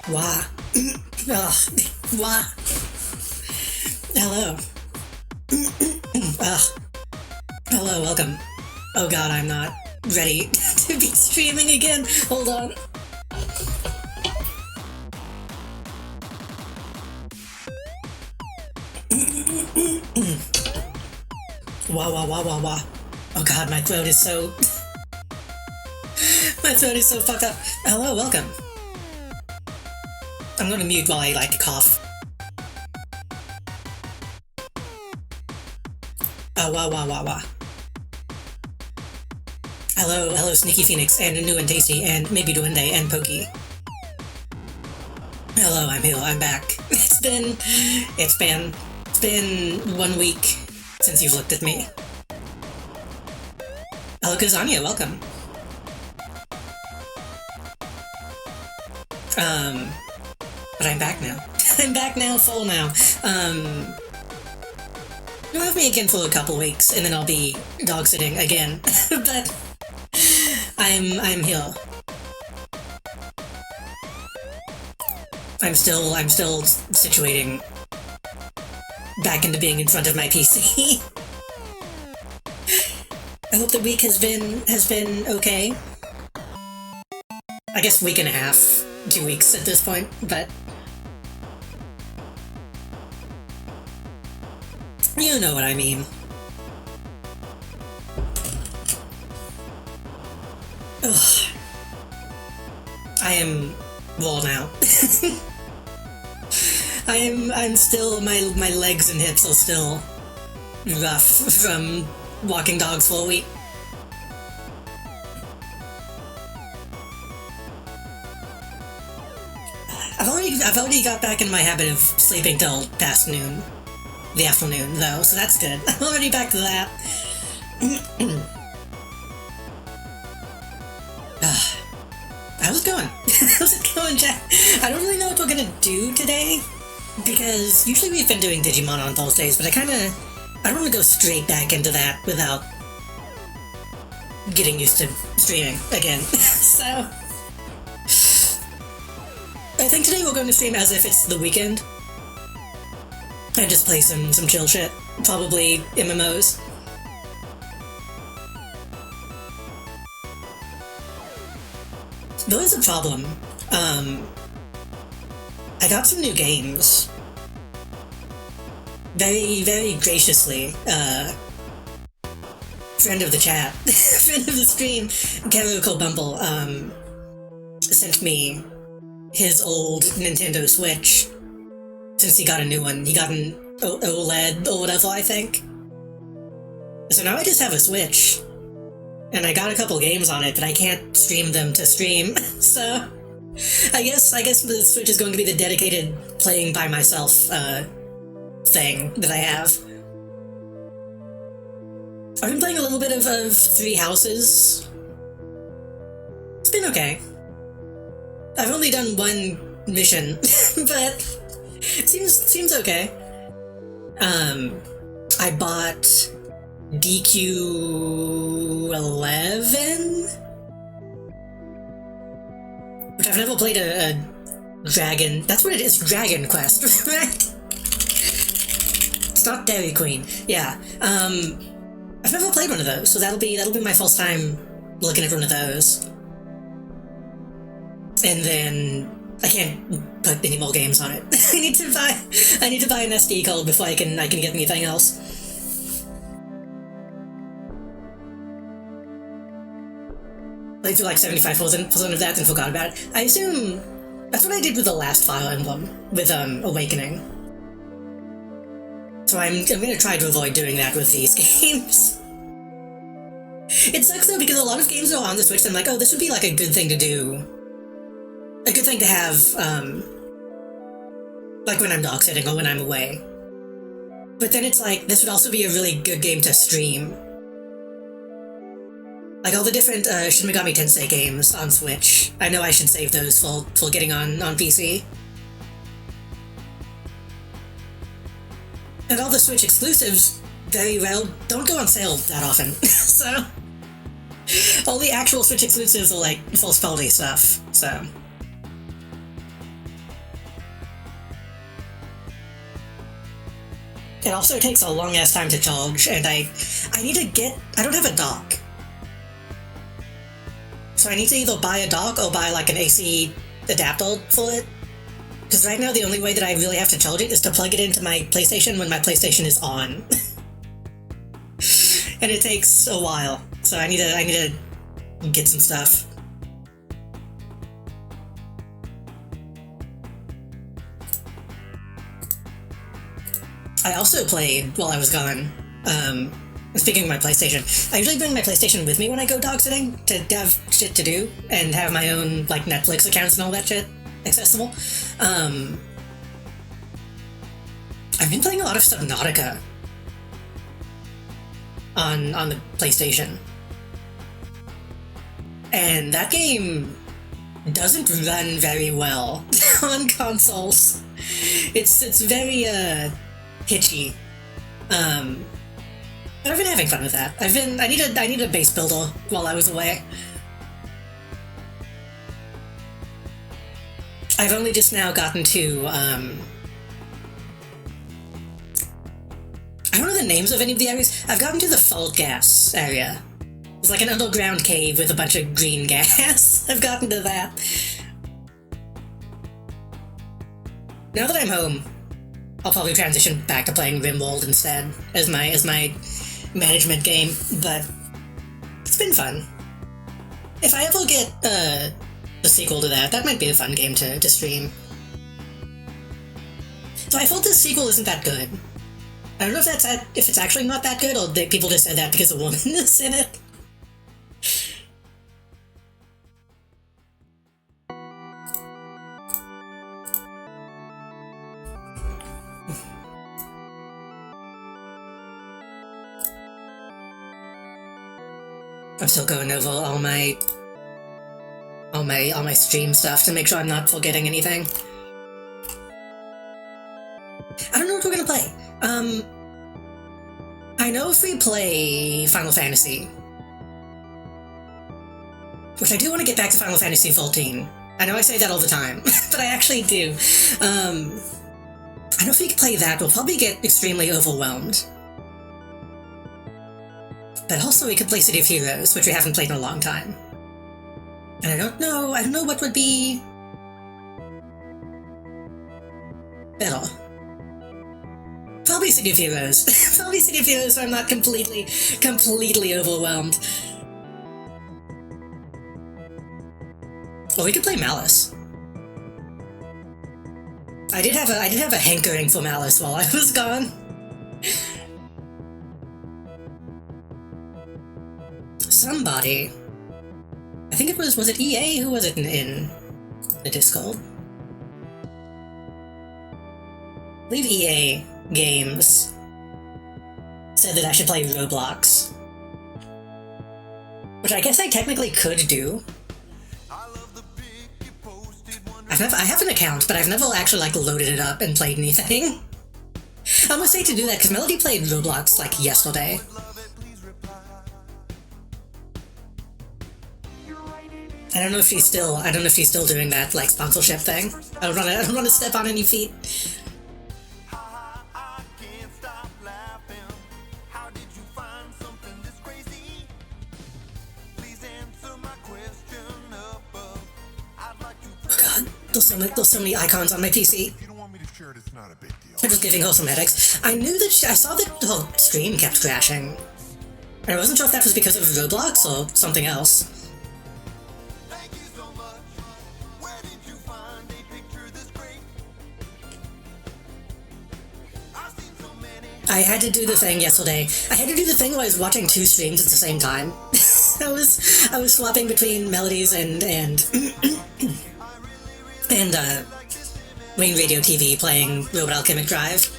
Wah. Ugh. Wah. Hello. Ugh. Hello, welcome. Oh god, I'm not ready to be streaming again. Hold on. Wah, wah, wah, wah, wah. Oh god, my throat is so... my throat is so fucked up. Hello, welcome. I'm gonna mute while I, cough. Oh, wah, wah, wah, wah. Hello, Sneaky Phoenix, and New and Tasty, and maybe Duende, and Pokey. Hello, I'm Hill, I'm back. It's been 1 week since you've looked at me. Hello, Kazania, welcome. But I'm back now. I'm back now, full now. You'll have me again for a couple weeks, and then I'll be dog sitting again. But I'm here. I'm still situating back into being in front of my PC. I hope the week has been okay. I guess week and a half, 2 weeks at this point, but you know what I mean. Ugh. I am worn out. I'm still, my legs and hips are still rough from walking dogs for a week. I've already got back in my habit of sleeping till past noon. The afternoon, though, so that's good. I'm already back to that. How's it going? How's it going, Jack? I don't really know what we're gonna do today, because usually we've been doing Digimon on Thursdays, but I don't want to go straight back into that without getting used to streaming again. So I think today we're going to stream as if it's the weekend and just play some chill shit, probably MMOs. There is a problem. I got some new games. Very, very graciously, friend of the chat, friend of the stream, Karuko Bumble, sent me his old Nintendo Switch, since he got a new one. He got an OLED or whatever, I think. So now I just have a Switch, and I got a couple games on it, but I can't stream them to stream, so I guess the Switch is going to be the dedicated playing by myself, thing that I have. I've been playing a little bit of Three Houses. It's been okay. I've only done one mission, but it seems okay. I bought DQ11, which I've never played a dragon. That's what it is, Dragon Quest, right? It's not Dairy Queen. Yeah. I've never played one of those, so that'll be my first time looking at one of those. And then I can't put any more games on it. I need to buy an SD card before I can get anything else. Played through like 75% of that and forgot about it. I assume that's what I did with the last Fire Emblem, with Awakening. So I'm gonna try to avoid doing that with these games. It sucks though, because a lot of games are on the Switch and I'm like, oh, this would be like a good thing to do. A good thing to have, like when I'm dog sitting or when I'm away. But then it's like, this would also be a really good game to stream. Like all the different Shin Megami Tensei games on Switch. I know I should save those for getting on PC. And all the Switch exclusives, very well, don't go on sale that often. So, all the actual Switch exclusives are like first party stuff, so. It also takes a long ass time to charge, and I don't have a dock. So I need to either buy a dock or buy like an AC adapter for it. Because right now the only way that I really have to charge it is to plug it into my PlayStation when my PlayStation is on. And it takes a while, so I need to get some stuff. I also played while I was gone. Speaking of my PlayStation, I usually bring my PlayStation with me when I go dog sitting to have shit to do and have my own like Netflix accounts and all that shit accessible. I've been playing a lot of Subnautica on the PlayStation, and that game doesn't run very well on consoles. It's very hitchy. But I've been having fun with that. I need a base builder while I was away. I've only just now gotten to, I don't know the names of any of the areas. I've gotten to the Fault Gas area. It's like an underground cave with a bunch of green gas. I've gotten to that. Now that I'm home, I'll probably transition back to playing RimWorld instead as my management game, but it's been fun. if I ever get the sequel to that, that might be a fun game to stream. So I thought this sequel isn't that good. I don't know if it's actually not that good, or people just said that because a woman is in it. I'm still going over all my stream stuff to make sure I'm not forgetting anything. I don't know what we're gonna play. I know if we play Final Fantasy, which I do want to get back to Final Fantasy XIV. I know I say that all the time, but I actually do. I know if we play that, we'll probably get extremely overwhelmed. But also we could play City of Heroes, which we haven't played in a long time. And I don't know what would be better. Probably City of Heroes. Probably City of Heroes, so I'm not completely overwhelmed. Or we could play Malice. I did have a hankering for Malice while I was gone. Somebody, I think it was it EA? Who was it in the Discord? I believe EA Games said that I should play Roblox, which I guess I technically could do. I have an account, but I've never actually loaded it up and played anything. I'm gonna say to do that because Melody played Roblox yesterday. I don't know if she's still doing that sponsorship thing. I don't want to step on any feet. Oh god, there's so many icons on my PC. I'm just giving her some headaches. I knew that I saw that her stream kept crashing. And I wasn't sure if that was because of Roblox or something else. I had to do the thing yesterday. I had to do the thing where I was watching two streams at the same time. I was swapping between Melodies and Rain Radio TV playing Robot Alchemic Drive.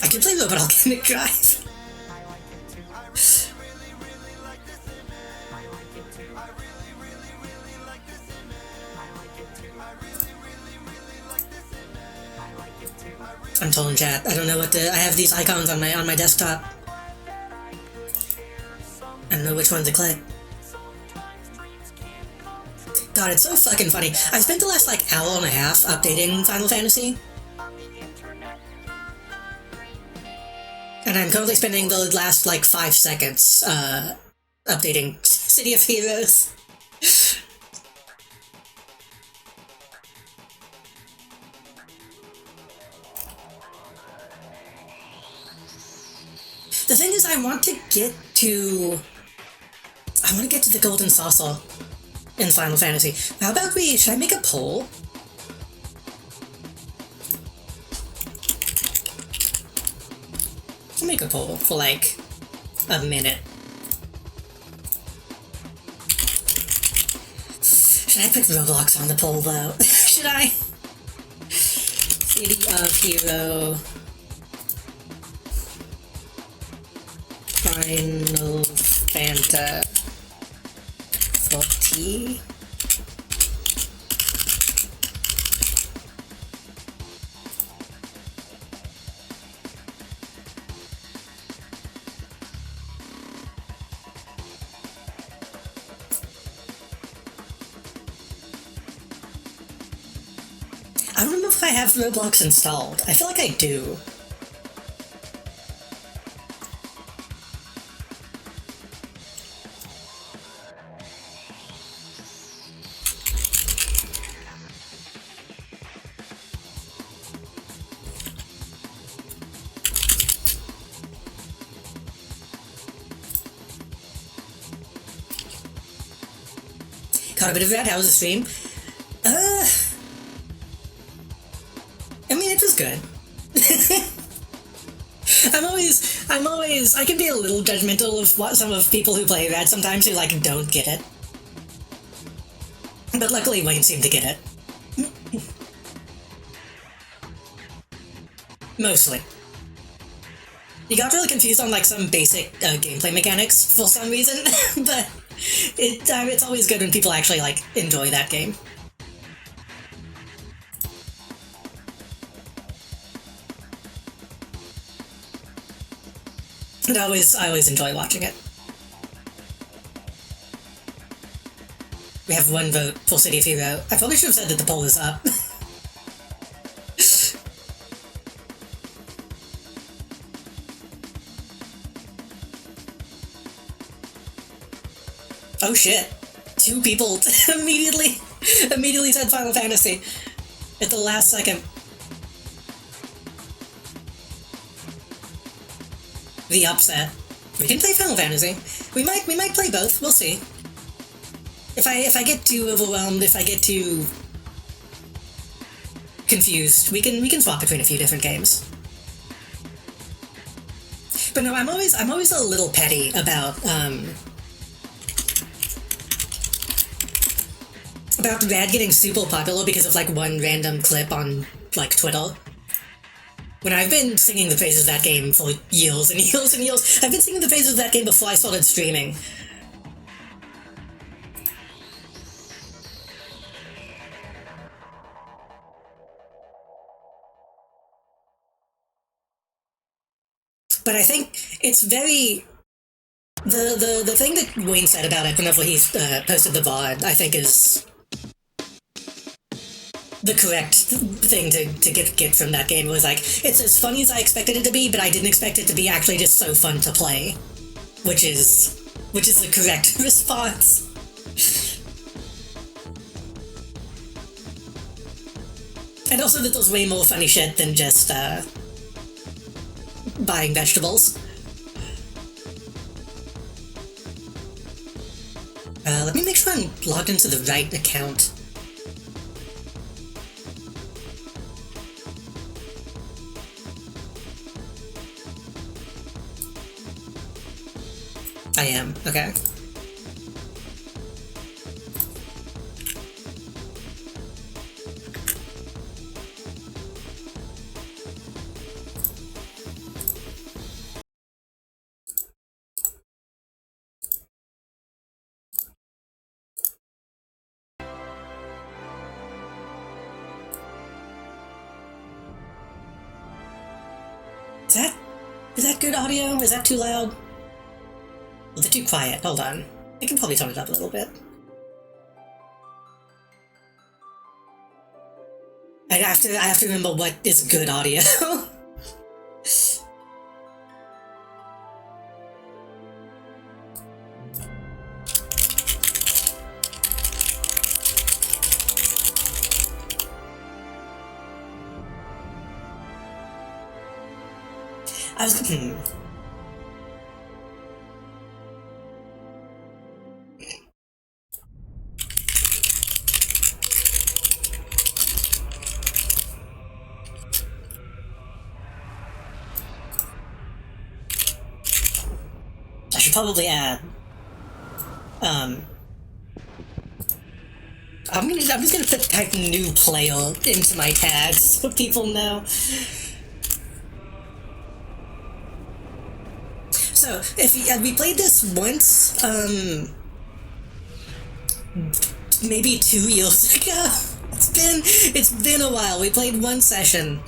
I could play Robot Alchemic Drive. I'm told in chat. I don't know what I have these icons on my desktop. I don't know which one to click. God, it's so fucking funny. I spent the last hour and a half updating Final Fantasy. And I'm currently spending the last 5 seconds updating City of Heroes. The thing is, I want to get to the Golden Saucer in Final Fantasy. How about should I make a poll? I'll make a poll for a minute. Should I put Roblox on the poll though? Should I? City of Hero Final Fantasy 14. I don't remember if I have Roblox installed. I feel like I do. Caught a bit of that. How was the stream? I mean, it was good. I can be a little judgmental of what some of people who play that sometimes who, like, don't get it. But luckily Wayne seemed to get it. Mostly. He got really confused on, like, some basic gameplay mechanics for some reason, but it's always good when people actually, like, enjoy that game. And I always enjoy watching it. We have one vote, Full City of Hero. I probably should have said that the poll is up. Oh shit. 2 people immediately said Final Fantasy at the last second. The upset. We can play Final Fantasy. We might play both. We'll see. If I get too overwhelmed, if I get too confused, we can swap between a few different games. But no, I'm always a little petty about Rad getting super popular because of, like, one random clip on, like, Twitter. When I've been singing the praises of that game for years and years and years. I've been singing the praises of that game before I started streaming. But I think it's very... The thing that Wayne said about it whenever he posted the VOD, I think is the correct thing to get from that game. Was like, it's as funny as I expected it to be, but I didn't expect it to be actually just so fun to play. Which is the correct response. And also that there's way more funny shit than just buying vegetables. Let me make sure I'm logged into the right account. I am, okay. Is that good audio? Is that too loud? Well, they're too quiet. Hold on. I can probably turn it up a little bit. I have to remember what is good audio. I should probably add, I'm just gonna type new player into my tags so people know. So, if we played this once, maybe 2 years ago. It's been a while. We played one session.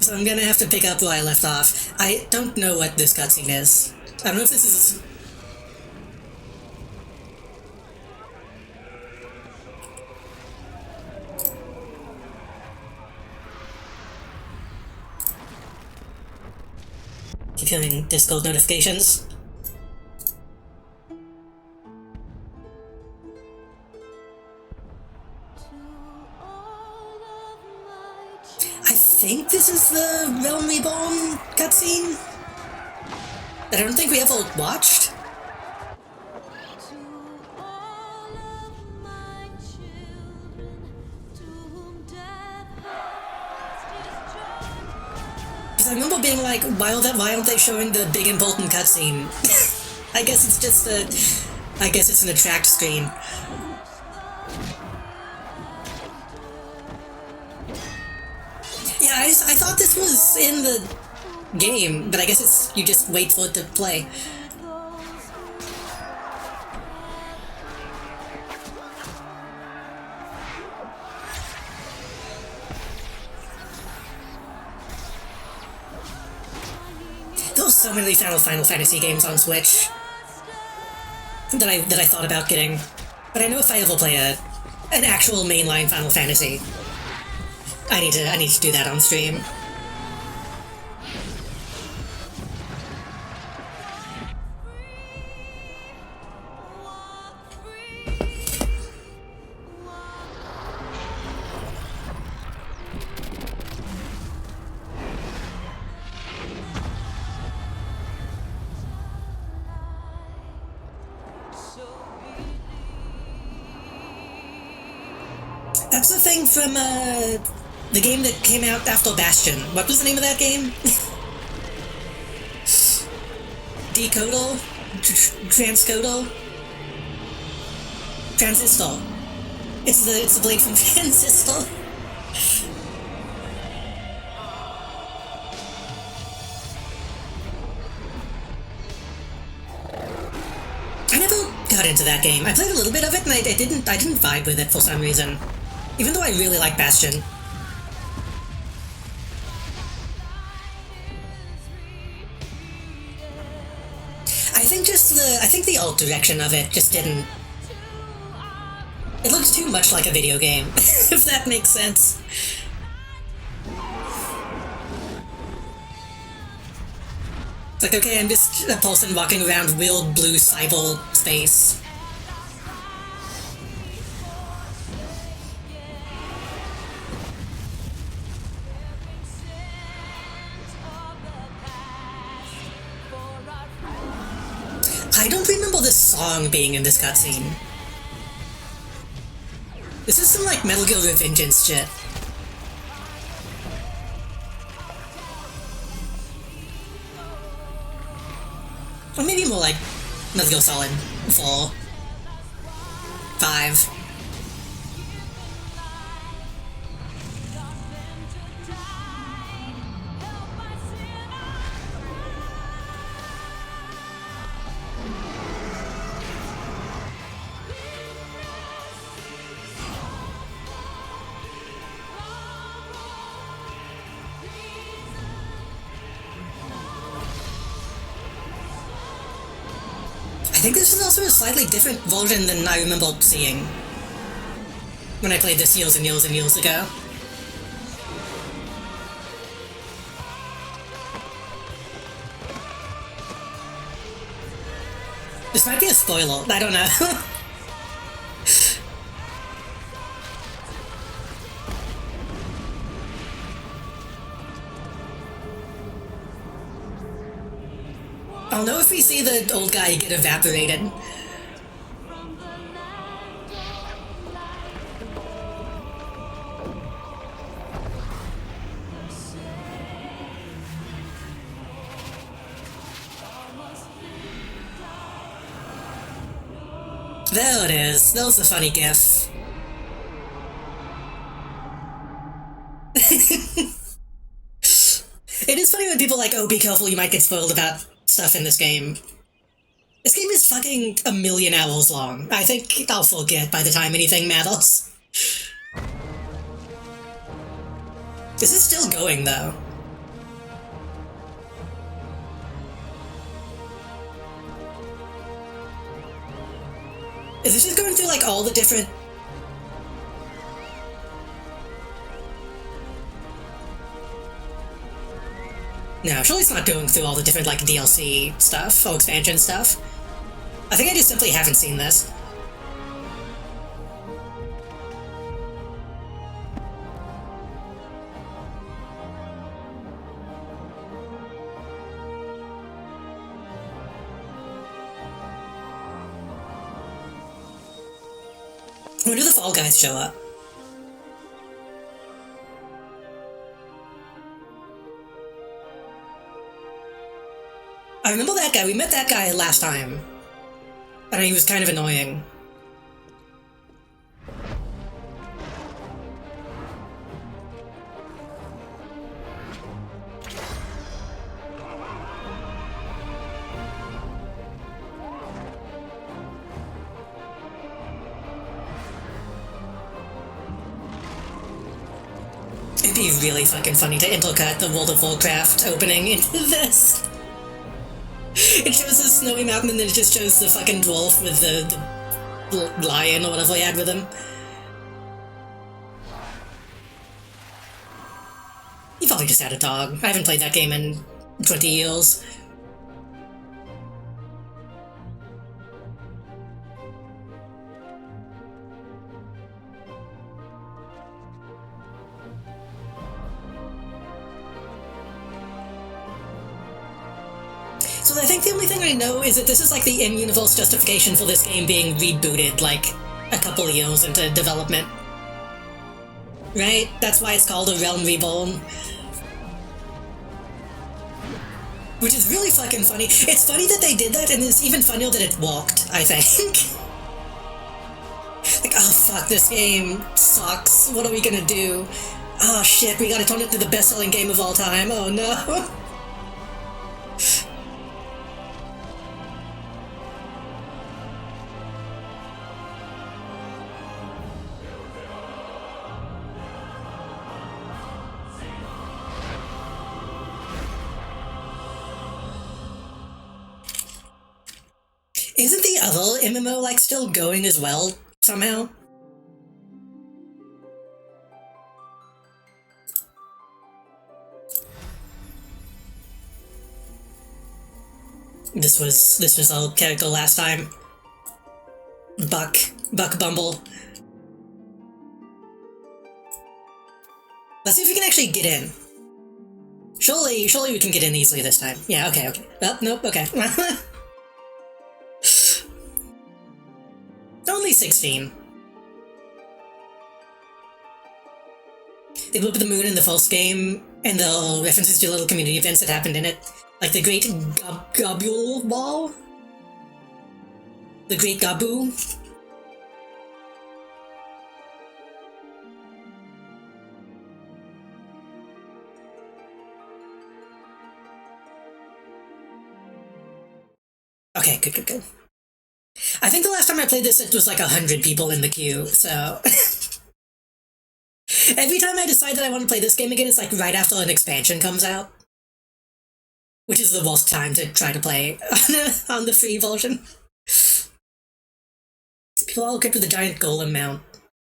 So I'm gonna have to pick up where I left off. I don't know what this cutscene is. I don't know if this is... Keep hearing Discord notifications. I think this is the Realm Reborn cutscene that I don't think we ever watched. like, why aren't they showing the big important cutscene? I guess it's just I guess it's an attract screen. Yeah, I thought this was in the game, but I guess it's you just wait for it to play. There were so many Final Fantasy games on Switch that I thought about getting, but I know if I ever play an actual mainline Final Fantasy, I need to do that on stream. That's the thing from the game that came out after Bastion. What was the name of that game? Decodal? Transcodal? Transistor. It's the blade from Transistor. I never got into that game. I played a little bit of it and I didn't vibe with it for some reason. Even though I really like Bastion. I think the art direction of it just didn't... It looked too much like a video game, if that makes sense. It's like, okay, I'm just a person walking around weird blue cyber space. I don't remember this song being in this cutscene. This is some, like, Metal Gear Revengeance shit. Or maybe more like Metal Gear Solid 4. 5. I think this is also a slightly different version than I remember seeing when I played this years and years and years ago. This might be a spoiler, I don't know. I'll know if we see the old guy get evaporated. There it is. That was a funny gif. It is funny when people are like, oh, be careful, you might get spoiled about stuff in this game. This game is fucking 1,000,000 hours long. I think I'll forget by the time anything matters. This is still going, though. Is this just going through, like, all the different... No, surely it's not going through all the different, like, DLC stuff, or expansion stuff. I think I just simply haven't seen this. When do the Fall Guys show up? I remember that guy. We met that guy last time. And he was kind of annoying. It'd be really fucking funny to intercut the World of Warcraft opening into this. It shows the snowy mountain and then it just shows the fucking dwarf with the lion or whatever he had with him. He probably just had a dog. I haven't played that game in 20 years. So I think the only thing I know is that this is like the in-universe justification for this game being rebooted like a couple of years into development. Right? That's why it's called A Realm Reborn. Which is really fucking funny. It's funny that they did that, and it's even funnier that it worked, I think. Like, oh fuck, this game sucks. What are we gonna do? Oh shit, we gotta turn it to the best-selling game of all time. Oh no. Isn't the other MMO, like, still going as well, somehow? This was our character last time. Buck Bumble. Let's see if we can actually get in. Surely we can get in easily this time. Yeah, okay. Well, nope, okay. Only 16. They blew up the moon in the first game, and the references to little community events that happened in it. Like the Great Gabule Wall? The Great Gabu? Okay, good. I think the last time I played this, it was like 100 people in the queue, so... Every time I decide that I want to play this game again, it's like right after an expansion comes out. Which is the worst time to try to play on the free version. People all equipped with a giant golem mount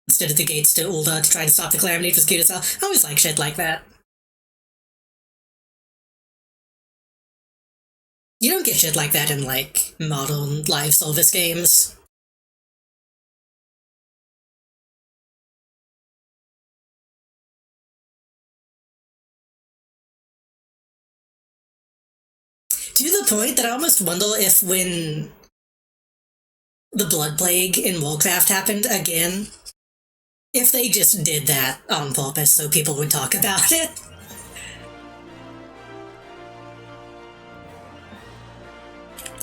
instead of the gates to Ulda to try to stop the Calamity for Skudacell. I always like shit like that. You don't get shit like that in, like, modern live service games. To the point that I almost wonder if when the Blood Plague in Warcraft happened again, if they just did that on purpose so people would talk about it.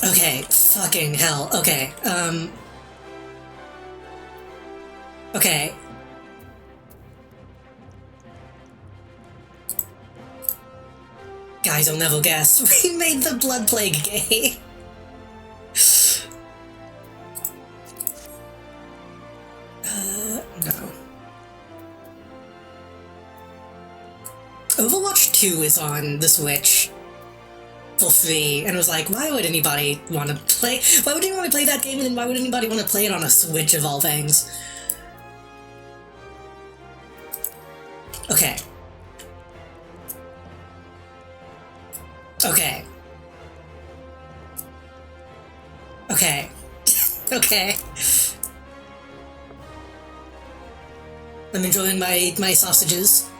Okay, fucking hell. Okay, okay. Guys, I'll never guess. We made the Blood Plague gay. No. Overwatch 2 is on the Switch for free, and I was like, why would anybody want to play? Why would anyone want to play that game, and then why would anybody want to play it on a Switch of all things? Okay. Okay. Okay. Okay. I'm enjoying my sausages.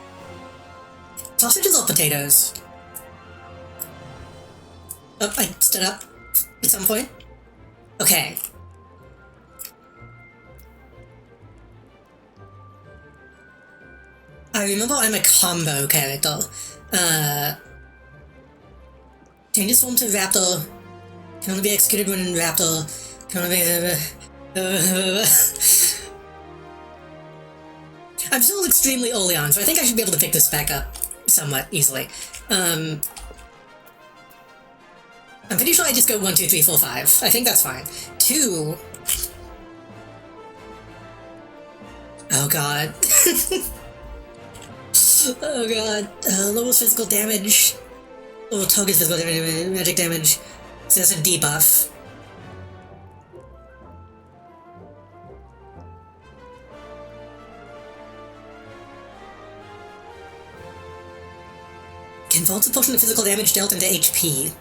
Sausages or potatoes? Oh, I stood up at some point. Okay. I remember I'm a combo character. Changes form to Raptor. Can only be executed when in Raptor. Can only be... I'm still extremely early on, so I think I should be able to pick this back up somewhat easily. I'm pretty sure I just go 1, 2, 3, 4, 5. I think that's fine. 2... Oh god. Oh god. Lowest physical damage. Oh, target physical damage, magic damage. So that's a debuff. Converts a portion of physical damage dealt into HP.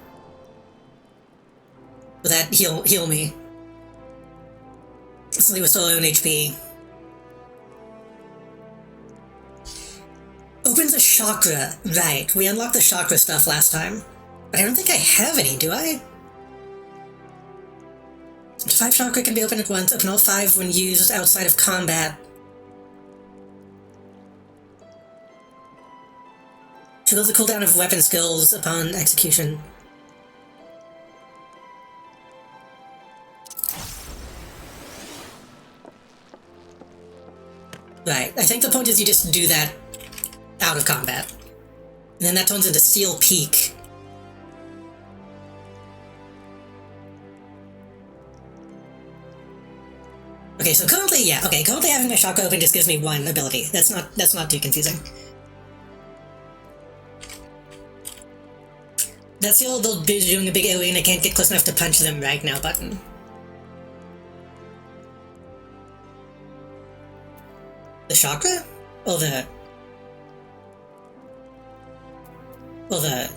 Will that heal me? So we're still on HP. Opens a chakra. Right, we unlocked the chakra stuff last time. But I don't think I have any, do I? 5 chakra can be opened at once. Open all 5 when used outside of combat. Triggers the cooldown of weapon skills upon execution. Right, I think the point is you just do that out of combat. And then that turns into Steel Peak. Okay, so currently, yeah, okay, currently having my chakra open just gives me 1 ability. That's not too confusing. That's the old doing a big alien I can't get close enough to punch them right now button. The chakra? Or the... Or the...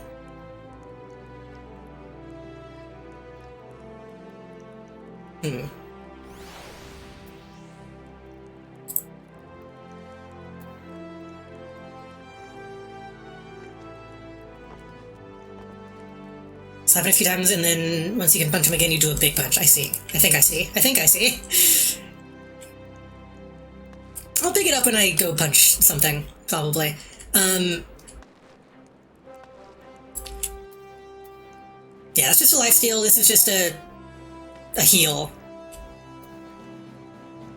Slap it a few times, and then once you can punch him again, you do a big punch. I see. I think I see. I'll pick it up when I go punch something, probably. Yeah, that's just a lifesteal. This is just a heal.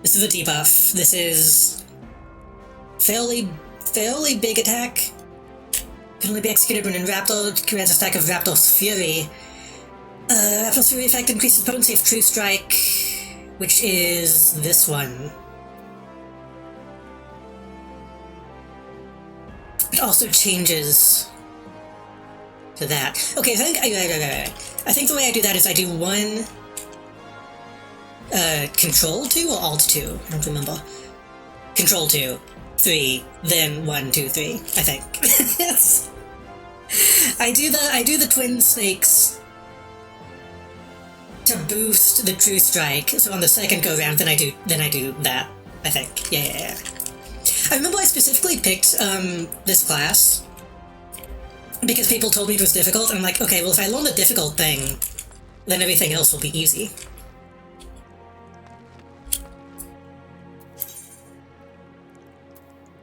This is a debuff. This is fairly big attack. Can only be executed when in Raptor. Creates a stack of Raptor's Fury. Raptor's Fury effect increases potency of True Strike, which is this one. It also changes to that. Okay, I think the way I do that is I do 1 Control 2 or Alt 2? I don't remember. Control 2, 3, then 1, 2, 3, I think. Yes. I do the Twin Snakes to boost the True Strike, so on the second go round then I do that, I think. Yeah. I remember I specifically picked this class because people told me it was difficult, and I'm like, okay, well if I learn the difficult thing, then everything else will be easy.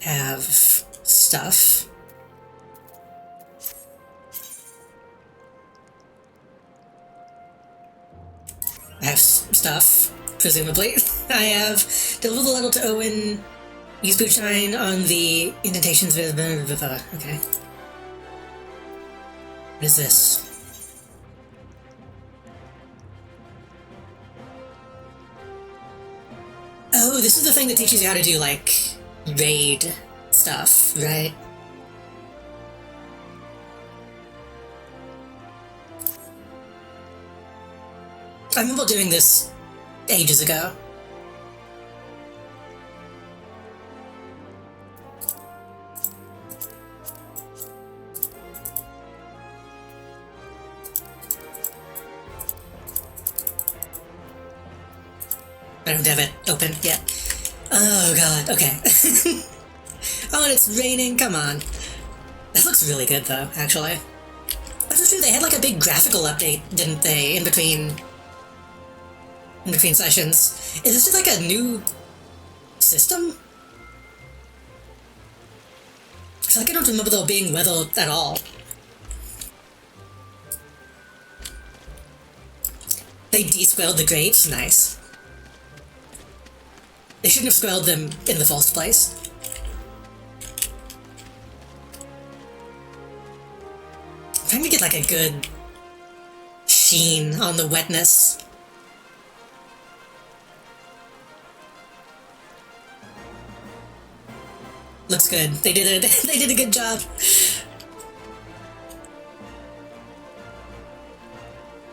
Have stuff. I have stuff, presumably. I have deliver the letter to Owen, use boot shine on the indentations with... Okay. What is this? Oh, this is the thing that teaches you how to do, like, raid stuff, right? I remember doing this ages ago. I don't have it open yet. Oh god, okay. Oh, and it's raining, come on. That looks really good though, actually. That's true, they had like a big graphical update, didn't they, in between sessions. Is this just like a new system? I feel like I don't remember there being weather at all. They de-squelled the grapes? Nice. They shouldn't have squelled them in the first place. I'm trying to get like a good sheen on the wetness. Looks good. They did they did a good job.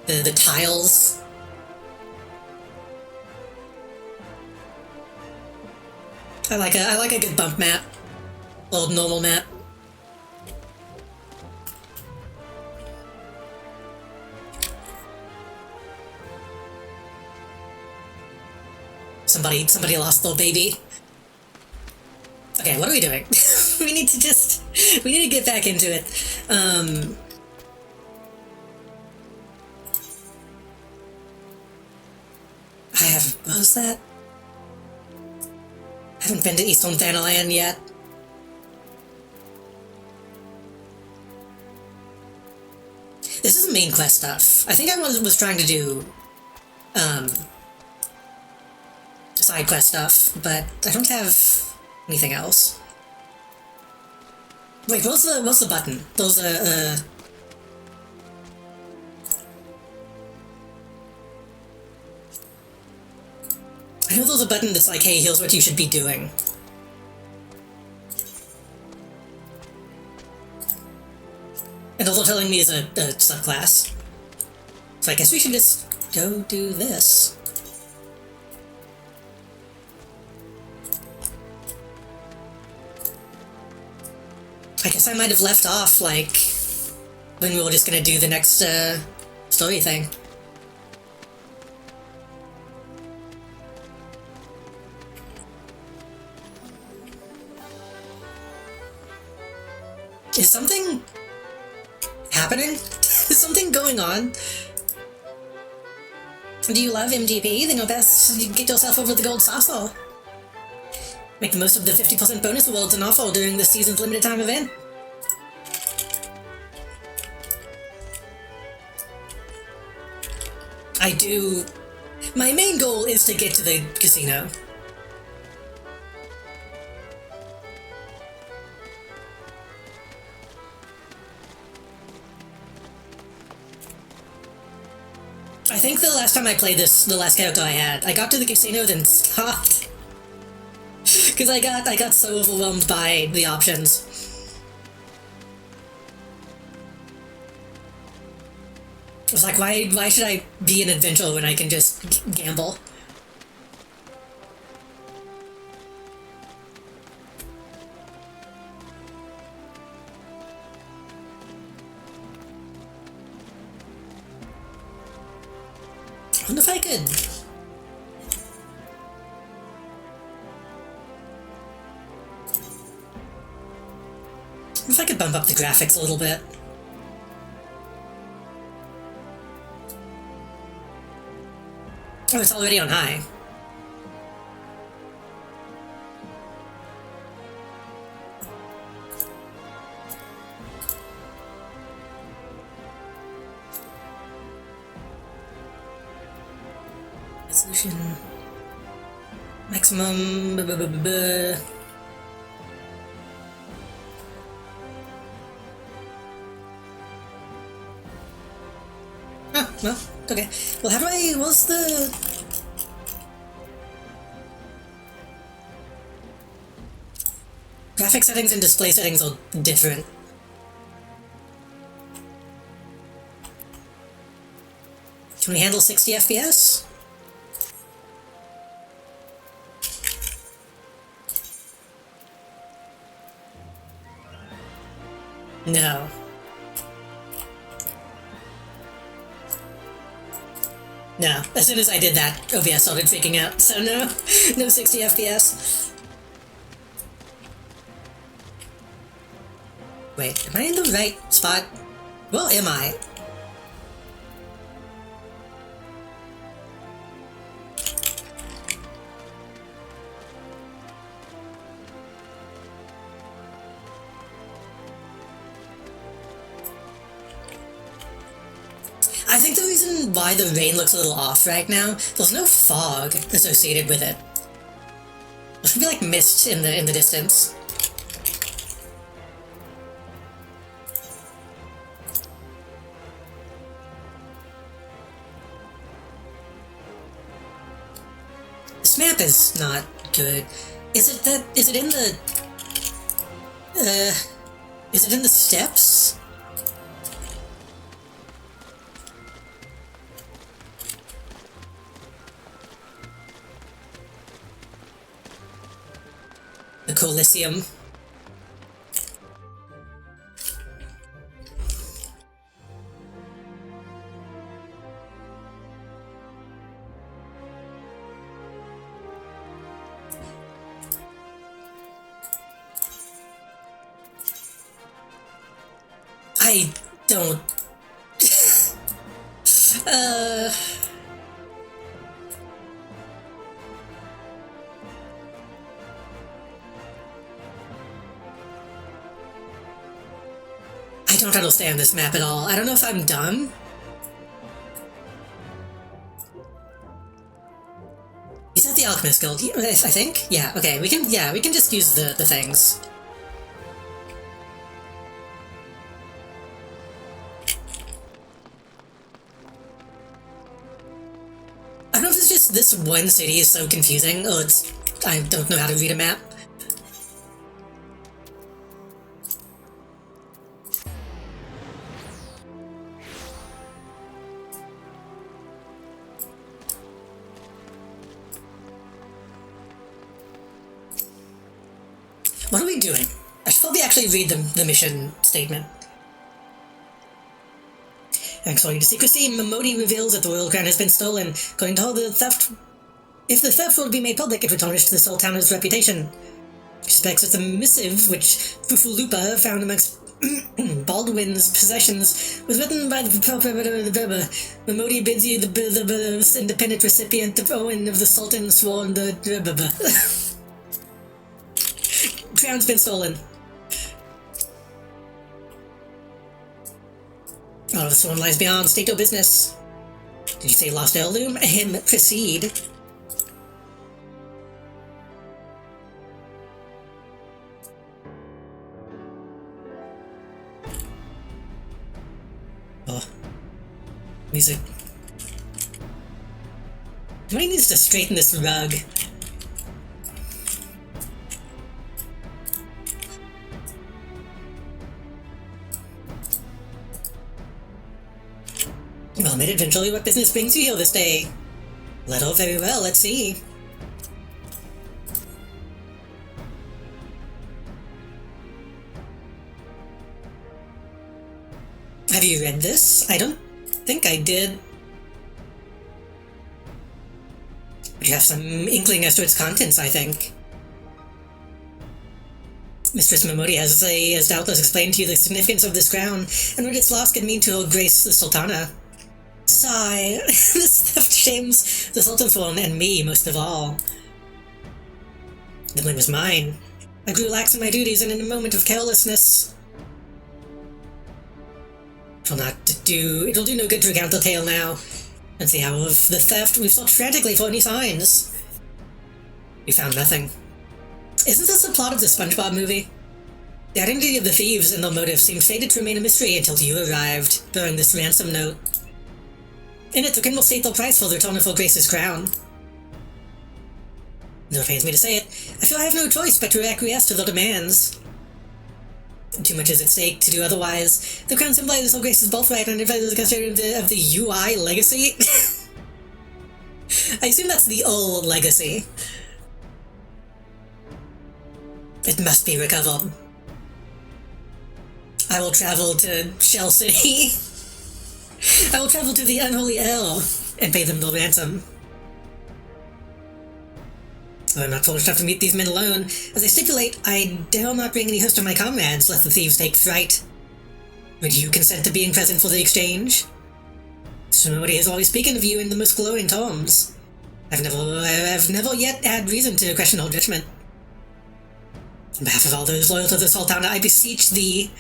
The tiles. I like a good bump map. Old normal map. Somebody lost their baby. Okay, what are we doing? we need to get back into it. What was that? I haven't been to Eastern Thanalan yet. This is main quest stuff. I think I was trying to do, side quest stuff, but I don't have anything else. Wait, what's the button? Those I know there's a button that's like, hey, here's what you should be doing. And also telling me it's a subclass. So I guess we should just go do this. I guess I might have left off, like, when we were just gonna do the next, story thing. Is something happening? Is something going on? Do you love MGP? Then you'll best get yourself over the gold saucer. Make the most of the 50% bonus rewards and offer during this season's limited time event. I do... My main goal is to get to the casino. I think the last time I played this, the last character I had, I got to the casino then stopped. Because I got so overwhelmed by the options. I was like, why should I be an adventurer when I can just gamble? I wonder if I could... If I could bump up the graphics a little bit. Oh, it's already on high. Resolution. Maximum. Oh, well, okay. Well, how do I... What's the... Graphic settings and display settings are different. Can we handle 60 FPS? No. No. As soon as I did that, OBS started freaking out, so no. No 60 FPS. Wait, am I in the right spot? Well, am I? I think the reason why the rain looks a little off right now, there's no fog associated with it. There should be like mist in the distance. This map is not good. Is it in the is it in the steps? The Coliseum. I don't... I don't understand this map at all. I don't know if I'm dumb. Is that the Alchemist Guild? I think? Yeah, okay, we can just use the things. I don't know if it's just this one city is so confusing, or I don't know how to read a map. What are we doing? I should probably actually read the mission statement. Thanks for your secrecy, Momodi reveals that the royal crown has been stolen. According to all the theft... If the theft were to be made public, it would tarnish the Sultana's reputation. She suspects that the missive, which Fufulupa found amongst Baldwin's possessions, was written by the Momodi bids you the independent recipient of Owen of the Sultan sworn the... Crown's been stolen. All of this one lies beyond state-o business. Did you say lost heirloom? Him proceed. Oh. Music. Somebody needs to straighten this rug. Well, made eventually, what business brings you here this day? Little, very well, let's see. Have you read this? I don't think I did. But you have some inkling as to its contents, I think. Mistress Momodi has doubtless explained to you the significance of this crown, and what its loss could mean to Her Grace the Sultana. Sigh. This theft shames the Sultan throne and me most of all. The blame was mine. I grew lax in my duties, and in a moment of carelessness... It'll do no good to recount the tale now. And the hour of the theft, we've sought frantically for any signs. We found nothing. Isn't this the plot of the SpongeBob movie? The identity of the thieves and their motive seemed fated to remain a mystery until you arrived, bearing this ransom note. In it, the king will state their price for the return of Her Grace's crown. Though it pains me to say it, I feel I have no choice but to acquiesce to their demands. Too much is at stake to do otherwise. The crown symbolizes Her Grace's birthright and is considered of the UI legacy. I assume that's the old legacy. It must be recovered. I will travel to Shell City. I will travel to the unholy L and pay them the ransom. I'm not foolish enough to meet these men alone. As I stipulate, I dare not bring any host of my comrades, lest the thieves take fright. Would you consent to being present for the exchange? Somebody has always spoken of you in the most glowing terms. I've never yet had reason to question her judgment. On behalf of all those loyal to the Sultana, I beseech thee.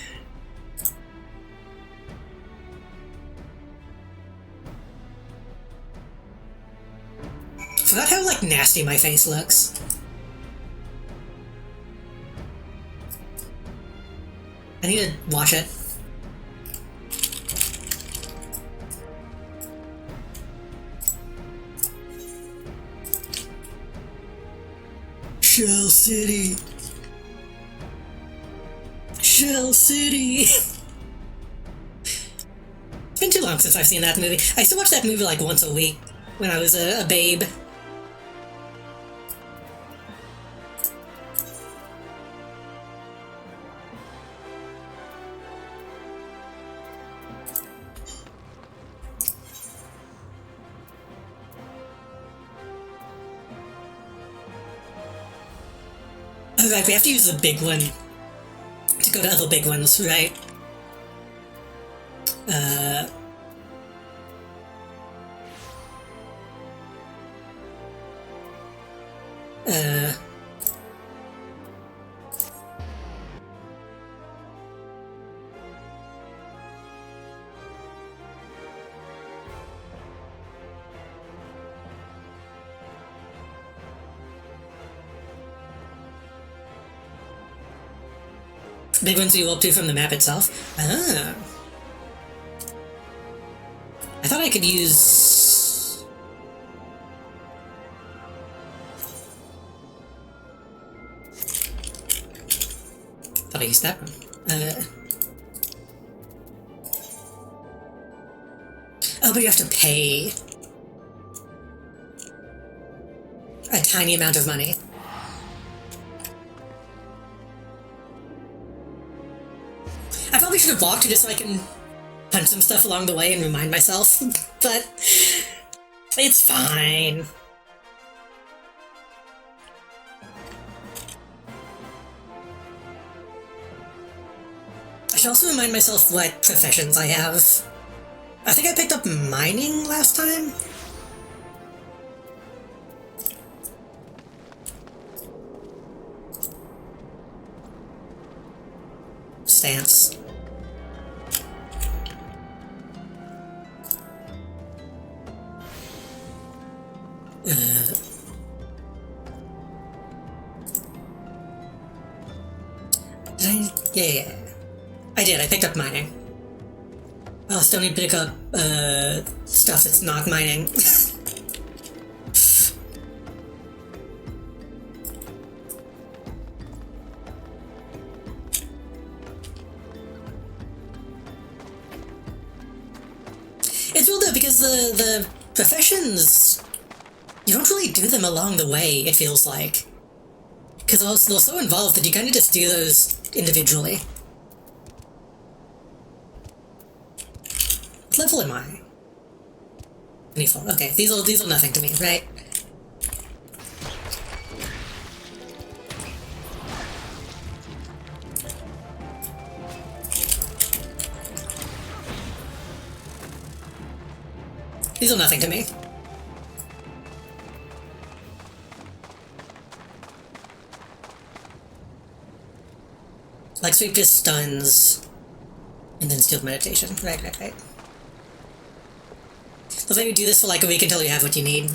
forgot how, like, nasty my face looks. I need to wash it. Shell City. Shell City. It's been too long since I've seen that movie. I used to watch that movie like once a week when I was a babe. Alright, we have to use the big one to go to other big ones, right? Big ones you go up to from the map itself? Ah. I thought I could use... thought I used that one. Oh, but you have to pay a tiny amount of money. I probably should have walked just so I can punch some stuff along the way and remind myself, but it's fine. I should also remind myself what professions I have. I think I picked up mining last time. Stance. Yeah. I did, I picked up mining. I'll still need to pick up, stuff that's not mining. It's real though, because the professions, you don't really do them along the way, it feels like. Because they're so involved that you kind of just do those individually. What level am I? 24. Okay, these are nothing to me, right? These are nothing to me. Like sweep just stuns, and then stealth meditation. Right. So then you do this for like a week until you have what you need.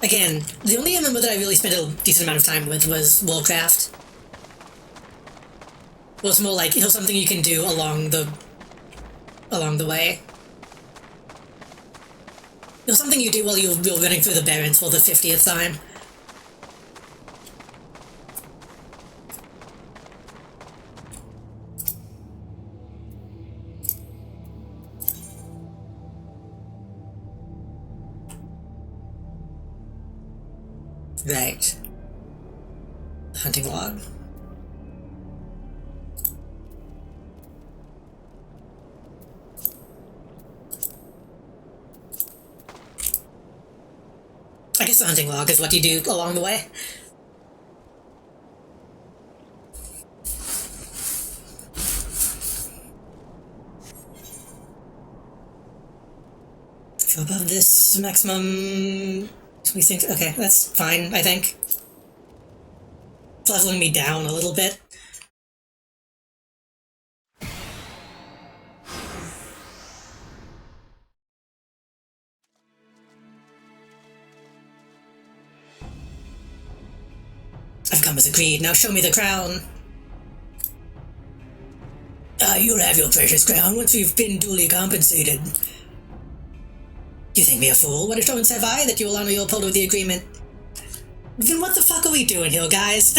Again, the only MMO that I really spent a decent amount of time with was Warcraft. Well, it's more like, you know, something you can do along the way. It was something you do while you're running through the Barrens for the 50th time. Right. Hunting log. I guess the hunting log is what you do along the way. So above this maximum... we think, okay, that's fine, I think. It's leveling me down a little bit. I've come as agreed. Now show me the crown. You'll have your precious crown once we've been duly compensated. You think me a fool? What assurance have I that you will honor your part of the agreement? Then what the fuck are we doing here, guys?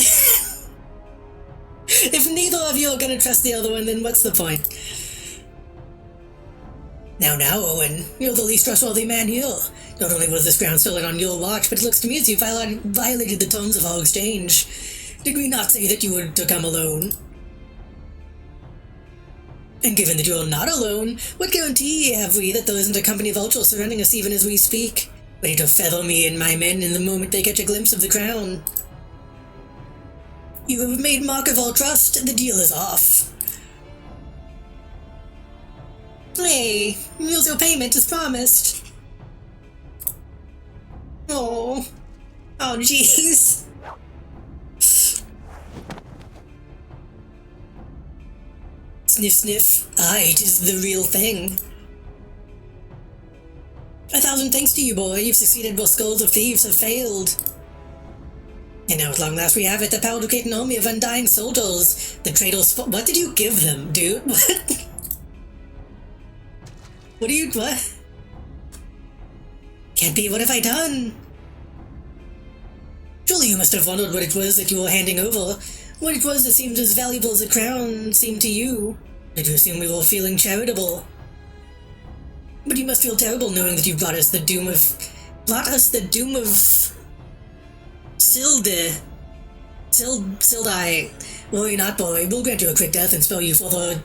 If neither of you are gonna trust the other one, then what's the point? Now, Owen, you're the least trustworthy man here. Not only was this crown stolen on your watch, but it looks to me as you violated the terms of our exchange. Did we not say that you were to come alone? And given that you're not alone, what guarantee have we that there isn't a company of vultures surrounding us even as we speak, ready to feather me and my men in the moment they catch a glimpse of the crown? You have made mark of our trust, the deal is off. Hey, here's your payment as promised. Oh jeez. Sniff, sniff. It is the real thing. 1,000 thanks to you, boy. You've succeeded where skulls of thieves have failed. And now at long last we have it, the power to create an army of undying soldiers. The traitors. What did you give them, dude? What? What? Can't be, what have I done? Surely you must have wondered what it was that you were handing over. What it was that seemed as valuable as a crown seemed to you. Did you assume we were feeling charitable? But you must feel terrible knowing that you brought us the doom of Sildai. Worry not, boy. We'll grant you a quick death and spare you for the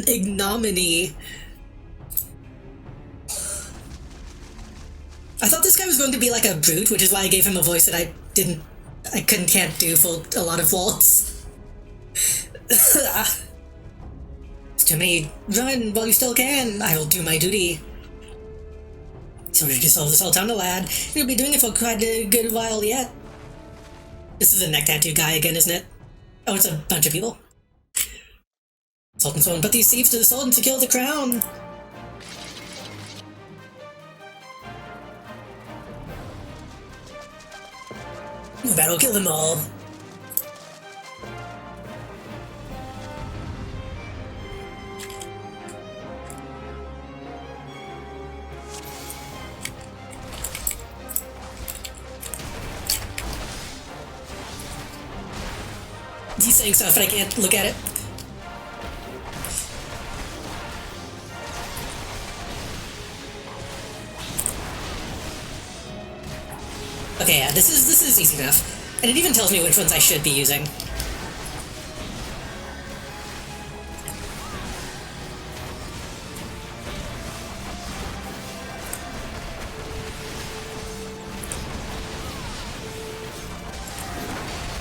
ignominy. I thought this guy was going to be like a brute, which is why I gave him a voice that I can't do for a lot of waltz. It's too many. Run while you still can. I will do my duty. So did you solve this all down the lad? You'll be doing it for quite a good while yet. This is a neck tattoo guy again, isn't it? Oh, it's a bunch of people. Sultan Sworn put these thieves to the sword and secure the crown. We better kill them all. He's saying stuff, but I can't look at it. Okay, yeah, this is easy enough. And it even tells me which ones I should be using.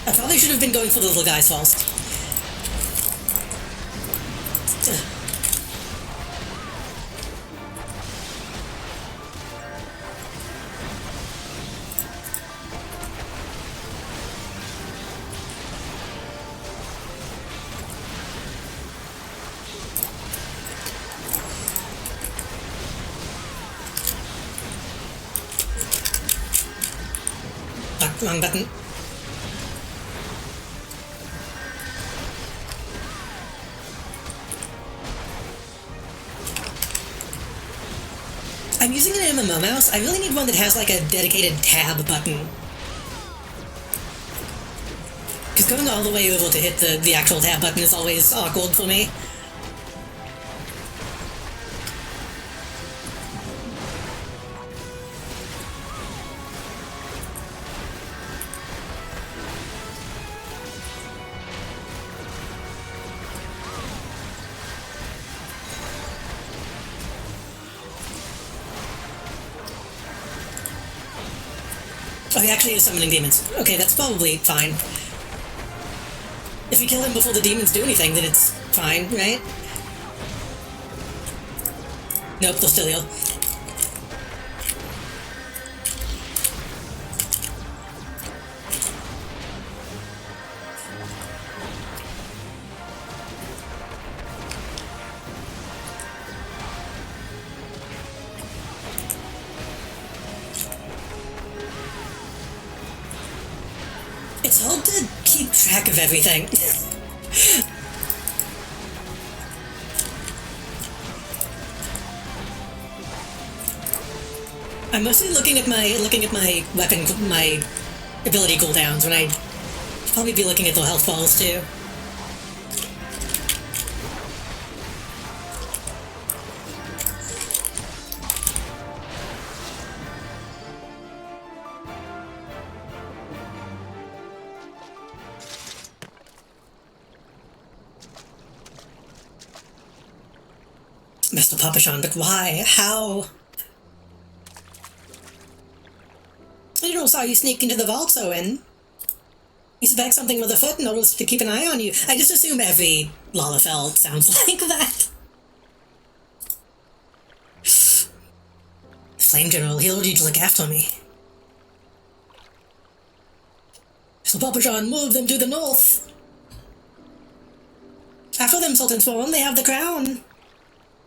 I probably should have been going for the little guys first. Wrong button. I'm using an MMO mouse. I really need one that has like a dedicated tab button. Because going all the way over to hit the actual tab button is always awkward for me. Oh, he actually is summoning demons. Okay, that's probably fine. If you kill him before the demons do anything, then it's fine, right? Nope, they'll still heal. It's hard to keep track of everything. I'm mostly looking at my weapon, my ability cooldowns, when I should probably be looking at the health balls too. Mr. Papachon, but why? How? I don't saw you sneak into the vault, Owen. You suspect something with a foot in order to keep an eye on you. I just assume every Lalafell sounds like that. Flame General, he ordered you to look after me. So Papachon, move them to the north. After them, Sultan Sworn, they have the crown.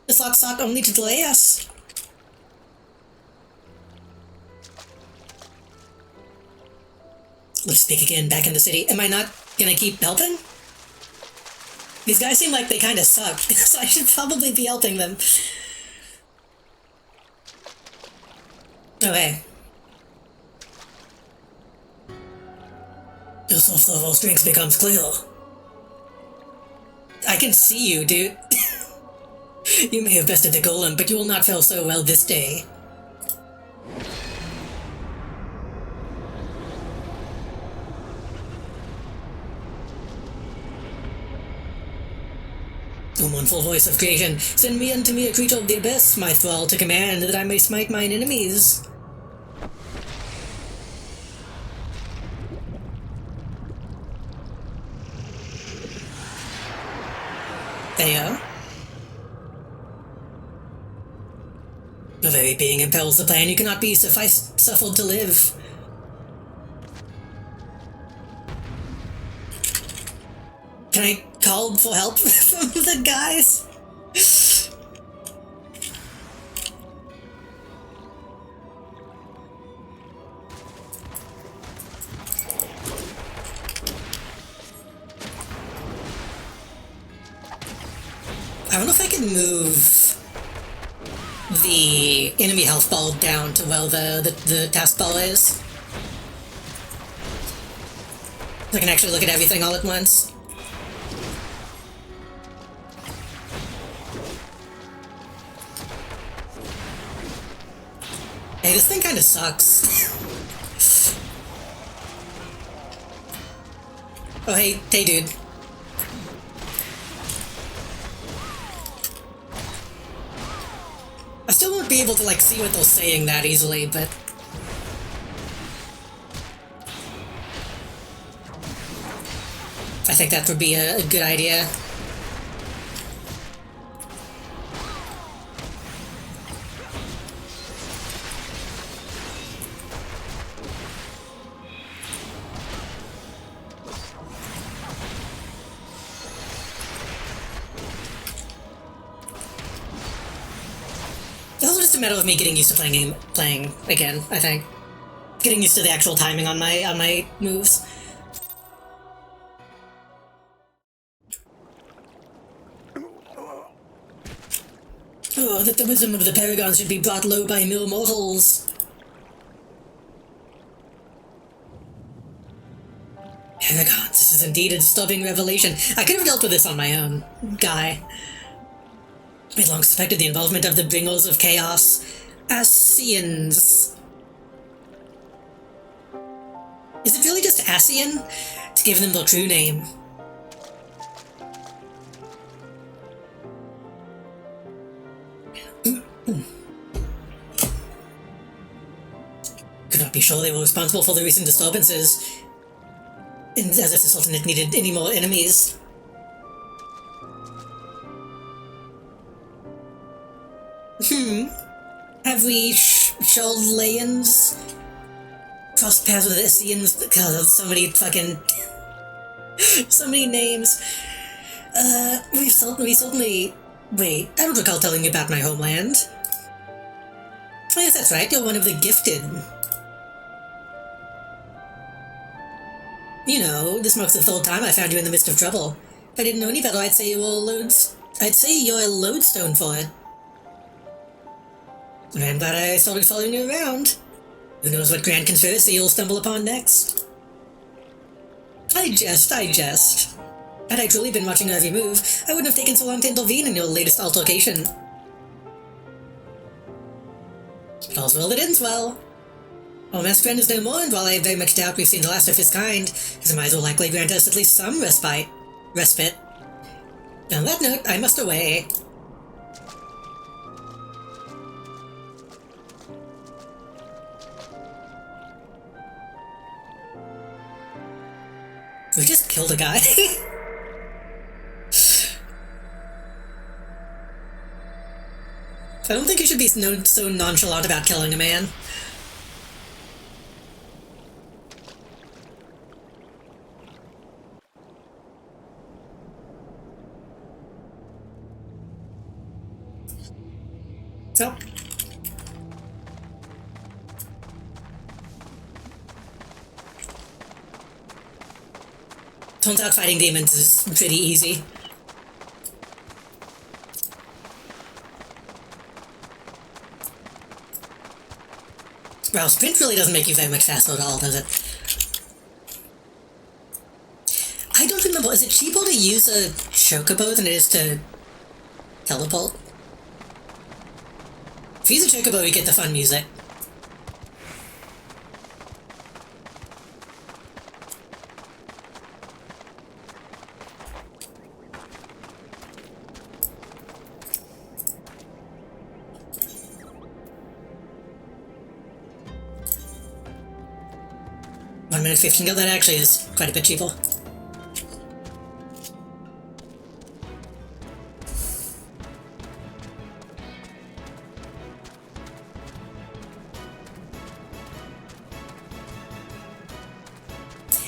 The slot sought only to delay us. Let's speak again, back in the city. Am I not gonna keep helping? These guys seem like they kinda suck, so I should probably be helping them. Oh, hey. Your source of all strength becomes clear. I can see you, dude. You may have bested the golem, but you will not fare so well this day. O mournful voice of creation, send me unto me a creature of the abyss, my thrall, to command, that I may smite mine enemies. There you go. Your very being impels the plan. You cannot be suffered to live. Can I call for help from the guys? I wonder if I can move the enemy health ball down to where the task ball is. I can actually look at everything all at once. Hey, this thing kinda sucks. Oh, hey, dude. I still won't be able to, like, see what they're saying that easily, but... I think that would be a good idea. It's also just a matter of me getting used to playing again, I think. Getting used to the actual timing on my moves. Oh, that the wisdom of the Paragons should be brought low by mere mortals. Paragons, this is indeed a disturbing revelation. I could have dealt with this on my own, guy. I long suspected the involvement of the bringers of chaos, Asians. Is it really just Asian? To give them their true name. Could not be sure they were responsible for the recent disturbances, as if the Sultanate needed any more enemies. Have we Shallayans crossed paths with Isians because of so many fucking... so many names? We certainly... Wait, I don't recall telling you about my homeland. Oh, yes, that's right, you're one of the gifted. You know, this marks the third time I found you in the midst of trouble. If I didn't know any better, I'd say you're a lodestone for it. And I'm glad I started following you around. Who knows what grand conspiracy you'll stumble upon next? I jest. Had I truly been watching your every move, I wouldn't have taken so long to intervene in your latest altercation. But all's well that ends well. Our best friend is no more, and while I very much doubt we've seen the last of his kind, his demise will likely grant us at least some respite. On that note, I must away. We just killed a guy. I don't think you should be so nonchalant about killing a man. So. Turns out fighting demons is pretty easy. Well, sprint really doesn't make you very much faster at all, does it? I don't remember, is it cheaper to use a chocobo than it is to teleport? If you use a chocobo, you get the fun music. $1 minute 15 ago, that actually is quite a bit cheaper.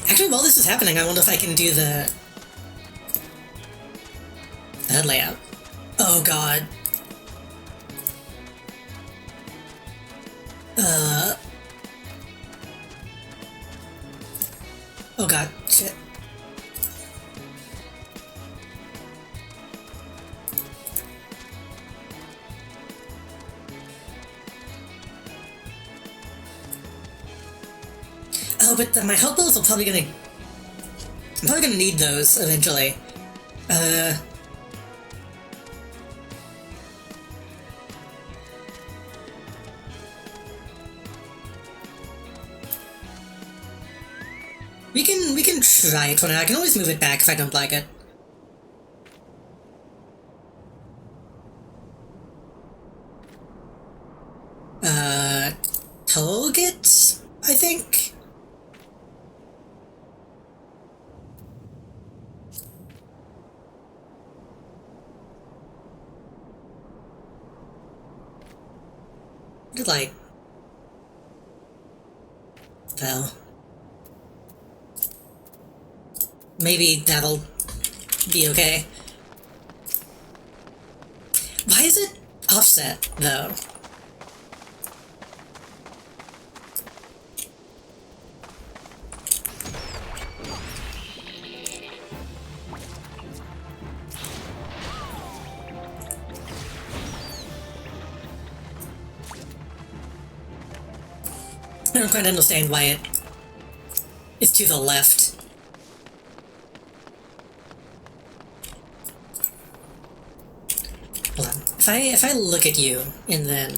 Actually, while this is happening, I wonder if I can do the HUD layout. Oh god. Oh god, shit. Oh, but my health balls are probably gonna... I'm probably gonna need those eventually. We can try it for now. I can always move it back if I don't like it. Target, I think? Like... Well... Maybe that'll be okay. Why is it offset, though? I don't quite understand why it is to the left. Hold on. If I look at you and then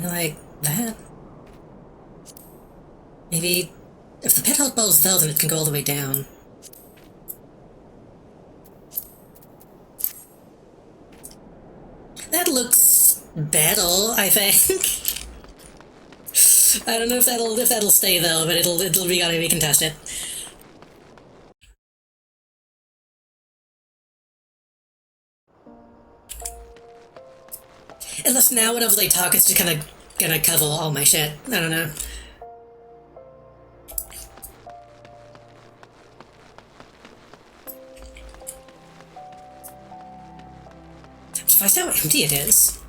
like that. Maybe if the pet health bar is there, then it can go all the way down. That looks better, I think. I don't know if that'll stay though, but it'll be gotta be contested. Unless now whenever they talk, it's just kind of gonna cover all my shit. I don't know. Surprised how empty it is.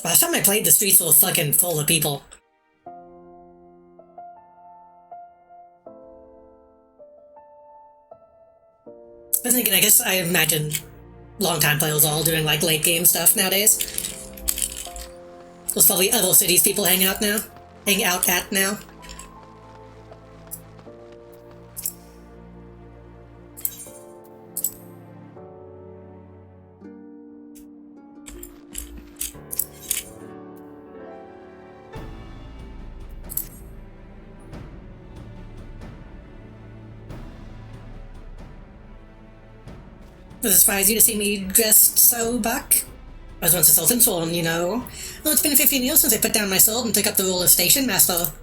Last time I played, the streets were fucking full of people. But then again, I guess I imagine long-time players all doing like late game stuff nowadays. There's probably other cities people hang out at now. Does it surprise you to see me dressed so, Buck? I was once a Sultan's Sworn, you know. Well, it's been 15 years since I put down my sword and took up the role of Station Master.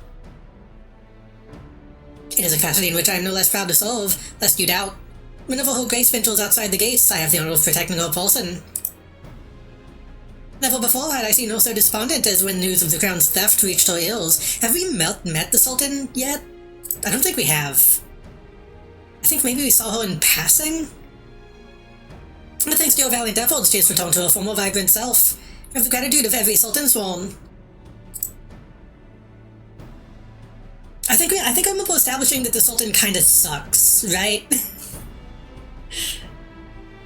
It is a capacity in which I am no less proud to serve, lest you doubt. Whenever Her Grace ventures outside the gates, I have the honor of protecting her person. Never before had I seen her so despondent as when news of the crown's theft reached her ears. Have we met the Sultan yet? I don't think we have. I think maybe we saw her in passing? But thanks to your valiant efforts, she has returned to her former vibrant self. I have the gratitude of every Sultan Sworn. I think I remember establishing that the Sultan kinda sucks, right?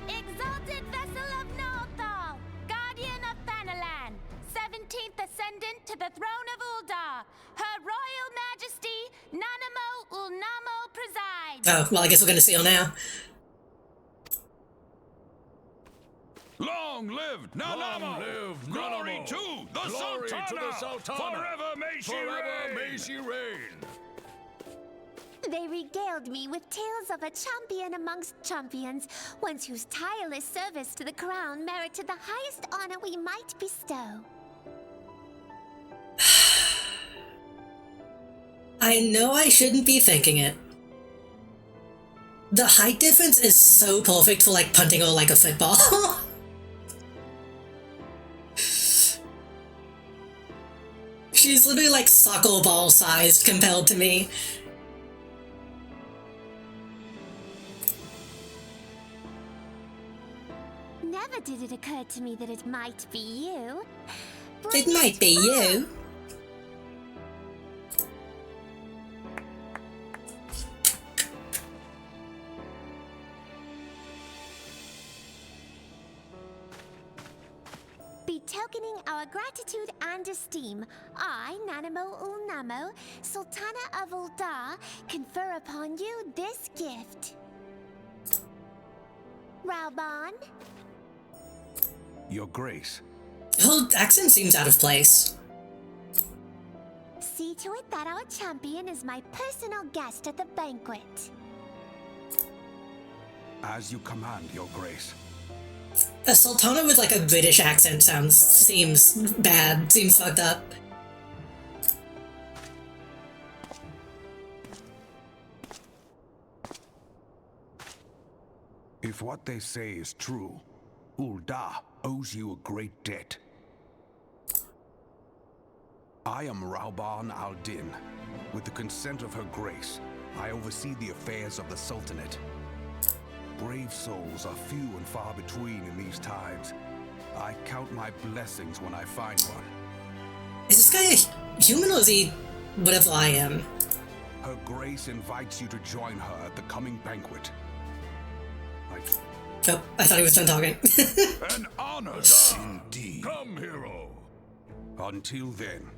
Exalted vessel of Northal, guardian of Thanalan, 17th ascendant to the throne of Uldar, Her Royal Majesty, Nanamo Ulnamo presides. Oh, well, I guess we're gonna see her now. Long live Nanamo! Glory to the Sultana! Forever may she reign! They regaled me with tales of a champion amongst champions, ones whose tireless service to the crown merited the highest honor we might bestow. I know I shouldn't be thinking it. The height difference is so perfect for, like, punting her like a football. She's literally like soccer ball sized compared to me. Never did it occur to me that it might be you. It might be you. Betokening our gratitude and esteem, I, Nanamo Ulnamo, Sultana of Uldar, confer upon you this gift. Rauban? Your Grace. Her accent seems out of place. See to it that our champion is my personal guest at the banquet. As you command, Your Grace. A Sultana with like a British accent seems bad, seems fucked up. If what they say is true, Uldar owes you a great debt. I am Rauban al-Din. With the consent of Her Grace, I oversee the affairs of the Sultanate. Brave souls are few and far between in these times. I count my blessings when I find one. Is this guy a human or is he whatever I am? Her Grace invites you to join her at the coming banquet. Oh, I thought he was done talking. An honor, indeed. Come, hero. Until then.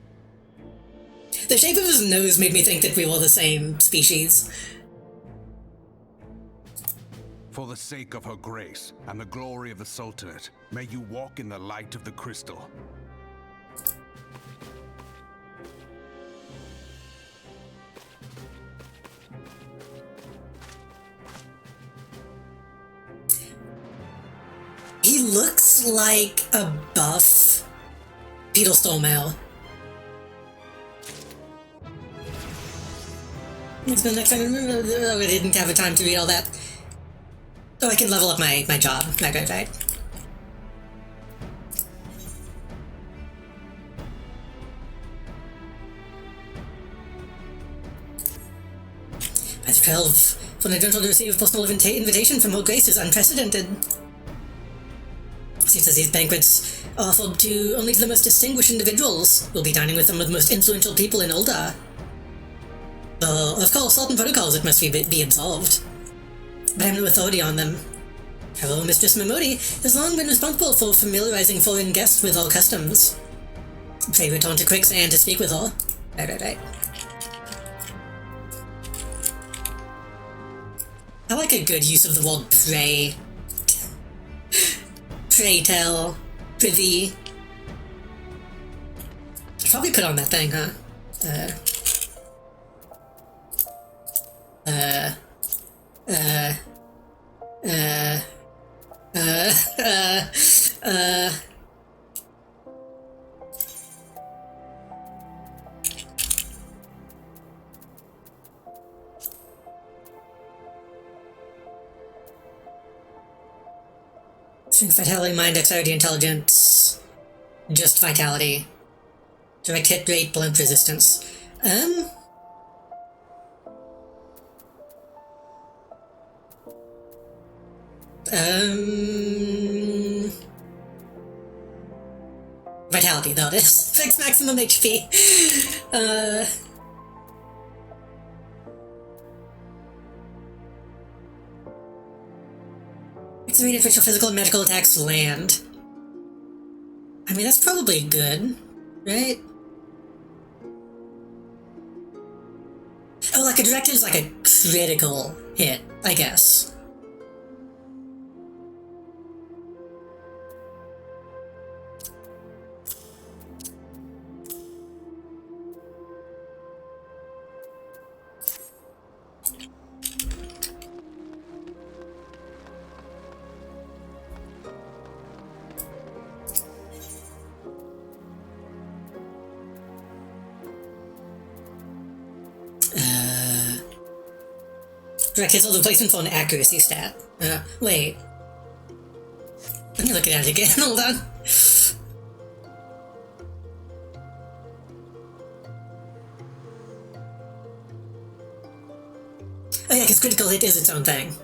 The shape of his nose made me think that we were the same species. For the sake of Her Grace and the glory of the Sultanate, may you walk in the light of the crystal. He looks like a buff Peter Stormare. It's the next time. Oh, I didn't have the time to read all that. Oh, I can level up my job. Right. At 12, for an adventurer to receive personal invitation from Her Grace is unprecedented. Seems as these banquets are offered to only to the most distinguished individuals. We'll be dining with some of the most influential people in Uldar. Of course, certain protocols that must be absolved. But I have no authority on them. Hello, Mistress Momodi has long been responsible for familiarizing foreign guests with our customs. Pray return to Quicksand to speak with her. Right. I like a good use of the word pray. Pray tell. Privy. Should probably put on that thing, huh? Strength, vitality, mind, dexterity, intelligence. Just vitality. Direct hit rate, blunt resistance. Vitality, though it is. Fix maximum HP. Activated official physical and medical attacks land. I mean, that's probably good, right? Oh, like a direct hit is like a critical hit, I guess. Direct hits also placement for an accuracy stat. Wait. Let me look at it again, hold on. Oh yeah, because critical hit is its own thing.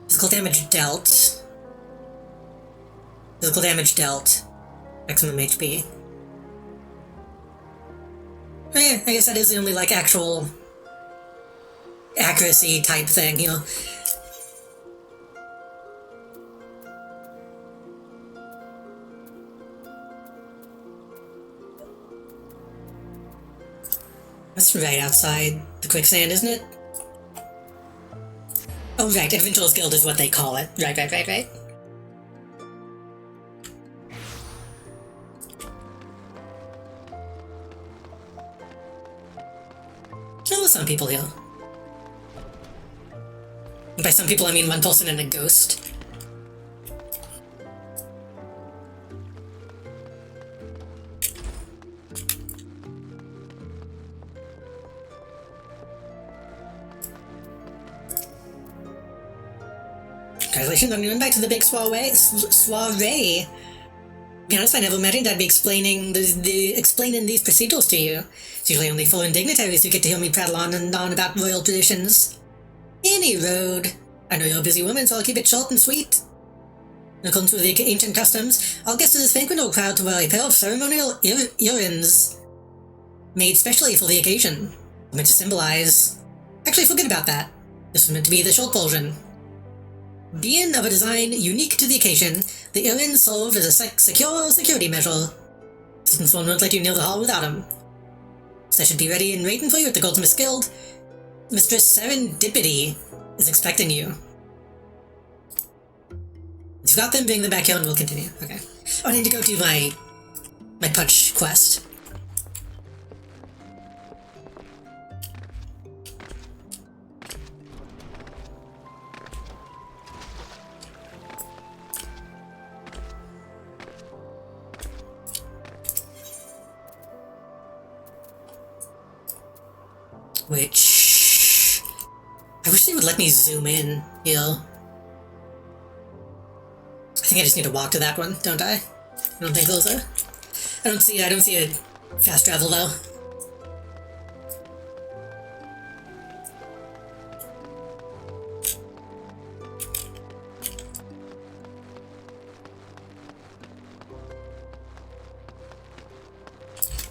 Physical damage dealt. Physical damage dealt. Maximum HP. Oh yeah, I guess that is the only, like, actual accuracy type thing, you know? That's right outside the quicksand, isn't it? Oh right, Adventurers Guild is what they call it. Right. Well, some people do. And by some people, I mean one person and a ghost. Congratulations on your invite to the big soiree. To be honest, I never imagined I'd be explaining explaining these procedures to you. It's usually only foreign dignitaries who get to hear me prattle on and on about royal traditions. Any road. I know you're a busy woman, so I'll keep it short and sweet. In accordance with the ancient customs, all guests of this banquet are proud to wear a pair of ceremonial earrings made specially for the occasion. Meant to symbolize... Actually, forget about that. This was meant to be the short version. Being of a design unique to the occasion, the earrings serve as a secure security measure, since one won't let you near the hall without them. So I should be ready and waiting for you at the Goldsmiths Guild. Mistress Serendipity is expecting you. If you've got them, bring them back here and we'll continue. Okay. Oh, I need to go do my punch quest. Which... I wish they would let me zoom in, you know? I think I just need to walk to that one, don't I? I don't think those are... I don't see a fast travel, though.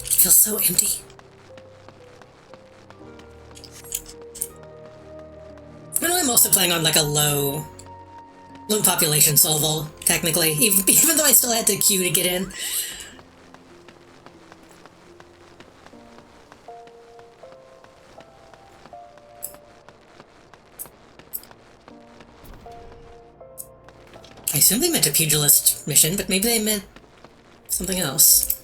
It feels so empty. I know I'm also playing on like a low population Solval, technically, even though I still had to queue to get in. I assume they meant a pugilist mission, but maybe they meant something else.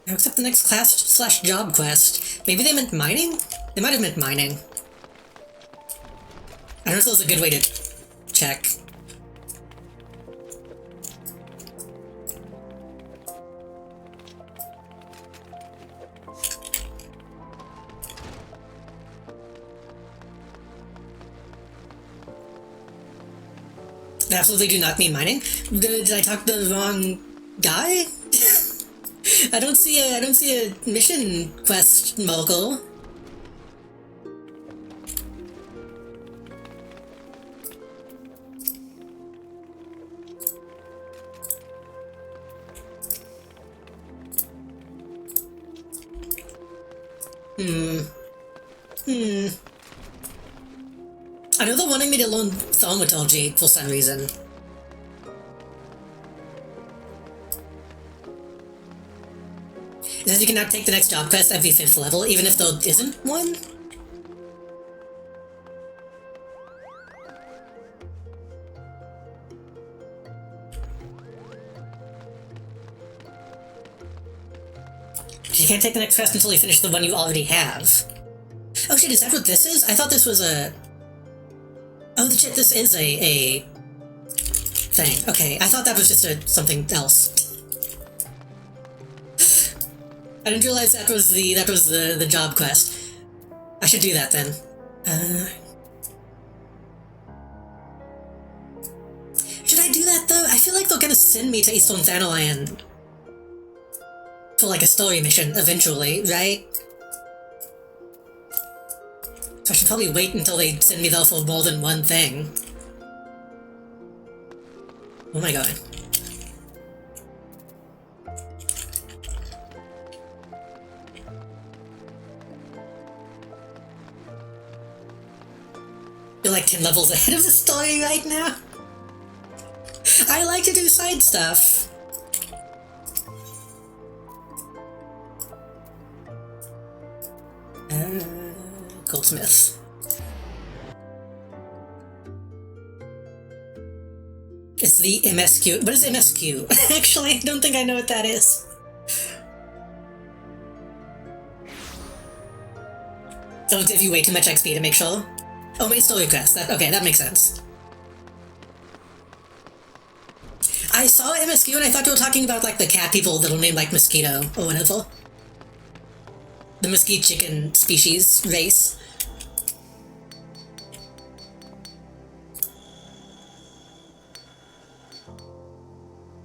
Now accept the next class / job quest. Maybe they meant mining? They might have meant mining. I don't know if that was a good way to check. They absolutely do not mean mining. Did I talk to the wrong guy? I don't see a mission quest mogul. I know they're wanting me to learn thaumaturgy for some reason. It says you cannot take the next job quest every 5th level, even if there isn't one? You can't take the next quest until you finish the one you already have. Oh shit, is that what this is? I thought this was a... Oh shit, this is a thing. Okay, I thought that was just something else. I didn't realize that was the job quest. I should do that then. Should I do that though? I feel like they're gonna send me to Eastern Thanalan for like a story mission eventually, right? So I should probably wait until they send me there for more than one thing. Oh my god. You're like 10 levels ahead of the story right now. I like to do side stuff. Goldsmith. It's the MSQ. What is MSQ? Actually, I don't think I know what that is. It'll give you way too much XP to make sure. Oh, main story quest. Okay, that makes sense. I saw MSQ and I thought you were talking about like the cat people that'll name like Mosquito or whatever. The mesquite chicken species race.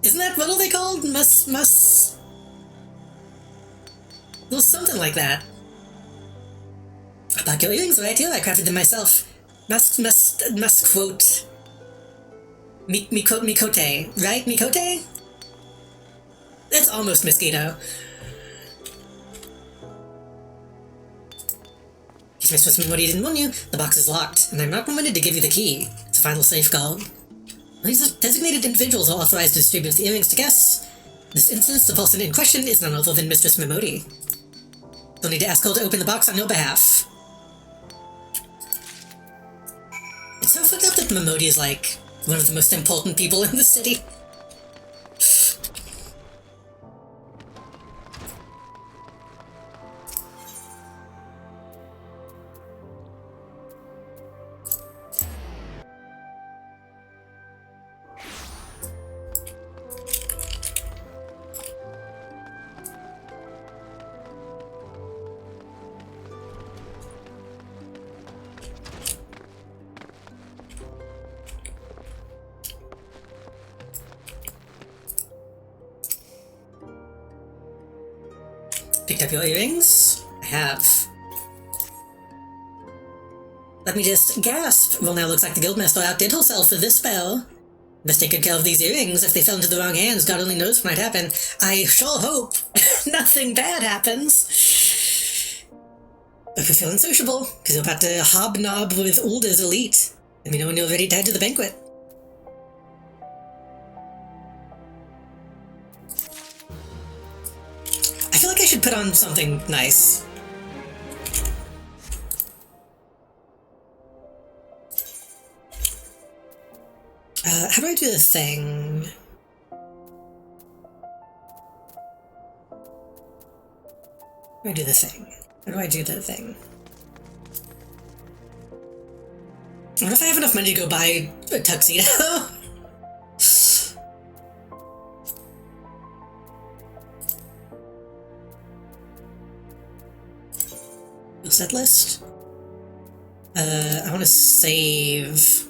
Isn't that, what are they called? There's something like that. About your earrings right here, I crafted them myself. Must quote... Mikote, right? Mikote? That's almost mosquito. Mistress Memory didn't warn you. The box is locked, and I'm not permitted to give you the key. It's a final safeguard. These designated individuals are authorized to distribute the earrings to guests. In this instance, the person in question is none other than Mistress Memodi. You'll need to ask her to open the box on your behalf. It's so fucked up that Memodi is like one of the most important people in the city. Picked up your earrings? I have. Let me just gasp. Well, now looks like the Guildmaster outdid herself for this spell. Best take good care of these earrings. If they fell into the wrong hands, God only knows what might happen. I sure hope nothing bad happens. If you're feeling sociable, because you're about to hobnob with Ulda's elite, let me know when you're ready to head to the banquet. I feel like I should put on something nice. How do I do the thing? How do I do the thing? How do I do the thing? I wonder if I have enough money to go buy a tuxedo. Set list? I want to save.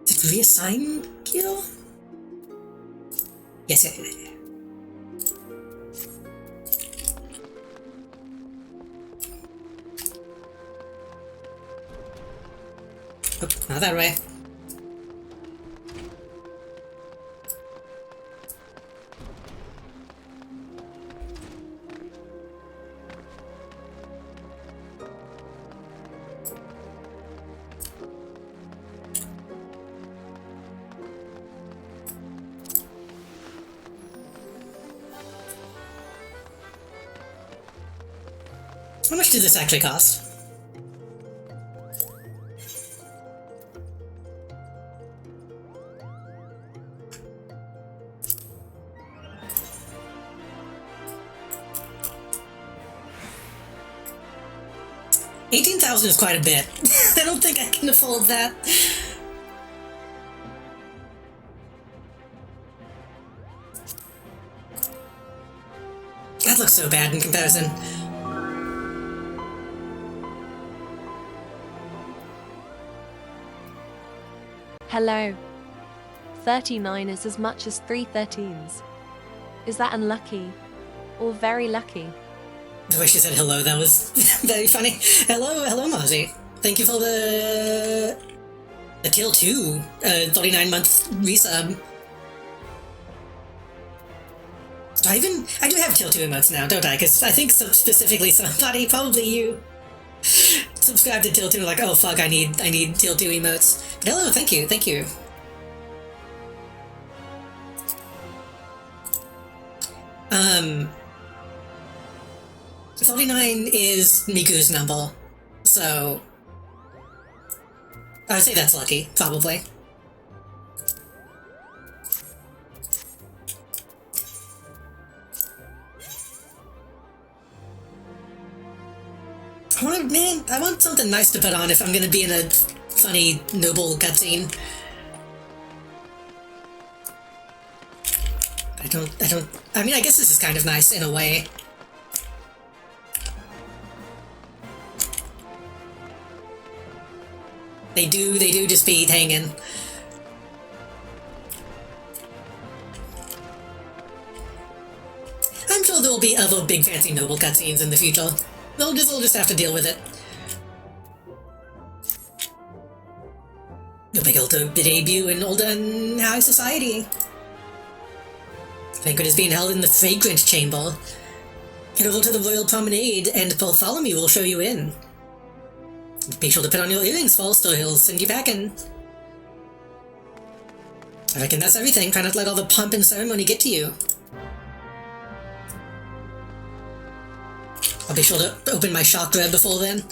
Did it reassign Gil? Yes, yeah. Oh, not that way. How much did this actually cost? $18,000 is quite a bit. I don't think I can afford that. That looks so bad in comparison. Hello. 39 is as much as 3 13s. Is that unlucky? Or very lucky? The way she said hello, that was very funny. Hello, Mozzie. Thank you for the Tier 2, 39-month resub. I do have Tier 2 emotes now, don't I? Because I think specifically somebody, probably you, subscribed to Tier 2 like, oh fuck, I need Tier 2 emotes. But hello, thank you. 39 is Miku's number, so I would say that's lucky, probably. I want something nice to put on if I'm gonna be in a funny, noble cutscene. I mean, I guess this is kind of nice in a way. They do just be hanging. I'm sure there will be other big fancy noble cutscenes in the future. They'll just have to deal with it. You'll be able to debut in Olden High Society. Banquet is being held in the Fragrant Chamber. Head over to the Royal Promenade and Bartholomew will show you in. Be sure to put on your earrings first or he'll send you packing. I reckon that's everything. Try not to let all the pomp and ceremony get to you. I'll be sure to open my chakra before then.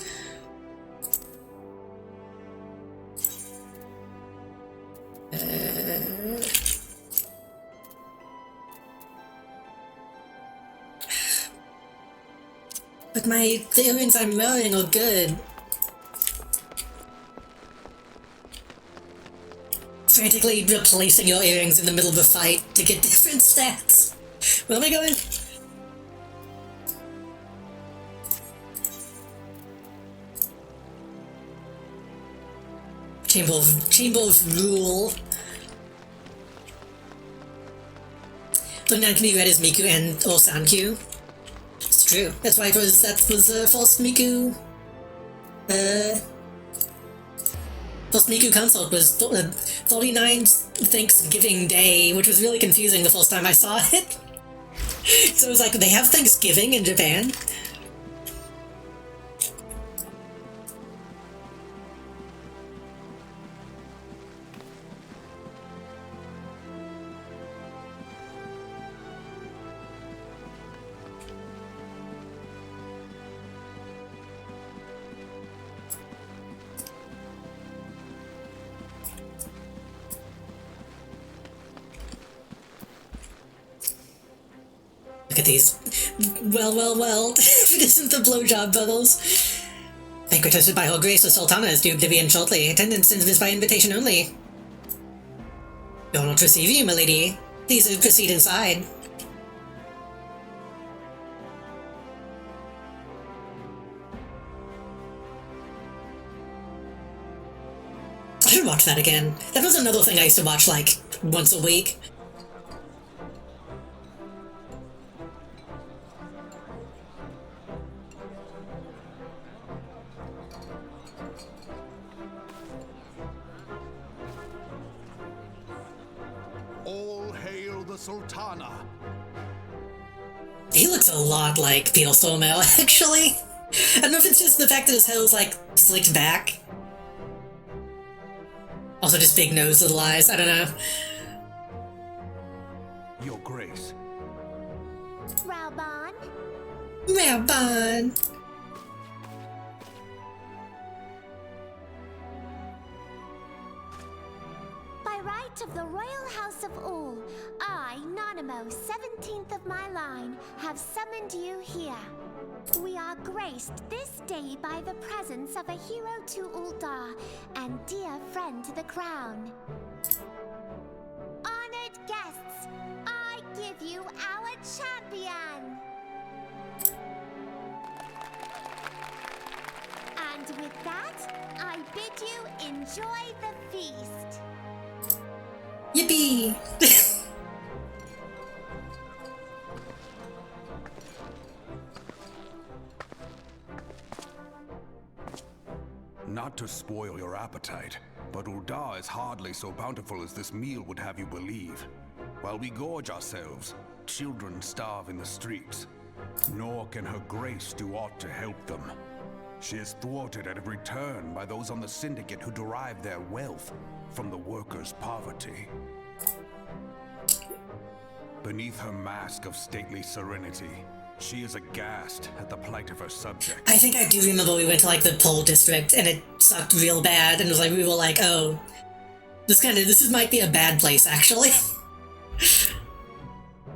But the earrings I'm wearing are good. Frantically replacing your earrings in the middle of a fight to get different stats. Where am I going? Chamber of Rule. But now can be read as Miku and or Sankyu. It's true. That's why that was false Miku. False Miku consult was 49th Thanksgiving Day, which was really confusing the first time I saw it. So it was like, they have Thanksgiving in Japan? Look at these. Well. If it isn't the blowjob bubbles. Banquet hosted by Her Grace the Sultana is due to begin shortly. Attendance is by invitation only. Your honor to receive you, my lady. Please proceed inside. I should watch that again. That was another thing I used to watch like once a week. All hail the Sultana! He looks a lot like Beetle Stormell, actually. I don't know if it's just the fact that his hair is like slicked back. Also just big nose, little eyes, I don't know. Your Grace. Raubon, Raubon. by right of the Royal House of All, I, Nanamo, 17th of my line, have summoned you here. We are graced this day by the presence of a hero to Uldar and dear friend to the crown. Honored guests, I give you our champion! And with that, I bid you enjoy the feast. Yippee! Not to spoil your appetite, but Uldar is hardly so bountiful as this meal would have you believe. While we gorge ourselves, children starve in the streets. Nor can Her Grace do aught to help them. She is thwarted at every turn by those on the Syndicate who derive their wealth from the workers' poverty. Beneath her mask of stately serenity, she is aghast at the plight of her subjects. I think I do remember we went to like the Pole District and it sucked real bad and it was like, we were like, oh, this might be a bad place actually.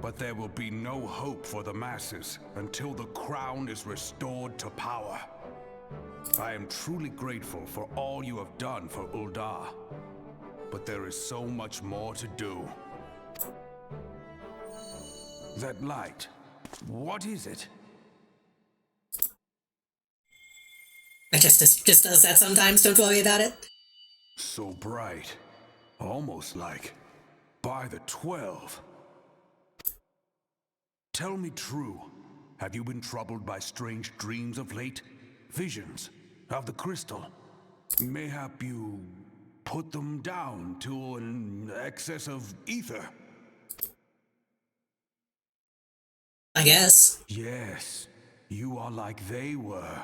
But there will be no hope for the masses until the crown is restored to power. I am truly grateful for all you have done for Uldar, but there is so much more to do. That light, what is it? It just does that sometimes, don't worry about it. So bright, almost like by the 12. Tell me true, have you been troubled by strange dreams of late? Visions of the crystal? Mayhap you put them down to an excess of ether? I guess. Yes, you are like they were.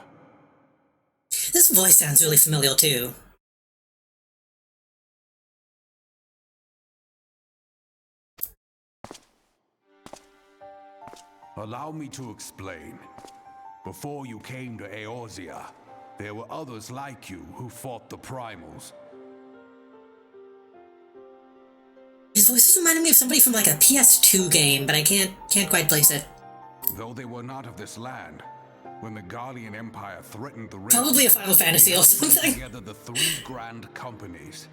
This voice sounds really familiar too. Allow me to explain. Before you came to Eorzea, there were others like you who fought the primals. His voice is reminding me of somebody from like a PS2 game, but I can't quite place it. Though they were not of this land, when the Guardian Empire threatened the realm, Probably a Final Fantasy or they something. together the three grand companies.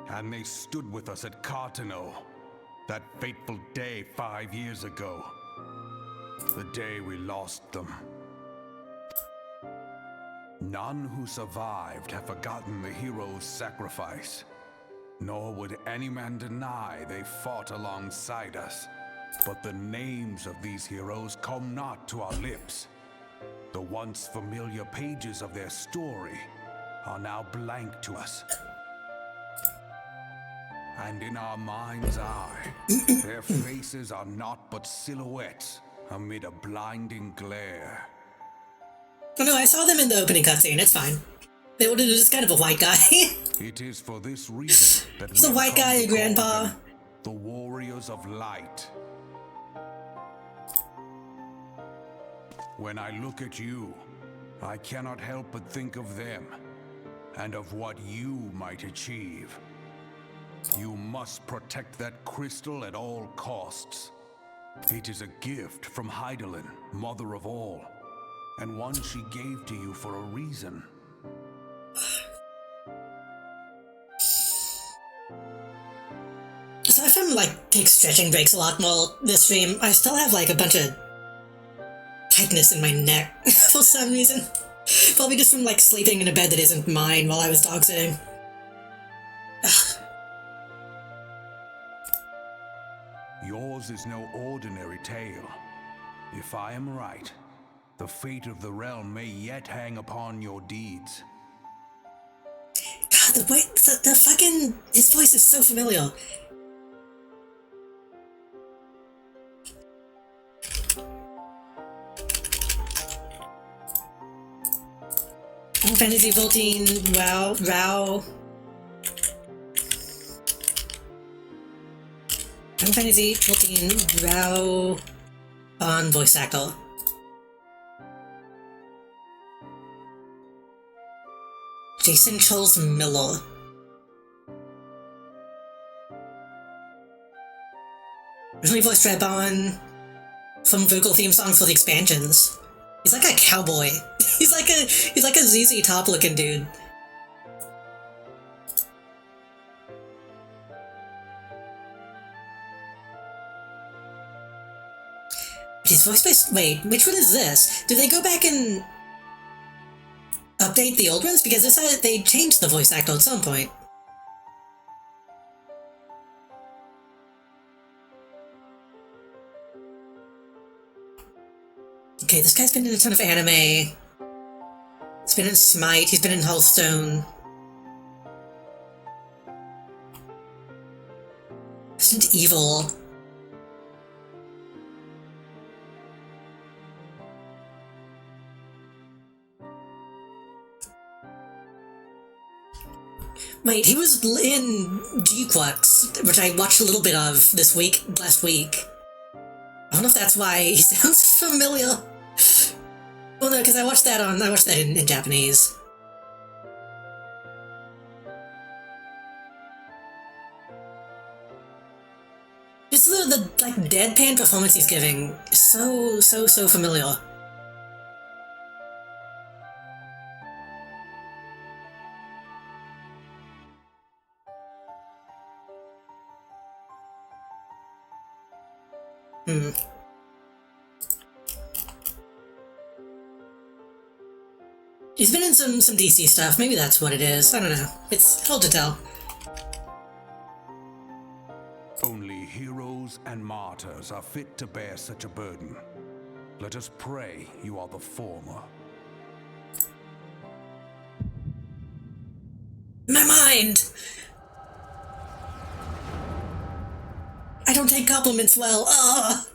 And they stood with us at Cartano, that fateful day 5 years ago. The day we lost them. None who survived have forgotten the hero's sacrifice. nor would any man deny they fought alongside us. But the names of these heroes come not to our lips. The once familiar pages of their story are now blank to us. And in our mind's eye, their faces are naught but silhouettes amid a blinding glare. Oh no, I saw them in the opening cutscene, it's fine. They were just kind of a white guy. It is for this reason that It's a white guy, a grandpa. The warriors of light. When I look at you, I cannot help but think of them, and of what you might achieve. You must protect that crystal at all costs. It is a gift from Heidelin, mother of all, and one she gave to you for a reason. So if I'm like take stretching breaks a lot more this stream, I still have like a bunch of tightness in my neck for some reason. Probably just from like sleeping in a bed that isn't mine while I was dog sitting. Yours is no ordinary tale. If I am right, the fate of the realm may yet hang upon your deeds. God, the fucking... his voice is so familiar. Fantasy 14, wow. Fantasy 14, Rao on voice actor. Jason Charles Miller. Originally voiced Rabon from vocal theme song for the expansions. He's like a cowboy. He's like a ZZ Top looking dude. His voice by... wait, which one is this? Did they go back and update the old ones? Because this they changed the voice actor at some point. Okay, this guy's been in a ton of anime. He's been in Smite, he's been in Hearthstone. Resident Evil. Wait, he was in G-Quacks, which I watched a little bit of last week. I don't know if that's why he sounds familiar. Well, no, because I watched that in Japanese. Just the like deadpan performance he's giving is so familiar. He's been in some DC stuff. Maybe that's what it is. I don't know. It's hard to tell. Only heroes and martyrs are fit to bear such a burden. Let us pray you are the former. My mind! I don't take compliments well. Ugh!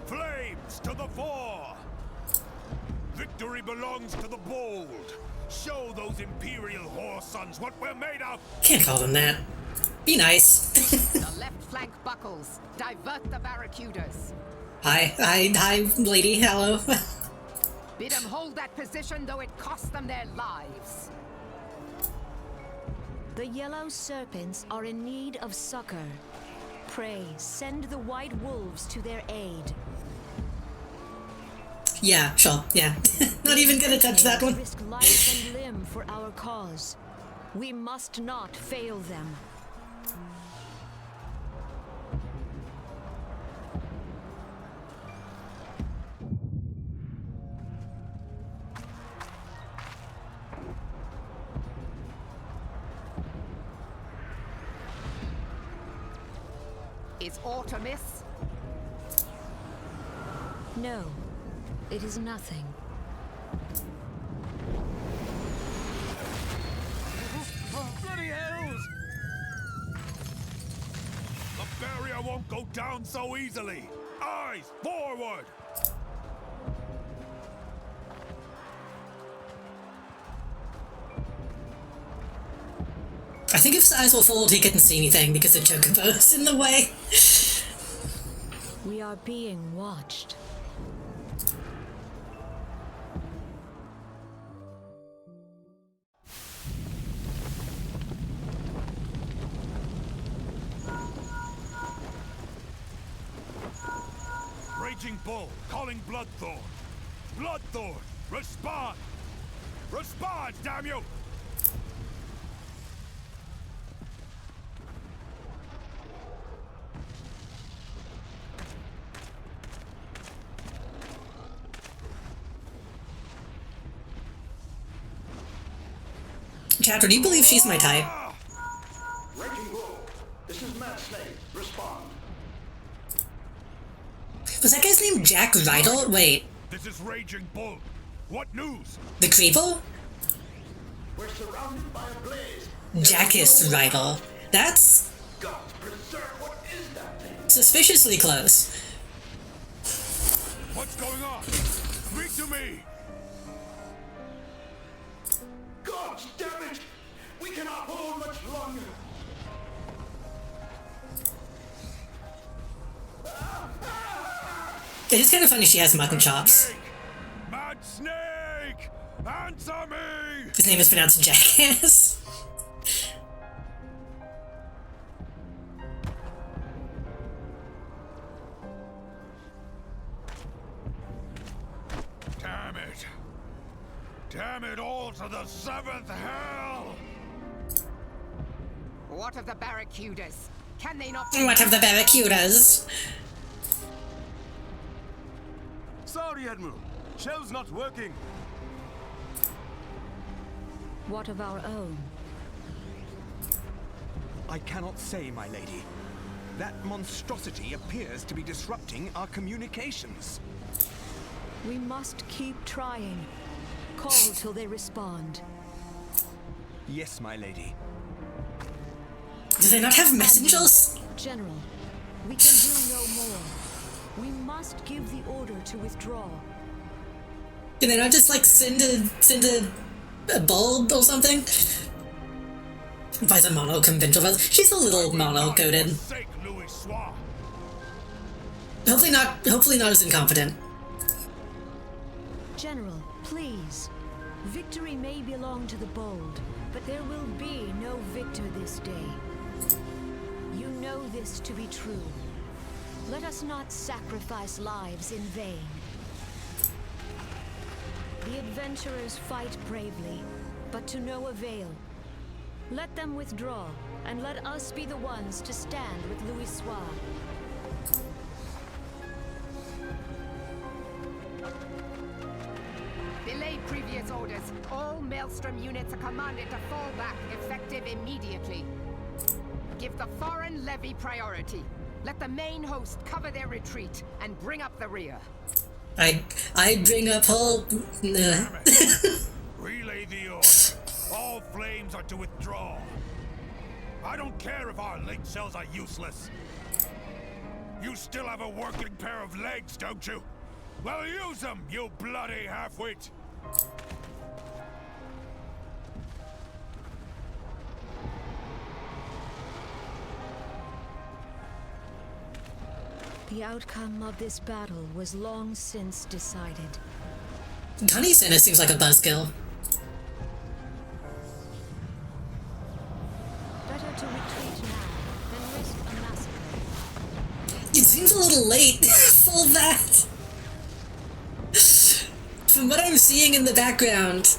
Flames to the fore! Victory belongs to the bold. Show those Imperial whore sons what we're made of! Can't call them that. Be nice. left flank buckles. Divert the barracudas. Hi, lady, hello. Bid them hold that position, though it cost them their lives. The yellow serpents are in need of succor. Pray, send the white wolves to their aid. Yeah, sure, yeah. Not even gonna touch that one. Risk life and limb for our cause. We must not fail them. Is aught amiss? No, it is nothing. Bloody hells! The barrier won't go down so easily! Eyes forward! I think if his eyes were forward, he couldn't see anything because the chocobo's in the way. We are being watched. Raging Bull, calling Bloodthorn! Bloodthorn, respond! Respond, damn you! Chapter, do you believe she's my type? Raging Bull, this is Mad Snake. Respond. Was that guy's name Jack Rydell? Wait, This is Raging Bull. What news? the Creeple? We're surrounded by a blaze. Jackus Rydell. That's God preserve, what is that thing? suspiciously close. What's going on? Speak to me! God damn it! We cannot hold much longer. It is kind of funny she has mutton chops. Snake! Mad Snake! Answer me! His name is pronounced Jackass. Damn it! Damn it all to the seventh hell! What of the barracudas? Can they not... What of the barracudas? Sorry, Admiral. Shell's not working. What of our own? I cannot say, my lady. That monstrosity appears to be disrupting our communications. We must keep trying. Call till they respond. Yes, my lady. Do they not have messengers? General, we can do no more. We must give the order to withdraw. Can they not just like send a bulb or something? Buys a mono conventional. She's a little mono coded. Forsake Louis Soir. Hopefully not as incompetent. General, please. Victory may belong to the bold, but there will be no victor this day. You know this to be true. Let us not sacrifice lives in vain. The adventurers fight bravely, but to no avail. Let them withdraw, and let us be the ones to stand with Louis Soir. Belay previous orders. All Maelstrom units are commanded to fall back, effective immediately. Give the foreign levy priority. Let the main host cover their retreat and bring up the rear. I bring up whole. Relay the order. All flames are to withdraw. I don't care if our link cells are useless. You still have a working pair of legs, don't you? Well, use them, you bloody half-wit! The outcome of this battle was long since decided. Gunny Center seems like a buzzkill. Better to retreat now than risk a massacre. It seems a little late for that. From what I'm seeing in the background.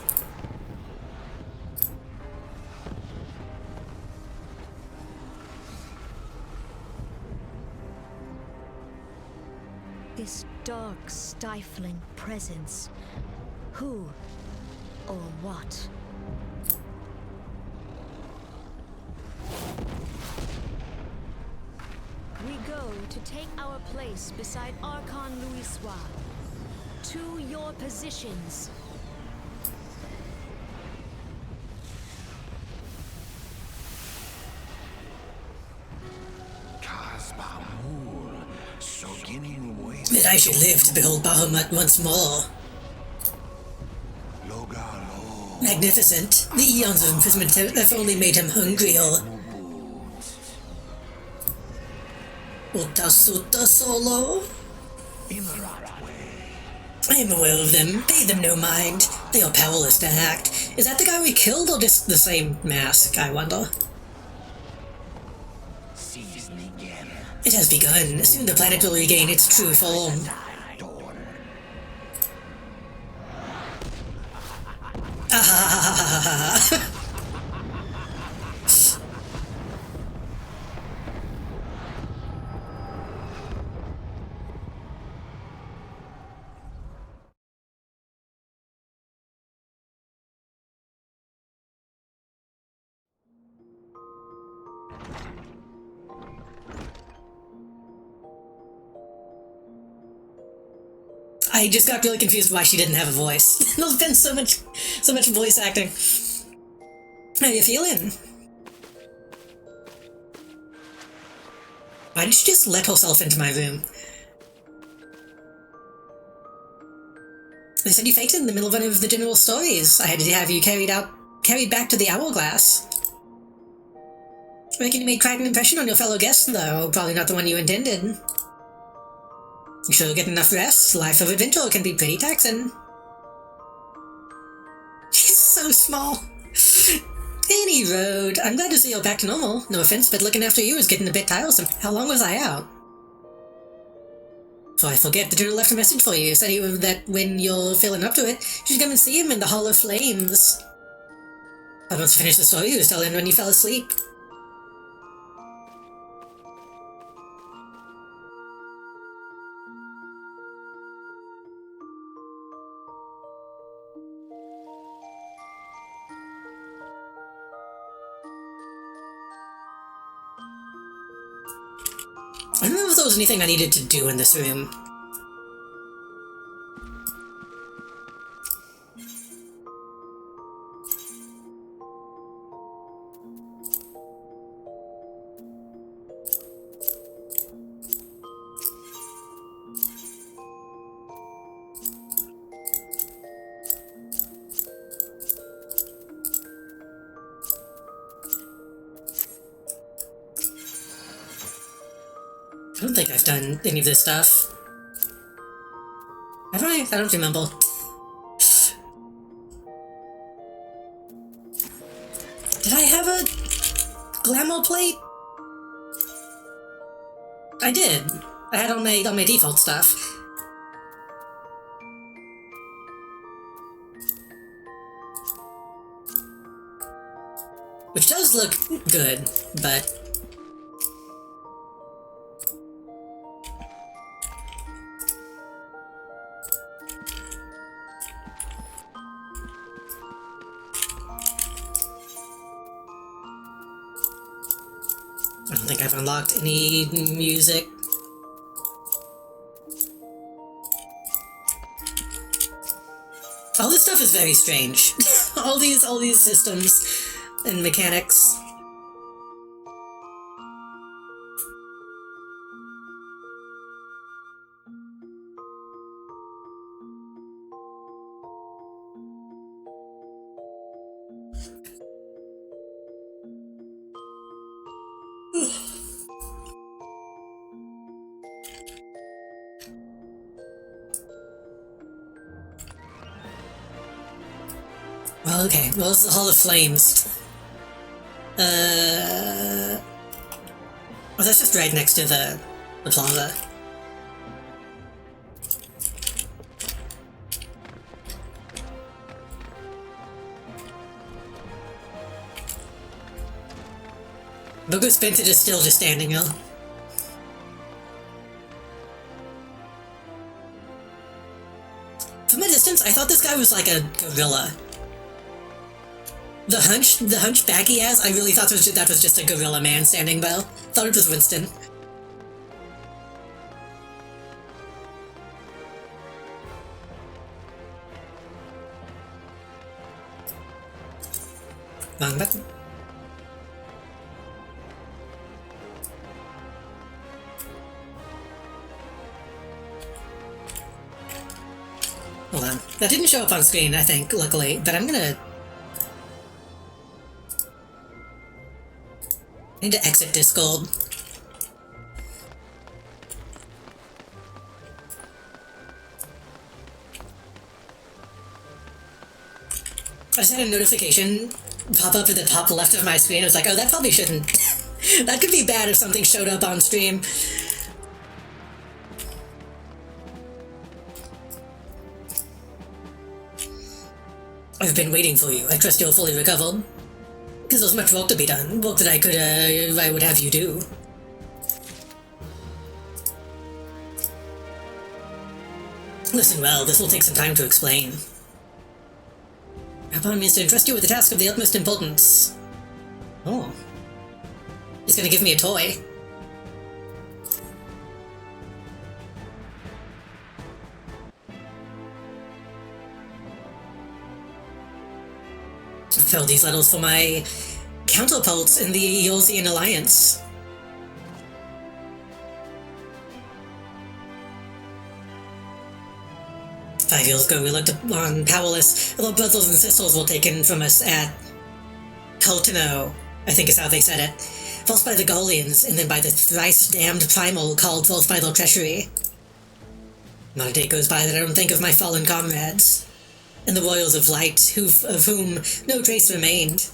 This dark, stifling presence. Who or what? We go to take our place beside Archon Louisoix. To your positions. That I should live to behold Bahamut once more. Magnificent. The eons of imprisonment have only made him hungrier. Utasuta solo. I am aware of them. Pay them no mind. They are powerless to act. Is that the guy we killed, or just the same mask, I wonder? It has begun. Soon the planet will regain its true form. Ah! I just got really confused why she didn't have a voice. There's been so much voice acting. How you feeling? Why did she just let herself into my room? They said you fainted in the middle of one of the general stories. I had to have you carried back to the hourglass. I reckon you made quite an impression on your fellow guests, though. Probably not the one you intended. You sure get enough rest? Life of adventure can be pretty taxing. She's so small. Any road. I'm glad to see you're back to normal. No offense, but looking after you is getting a bit tiresome. How long was I out? Before I forget, the general left a message for you. Said that when you're feeling up to it, you should come and see him in the Hall of Flames. But once you finish the story, you was telling when you fell asleep. I don't know if there was anything I needed to do in this room. I don't think I've done any of this stuff. Have I? I don't remember. Did I have a glamour plate? I did. I had all my default stuff. Which does look good, but I don't think I've unlocked any music. All this stuff is very strange. all these systems and mechanics. Well, okay. Well, it's the Hall of Flames. Oh, that's just right next to the plaza. Bogus Vincent is still just standing, though. From a distance, I thought this guy was like a gorilla. The hunchback he has, I really thought that was just a gorilla man standing by. Thought it was Winston. Wrong button. Hold on. That didn't show up on screen, I think, luckily, but I'm gonna... I need to exit Discord. I just had a notification pop up at the top left of my screen. I was like, oh, that probably shouldn't... that could be bad if something showed up on stream. I've been waiting for you. I trust you're fully recovered. Because there's much work to be done. Work that I would have you do. Listen well, this will take some time to explain. Upon means to entrust you with a task of the utmost importance. Oh. He's gonna give me a toy. I filled these letters for my counterparts in the Eorzean Alliance. "5 years ago, we looked upon powerless, although brothers and sisters were taken from us at Coltino, I think is how they said it. First by the Gaulians, and then by the thrice-damned Primal called forth by their treachery. Not a day goes by that I don't think of my fallen comrades, and the Royals of Light, of whom no trace remained.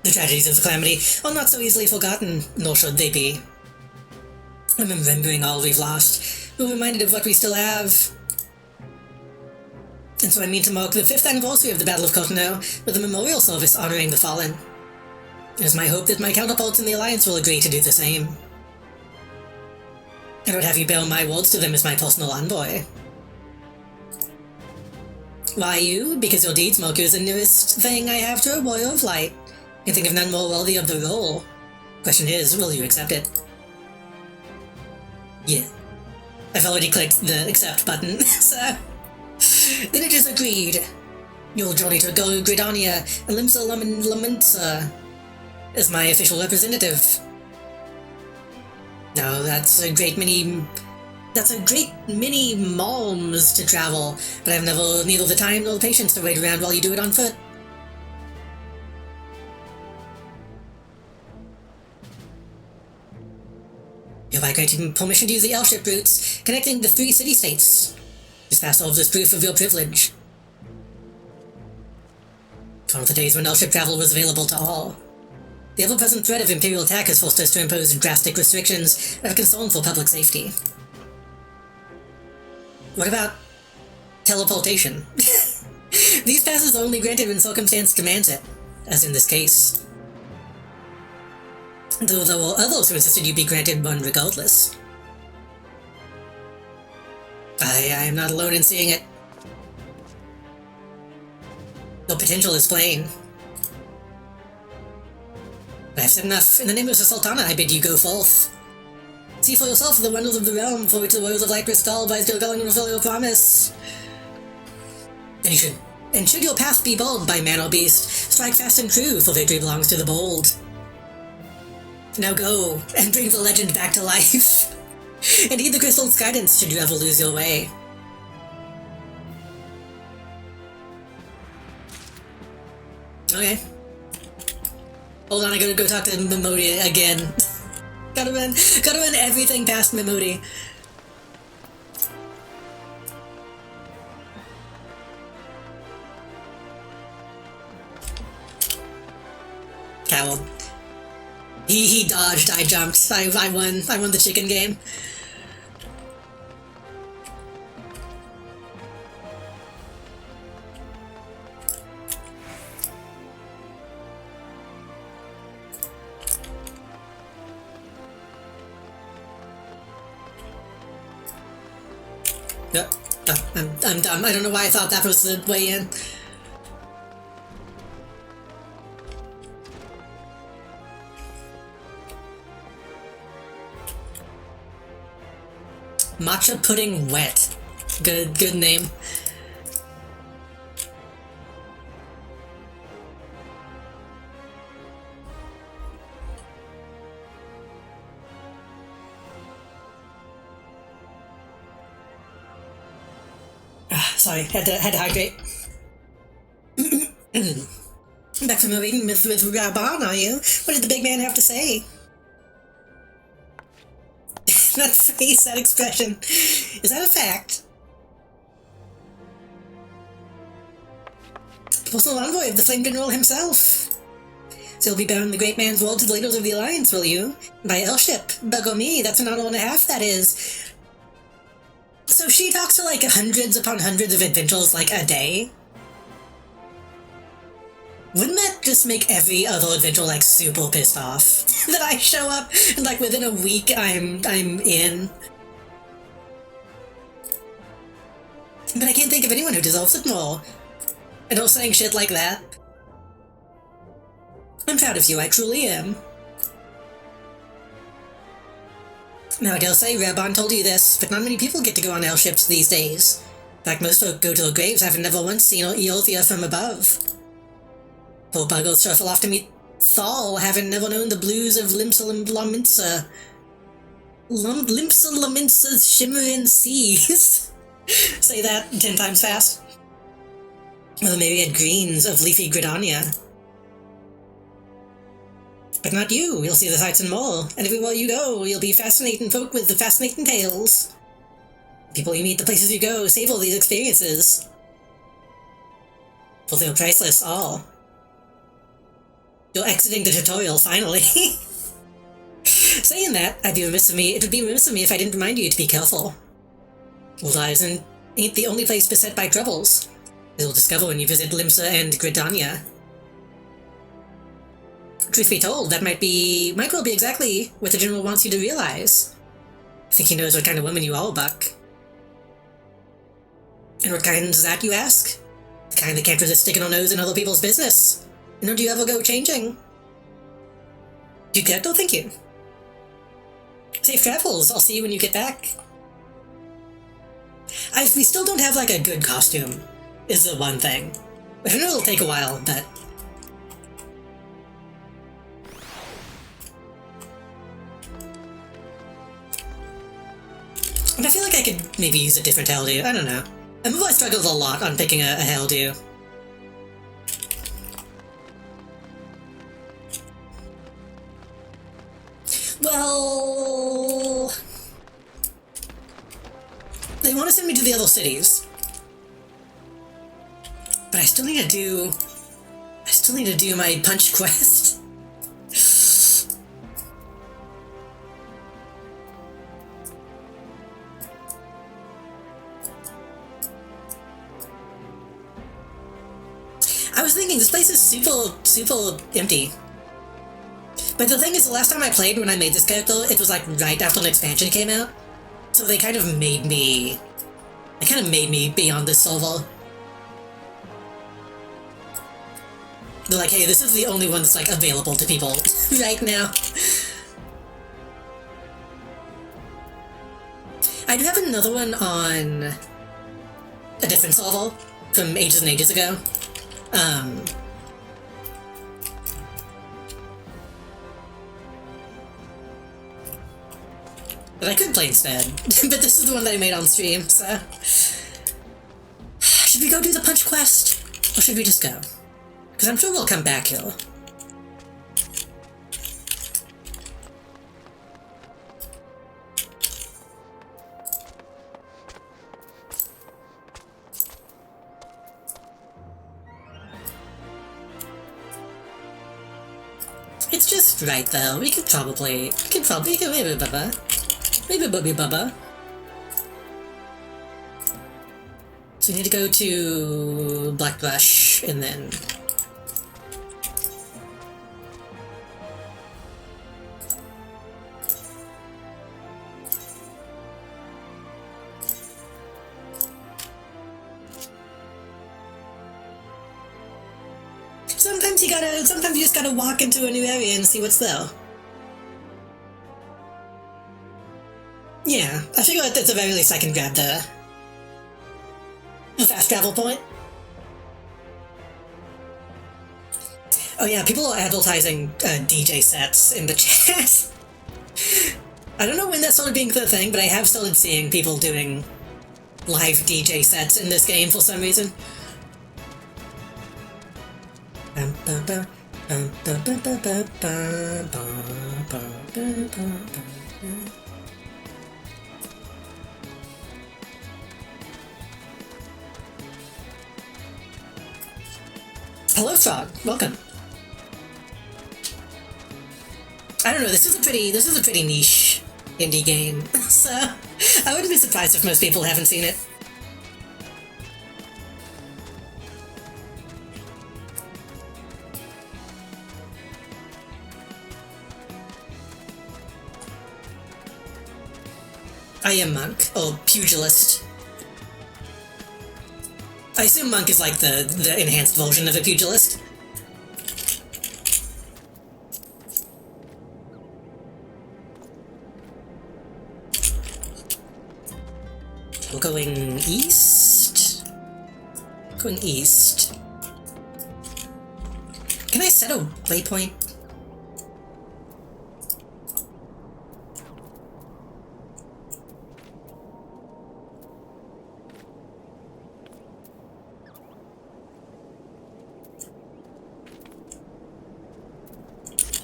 The tragedies of the Calamity are not so easily forgotten, nor should they be. I'm remembering all we've lost, we're reminded of what we still have. And so I mean to mark the 5th anniversary of the Battle of Cotonou with a memorial service honoring the fallen. It is my hope that my counterparts in the Alliance will agree to do the same. I would have you bear my words to them as my personal envoy. Why you? Because your deeds mark you as the nearest thing I have to a Warrior of Light. I can think of none more worthy of the role. Question is, will you accept it? Yeah. I've already clicked the accept button, so... Then it is agreed. You'll journey to Gridania and Limsa Lamentsa as my official representative. No, that's a great many malms to travel, but I've neither the time nor the patience to wait around while you do it on foot. Hereby granting permission to use the airship routes connecting the 3 city-states. This pass serves as proof of your privilege. It's one of the days when airship travel was available to all. The ever-present threat of Imperial attack has forced us to impose drastic restrictions out of concern for public safety. What about teleportation? These passes are only granted when circumstance demands it, as in this case. Though there were others who insisted you be granted one regardless. I am not alone in seeing it. The potential is plain. I have said enough. In the name of the Sultana, I bid you go forth. See for yourself the wonders of the realm for which the Warriors of Light Crystal by still going to fulfill your promise. And should your path be bold by man or beast, strike fast and true, for victory belongs to the bold. Now go, and bring the legend back to life. And heed the crystal's guidance should you ever lose your way. Okay. Hold on, I gotta go talk to Mimodi again. Gotta run everything past Mimodi. Coward. He dodged, I jumped. I won. I won the chicken game. No, I'm dumb. I don't know why I thought that was the way in. Matcha pudding wet. Good name. Sorry, had to hydrate. Back from the meeting with Raban, are you? What did the big man have to say? That face, that expression. Is that a fact? The personal envoy of the Flame General himself. So you'll be bearing the great man's word to the leaders of the Alliance, will you? By airship. Bugger me, that's an hour and a half, that is. So she talks to like hundreds upon hundreds of adventurers like a day? Wouldn't that just make every other adventurer like super pissed off? That I show up and like within a week I'm in. But I can't think of anyone who deserves it more. And all saying shit like that. I'm proud of you, I truly am. Now I dare say Raban told you this, but not many people get to go on airships these days. In fact, most folk go to their graves having never once seen Eolthia from above. Poor buggers shuffle off to meet Thal, having never known the blues of Limpsa Laminsa's shimmering seas. Say that 10 times fast. Or the myriad greens of leafy Gridania. But not you, you'll see the sights and more, and everywhere you go, you'll be fascinating folk with the fascinating tales. The people you meet, the places you go, save all these experiences. For they're priceless, all. You're exiting the tutorial, finally. Saying that, it would be remiss of me if I didn't remind you to be careful. Old Eisen ain't the only place beset by troubles. You'll discover when you visit Limsa and Gridania. Truth be told, that might well be exactly what the General wants you to realize. I think he knows what kind of woman you are, Buck. And what kind is that, you ask? The kind that can't resist sticking her nose in other people's business. And don't you ever go changing? You get, don't think you. Safe travels, I'll see you when you get back. We still don't have, like, a good costume, is the one thing. I know it'll take a while, but... And I feel like I could maybe use a different hairdo, I don't know. I've always struggled a lot on picking a hairdo. Well... They want to send me to the other cities. But I still need to do my punch quest. I was thinking, this place is super empty. But the thing is, the last time I played when I made this character, it was like right after an expansion came out. So they kind of made me be on this server. They're like, hey, this is the only one that's like available to people right now. I do have another one on a different server from ages and ages ago. That I could play instead, but this is the one that I made on stream, so... Should we go do the punch quest? Or should we just go? Because I'm sure we'll come back here. just right though. We could probably maybe bubba. Maybe bubby bubba. So we need to go to Blackbrush and then sometimes you just gotta walk into a new area and see what's there. Yeah, I figure at the very least I can grab the fast travel point. Oh yeah, people are advertising DJ sets in the chat. I don't know when that started being the thing, but I have started seeing people doing live DJ sets in this game for some reason. Hello, Frog. Welcome. I don't know. This is a pretty niche indie game, so I wouldn't be surprised if most people haven't seen it. I am Monk, or Pugilist. I assume Monk is like the enhanced version of a Pugilist. We're going east? Going east. Can I set a waypoint?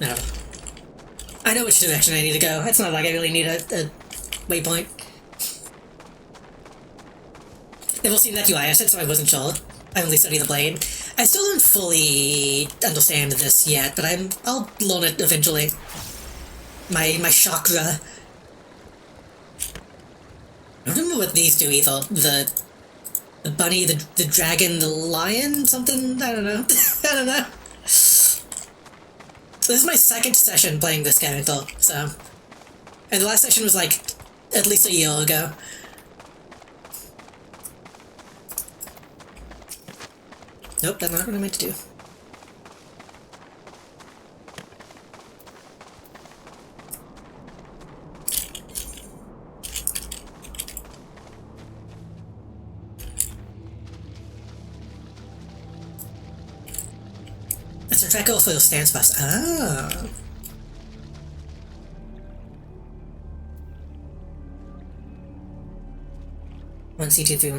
No. I know which direction I need to go. It's not like I really need a waypoint. Never seen that UI asset, so I wasn't sure. I only studied the blade. I still don't fully understand this yet, but I'll learn it eventually. My chakra. I don't remember what these do either. The bunny, the dragon, the lion, something? I don't know. I don't know. This is my second session playing this character, so... And the last session was like, at least a year ago. Nope, that's not what I meant to do. That's a tracker for your stance bus. Ah. One C2 3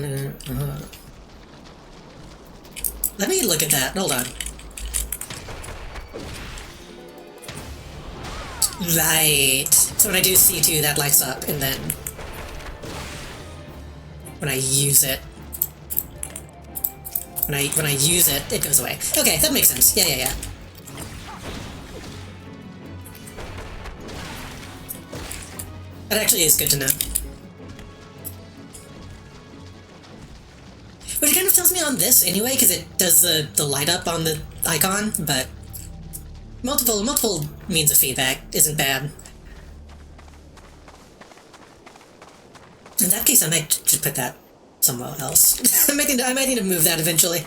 Let me look at that. Hold on. Right. So when I do C2, that lights up, and then when I use it, when I use it, it goes away. Okay, that makes sense. Yeah. That actually is good to know. Which kind of tells me on this anyway, because it does the light up on the icon, but multiple means of feedback isn't bad. In that case, I might just put that somewhere else. I might need to move that eventually.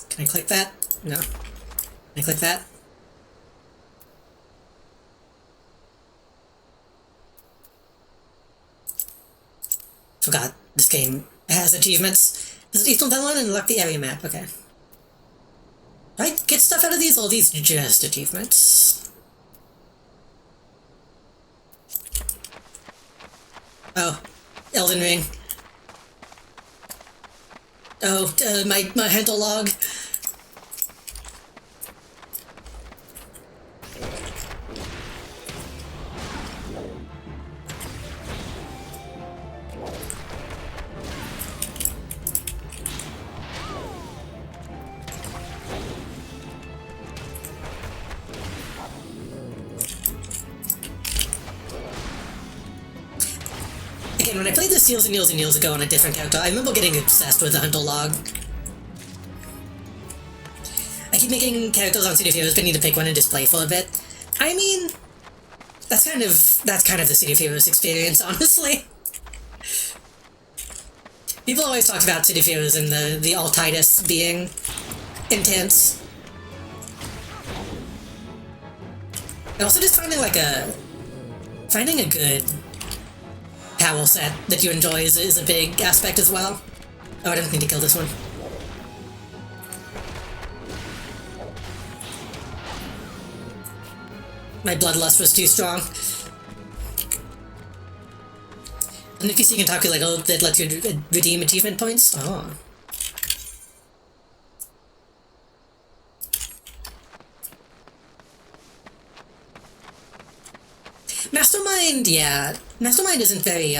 Can I click that? No. Can I click that? Forgot this game has achievements. Visit Eastern Dunland and unlock the area map. Okay. Do I get stuff out of these, or are these just achievements? Oh. Elden Ring. Oh, my Hento log. Again, when I played this years and years and years ago on a different character, I remember getting obsessed with the Hunter log. I keep making characters on City of Heroes, but need to pick one and just play for a bit. I mean, that's kind of the City of Heroes experience, honestly. People always talk about City of Heroes and the altitis being intense. And also just finding a good power set that you enjoy is a big aspect as well. Oh, I didn't need to kill this one. My bloodlust was too strong. And if you see Kentucky like, oh, that lets you redeem achievement points? Oh. Mastermind, yeah. Mastermind isn't very,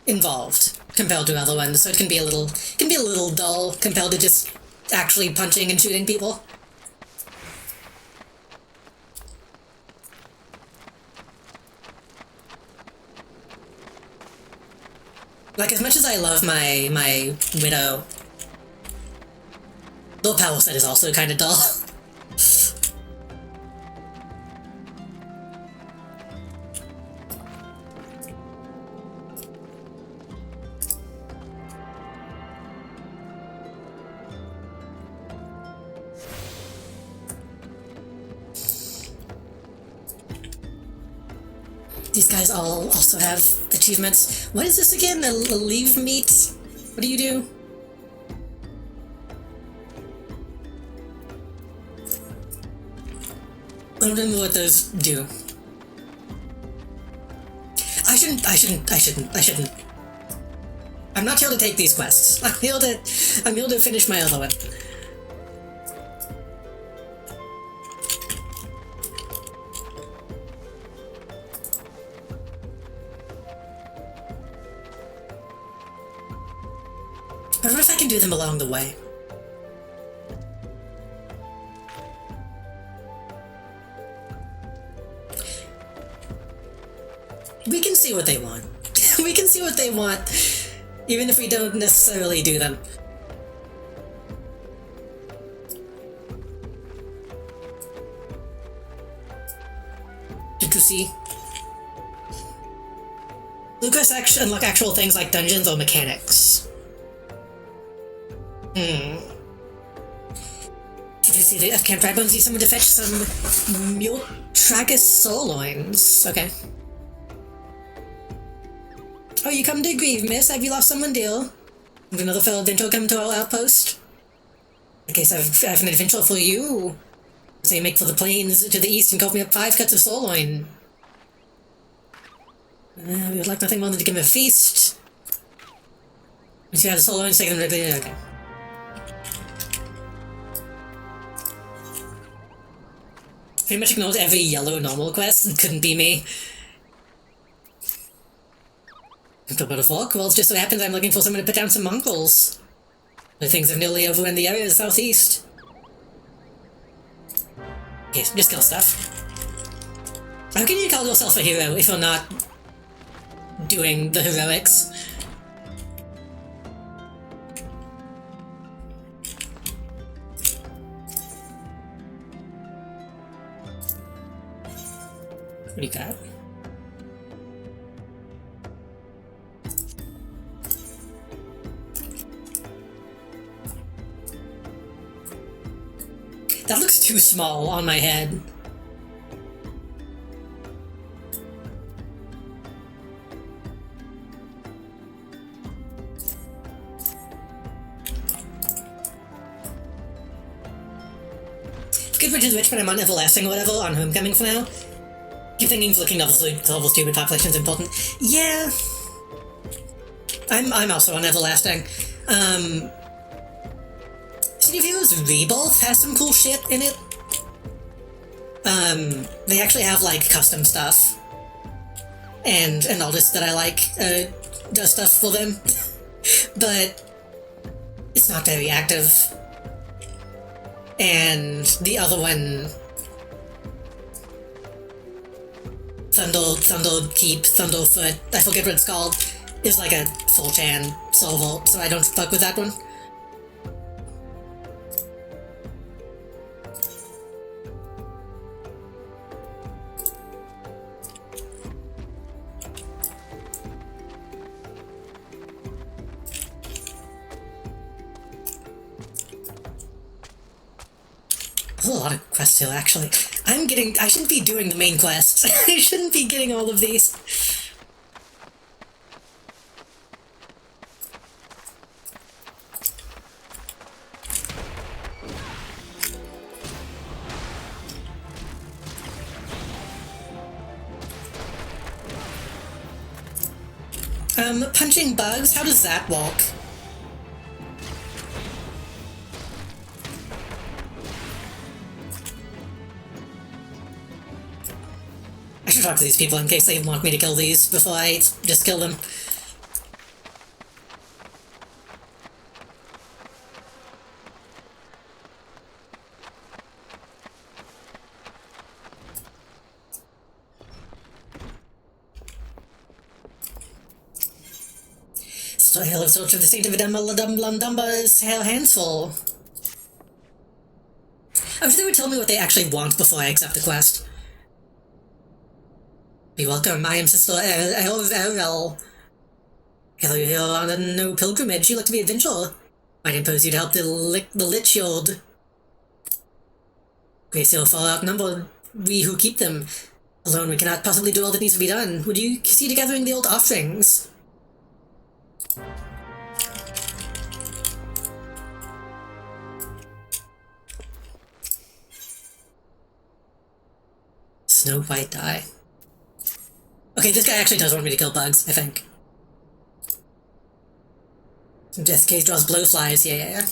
involved compared to other ones, so it can be a little dull compared to just actually punching and shooting people. Like, as much as I love my Widow, the power set is also kind of dull. These guys all also have achievements. What is this again? A leave meet? What do you do? I don't remember what those do. I shouldn't. I'm not here to take these quests. I'm here to finish my other one. I wonder if I can do them along the way. We can see what they want. We can see what they want, even if we don't necessarily do them. Did you see? Lucas unlock actual things like dungeons or mechanics. Did you see the Camp Drybones need someone to fetch some mule tragus sirloins? Okay. Oh, you come to grieve, miss? Have you lost someone dear? Have another fellow adventurer come to our outpost? In case I have an adventure for you. So you make for the plains to the east and carve me up 5 cuts of sirloin. We would like nothing more than to give him a feast. Once you have the sirloins, take them directly. Okay. Pretty much ignores every yellow normal quest. It couldn't be me. Talk about a fork? Well, it just so happens I'm looking for someone to put down some mongrels. The things have nearly overrun the area of the southeast. Okay, just kill stuff. How can you call yourself a hero if you're not doing the heroics? What do you got? That looks too small on my head. Good Bridge is rich, but I'm on Everlasting or whatever, on Homecoming for now. Keep thinking flicking level 2 with population is important. Yeah. I'm also on Everlasting. City of Heroes Rebirth has some cool shit in it. They actually have, like, custom stuff. And an artist that I like, does stuff for them. But it's not very active. And the other one Thundle Keep, Thundlefoot, I forget what it's called, is like a 4chan soul vault, so I don't fuck with that one. There's a lot of quests here, actually. I shouldn't be doing the main quests. I shouldn't be getting all of these. Punching bugs, how does that walk? I should talk to these people in case they want me to kill these before I just kill them. Style of sort of distinctive Dumba's hands full. I wish they would tell me what they actually want before I accept the quest. Be welcome, I am Sister Errol. Gather you here on a no pilgrimage, you look to be adventurer. Might impose you to help the Lich Yord. Great still far outnumbered, we who keep them. Alone we cannot possibly do all that needs to be done. Would you see to gathering the old offerings? Snow White die. Okay, this guy actually does want me to kill bugs, I think. Death Case draws blowflies, yeah.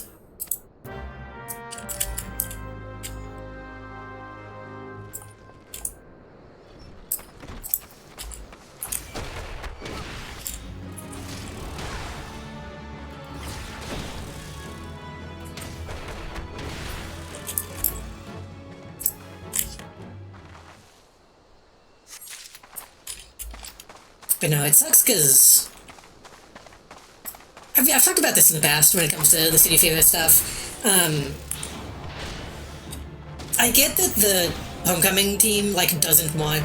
But no, it sucks because I've talked about this in the past when it comes to the City Fever stuff. I get that the Homecoming team, like, doesn't want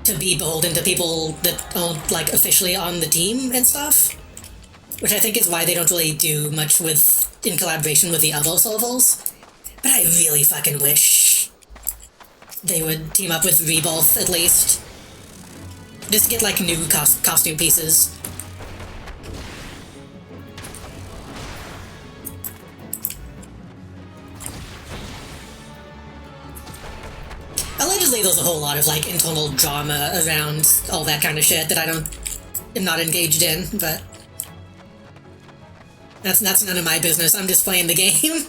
to be beholden to people that aren't, like, officially on the team and stuff, which I think is why they don't really do much in collaboration with the other Solvals. But I really fucking wish they would team up with Rebirth, at least. Just get, like, new costume pieces. Allegedly, there's a whole lot of, like, internal drama around all that kind of shit that am not engaged in, but that's none of my business. I'm just playing the game.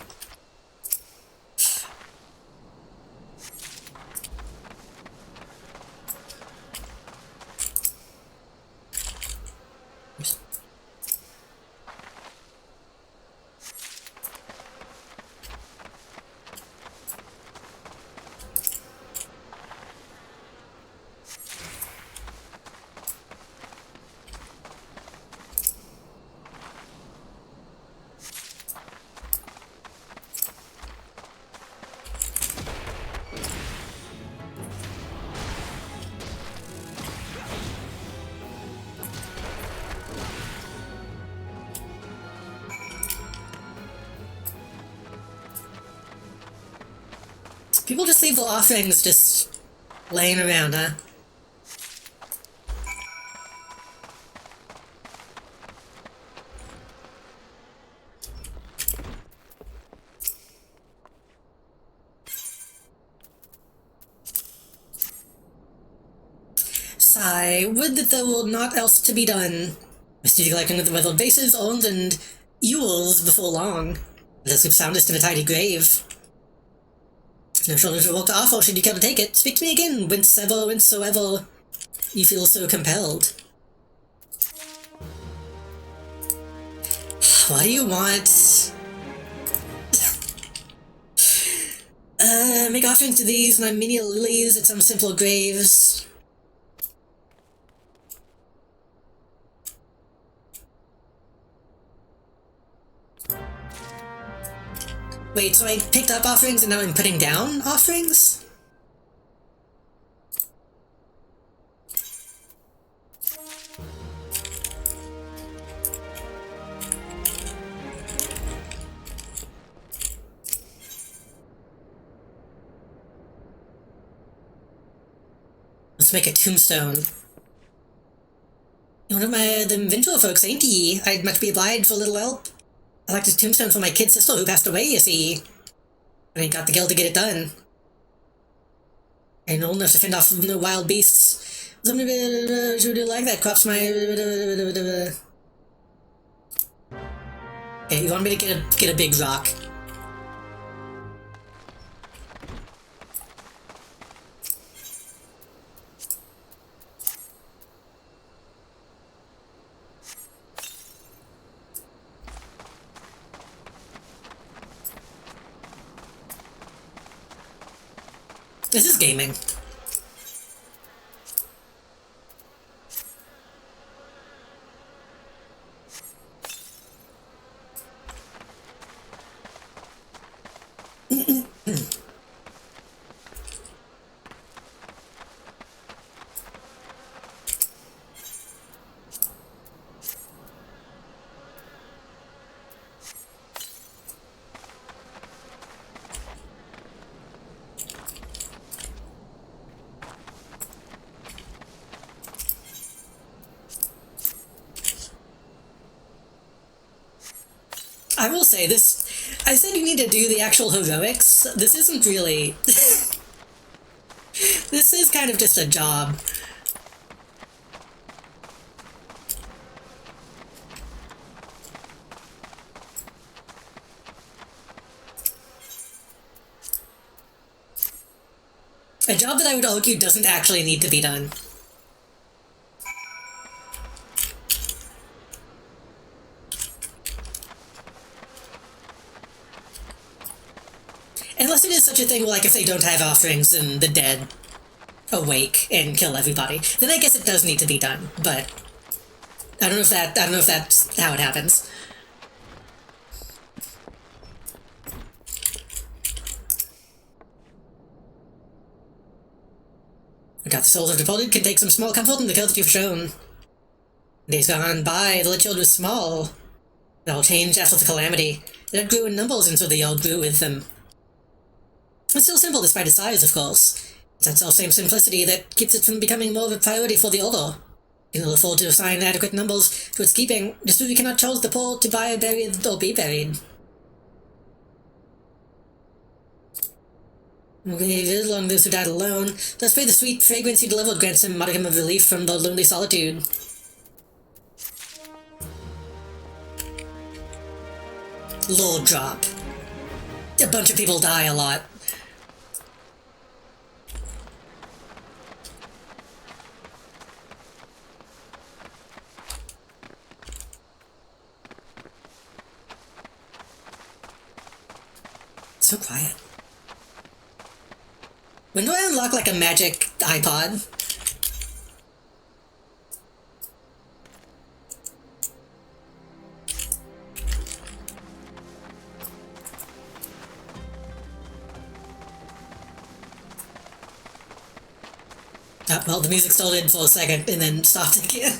People just leave the offerings just laying around, huh? Sigh, would that there were naught else to be done. Must be collecting with the weather vases, urns, and ewels before long. Let us keep soundest in a tidy grave. No shoulders to walk to offer should you care to take it. Speak to me again, whensoever you feel so compelled. What do you want? Make offerings to these, and I immediately use at some simple graves. Wait, so I picked up offerings and now I'm putting down offerings? Let's make a tombstone. One of the Vengeful folks, ain't ye? I'd much be obliged for a little help. I like this tombstone for my kid sister who passed away, you see. I ain't got the gil to get it done. I ain't old enough to fend off no wild beasts. Somebody should do like that, crops my... Okay, you want me to get a big rock. This is gaming. I will say this, I said you need to do the actual heroics. This isn't really... This is kind of just a job. A job that I would argue doesn't actually need to be done. Unless it is such a thing like if they don't have offerings and the dead awake and kill everybody, then I guess it does need to be done, but I don't know if that's how it happens. I got the souls of departed can take some small comfort in the care that you've shown. Days gone by, the child was small. It all changed after the calamity. It grew in numbers, and so they all grew with them. It's still simple despite its size, of course. It's that self-same simplicity that keeps it from becoming more of a priority for the Order. You can afford to assign adequate numbers to its keeping, just so we cannot charge the poor to buy, buried, or be buried. Long those who died alone, thus pray the sweet fragrance you delivered grants some modicum of relief from the lonely solitude. Lord drop. A bunch of people die a lot. So quiet. When do I unlock like a magic iPod? Well, the music started for a second and then stopped again.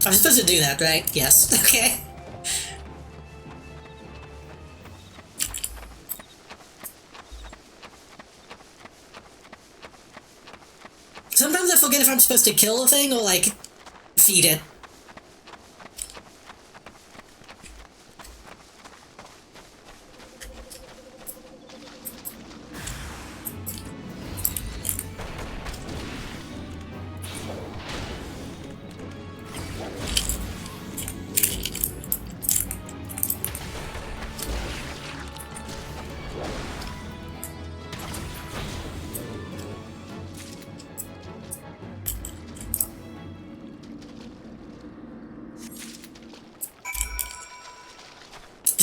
I'm supposed to do that, right? Yes. Okay. Sometimes I forget if I'm supposed to kill a thing or, like, feed it.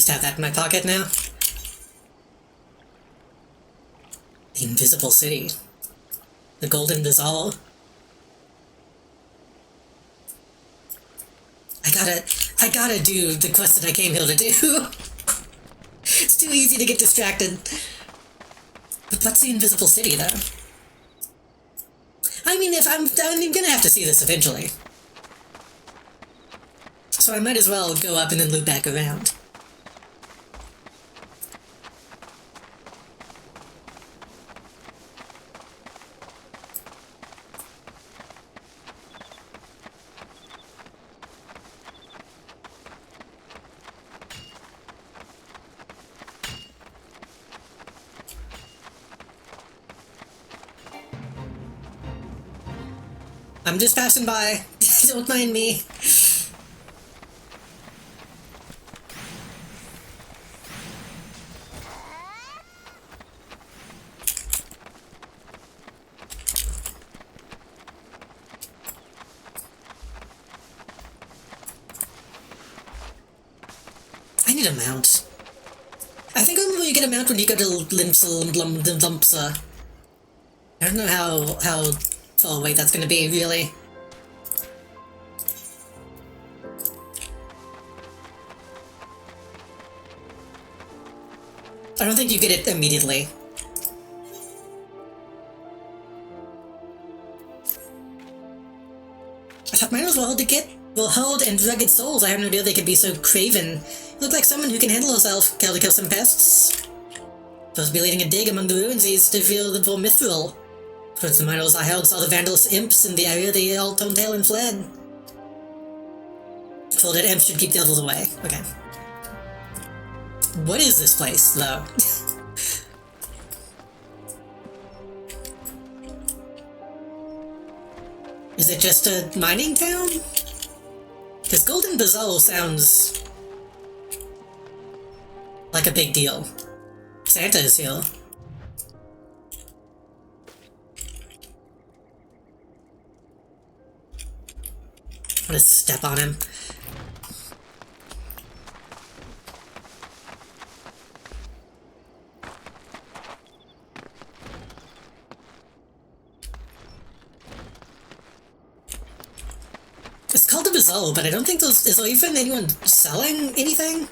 just have that in my pocket now. The Invisible City. The Golden Bazaar. I gotta do the quest that I came here to do. It's too easy to get distracted. But what's the Invisible City, though? I mean, I'm gonna have to see this eventually. So I might as well go up and then loop back around. I'm just passing by. Don't mind me. I need a mount. I think you get a mount when you go to Limpsa. I don't know how far away that's gonna be, really. I don't think you get it immediately. I thought mine was hold and rugged souls. I have no idea they could be so craven. You look like someone who can handle herself, to kill some pests. Supposed to be leading a dig among the ruins to feel the poor mithril. Towards the minerals I held saw the vandalous imps in the area. They all turned tail and fled. Told that imps should keep the others away. Okay. What is this place, though? Is it just a mining town? Because Golden Bazaar sounds like a big deal. Santa is here. I'm gonna step on him. It's called a bazaar, but I don't think is there even anyone selling anything?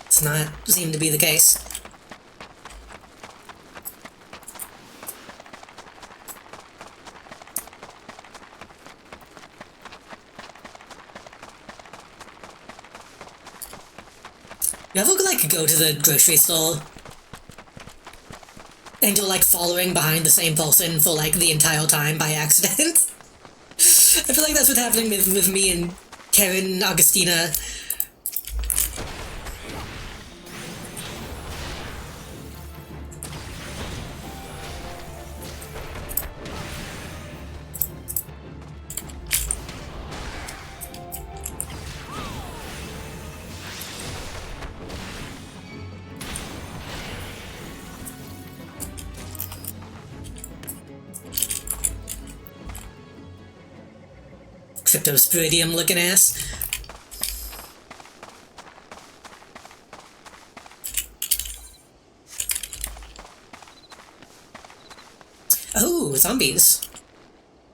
Does not seem to be the case. You ever go to the grocery store and you're following behind the same person for the entire time by accident? I feel like that's what's happening with me and Karen Augustina. Cryptosporidium looking ass. Oh, zombies.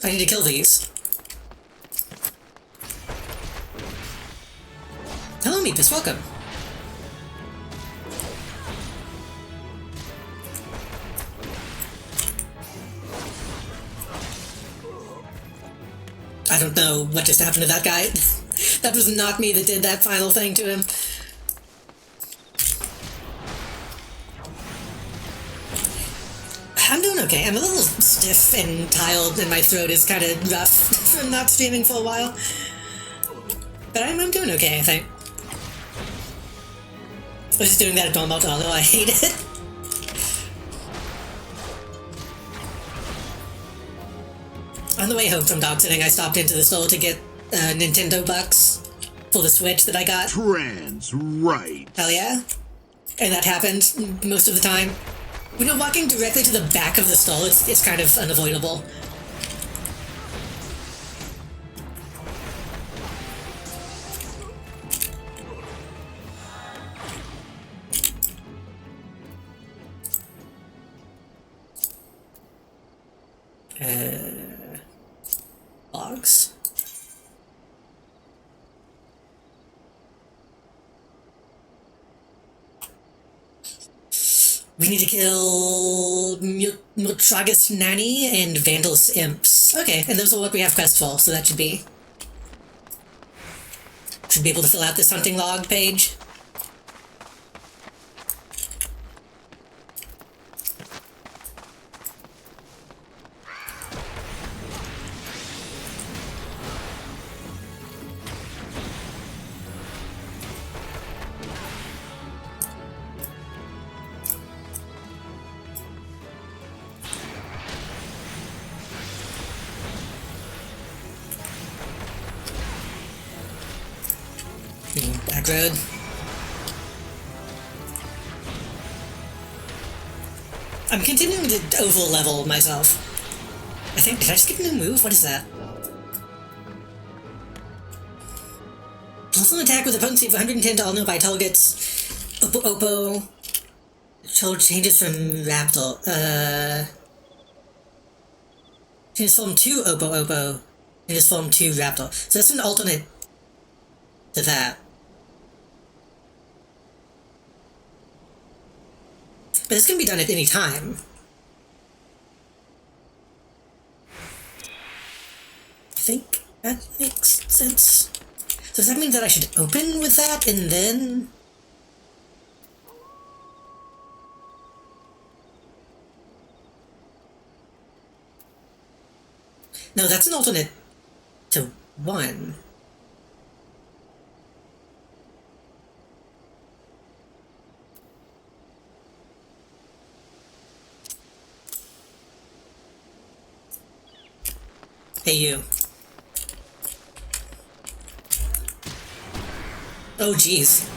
I need to kill these. Hello, Meepus, welcome. I don't know what just happened to that guy. That was not me that did that final thing to him. I'm doing okay. I'm a little stiff and tiled and my throat is kind of rough from not streaming for a while. But I'm doing okay, I think. I was just doing that at normal, although I hate it. On the way home from dog sitting, I stopped into the store to get Nintendo bucks for the Switch that I got. Trans right. Hell yeah. and that happened most of the time. You know, walking directly to the back of the stall, it's kind of unavoidable. Logs. We need to kill Mutragus Nanny and Vandal's Imps. Okay, and those are what we have quests for, so that should be able to fill out this hunting log page. Back road. I'm continuing to oval level myself. I think, did I just get a new move? What is that? Plus an attack with a potency of 110 to all nearby targets. Oppo. Changes from Raptor. Transform to Oppo. Transform to Raptor. So that's an alternate to that. But this can be done at any time. I think that makes sense. So does that mean that I should open with that and then... No, that's an alternate to 1. Hey, you. Oh, jeez.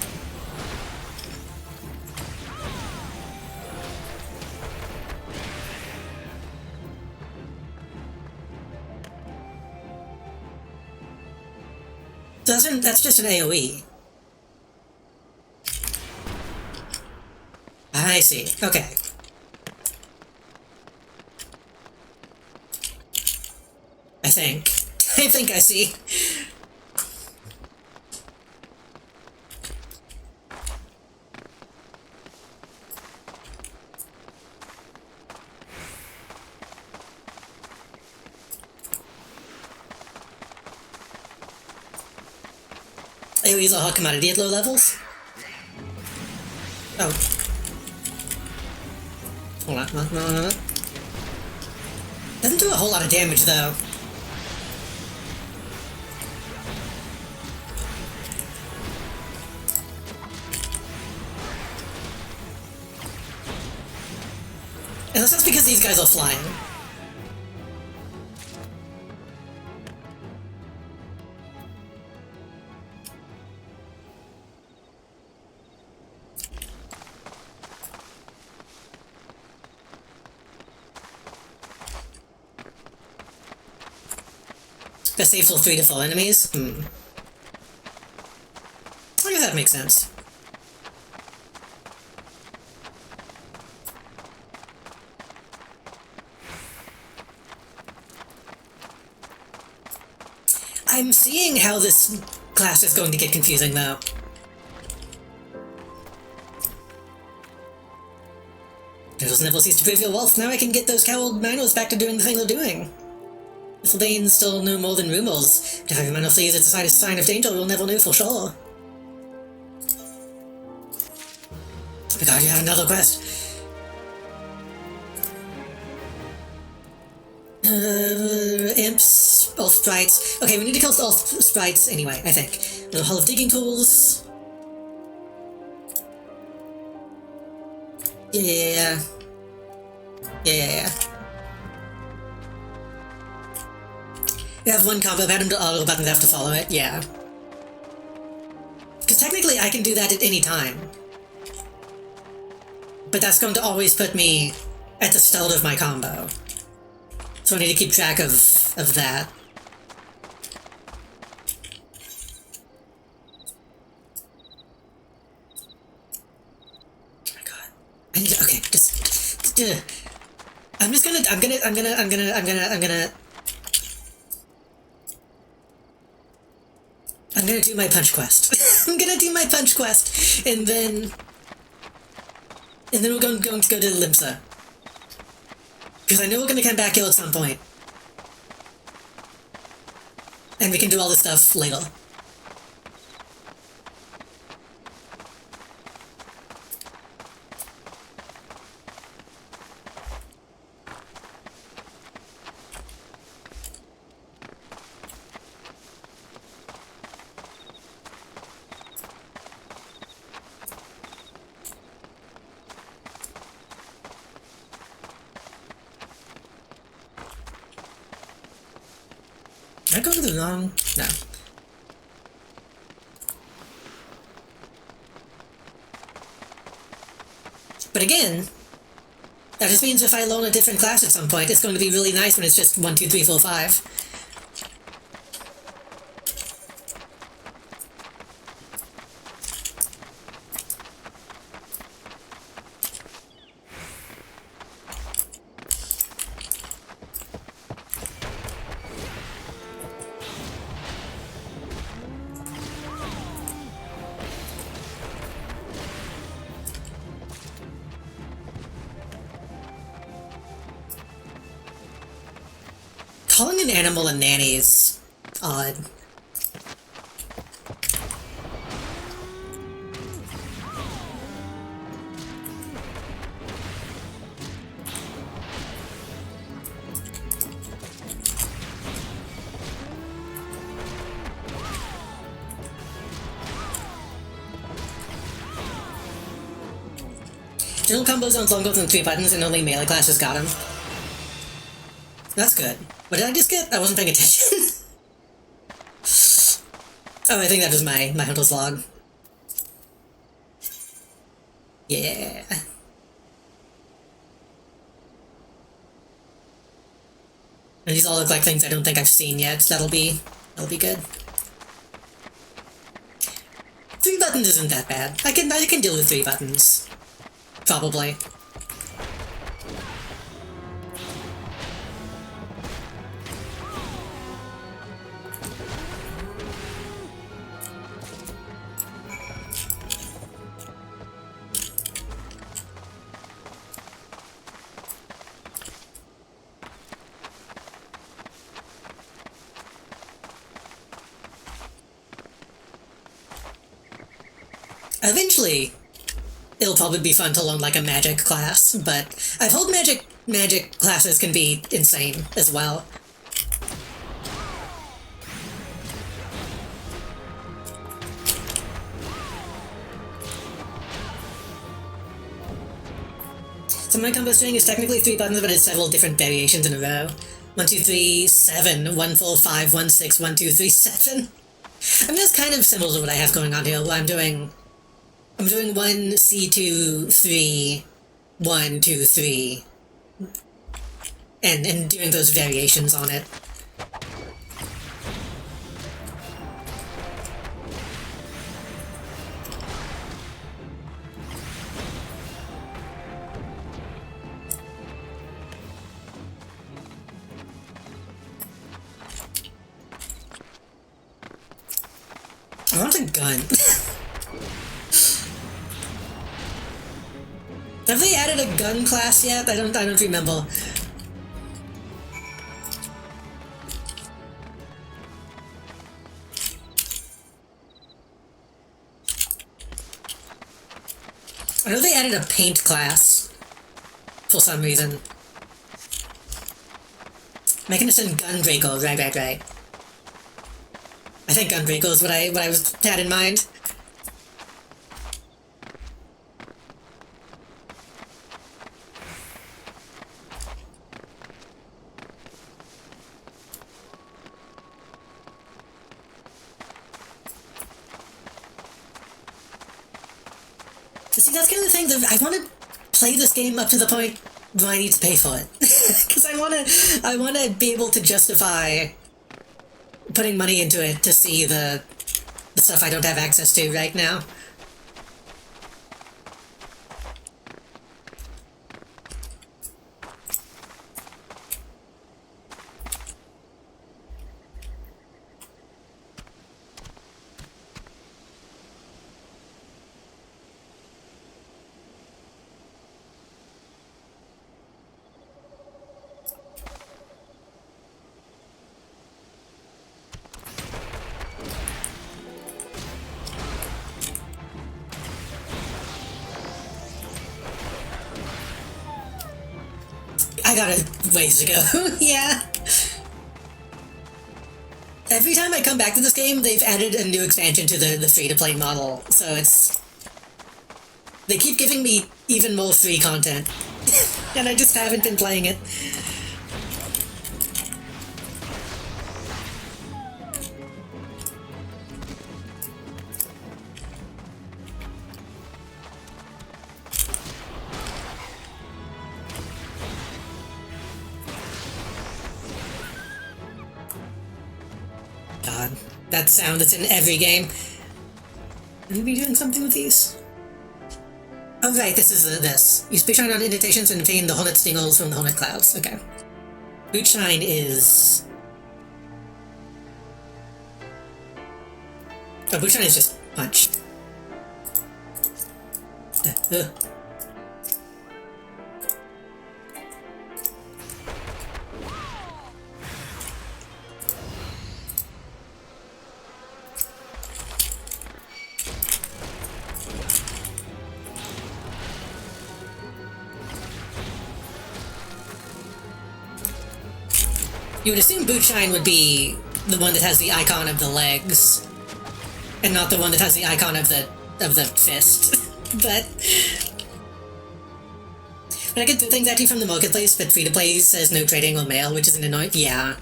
That's just an AoE. I see. Okay. I think I see. AoEs all commodity at low levels? Oh. Hold on. Doesn't do a whole lot of damage, though. Unless that's because these guys are flying. That saves all 3 to 4 enemies? I guess that makes sense. I'm seeing how this class is going to get confusing, though. It'll never cease to prove your wealth. Now I can get those coward miners back to doing the thing they're doing. If they still know more than rumors, if every man sees it's a sign of danger, we'll never know for sure. Oh my god, you have another quest. Imps, elf sprites. Okay, we need to kill elf sprites anyway, I think. The Hall of Digging Tools. Yeah. You have one combo pattern to auto buttons have to follow it, yeah. Because technically I can do that at any time. but that's going to always put me at the start of my combo. So I need to keep track of that. Oh my god. I need to, okay, just I'm gonna do my punch quest. I'm gonna do my punch quest, and then we're going to go to Limsa. Because I know we're gonna come back here at some point. And we can do all this stuff later. Did I go to the wrong? No. But again, that just means if I loan a different class at some point, it's going to be really nice when it's just 1, 2, 3, 4, 5. Calling an animal a nanny is odd. General combos on longer than 3 buttons and only melee classes got him. That's good. What did I just get? I wasn't paying attention. Oh, I think that was my hunter's log. Yeah. And these all look like things I don't think I've seen yet. That'll be good. 3 buttons isn't that bad. I can deal with 3 buttons. Probably. Eventually, it'll probably be fun to learn like a magic class, but I've heard magic classes can be insane as well. So my combo string is technically 3 buttons, but it's several different variations in a row. 1, 2, 3, 7, 1, 4, 5, 1, 6, 1, 2, 3, 7. I mean, that's kind of similar to what I have going on here, where I'm doing 1, C2, 3, 1, 2, 3, and doing those variations on it. I want a gun. Have they added a gun class yet? I don't remember. I know they added a paint class for some reason. Mechanist and Gunbreaker, right. I think Gunbreaker is what I had in mind. See, that's kind of the thing that I want to play this game up to the point where I need to pay for it. Because I wanna be able to justify putting money into it to see the stuff I don't have access to right now. I got a ways to go. Yeah. Every time I come back to this game, they've added a new expansion to the free-to-play model, so it's... They keep giving me even more free content, and I just haven't been playing it. God, that sound that's in every game. Will you be doing something with these? Oh right, this is this. You speak shine on indentations and obtain the hornet stingles from the hornet clouds. Okay. Boot shine is... Oh, boot shine is just punch. You would assume boot shine would be the one that has the icon of the legs, and not the one that has the icon of the fist. But I get things at you from the marketplace, but free to play says no trading or mail, which is an annoying. Yeah.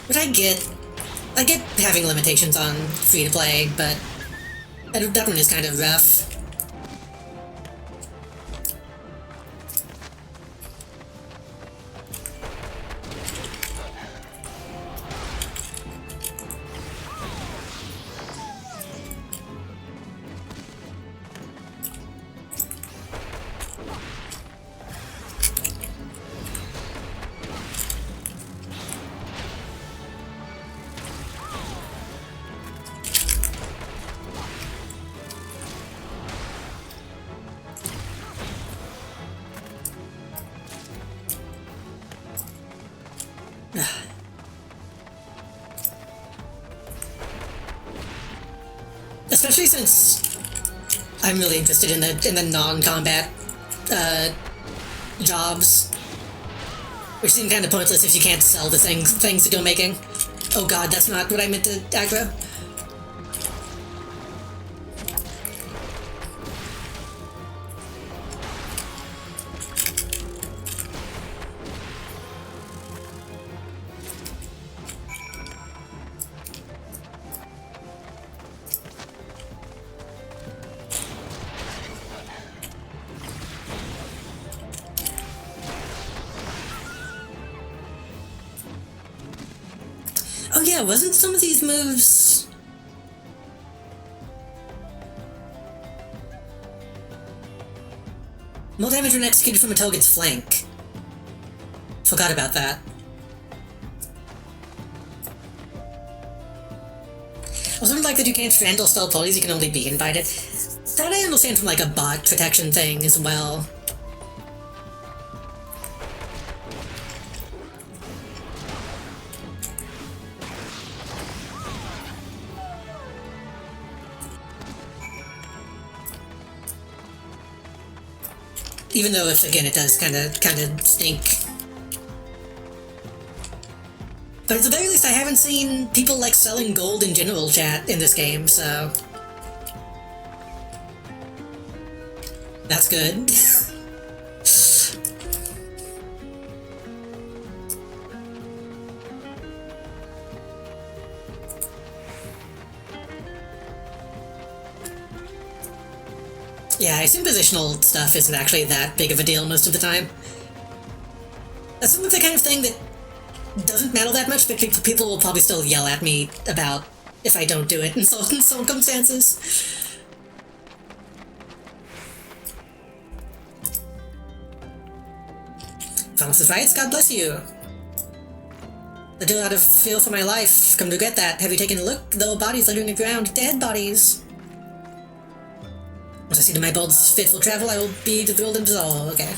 But I get having limitations on free to play, but that one is kind of rough. Especially since I'm really interested in the non-combat jobs, which seem kind of pointless if you can't sell the things that you're making. Oh god, that's not what I meant to aggro. Oh yeah, wasn't some of these moves... More damage when executed from a target's flank. Forgot about that. Also, like that you can't friend or stall parties, you can only be invited. That I understand from like a bot protection thing as well. Even though, again, it does kind of stink. But at the very least, I haven't seen people, like, selling gold in general chat in this game, so... That's good. Yeah, I assume positional stuff isn't actually that big of a deal most of the time. That's the kind of thing that doesn't matter that much, but people will probably still yell at me about if I don't do it in certain circumstances. Pharmacist Rights, God bless you. I do out of feel for my life. Come to get that. Have you taken a look? The old bodies littering the ground. Dead bodies. Once I see to my bold's faithful travel, I will be thrilled and bizarre. Okay.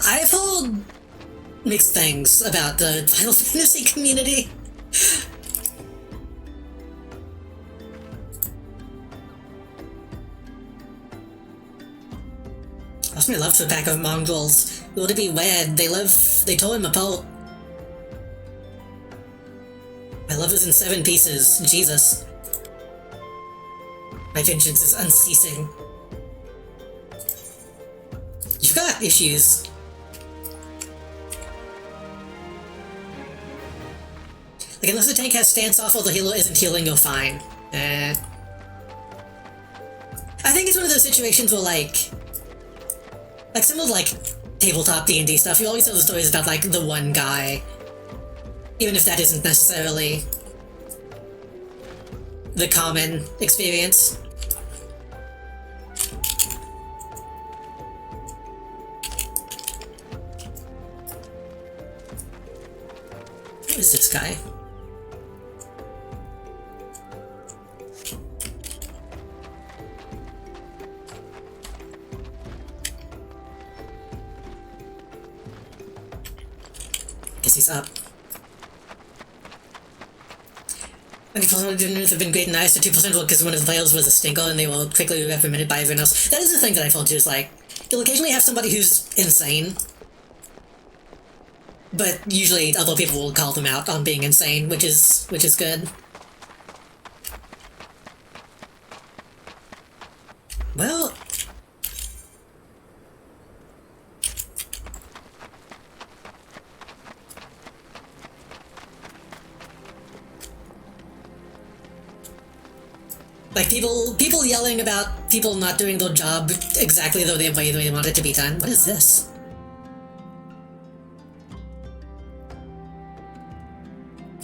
I've heard mixed things about the Final Fantasy community. Lost my love to a pack of mongrels. Will to be wed? They tore him apart. My love is in 7 pieces. Jesus. My vengeance is unceasing. You've got issues. Like, unless the tank has stance off or the healer isn't healing, you're fine. I think it's one of those situations where, like similar to, like, tabletop D&D stuff, you always tell the stories about, like, the one guy. Even if that isn't necessarily the common experience. Who is this guy? Guess he's up. 20% didn't have been great and nice, to 2% were because one of the players was a stinker and they were quickly reprimanded by everyone else. That is the thing that I found too, is like, you'll occasionally have somebody who's insane, but usually other people will call them out on being insane, which is good. Well, like, people yelling about people not doing their job exactly the way they want it to be done. What is this?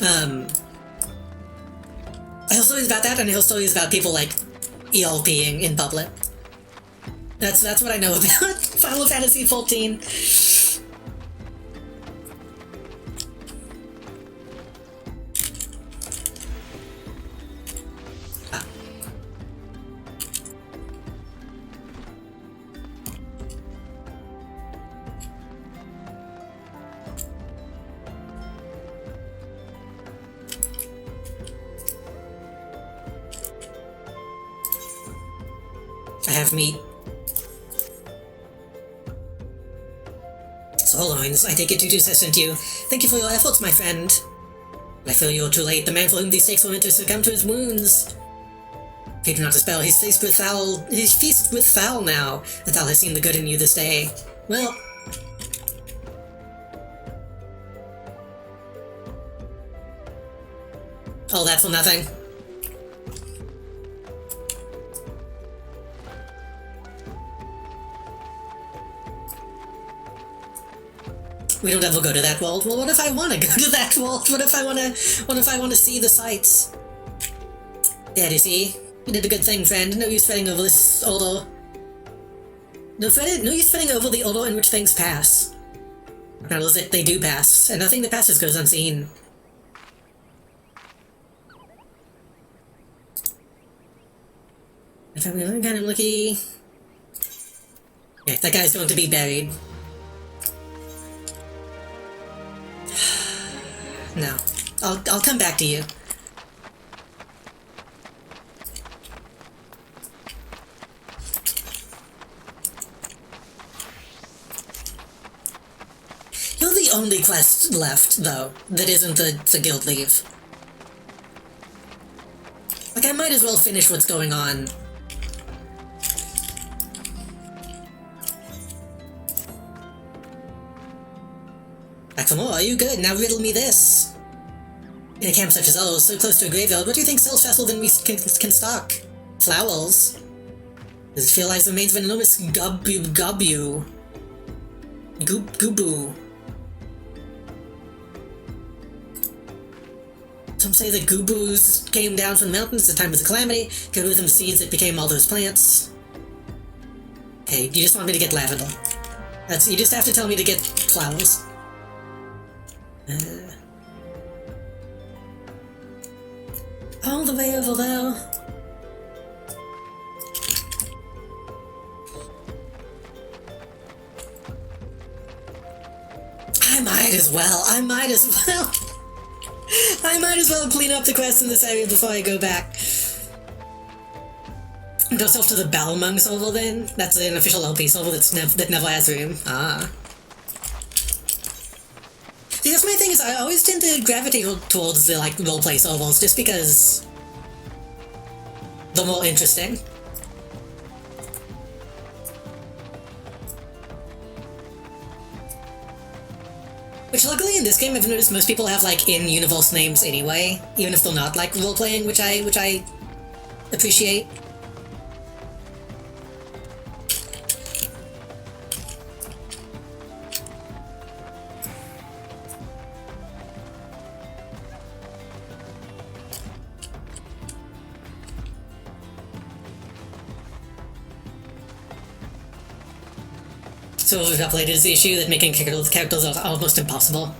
I hear stories about that, and I hear stories about people, like, ELPing in public. That's what I know about Final Fantasy XIV. I have meat. Sirloins, I take it Tutus has sent you. Thank you for your efforts, my friend. I feel you're too late. The man for whom these steaks were meant to succumb to his wounds. Fear do not dispel. He's feast with foul now, that thou hast seen the good in you this day. Well, all that for nothing. We don't ever go to that world. Well, what if I want to go to that world? What if I want to see the sights? There, you see? You did a good thing, friend. No use fretting over this order. No use fretting over the order in which things pass. Now, is it? They do pass, and nothing that passes goes unseen. If I'm really kind of lucky... Yeah, that guy's going to be buried. No. I'll come back to you. You're the only quest left, though, that isn't the guild leave. Like, I might as well finish what's going on. Back for more, are you good? Now riddle me this. In a camp such as ours, so close to a graveyard, what do you think sells faster than we can stock? Flowers? Does it feel like the remains of an enormous gobu? Goobu. Some say the goobus came down from the mountains at the time of the calamity, carried with them seeds that became all those plants. Okay, you just want me to get lavender. You just have to tell me to get flowers. All the way over there. I might as well. I might as well clean up the quest in this area before I go back. Go off to the Balmung server then? That's an official LP server that never has room. Ah. See, that's my thing, is I always tend to gravitate towards the, like, roleplay servers just because they're more interesting. Which, luckily, in this game, I've noticed most people have, like, in-universe names anyway, even if they're not, like, role-playing, which I appreciate. So we've uploaded is the issue that making characters are almost impossible.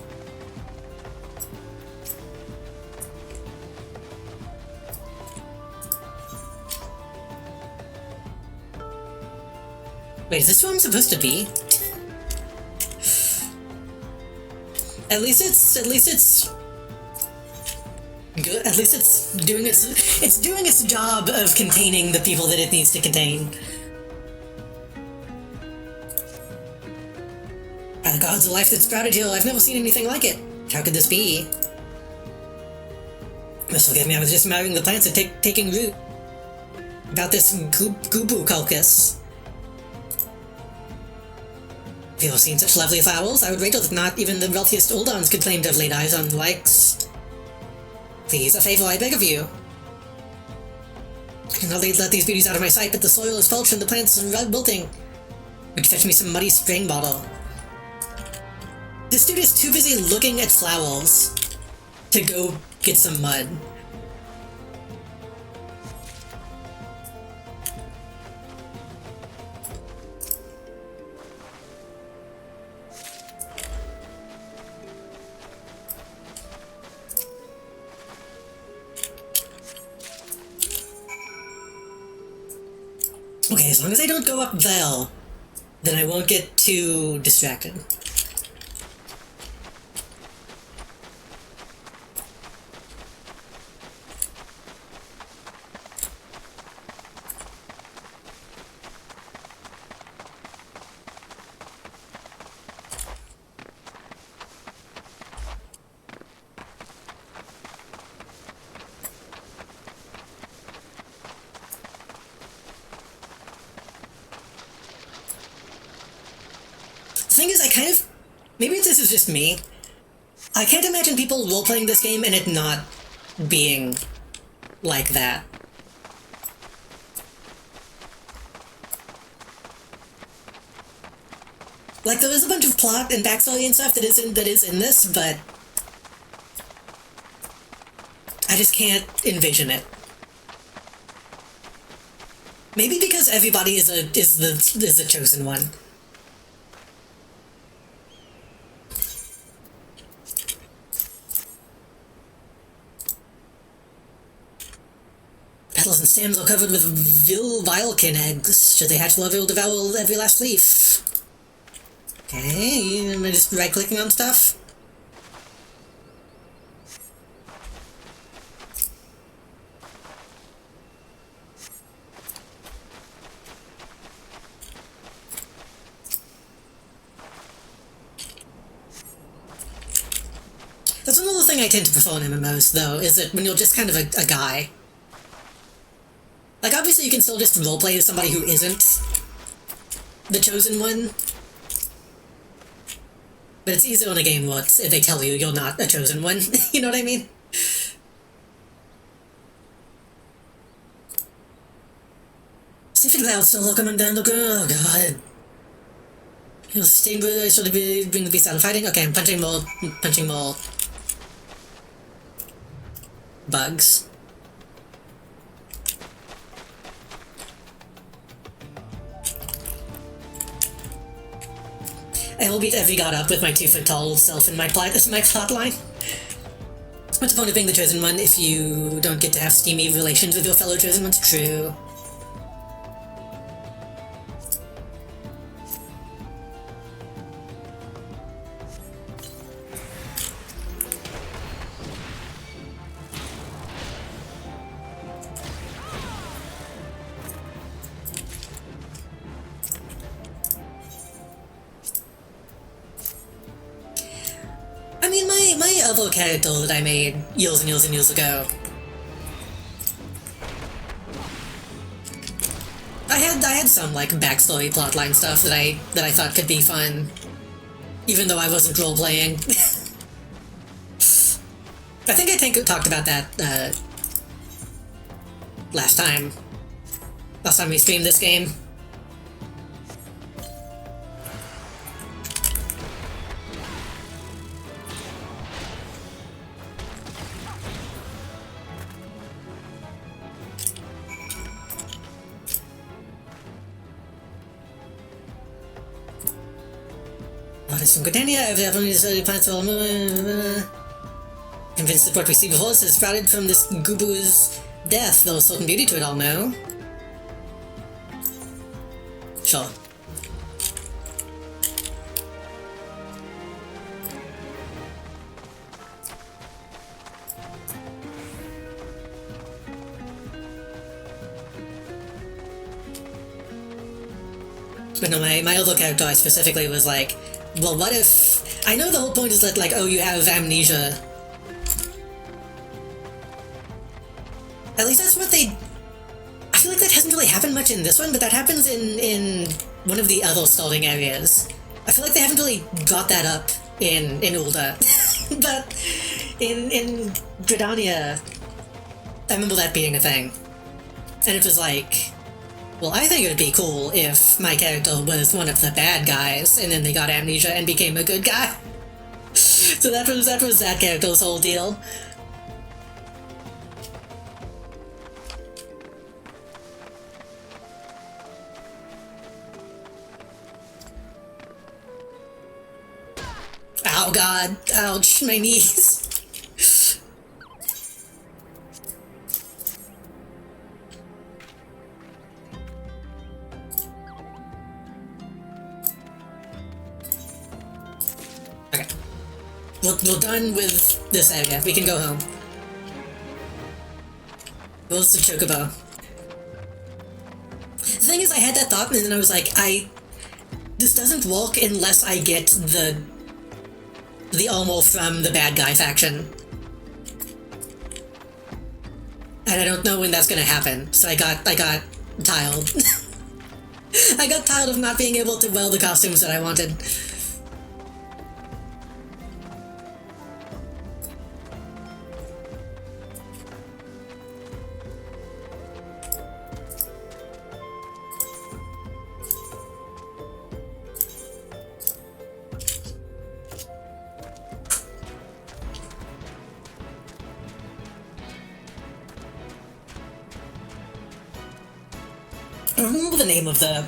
Wait, is this where I'm supposed to be? At least it's good. At least it's doing its job of containing the people that it needs to contain. By the gods of life that sprouted here, I've never seen anything like it. How could this be? Must forgive me, I was just admiring the plants and taking root. About this Gubu Culcus. Have you ever seen such lovely flowers? I would rate that not even the wealthiest Uldans could claim to have laid eyes on the likes. Please, a favor, I beg of you. I cannot let these beauties out of my sight, but the soil is parched and the plants are wilting. Would you fetch me some muddy spring bottle? This dude is too busy looking at flowers to go get some mud. Okay, as long as I don't go up there, then I won't get too distracted. The thing is, maybe this is just me. I can't imagine people role-playing this game and it not being like that. Like, there is a bunch of plot and backstory and stuff that is in this, but I just can't envision it. Maybe because everybody is the chosen one. Petals and stems are covered with vilekin eggs. Should they hatch, love will devour every last leaf. Okay, am I just right-clicking on stuff? That's another thing I tend to prefer in MMOs, though, is that when you're just kind of a guy. Like, obviously you can still just roleplay as somebody who isn't the chosen one. But it's easier in a game where they tell you you're not a chosen one. You know what I mean? Stephen Cloud still coming down the girl. Oh god. He'll stay with I should bring the beast out of fighting. Okay, I'm punching more bugs. I will beat every god up with my 2-foot-tall self in my plot line. What's the point of being the chosen one if you don't get to have steamy relations with your fellow chosen ones? True. I mean, my other character that I made years and years and years ago, I had some like backstory plotline stuff that I thought could be fun, even though I wasn't role playing. I think I talked about that last time we streamed this game. From Gardania, I've convinced that what we see before us has sprouted from this Gubu's death, though a certain beauty to it all, no? Sure. But no, my other character I specifically was like, well, what if... I know the whole point is that, like, oh, you have amnesia. At least that's what they... I feel like that hasn't really happened much in this one, but that happens in one of the other stalling areas. I feel like they haven't really got that up in Ulda. But in Gridania, I remember that being a thing. And it was like... Well, I think it would be cool if my character was one of the bad guys, and then they got amnesia and became a good guy. So that was that character's whole deal. Oh god, ouch, my knees. We're done with this area. We can go home. Where's the chocobo? The thing is, I had that thought, and then I was like, this doesn't work unless I get the armor from the bad guy faction. And I don't know when that's gonna happen, so I got tired. I got tired of not being able to wear the costumes that I wanted. I don't remember the name of the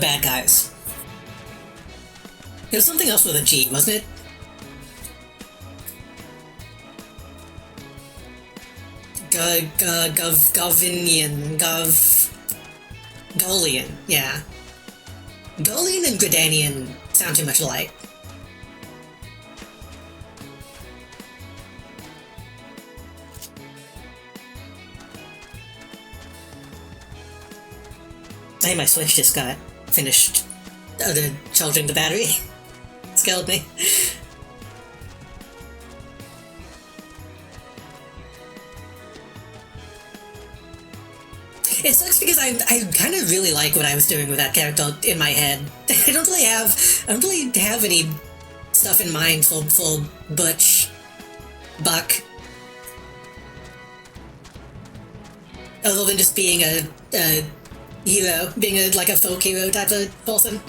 bad guys. It was something else with a G, wasn't it? Golian, yeah. Golian and Gridanian sound too much alike. Hey, my Switch just got finished charging the battery. It's killed me. It sucks because I kind of really like what I was doing with that character in my head. I don't really have any stuff in mind for Butch. buck. Other than just being a hero, being like a folk hero type of person.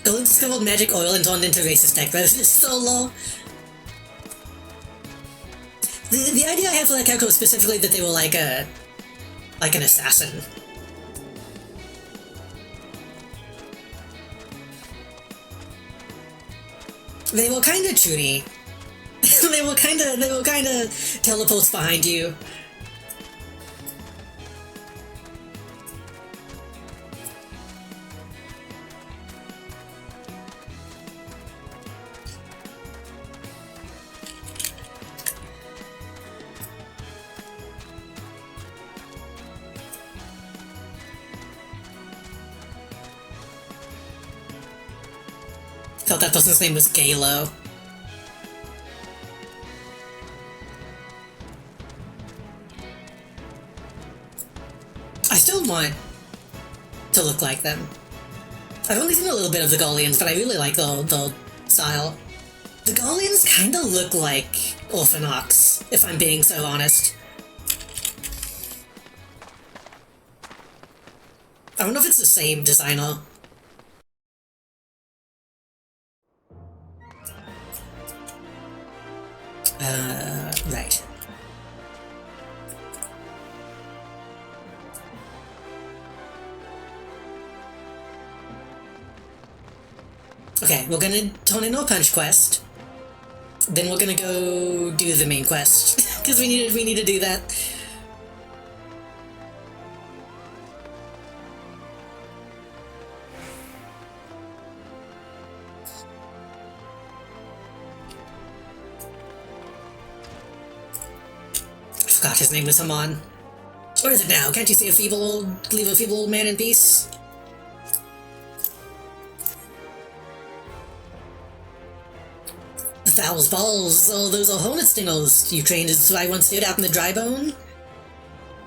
Gold discovered magic oil and turned into racist tech. This is so low. The idea I have for that character was specifically that they were like an assassin. They were kind of chuny. they were kind of teleports behind you. Thought that person's name was Galo. I still want to look like them. I've only seen a little bit of the Gaulians, but I really like the style. The Gaulians kind of look like Orphanox, if I'm being so honest. I don't know if it's the same designer. Right. Okay, we're gonna turn in our punch quest. Then we're gonna go do the main quest. Because we need to do that. I forgot his name was Haman. What is it now? Can't you see leave a feeble old man in peace? Fowl's balls. Oh, those are hornet stingers you trained as I once did out in the dry bone.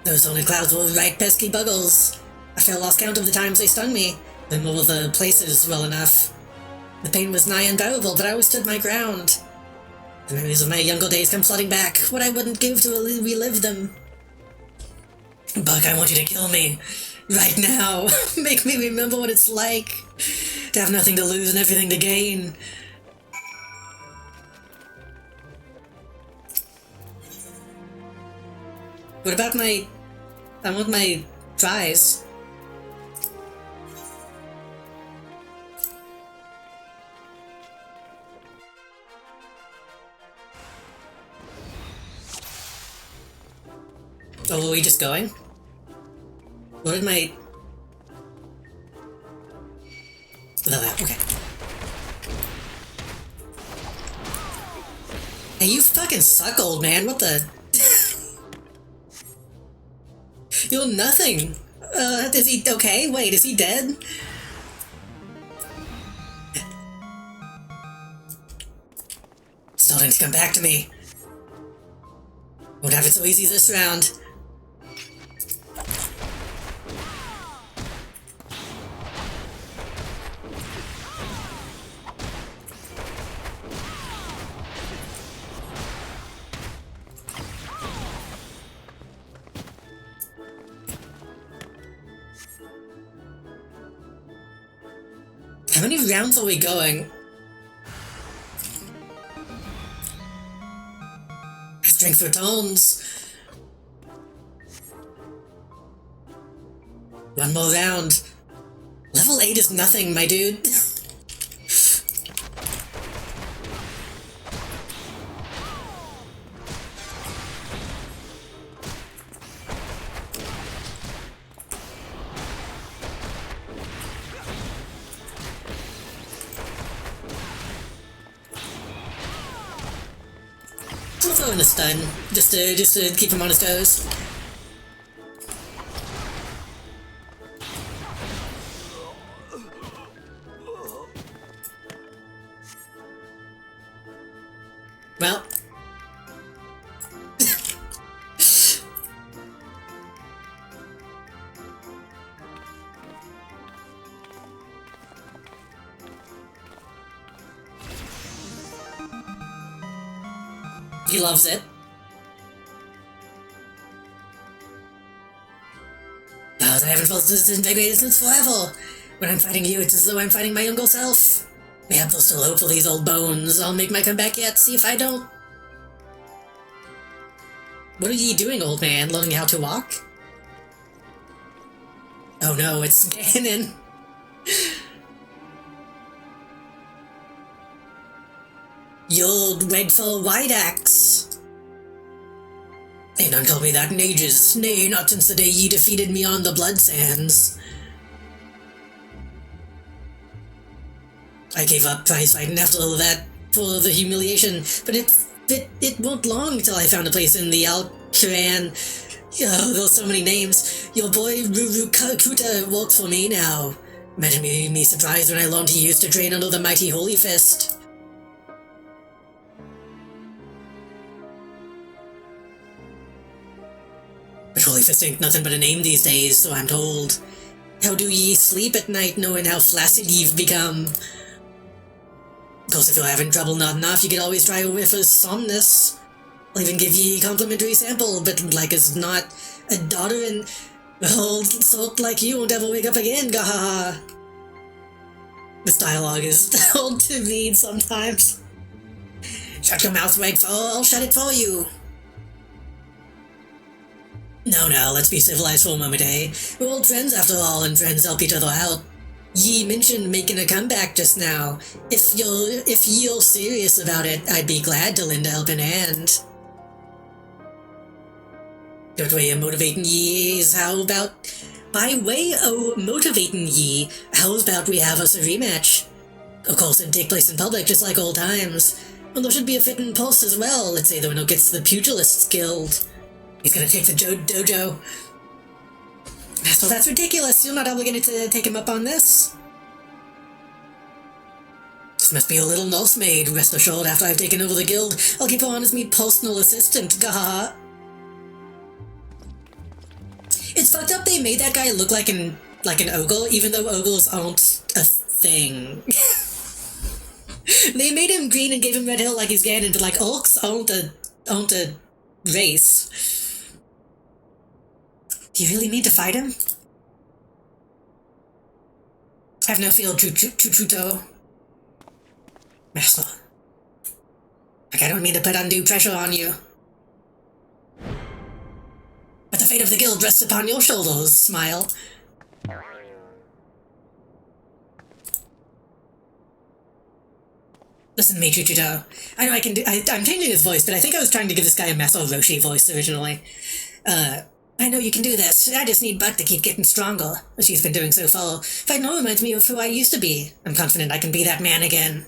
Those hornet clouds were right pesky buggles. I fell lost count of the times they stung me, then all the places well enough. The pain was nigh unbearable, but I always stood my ground. The memories of my younger days come flooding back, what I wouldn't give to relive them. Buck, I want you to kill me. Right now. Make me remember what it's like to have nothing to lose and everything to gain. What about I want my prize. Oh, are we just going? What did my... Okay. Hey, you fucking suck, old man. What the... You're nothing. Is he okay? Wait, is he dead? Starting to come back to me. Won't have it so easy this round. How many rounds are we going? Strength returns. One more round. Level 8 is nothing, my dude. I'll throw in a stun, just to keep him on his toes. Well. He loves it. God, I haven't felt this invigorated since forever. When I'm fighting you, it's as though I'm fighting my younger self. Mayhap there's still hope for these old bones. I'll make my comeback yet, see if I don't. What are ye doing, old man? Learning how to walk? Oh no, it's Ganon. Ye old Wegfell White Axe. Ain't none called me that in ages, nay, not since the day ye defeated me on the Blood Sands. I gave up prize fighting after all that for the humiliation, but it won't long till I found a place in the Alcaran. Oh, there's so many names. Your boy Ruru Kuta worked for me now. Imagine me surprised when I learned he used to train under the mighty Holy Fist. But Holy Fist ain't nothing but a name these days, so I'm told. How do ye sleep at night knowing how flaccid ye've become? Of course, if you're having trouble nodding off, you could always try a whiff of somnus. I'll even give ye a complimentary sample, but like as not, a daughter and old sort like you won't ever wake up again, gahaha. This dialogue is told to read sometimes. Shut your mouth, Wegfell, I'll shut it for you. No, let's be civilized for a moment, eh? We're old friends after all, and friends help each other out. Ye mentioned making a comeback just now. If you're serious about it, I'd be glad to lend a helping hand. Good way of motivating ye is how about... By way of motivating ye, how about we have us a rematch? Of course, it'd take place in public, just like old times. And there should be a fitting pulse as well. Let's say the winner gets the Pugilists Guild. He's gonna take the dojo. So that's ridiculous. You're not obligated to take him up on this. This must be a little nursemaid. Rest assured, after I've taken over the guild, I'll keep her on as me personal assistant. Gaha. It's fucked up they made that guy look like an ogre, even though ogres aren't a thing. They made him green and gave him red hair like he's Ganon, but like orcs aren't a race. Do you really mean to fight him? Have no fear, Chuchuto. Master. Like, I don't mean to put undue pressure on you. But the fate of the guild rests upon your shoulders, smile. Listen to me, Chuchuto. I know I'm changing his voice, but I think I was trying to give this guy a Master Roshi voice originally. I know you can do this. I just need Buck to keep getting stronger, as she's been doing so far. Fighting all reminds me of who I used to be. I'm confident I can be that man again.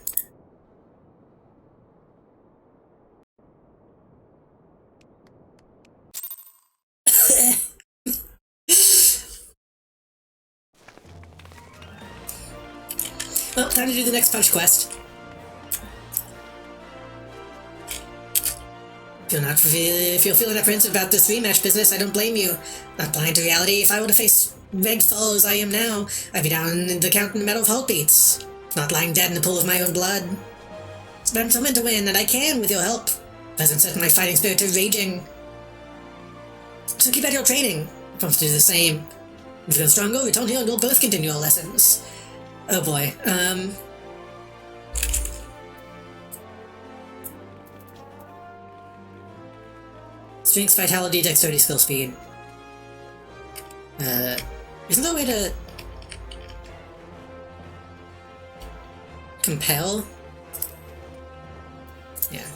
Well, time to do the next push quest. If you're feeling apprehensive about this rematch business, I don't blame you. Not blind to reality, if I were to face Wegfell as I am now, I'd be down in the counting medal of heartbeats. Not lying dead in the pool of my own blood. But I'm determined to win, and I can with your help. Hasn't set my fighting spirit to raging. So keep at your training. I promise to do the same. If you're stronger, return here and we'll both continue our lessons. Oh boy, Strength, Vitality, Dexterity, Skill, Speed. Isn't there a way to... compel? Yeah.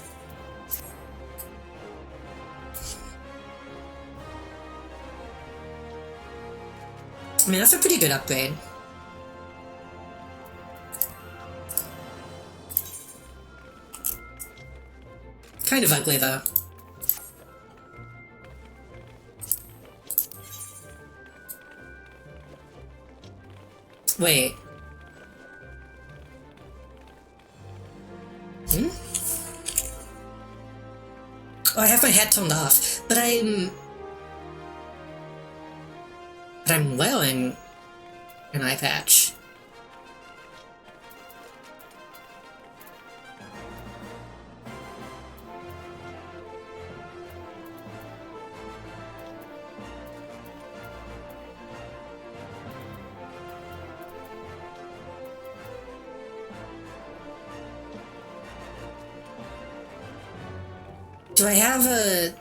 I mean, that's a pretty good upgrade. Kind of ugly, though. Wait. Oh, I have my hat turned off, but I'm wearing an eye patch. Do I have a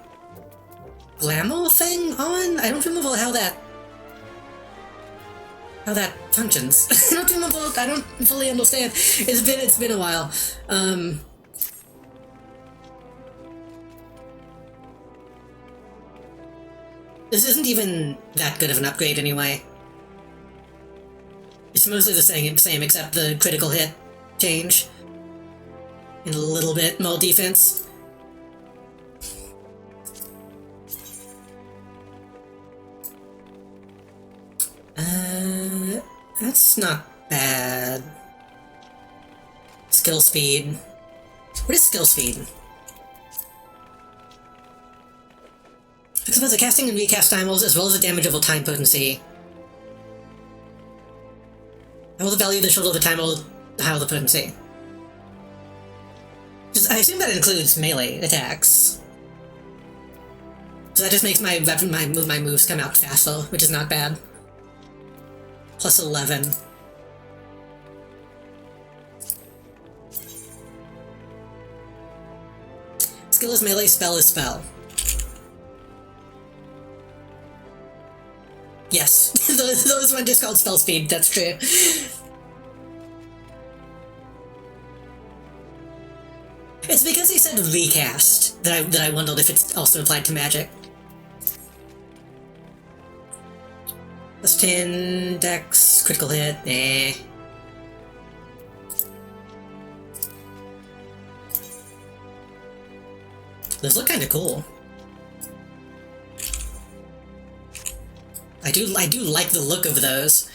glamour thing on? I don't remember how that functions. I don't remember. I don't fully understand. It's been a while. This isn't even that good of an upgrade anyway. It's mostly the same except the critical hit change. And a little bit more defense. That's not bad. Skill speed. What is skill speed? Flexible the casting and recast time rolls as well as the damageable time potency. How will the value of the shield over time roll how the potency? I assume that includes melee attacks. So that just makes my moves come out faster, which is not bad. Plus 11. Skill is melee, spell is spell. Yes, those one just called spell speed, that's true. It's because he said recast that I wondered if it's also applied to magic. Plus 10, dex, critical hit, eh. Those look kinda cool. I do like the look of those.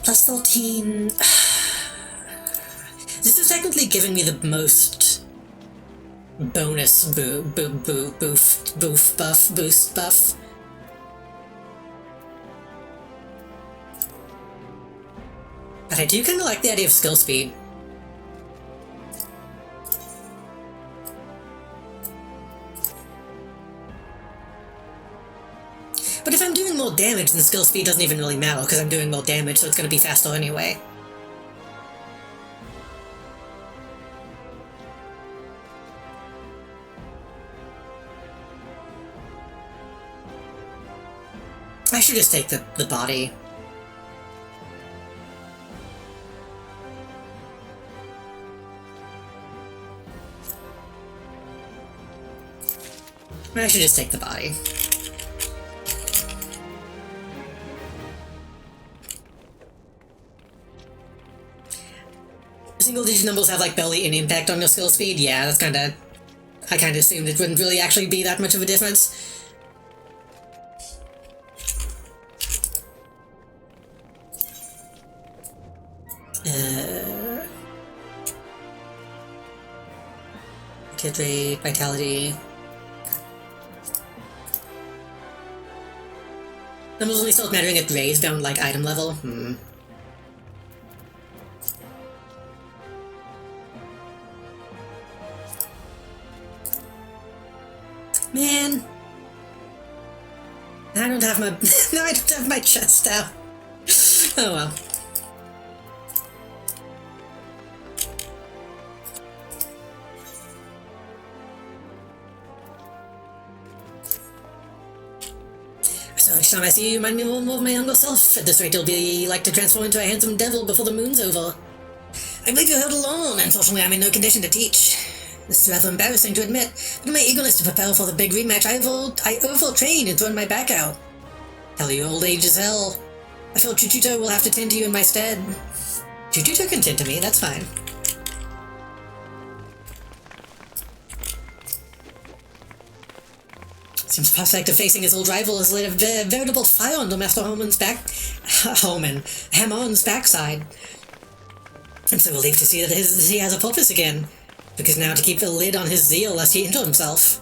Plus 13... This is technically giving me the most bonus boost buff. But I do kind of like the idea of skill speed. But if I'm doing more damage, then skill speed doesn't even really matter, because I'm doing more damage, so it's going to be faster anyway. I should just take the body. I should just take the body. Single-digit numbers have, like, barely any impact on your skill speed? Yeah, that's kinda... I kinda assumed it wouldn't really actually be that much of a difference. Hit rate, vitality... Numbers only start mattering at raised down, like, item level? Man! I don't have my... No, I don't have my chest out. Oh well. So each time I see you, remind me more of my younger self. At this rate, it'll be like to transform into a handsome devil before the moon's over. I believe you're held alone. Unfortunately, I'm in no condition to teach. This is rather embarrassing to admit, but in my eagerness to prepare for the big rematch, I overtrained and thrown my back out. Hell, your old age is hell. I feel Chuchuto will have to tend to you in my stead. Chuchuto can tend to me, that's fine. Seems prospect of facing his old rival has lit a veritable fire under Master Hamon's backside. I'm so relieved to see that he has a purpose again, because now to keep the lid on his zeal lest he injure himself.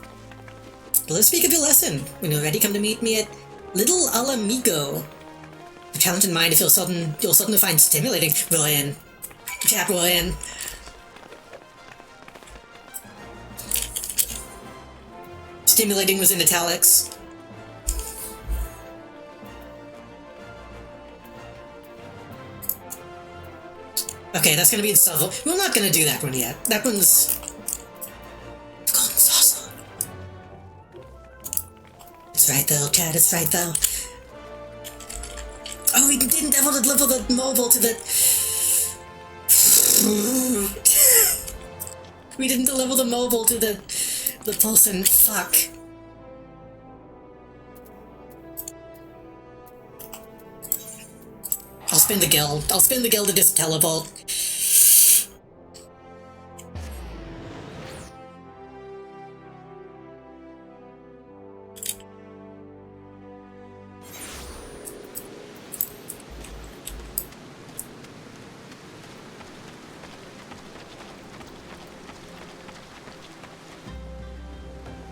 But let's speak of your lesson. When you're ready, come to meet me at Little Alamigo. The challenge in mind if you're certain to find stimulating. We're in. Chat, we're in. Stimulating was in italics. Okay, that's gonna be in stealth. We're not gonna do that one yet. That one's... Golden saucer. It's right though, Chad, it's right though. Oh, we didn't level the mobile to the... We didn't level the mobile to the pulsing. Fuck. I'll spin the guild. I'll spin the guild to just teleport.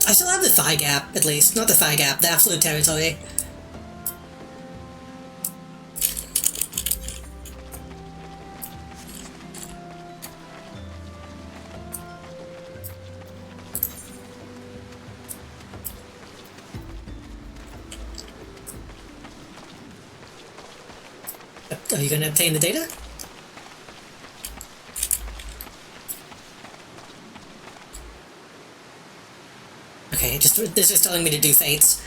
I still have the thigh gap, at least. Not the thigh gap, the absolute territory. Are you gonna obtain the data? Okay, this is telling me to do fates.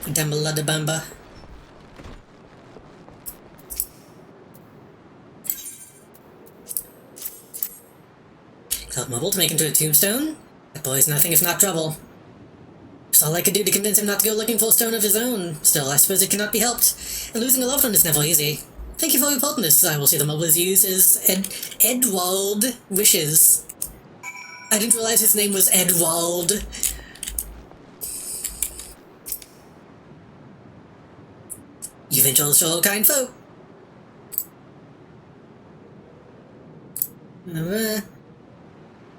Dambaladabamba. Cloud Mobile to make him to a tombstone? That boy's nothing if not trouble. It's all I could do to convince him not to go looking for a stone of his own. Still, I suppose it cannot be helped. And losing a loved one is never easy. Thank you for reporting this. I will see the mobile is used as Edwald wishes. I didn't realize his name was Edwald. You've been told so kind folk.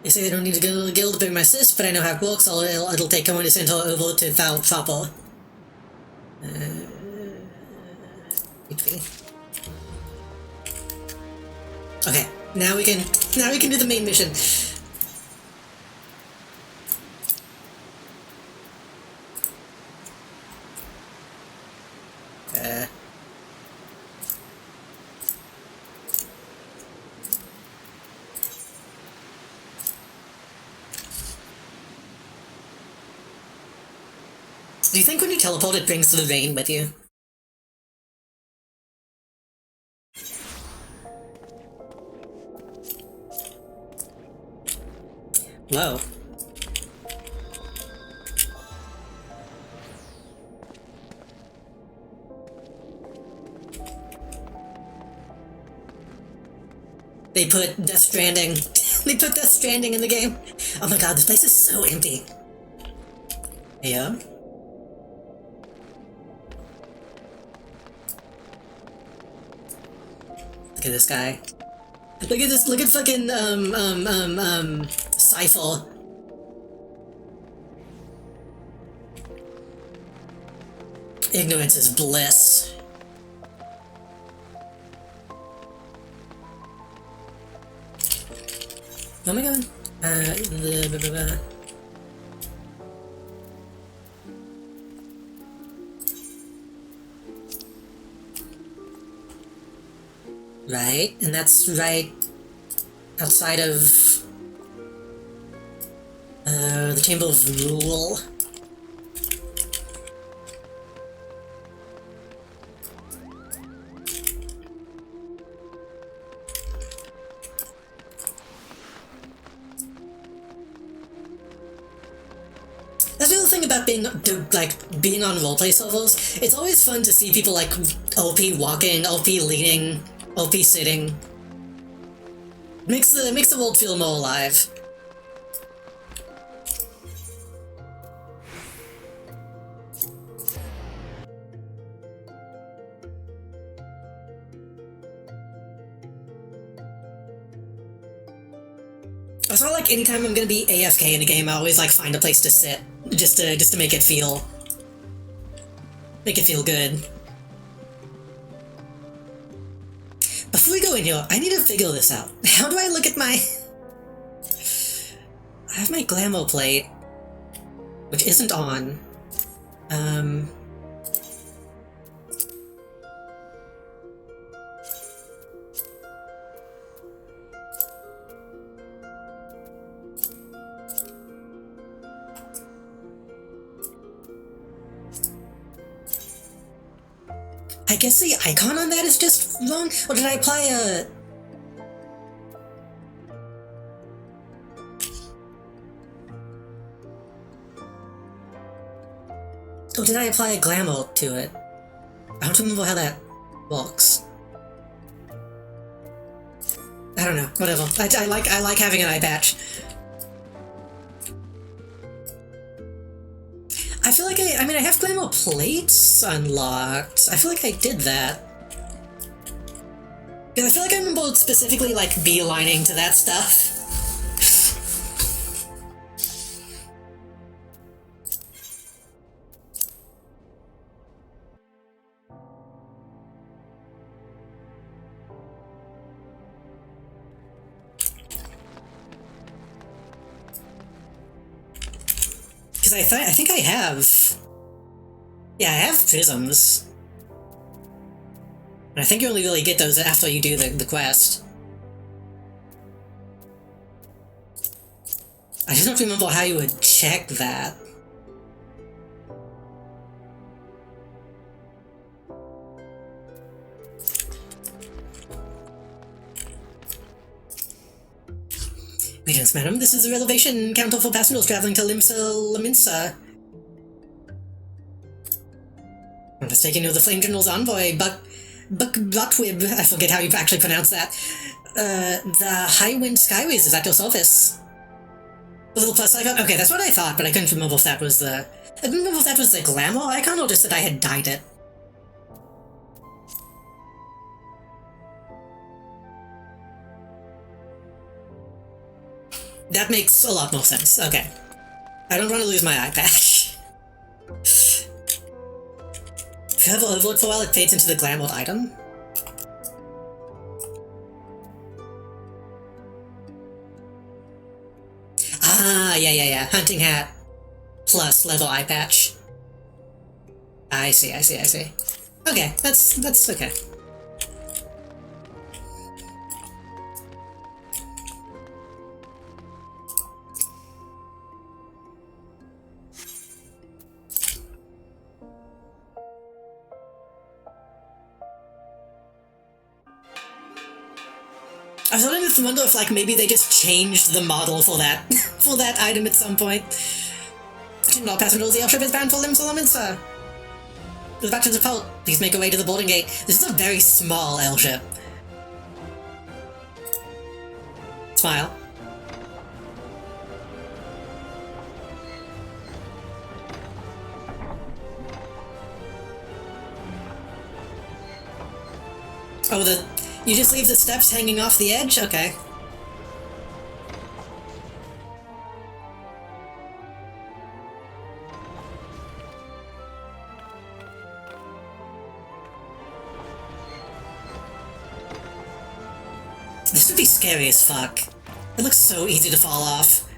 They say they don't need to go to the guild to pay my sis, but I know how it works. It'll take someone to send her over to Val proper. Okay, now we can do the main mission. Do you think when you teleport it brings the vein with you? Whoa. They put Death Stranding. They put Death Stranding in the game. Oh my god, this place is so empty. Yeah. Look at this guy. Look at this, look at fucking, Scyphel. Ignorance is bliss. Oh my god. Blah, blah, blah. Right, and that's right outside of the Chamber of Rule. That's the other thing about being on roleplay servers. It's always fun to see people like OP walking, OP leaning, OP sitting. Makes the world feel more alive. It's not like anytime I'm gonna be AFK in a game, I always like find a place to sit, just to make it feel good. Before we go in here, I need to figure this out. How do I look at my... I have my Glamo plate, which isn't on. I guess the icon on that is just wrong? Or did I apply a... Oh, did I apply a Glamo to it? I don't remember how that works. I don't know, whatever. I like having an eye patch. I feel like I mean, I have Glamo plates unlocked. I feel like I did that. Because I feel like I remember specifically, like, beelining to that stuff. Because I think I have... Yeah, I have prisms. And I think you only really get those after you do the quest. I just don't remember how you would check that. Greetings, madam. This is the reservation counter for passengers traveling to Laminsa. I'm mistaken, you're the Flame General's envoy, Buck Blotwib. I forget how you actually pronounce that. The High Wind Skyways is at your service. The little plus icon? Okay, that's what I thought, but I couldn't remember if that was the... I didn't remember if that was the glamour icon or just that I had dyed it. That makes a lot more sense. Okay. I don't want to lose my eye patch. If you have Overload for a while, it fades into the glamour item. Ah, yeah. Hunting hat plus leather eye patch. I see. Okay, that's okay. I was starting to wonder if, like, maybe they just changed the model for that for that item at some point. All passengers, the airship is bound for Laminsa. With back to the port, please make your way to the boarding gate. This is a very small airship. Smile. Oh, you just leave the steps hanging off the edge? Okay. This would be scary as fuck. It looks so easy to fall off.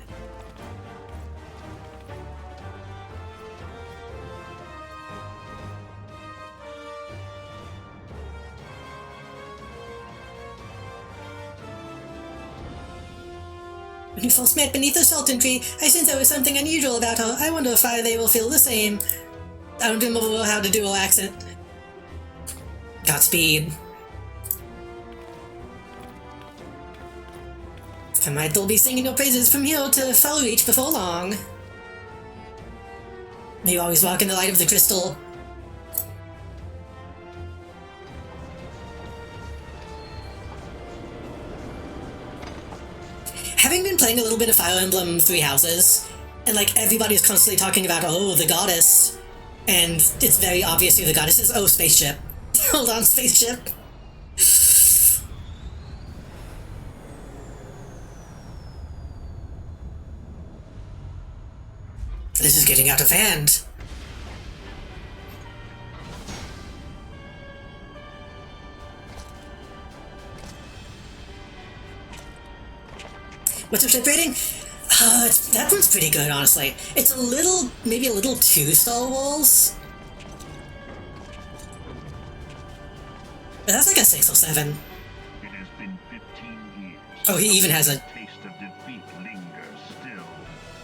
When you first met beneath the Sultan tree, I sensed there was something unusual about her. I wonder if they will feel the same. I don't remember how to do her accent. Godspeed. I might still be singing your praises from here to Fell Reach before long. May you always walk in the light of the crystal. Having been playing a little bit of Fire Emblem Three Houses, and like everybody's constantly talking about, oh, the goddess, and it's very obvious who the goddess is. Oh, spaceship. Hold on, spaceship. This is getting out of hand. What's your ship rating? That one's pretty good, honestly. It's a little, maybe a little too Star Wars. But that's like a 6 or 7. It has been 15 years. Oh, he even has a... Taste of defeat lingers still.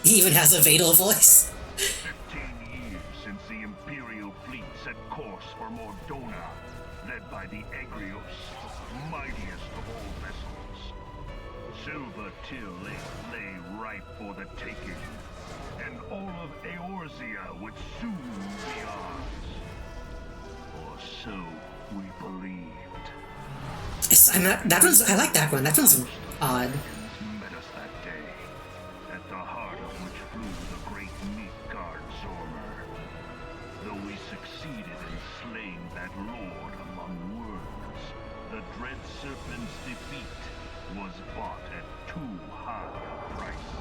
He even has a Vader voice. 15 years since the Imperial fleet set course for Mordona, led by the Egrios, mightiest of all vessels. Silver Till lay ripe for the taking, and all of Eorzea would soon be ours. Or so we believed. I like that one. That one's odd. Met us that day, at the heart of which flew the great Midgard Zormer. Though we succeeded in slaying that lord among worlds, the dread serpent's defeat was bought at too high a price.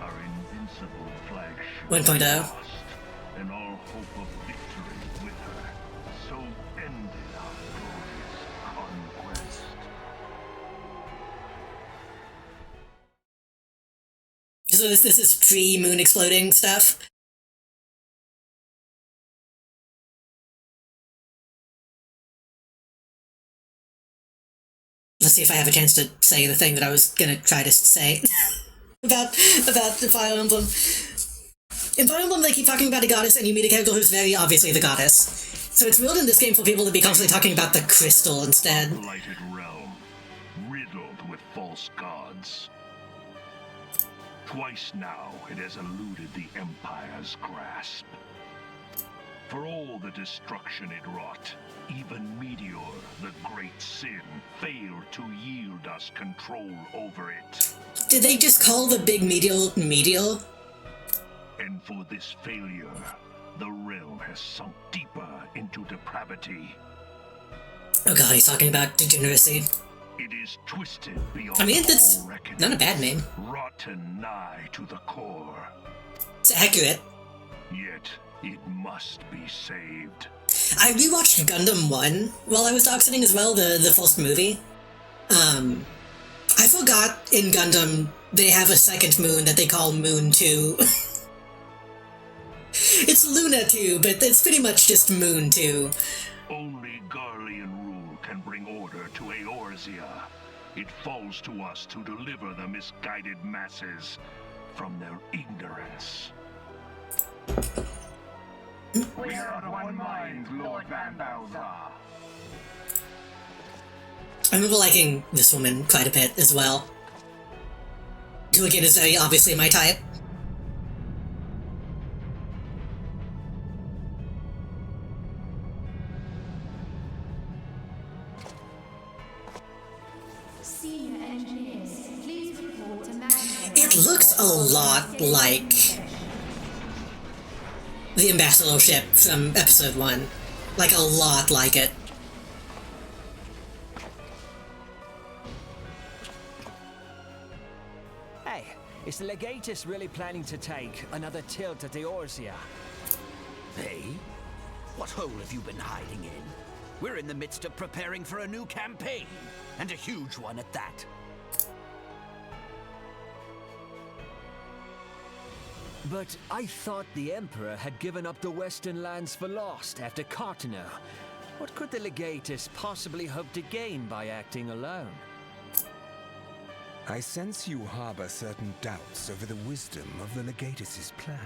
Our invincible flagship 1.0. lost, and all hope of victory with her. So ended our glorious conquest. So this is pre-moon exploding stuff. Let's see if I have a chance to say the thing that I was gonna try to say about the Fire Emblem. In Fire Emblem, they keep talking about a goddess, and you meet a character who's very obviously the goddess. So it's weird in this game for people to be constantly talking about the crystal instead. Blighted realm, riddled with false gods. Twice now it has eluded the Empire's grasp. For all the destruction it wrought, even Meteor, the great sin, failed to yield us control over it. Did they just call the big Meteor? And for this failure, the realm has sunk deeper into depravity. Oh god, he's talking about degeneracy. It is twisted beyond I mean, that's all reckoning, not a bad name. rotten nigh to the core. It's accurate. Yet it must be saved. I rewatched Gundam 1 while I was dog sitting as well, the first movie. I forgot in Gundam they have a second moon that they call Moon 2. It's Luna 2, but it's pretty much just Moon 2. Only Garlean rule can bring order to Eorzea. It falls to us to deliver the misguided masses from their ignorance. We are of one mind, Lord Van Balthar. I remember liking this woman quite a bit as well. Who again is very obviously my type. Senior engineers, please report to management. It looks a lot like the ambassador ship from episode 1. Like, a lot like it. Hey, is the Legatus really planning to take another tilt at Eorzea? Hey? What hole have you been hiding in? We're in the midst of preparing for a new campaign, and a huge one at that. But I thought the Emperor had given up the Western lands for lost after Cartano. What could the Legatus possibly hope to gain by acting alone? I sense you harbor certain doubts over the wisdom of the Legatus's plan.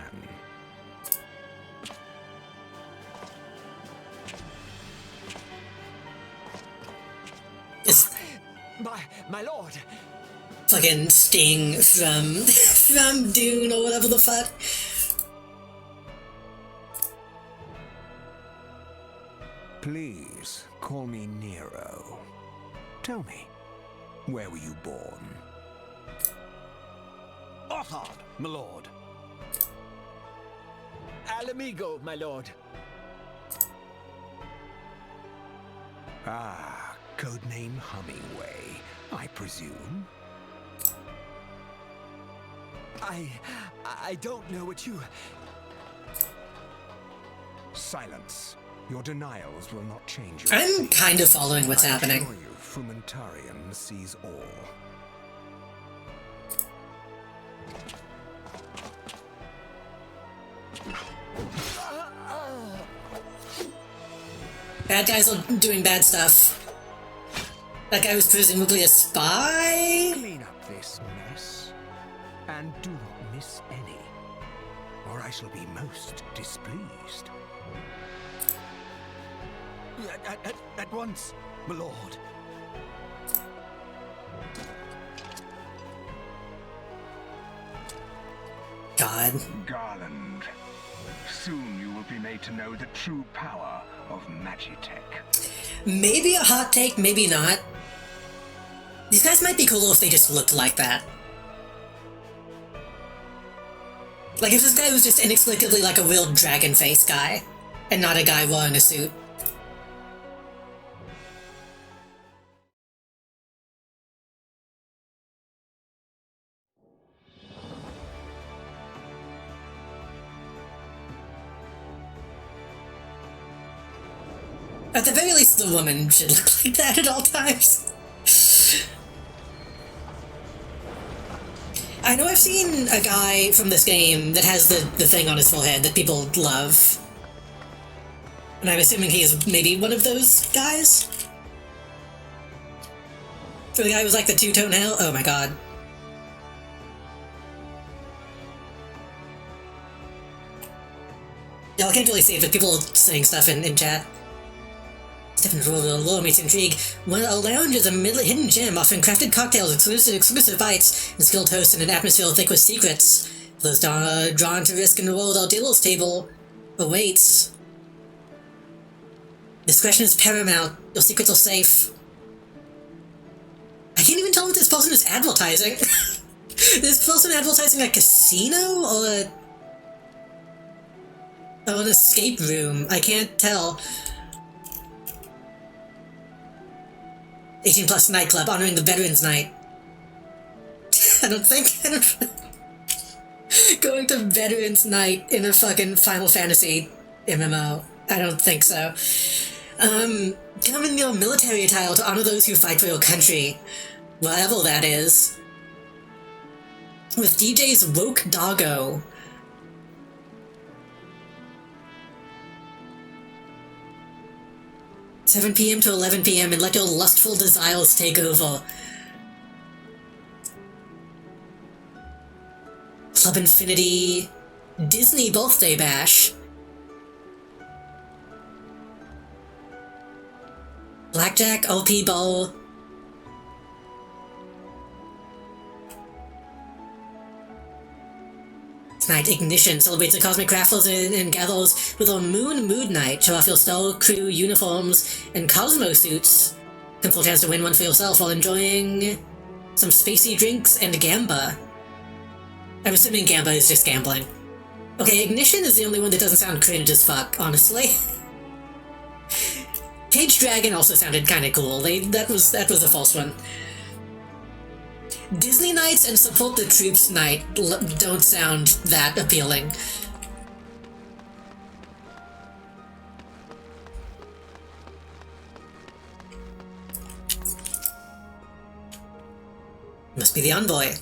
My lord! Fucking Sting from Dune or whatever the fuck. Please, call me Nero. Tell me, where were you born? Othard, my lord. Alamigo, my lord. Ah, codename Hummingway, I presume. I don't know what you... Silence. Your denials will not change your I'm fate. kind of following what's I happening. assure you, Frumentarium sees all. Bad guys are doing bad stuff. That guy was presumably a spy? Clean up this mess, and do not miss any, or I shall be most displeased. At once, my lord. God. Garland, soon you will be made to know the true power of Magitech. Maybe a hot take, maybe not. These guys might be cool if they just looked like that. Like if this guy was just inexplicably like a real dragon face guy, and not a guy wearing a suit. At the very least, the woman should look like that at all times. I know I've seen a guy from this game that has the thing on his forehead that people love. And I'm assuming he's maybe one of those guys? For the guy who's like the two-tone hell? Oh my god. Y'all can't really see it, but people saying stuff in chat. Stephen's rural lore meets intrigue. Well, a lounge is a hidden gem, offering crafted cocktails, exclusive bites, and skilled hosts in an atmosphere thick with secrets. For those drawn to risk and roll their dealer's table awaits. Discretion is paramount. Your secrets are safe. I can't even tell what this person is advertising. This person advertising a casino or an escape room. I can't tell. 18 plus nightclub honoring the Veterans Night. I don't think going to Veterans Night in a fucking Final Fantasy MMO. I don't think so. Come in your military attire to honor those who fight for your country. Whatever that is. With DJ's Woke Doggo. $7 p.m. to 11 p.m. and let your lustful desires take over. Club Infinity. Disney Birthday Bash. Blackjack, LP Ball. Tonight, Ignition celebrates the cosmic raffles and gathers with a Mood Night. Show off your Star Crew uniforms and Cosmo suits. Simple chance to win one for yourself while enjoying some spacey drinks and gamba. I'm assuming gamba is just gambling. Okay, Ignition is the only one that doesn't sound cringe as fuck, honestly. Cage Dragon also sounded kinda cool. That was a false one. Disney Nights and Support the Troops Night don't sound that appealing. Must be the envoy.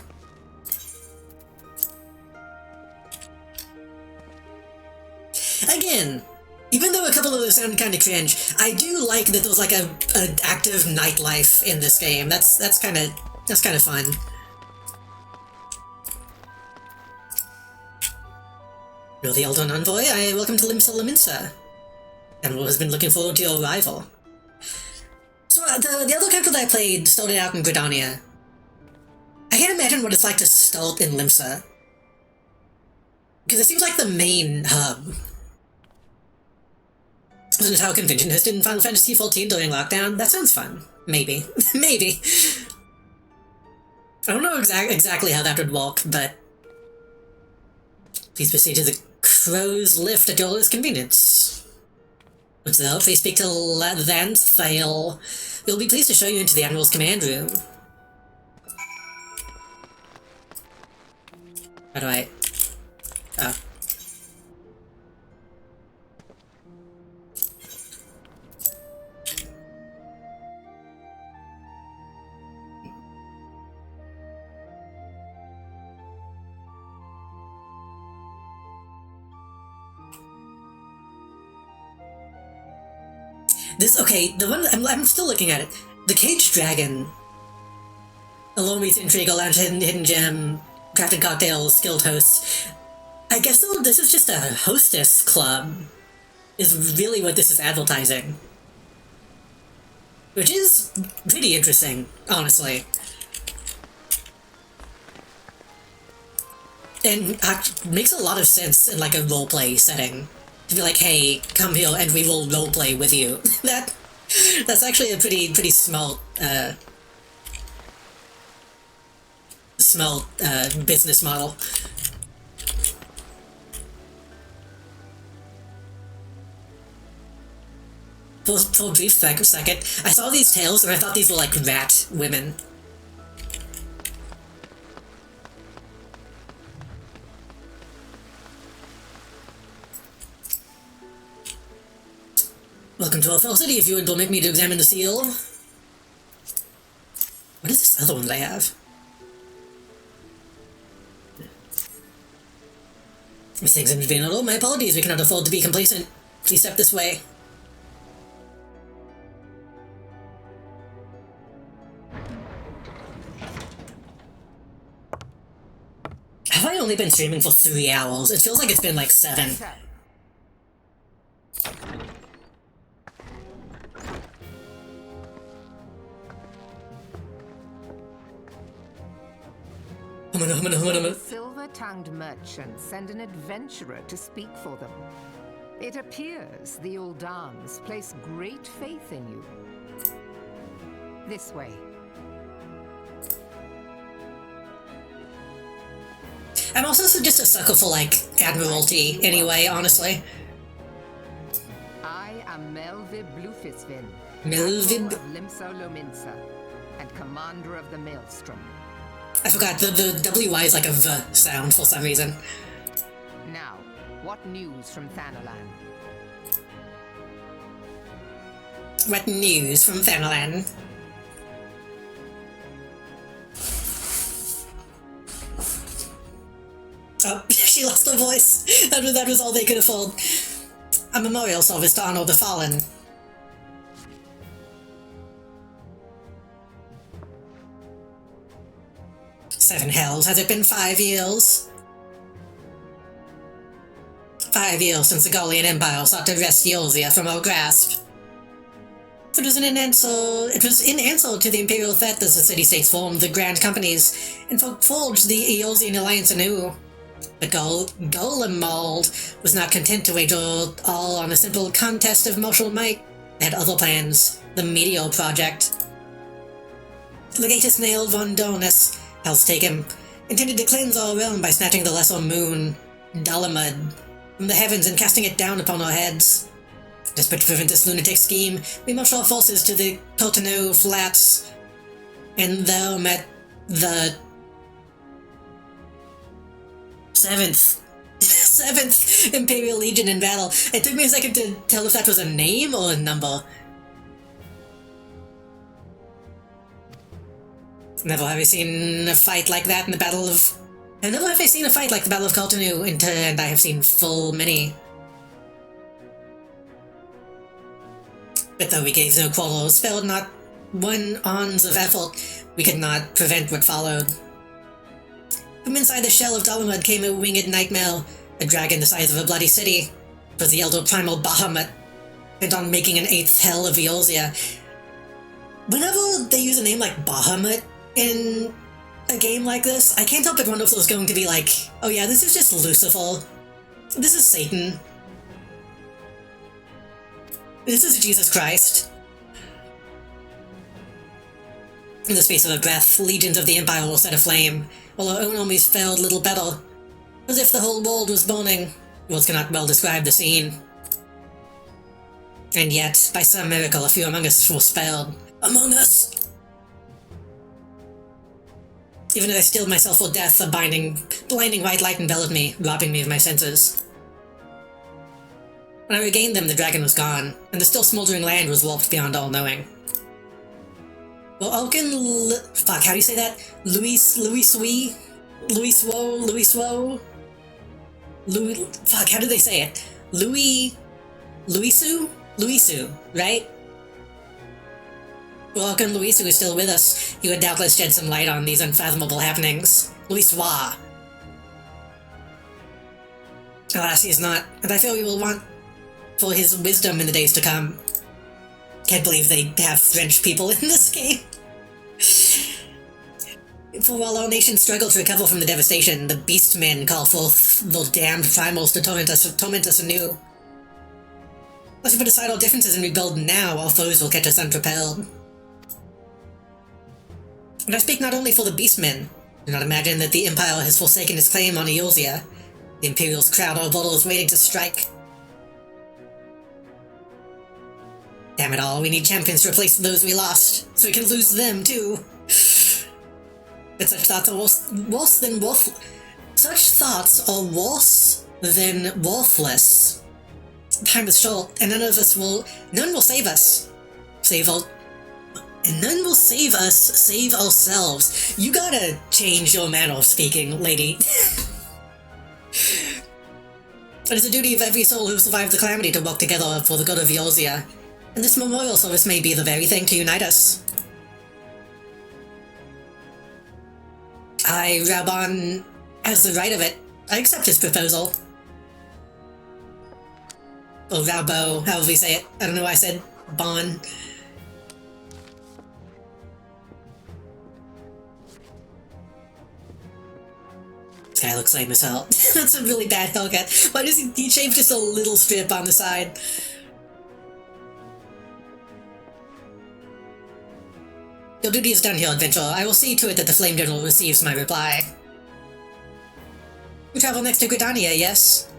Again, even though a couple of those sound kind of cringe, I do like that there's like an active nightlife in this game. That's kind of fun. You're the Eldon Envoy. Welcome to Limsa Laminsa. Admiral has been looking forward to your arrival. So the other character that I played started out in Gridania. I can't imagine what it's like to start in Limsa. Because it seems like the main hub. Isn't how a convention hosted in Final Fantasy XIV during lockdown? That sounds fun. Maybe. Maybe. I don't know exactly how that would work, but please proceed to the Crow's Lift at your earliest convenience. Once there, please speak to Lance Fail. We'll be pleased to show you into the Admiral's command room. How do I... Oh. Okay, the one I'm still looking at it. The caged dragon. Alone with intrigue, a lounge, hidden gem, crafted cocktails, skilled hosts. I guess though this is just a hostess club. Is really what this is advertising. Which is pretty interesting, honestly. And makes a lot of sense in like a roleplay setting. To be like, hey, come here and we will roleplay with you. That's actually a pretty smart business model. For a brief second, I saw these tails and I thought these were like rat women. Welcome to our city. If you would permit me to examine the seal. What is this other one that I have? These things have been a little. My apologies, we cannot afford to be complacent. Please step this way. Have I only been streaming for 3 hours? It feels like it's been like 7. Silver-tongued merchants send an adventurer to speak for them. It appears the Uldans place great faith in you. This way. I'm also just a sucker for, like, Admiralty, anyway, honestly. I am Melvib Blufisvin, Melvib? of Limso Lominsa, and commander of the Maelstrom. I forgot, the WY is like a V sound for some reason. Now, what news from Thanalan? What news from Thanalan? Oh, she lost her voice. That was all they could afford. A memorial service to honor the fallen. Seven hells. Has it been 5 years? 5 years since the Gaulian Empire sought to wrest Eorzea from our grasp. It was in answer to the imperial threat that the city-states formed the Grand Companies and forged the Eorzean alliance anew. The Golem Mold was not content to wager all on a simple contest of martial might. They had other plans. The Meteor Project. Legatus Nail von Donus, Hell's Taken, intended to cleanse our realm by snatching the lesser moon, Dalamud, from the heavens and casting it down upon our heads. Desperate to prevent this lunatic scheme, we marched our forces to the Cotonou Flats, and there met the 7th Imperial Legion in battle. It took me a second to tell if that was a name or a number. Never have I seen a fight like that in the Battle of... Never have I seen a fight like the Battle of Cotonou, and I have seen full many. But though we gave no quarter, spared not one ounce of effort, we could not prevent what followed. From inside the shell of Dalamud came a winged nightmare, a dragon the size of a bloody city. It was the elder primal Bahamut, bent on making an 8th hell of Eorzea. Whenever they use a name like Bahamut in a game like this, I can't help but wonder if there's going to be like, oh yeah, this is just Lucifer. This is Satan. This is Jesus Christ. In the space of a breath, legions of the Empire were set aflame, while our own armies fared little better. As if the whole world was burning. Words cannot well describe the scene. And yet, by some miracle, a few among us were spared. Among us! Even as I stilled myself for death, a blinding white light enveloped me, robbing me of my senses. When I regained them, the dragon was gone, and the still smoldering land was warped beyond all knowing. Well, fuck, how do you say that? Fuck, how do they say it? Louisu, right? Welcome, Luis, who is still with us. You would doubtless shed some light on these unfathomable happenings. Luis Wa. Alas, he is not, and I fear we will want for his wisdom in the days to come. Can't believe they have French people in this game. For while our nation struggled to recover from the devastation, the Beastmen call forth the damned primals to torment us anew. Unless we put aside our differences and rebuild now, our foes will catch us unprepared. And I speak not only for the Beastmen. Do not imagine that the Empire has forsaken its claim on Eorzea. The Imperials crowd our borders waiting to strike. Damn it all, we need champions to replace those we lost, so we can lose them too. But such thoughts are worse than worthless. Such thoughts are worse than worthless. Time is short, and none will save us. And none will save us, save ourselves. You gotta change your manner of speaking, lady. It is the duty of every soul who survived the calamity to work together for the good of Eorzea, and this memorial service may be the very thing to unite us. Raubahn has the right of it. I accept his proposal. Or Raubo, however you say it. I don't know why I said Bon. This guy looks lame as hell. That's a really bad Hellcat. Why does he shave just a little strip on the side? Your duty is done here, adventurer. I will see to it that the Flame General receives my reply. We travel next to Gridania, yes?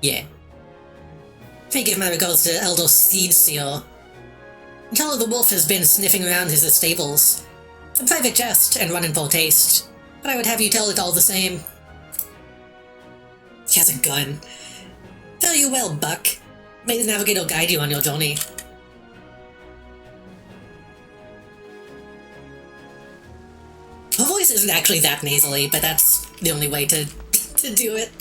Yeah. May give my regards to Elder Steedseer. Tell her the wolf has been sniffing around his stables. A private jest and run in poor taste, but I would have you tell it all the same. He has a gun. Fare you well, Buck. May the Navigator guide you on your journey. Her voice isn't actually that nasally, but that's the only way to do it.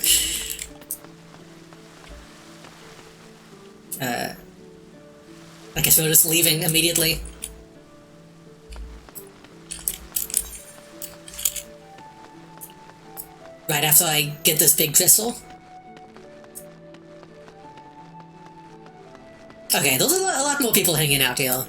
I guess we're just leaving immediately. Right after I get this big crystal. Okay, there's a lot more people hanging out here.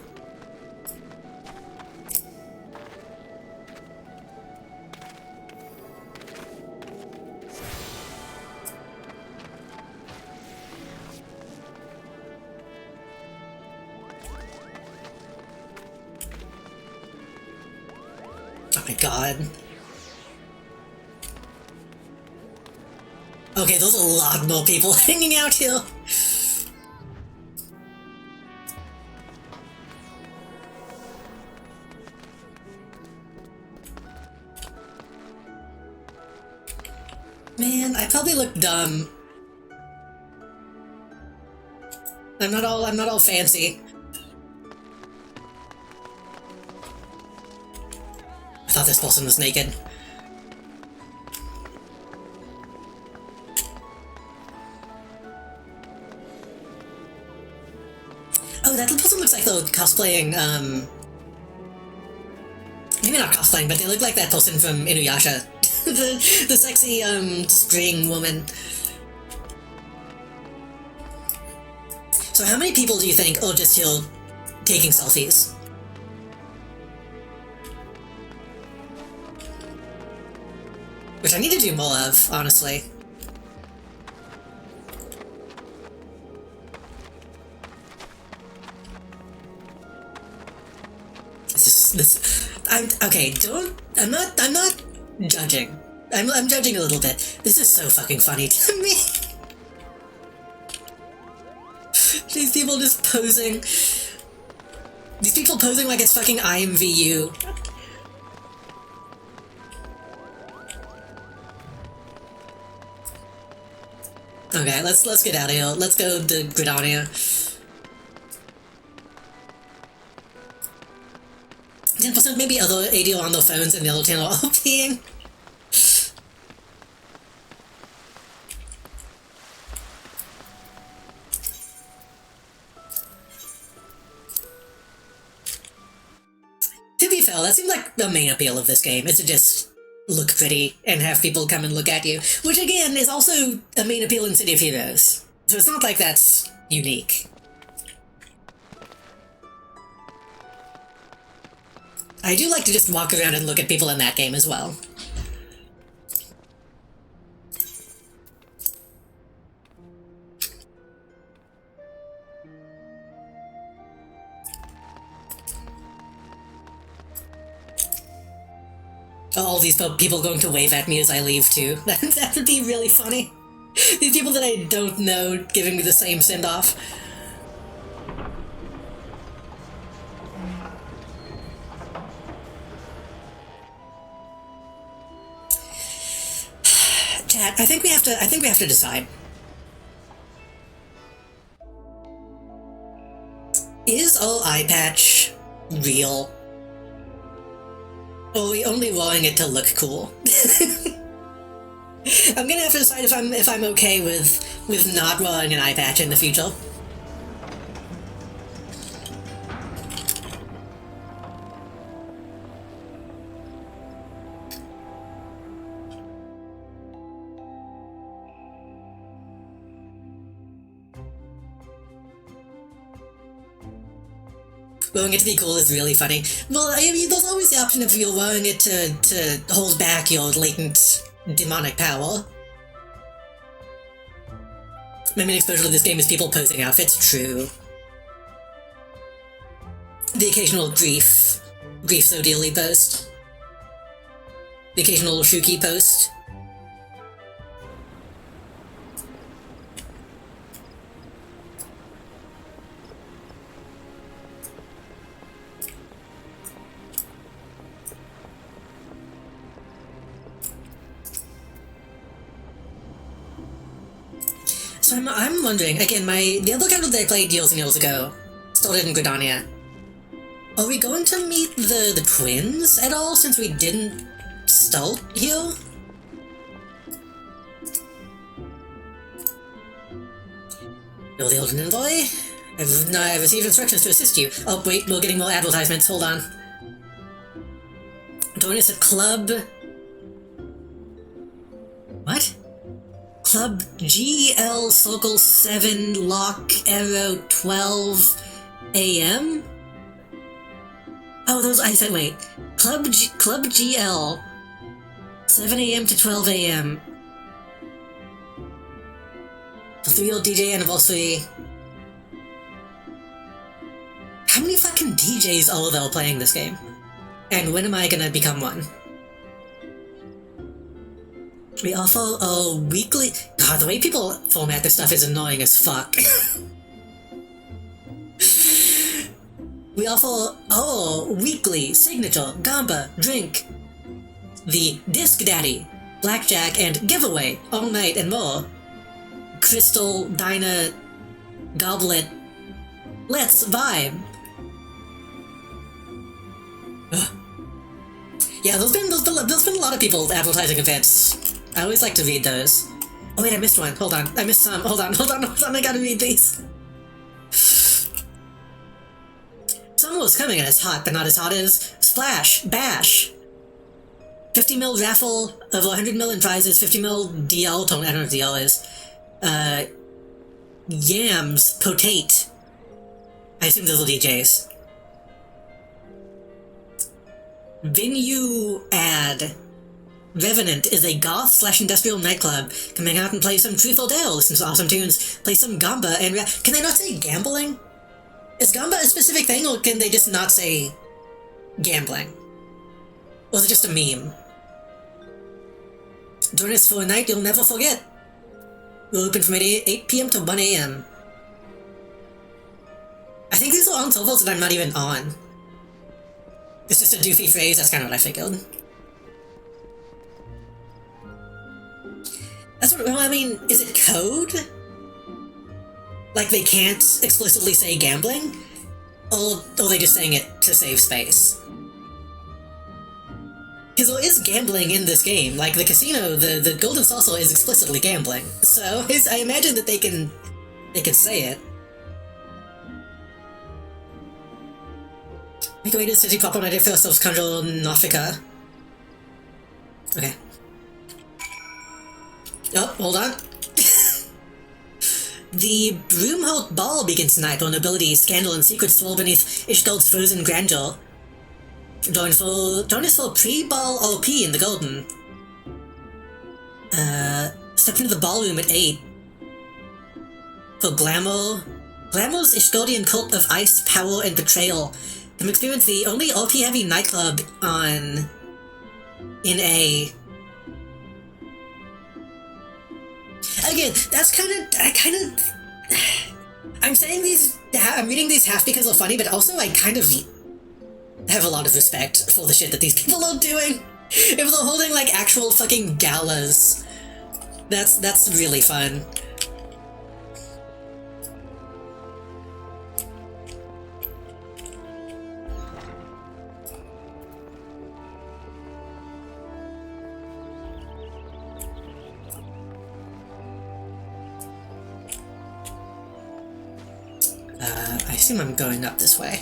Oh my god. Okay, there's a lot more people hanging out here. Man, I probably look dumb. I'm not all fancy. I thought this person was naked. Oh, that person looks like they're cosplaying, maybe not cosplaying, but they look like that person from Inuyasha. the sexy, spring woman. So how many people do you think are just here taking selfies? Which I need to do more of, honestly. I'm not judging. I'm judging a little bit. This is so fucking funny to me. These people just posing. These people posing like it's fucking IMVU. Okay, let's get out of here. Let's go to Gridania. So maybe other ADO on their phones and the other channel OPing. be fair, that seems like the main appeal of this game, is to just look pretty and have people come and look at you, which again is also a main appeal in City of Heroes. So it's not like that's unique. I do like to just walk around and look at people in that game as well. All these people going to wave at me as I leave too. That would be really funny. These people that I don't know giving me the same send-off. Chat, I think we have to decide. Is all eye patch real? Or are we only rolling it to look cool? I'm gonna have to decide if I'm okay with not rolling an eye patch in the future. Rolling it to be cool is really funny. Well, I mean, there's always the option if you're rolling it to hold back your latent demonic power. My main exposure to this game is people posing outfits, true. The occasional grief so dearly post. The occasional Shuki post. So I'm wondering, again, the other character that I played years and years ago started in Gridania. Are we going to meet the twins at all, since we didn't start here? You're the old boy. I received instructions to assist you. Oh wait, we're getting more advertisements, hold on. Join us at Club... What? Club GL Circle 7 Lock Arrow 12 AM? Oh, those, I said, wait. Club GL 7 AM to 12 AM. The 3-year DJ anniversary. How many fucking DJs are there playing this game? And when am I gonna become one? We offer a weekly... God, the way people format this stuff is annoying as fuck. We offer our weekly signature Gamba drink. The Disc Daddy, Blackjack, and Giveaway, all night and more. Crystal, Dyna, Goblet. Let's vibe. Ugh. Yeah, there's been a lot of people advertising events. I always like to read those. Oh wait, I missed one. Hold on. I missed some. Hold on. I gotta read these. Summer's coming and it's hot, but not as hot as Splash! Bash! 50 mil raffle of 100 mil in prizes, 50 mil DL, I don't know what DL is. Yams, Potate. I assume those are DJs. Venue ad. Revenant is a goth/industrial nightclub. Come hang out and play some Truth or Dare, listen to awesome tunes, play some Gamba, and can they not say gambling? Is Gamba a specific thing, or can they just not say gambling? Or is it just a meme? Join us for a night you'll never forget. We're open from 8 PM to 1 AM. I think these are on servers that I'm not even on. It's just a doofy phrase, that's kind of what I figured. That's what, well, I mean, is it code? Like they can't explicitly say gambling? Or are they just saying it to save space? Because there is gambling in this game. Like the casino, the Golden Saucer is explicitly gambling. So I imagine that they can say it. Make a way to the city proper on idea for ourselves, Conjure Nothica. Okay. Oh, hold on. The Broomholt Ball begins tonight, while nobility, scandal, and secrets swirl beneath Ishgold's frozen grandeur. Join us for pre-ball OP in the Golden. Step into the ballroom at 8. For Glamour's Ishgoldian cult of ice, power, and betrayal. Come experience the only OP-heavy nightclub in A. Again, I'm saying these, I'm reading these half because they're funny, but also I kind of have a lot of respect for the shit that these people are doing. If they're holding, like, actual fucking galas, that's really fun. I assume I'm going up this way.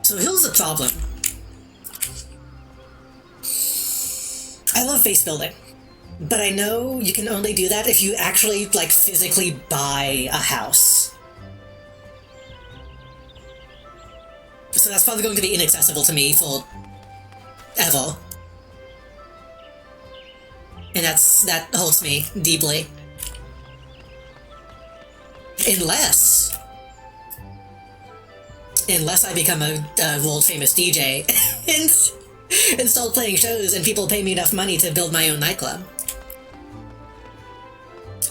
So here's the problem. I love base building, but I know you can only do that if you actually, like, physically buy a house. So that's probably going to be inaccessible to me for ever. And that hurts me deeply. Unless I become a world-famous DJ and start playing shows and people pay me enough money to build my own nightclub.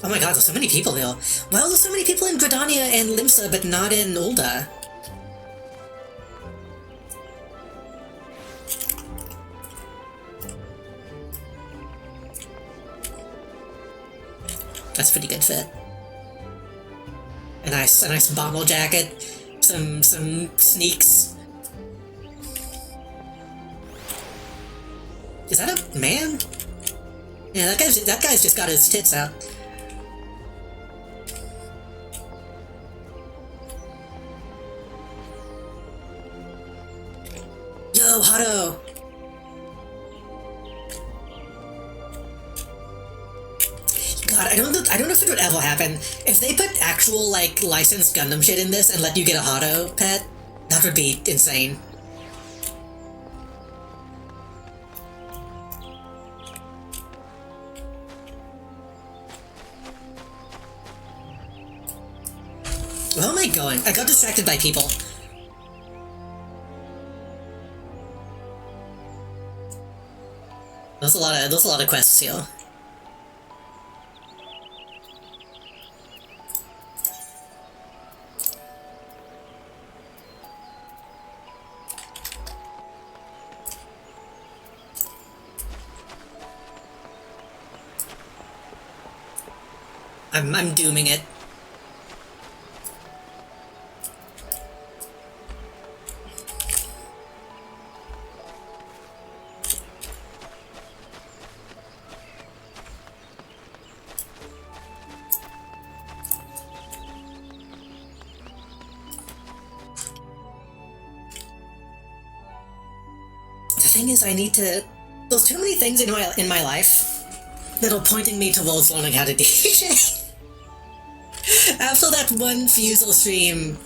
Oh my god, there's so many people here. Well, there's so many people in Gridania and Limsa, but not in Ul'dah. That's a pretty good fit. A nice bomber jacket, some sneaks. Is that a man? Yeah, that guy's just got his tits out. Yo, Hotto! God, I don't know if it would ever happen. If they put actual, like, licensed Gundam shit in this and let you get a Hotto pet, that would be insane. Where am I going? I got distracted by people. There's a lot of quests here. I'm dooming it. The thing is, I need to... There's too many things in my life that are pointing me towards learning how to DJ. After that one Fusel stream,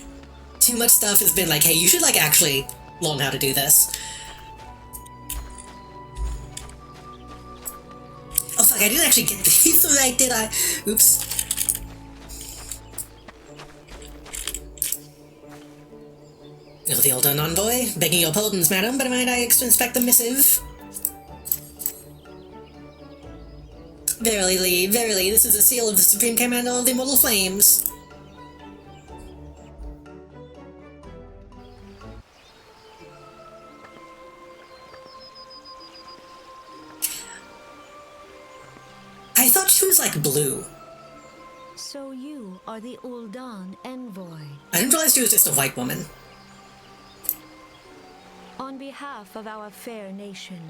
too much stuff has been like, hey, you should, like, actually learn how to do this. Oh fuck, I didn't actually get these right, did I? Oops. You're the Eldon envoy, begging your pardons, madam, but might I inspect the missive? Verily, verily, this is a seal of the Supreme Commander of the Immortal Flames. I thought she was, like, blue. So you are the Ul'dah envoy. I didn't realize she was just a white woman. On behalf of our fair nation,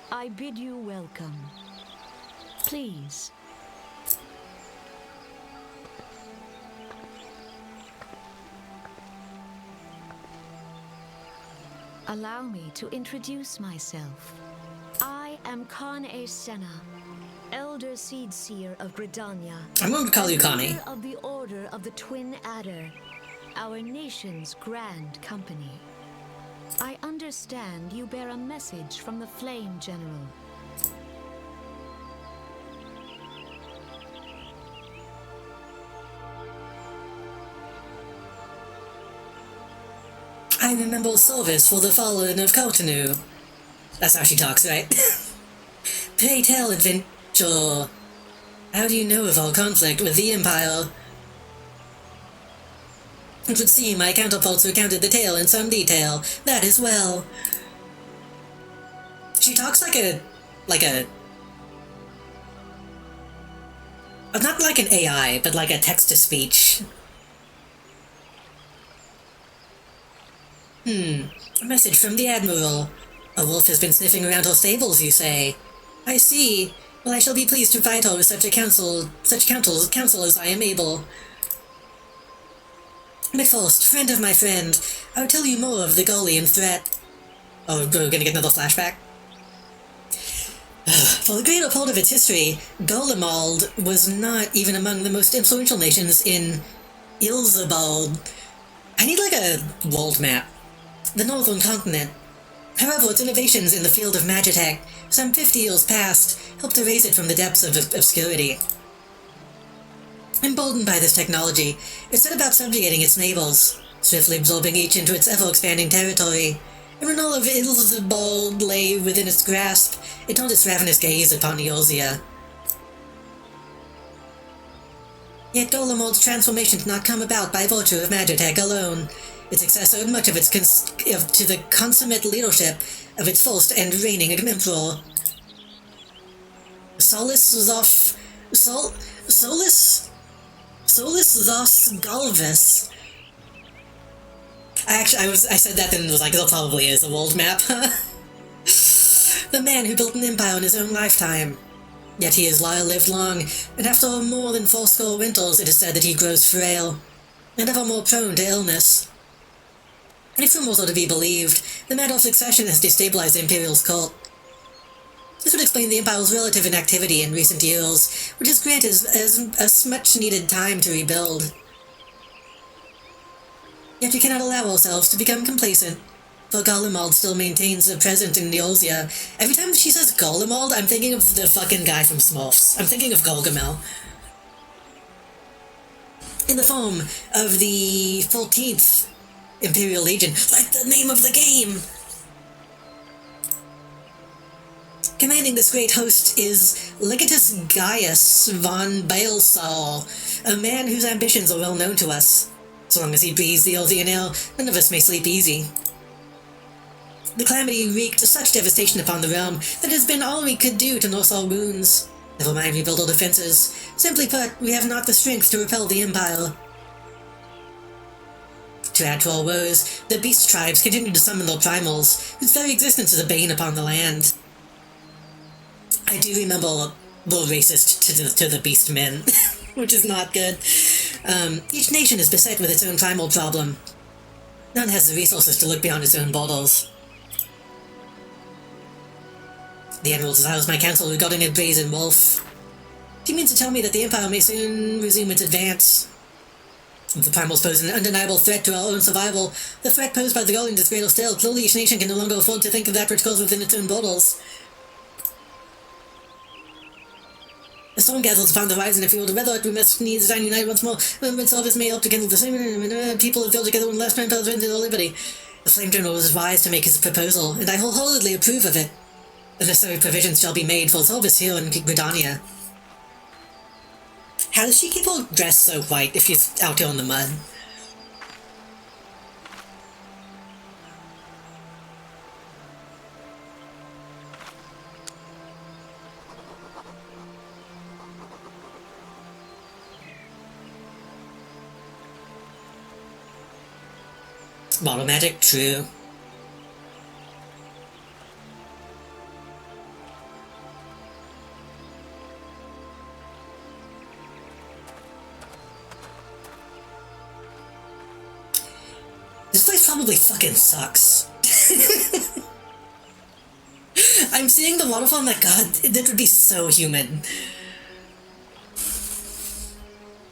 I bid you welcome. Please. Allow me to introduce myself. I am Khan-e Senna, Elder Seed Seer of Gridania. I'm going to call you and Connie. leader of the Order of the Twin Adder, our nation's grand company. I understand you bear a message from the Flame General. I remember service for the fallen of Cotanu. That's how she talks, right? Pray tell, adventure. How do you know of our conflict with the Empire? It would seem my counterparts recounted the tale in some detail. That as well. She talks like a... Not like an AI, but like a text-to-speech. A message from the Admiral. A wolf has been sniffing around her stables, you say? I see. Well, I shall be pleased to provide her with such counsel as I am able. But first, friend of my friend, I'll tell you more of the Golian threat. Oh, we're gonna get another flashback? For the greater part of its history, Golemald was not even among the most influential nations in Ilzabald. I need like a world map. The northern continent. However, its innovations in the field of magitech, some 50 years past, helped to raise it from the depths of obscurity. Emboldened by this technology, it set about subjugating its neighbors, swiftly absorbing each into its ever-expanding territory. And when all of Ilzabald lay within its grasp, it turned its ravenous gaze upon Eorzea. Yet Golemald's transformation did not come about by virtue of magitech alone. Its success owed much of its to the consummate leadership of its first and reigning emperor, Solus Thos Galvus. I said that and was like, there probably is a world map. The man who built an empire in his own lifetime. Yet he has lived long, and after more than 40 winters it is said that he grows frail, and ever more prone to illness. If rumors are to be believed, the matter of succession has destabilized the Imperial's cult. This would explain the Empire's relative inactivity in recent years, which has granted us much-needed time to rebuild. Yet we cannot allow ourselves to become complacent, for Golemald still maintains a presence in Eorzea. Every time she says Golemald, I'm thinking of the fucking guy from Smurfs. I'm thinking of Gargamel. In the form of the 14th Imperial Legion, like the name of the game! Commanding this great host is Legatus Gaius von Baelsal, a man whose ambitions are well known to us. So long as he breathes the Earthian air, none of us may sleep easy. The calamity wreaked such devastation upon the realm that it has been all we could do to nurse our wounds. Never mind rebuild our defenses. Simply put, we have not the strength to repel the Empire. To add to our woes, the beast tribes continue to summon their primals, whose very existence is a bane upon the land. I do remember the racist to the beast men, which is not good. Each nation is beset with its own primal problem. None has the resources to look beyond its own borders. The Admiral desires my counsel regarding a brazen wolf. He means to tell me that the Empire may soon resume its advance. If the primals pose an undeniable threat to our own survival, the threat posed by the Guardians is greater still. Clearly each nation can no longer afford to think of that which goes within its own borders. The storm gathers upon the horizon. If we were to weather it, we must needs stand united once more. When service may help to kindle the same people have filled together when last man fell into their liberty. The Flame General was wise to make his proposal, and I wholeheartedly approve of it. The necessary provisions shall be made for service here in Gridania. How does she keep her dress so white if she's out here in the mud? Bottle magic, true. This place probably fucking sucks. I'm seeing the waterfall, my god, that would be so human.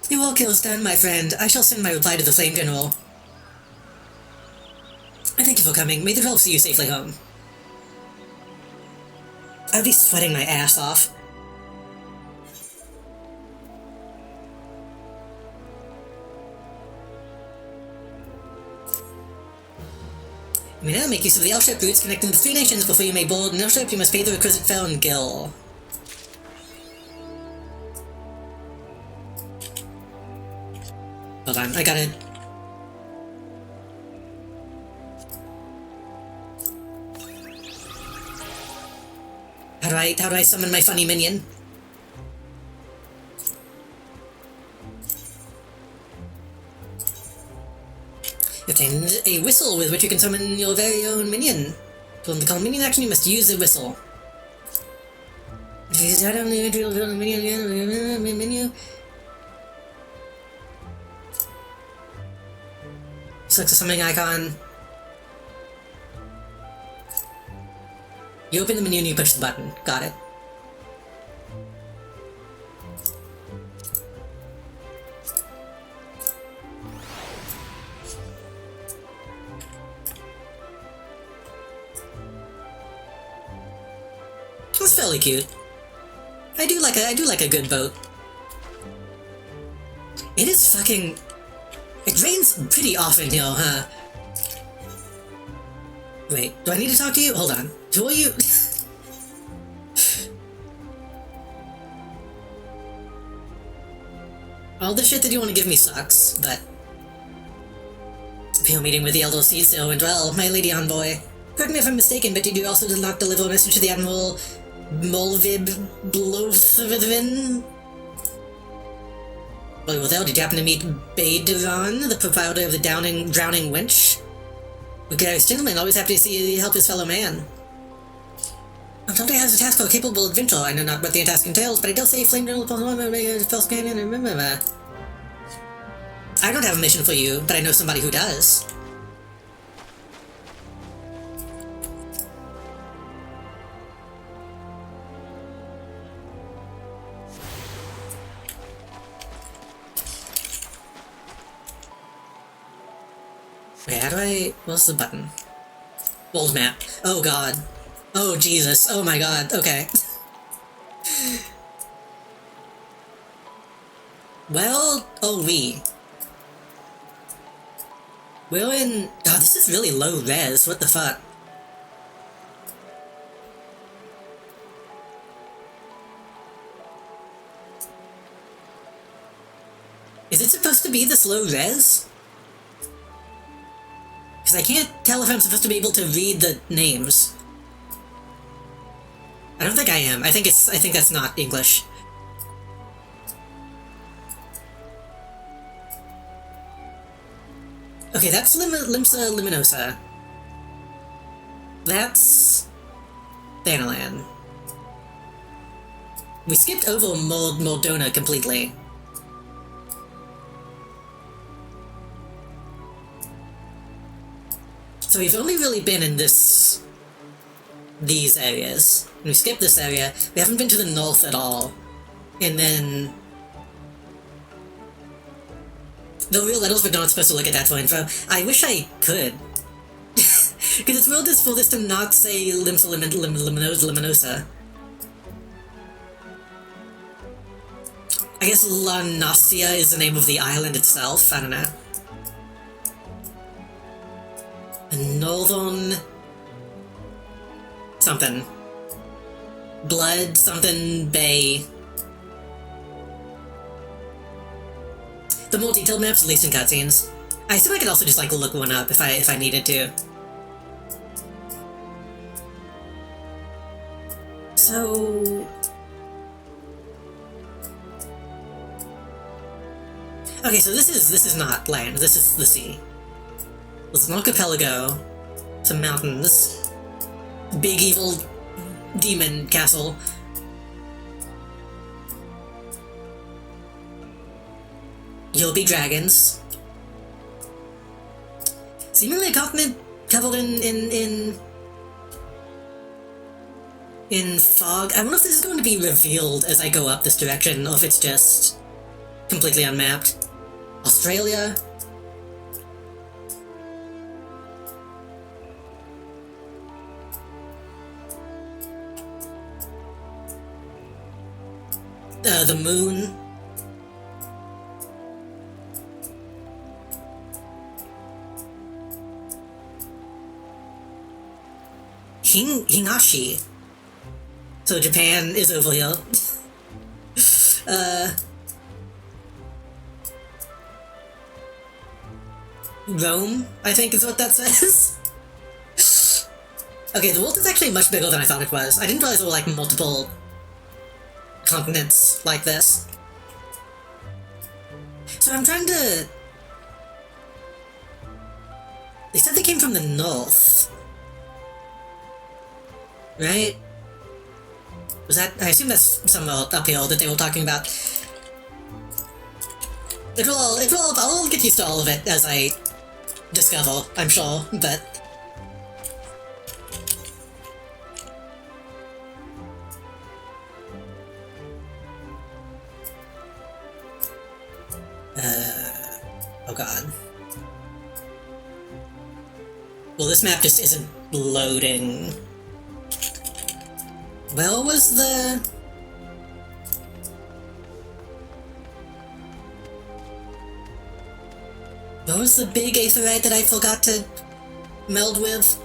Your all kills done, my friend. I shall send my reply to the Flame General. I thank you for coming. May the 12 see you safely home. I'd be sweating my ass off. You may now make use of the airship routes connecting the three nations before you may board an airship. You must pay the requisite fare and gill. Hold on, I gotta... How do I summon my funny minion? You obtained a whistle with which you can summon your very own minion. To call minion action, you must use the whistle. If you start on the menu, select the summoning icon. You open the menu and you push the button. Got it. It's fairly cute. I do like a good boat. It is fucking... It rains pretty often here, huh? Wait, do I need to talk to you? Hold on. Who are you? All the shit that you want to give me sucks, but... Appeal meeting with the LOC still went well, my lady envoy. Correct me if I'm mistaken, but did you also not deliver a message to the Admiral Molvib Blothvin? Well, did you happen to meet Baderon, the proprietor of the drowning winch? Gregarious gentleman, always happy to see you help his fellow man. Somebody has a task for a capable adventurer. I know not what the task entails, but I don't say flame journal first companion and remember. I don't have a mission for you, but I know somebody who does. Okay, how do I... What's the button? World map. Oh god. Oh Jesus. Oh my god. Okay. Well... Oh, we're in... Oh, this is really low res. What the fuck? Is it supposed to be this low res? Because I can't tell if I'm supposed to be able to read the names. I don't think I am. I think that's not English. Okay, that's Limsa Luminosa. That's Thanalan. We skipped over Moldona completely. So we've only really been in these areas. We skipped this area. We haven't been to the north at all. And then... The real Lettles, but not supposed to look at that for info. I wish I could. Because it's real for this to not say Limsa Luminosa. I guess La Nasia is the name of the island itself. I don't know. Northern... something. Blood something Bay. The more detailed maps, at least in cutscenes. I assume I could also just like look one up if I needed to. So... Okay, so this is not land, this is the sea. There's an archipelago, some mountains, big evil demon castle. You'll be dragons. Seemingly a continent covered in fog. I wonder if this is going to be revealed as I go up this direction, or if it's just completely unmapped. Australia. The moon. Hingashi. So Japan is over here. Rome, I think is what that says. Okay, the world is actually much bigger than I thought it was. I didn't realize there were like multiple continents like this. So I'm trying to... They said they came from the north. Right? Was that... I assume that's somewhere uphill that they were talking about. I'll get used to all of it as I discover, I'm sure, but... Oh god. Well, this map just isn't loading. Well, was the... What was the big aetherite that I forgot to meld with?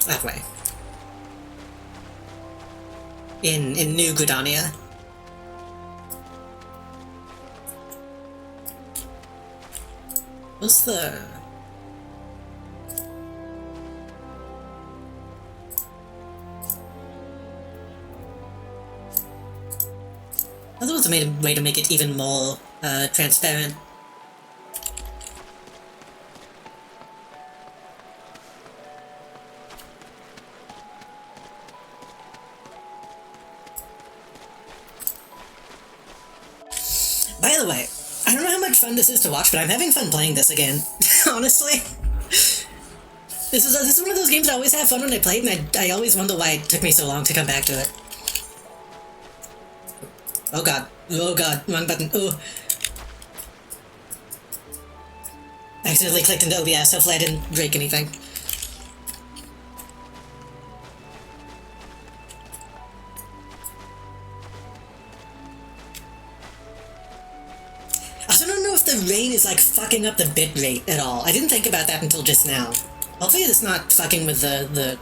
That way. In New Gridania. What's the... I thought it was a way to make it even more transparent. By the way, I don't know how much fun this is to watch, but I'm having fun playing this again. Honestly. This is one of those games I always have fun when I play it, and I always wonder why it took me so long to come back to it. Oh god. Oh god. Wrong button. Oh. I accidentally clicked into OBS, hopefully I didn't break anything. I also don't know if the rain is like fucking up the bitrate at all. I didn't think about that until just now. Hopefully it's not fucking with the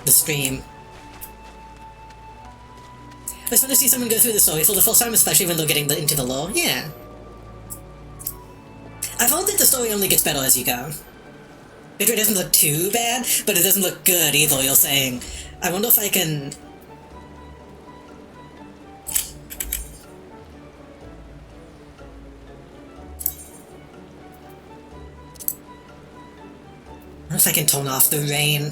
stream. I just want to see someone go through the story for the first time, especially when they're getting into the lore. Yeah. I've heard that the story only gets better as you go. Bitrate doesn't look too bad, but it doesn't look good either, you're saying. I wonder if I can... I wonder if I can turn off the rain.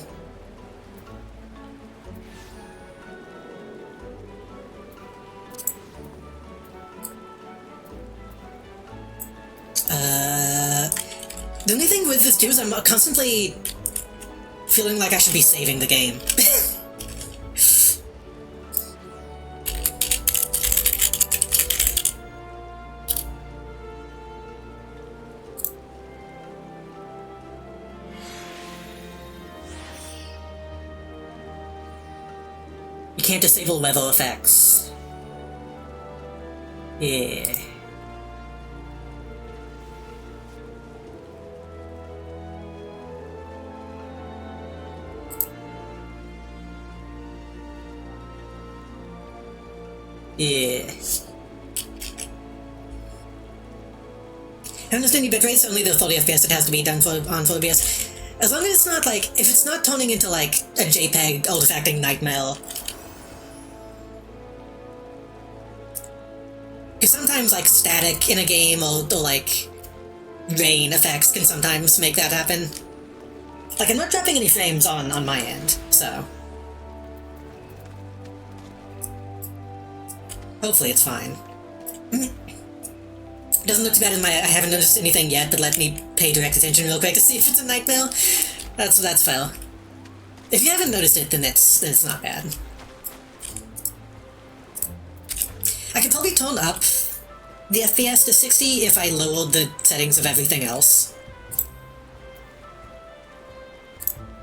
The only thing with this too is I'm constantly feeling like I should be saving the game. You can't disable level effects. Yeah. Yeah. I understand your bitrate's only the 30 FPS it has to be done on 4 FPS. As long as it's not like, if it's not turning into like a JPEG artifacting nightmare. Because sometimes like static in a game or like rain effects can sometimes make that happen. Like, I'm not dropping any frames on my end, so... hopefully it's fine. Doesn't look too bad in my... I haven't noticed anything yet, but let me pay direct attention real quick to see if it's a night mail. That's foul. If you haven't noticed it, then it's not bad. I could probably tone up the FPS to 60 if I lowered the settings of everything else.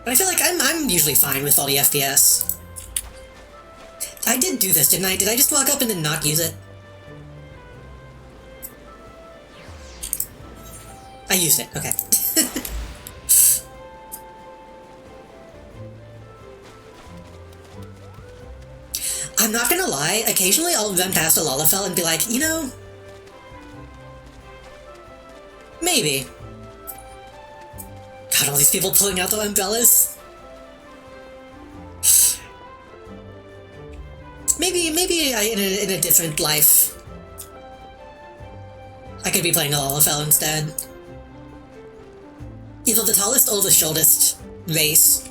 But I feel like I'm usually fine with all the FPS. I did do this, didn't I? Did I just walk up and then not use it? I used it, okay. I'm not gonna lie, occasionally I'll run past a Lalafell and be like, you know... maybe. God, all these people pulling out their umbrellas. Maybe in a different life, I could be playing a Lalafell instead. Either the tallest or the shortest race.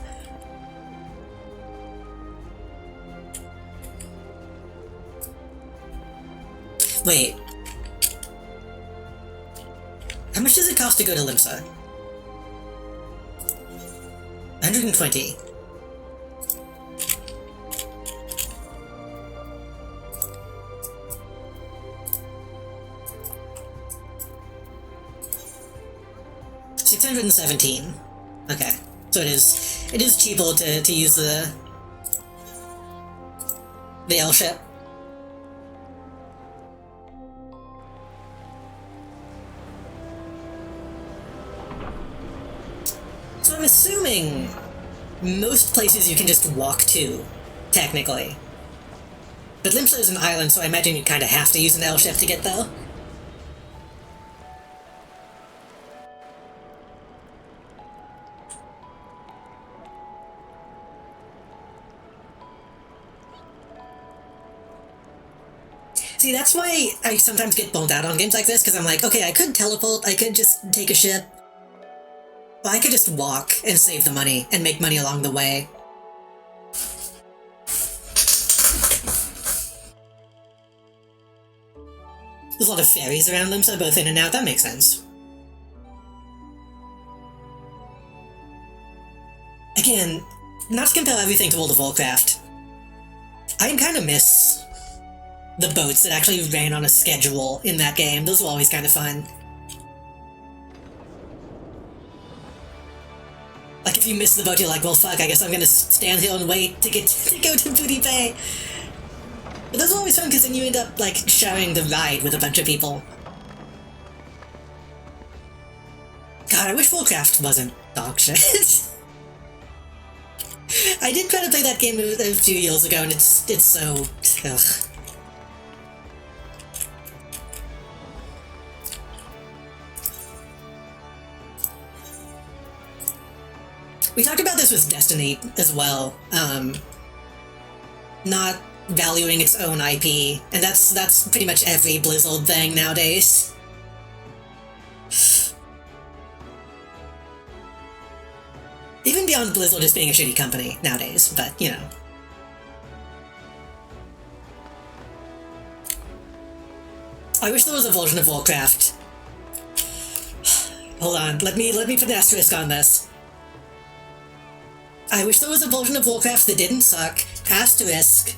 Wait. How much does it cost to go to Limsa? 120. $617. Okay, so it is cheaper to use the L ship. So I'm assuming most places you can just walk to, technically. But Limsa is an island, so I imagine you kind of have to use an L ship to get there. See, that's why I sometimes get bummed out on games like this, because I'm like, okay, I could teleport, I could just take a ship, or I could just walk and save the money and make money along the way. There's a lot of ferries around them, so both in and out, that makes sense. Again, not to compare everything to World of Warcraft, I kind of miss the boats that actually ran on a schedule in that game. Those were always kind of fun. Like, if you miss the boat, you're like, well, fuck, I guess I'm gonna stand here and wait to go to Booty Bay. But those were always fun, because then you end up, like, sharing the ride with a bunch of people. God, I wish Warcraft wasn't dog shit. I did try to play that game a few years ago, and it's so... ugh. We talked about this with Destiny as well, not valuing its own IP, and that's pretty much every Blizzard thing nowadays. Even beyond Blizzard just being a shitty company nowadays, but, you know. I wish there was a version of Warcraft. Hold on, let me put an asterisk on this. I wish there was a version of Warcraft that didn't suck, asterisk,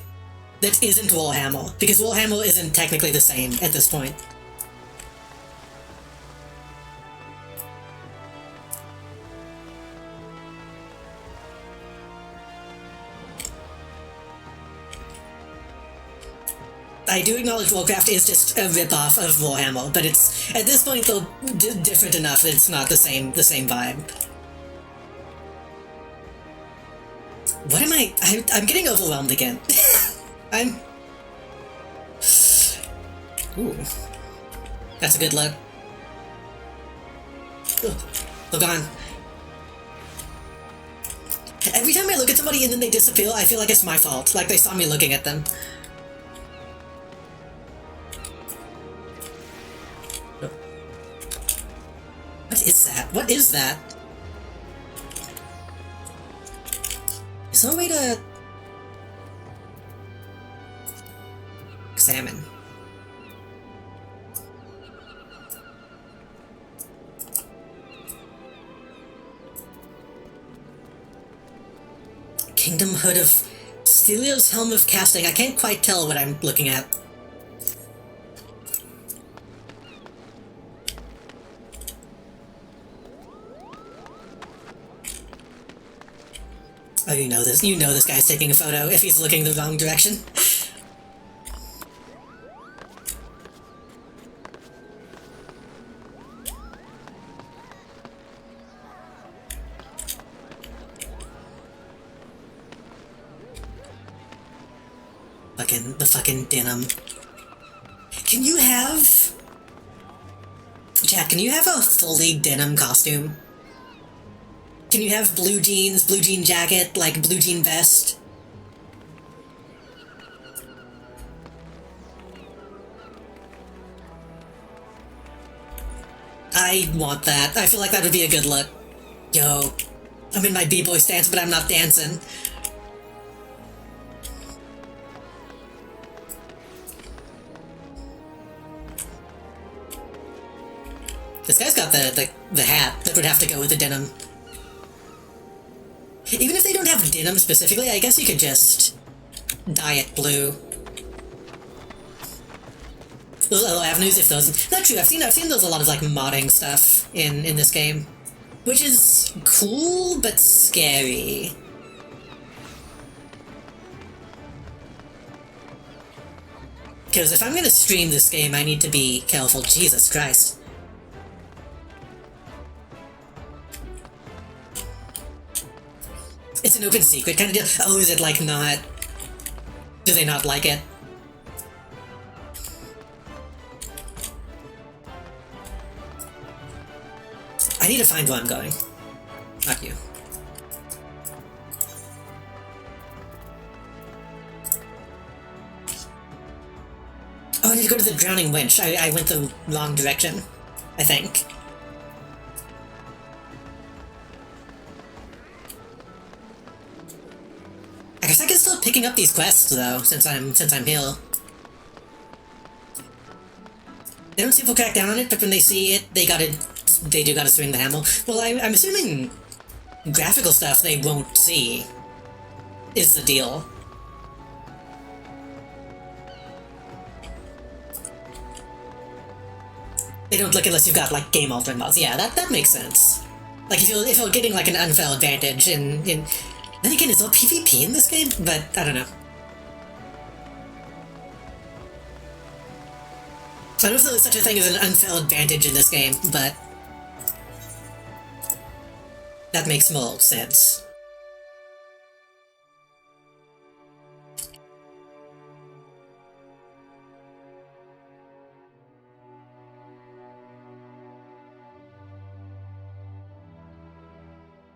that isn't Warhammer, because Warhammer isn't technically the same at this point. I do acknowledge Warcraft is just a rip-off of Warhammer, but it's, at this point, though, different enough that it's not the same vibe. What am I'm getting overwhelmed again. Ooh. That's a good look. Ugh. Look on. Every time I look at somebody and then they disappear, I feel like it's my fault. Like they saw me looking at them. What is that? What is that? Is there a way to examine? Kingdom Hood of Stelios Helm of Casting. I can't quite tell what I'm looking at. Oh, you know this. You know this guy's taking a photo if he's looking the wrong direction. The fucking denim. Can you have... Chat, can you have a fully denim costume? Can you have blue jeans, blue jean jacket, like blue jean vest? I want that. I feel like that would be a good look. Yo, I'm in my b-boy stance, but I'm not dancing. This guy's got the hat that would have to go with the denim. Even if they don't have denim specifically, I guess you could just dye it blue. Those other avenues, if those... Not true, I've seen those a lot of, like, modding stuff in this game. Which is cool, but scary. Because if I'm gonna stream this game, I need to be careful. Jesus Christ. It's an open secret kind of deal. Oh, is it like not... Do they not like it? I need to find where I'm going. Not you. Oh, I need to go to the drowning winch. I went the wrong direction, I think. I guess I can still picking up these quests though, since I'm here. They don't seem to crack down on it, but when they see it, they do gotta swing the hammer. Well, I'm assuming graphical stuff they won't see is the deal. They don't look unless you've got like game altering mods. Yeah, that makes sense. Like if you're getting like an unfair advantage in then again, is there PvP in this game? But I don't know. I don't know if there's such a thing as an unfair advantage in this game, but that makes more sense.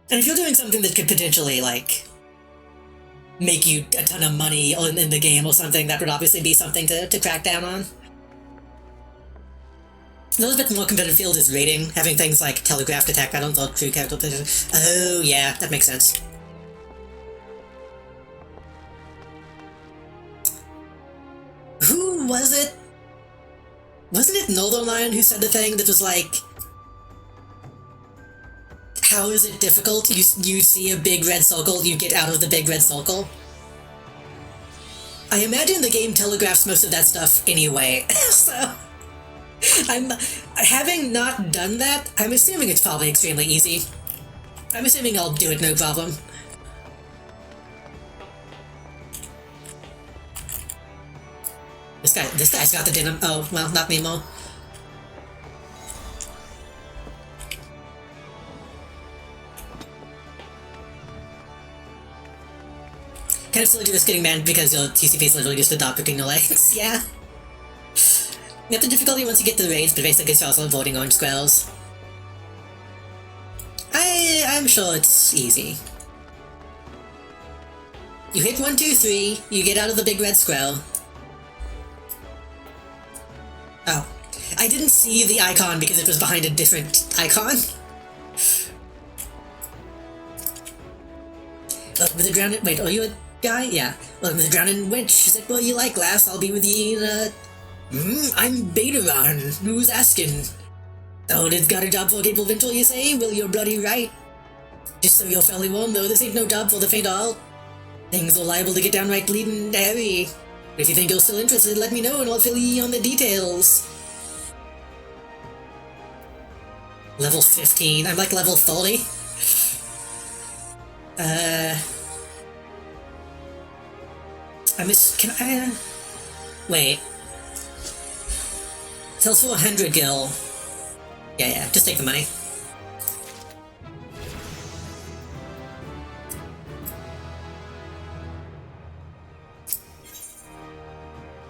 And if you're doing something that could potentially, like, make you a ton of money in the game or something, that would obviously be something to crack down on. A little bit more competitive field is rating, having things like telegraphed attack patterns or true character position. Oh, yeah, that makes sense. Who was it? Wasn't it Northern Lion who said the thing that was like, how is it difficult? You see a big red circle, you get out of the big red circle? I imagine the game telegraphs most of that stuff anyway, so... having not done that, I'm assuming it's probably extremely easy. I'm assuming I'll do it no problem. This guy's got the denim. Oh, well, not anymore. Kind of silly to just getting banned because your TCP is literally just a dot between your legs. Yeah. You have the difficulty once you get to the raids, but basically it's also avoiding orange squirrels. I'm sure it's easy. You hit 1, 2, 3, you get out of the big red squirrel. Oh. I didn't see the icon because it was behind a different icon. with a drowning... Wait, are you a guy? Yeah. Welcome to the drowning wench. Is that what you like, lass? I'll be with you in, I'm Betaron. Who's asking? Oh, they've got a job for capable Vintel, you say? Well, you're bloody right. Just so you're fairly warned, though, this ain't no job for the faint of heart. Things are liable to get downright bleeding hairy. If you think you're still interested, let me know and I'll fill you on the details. Level 15. I'm like level 30. Can I... Wait. Tells for 100 gil. Yeah, just take the money.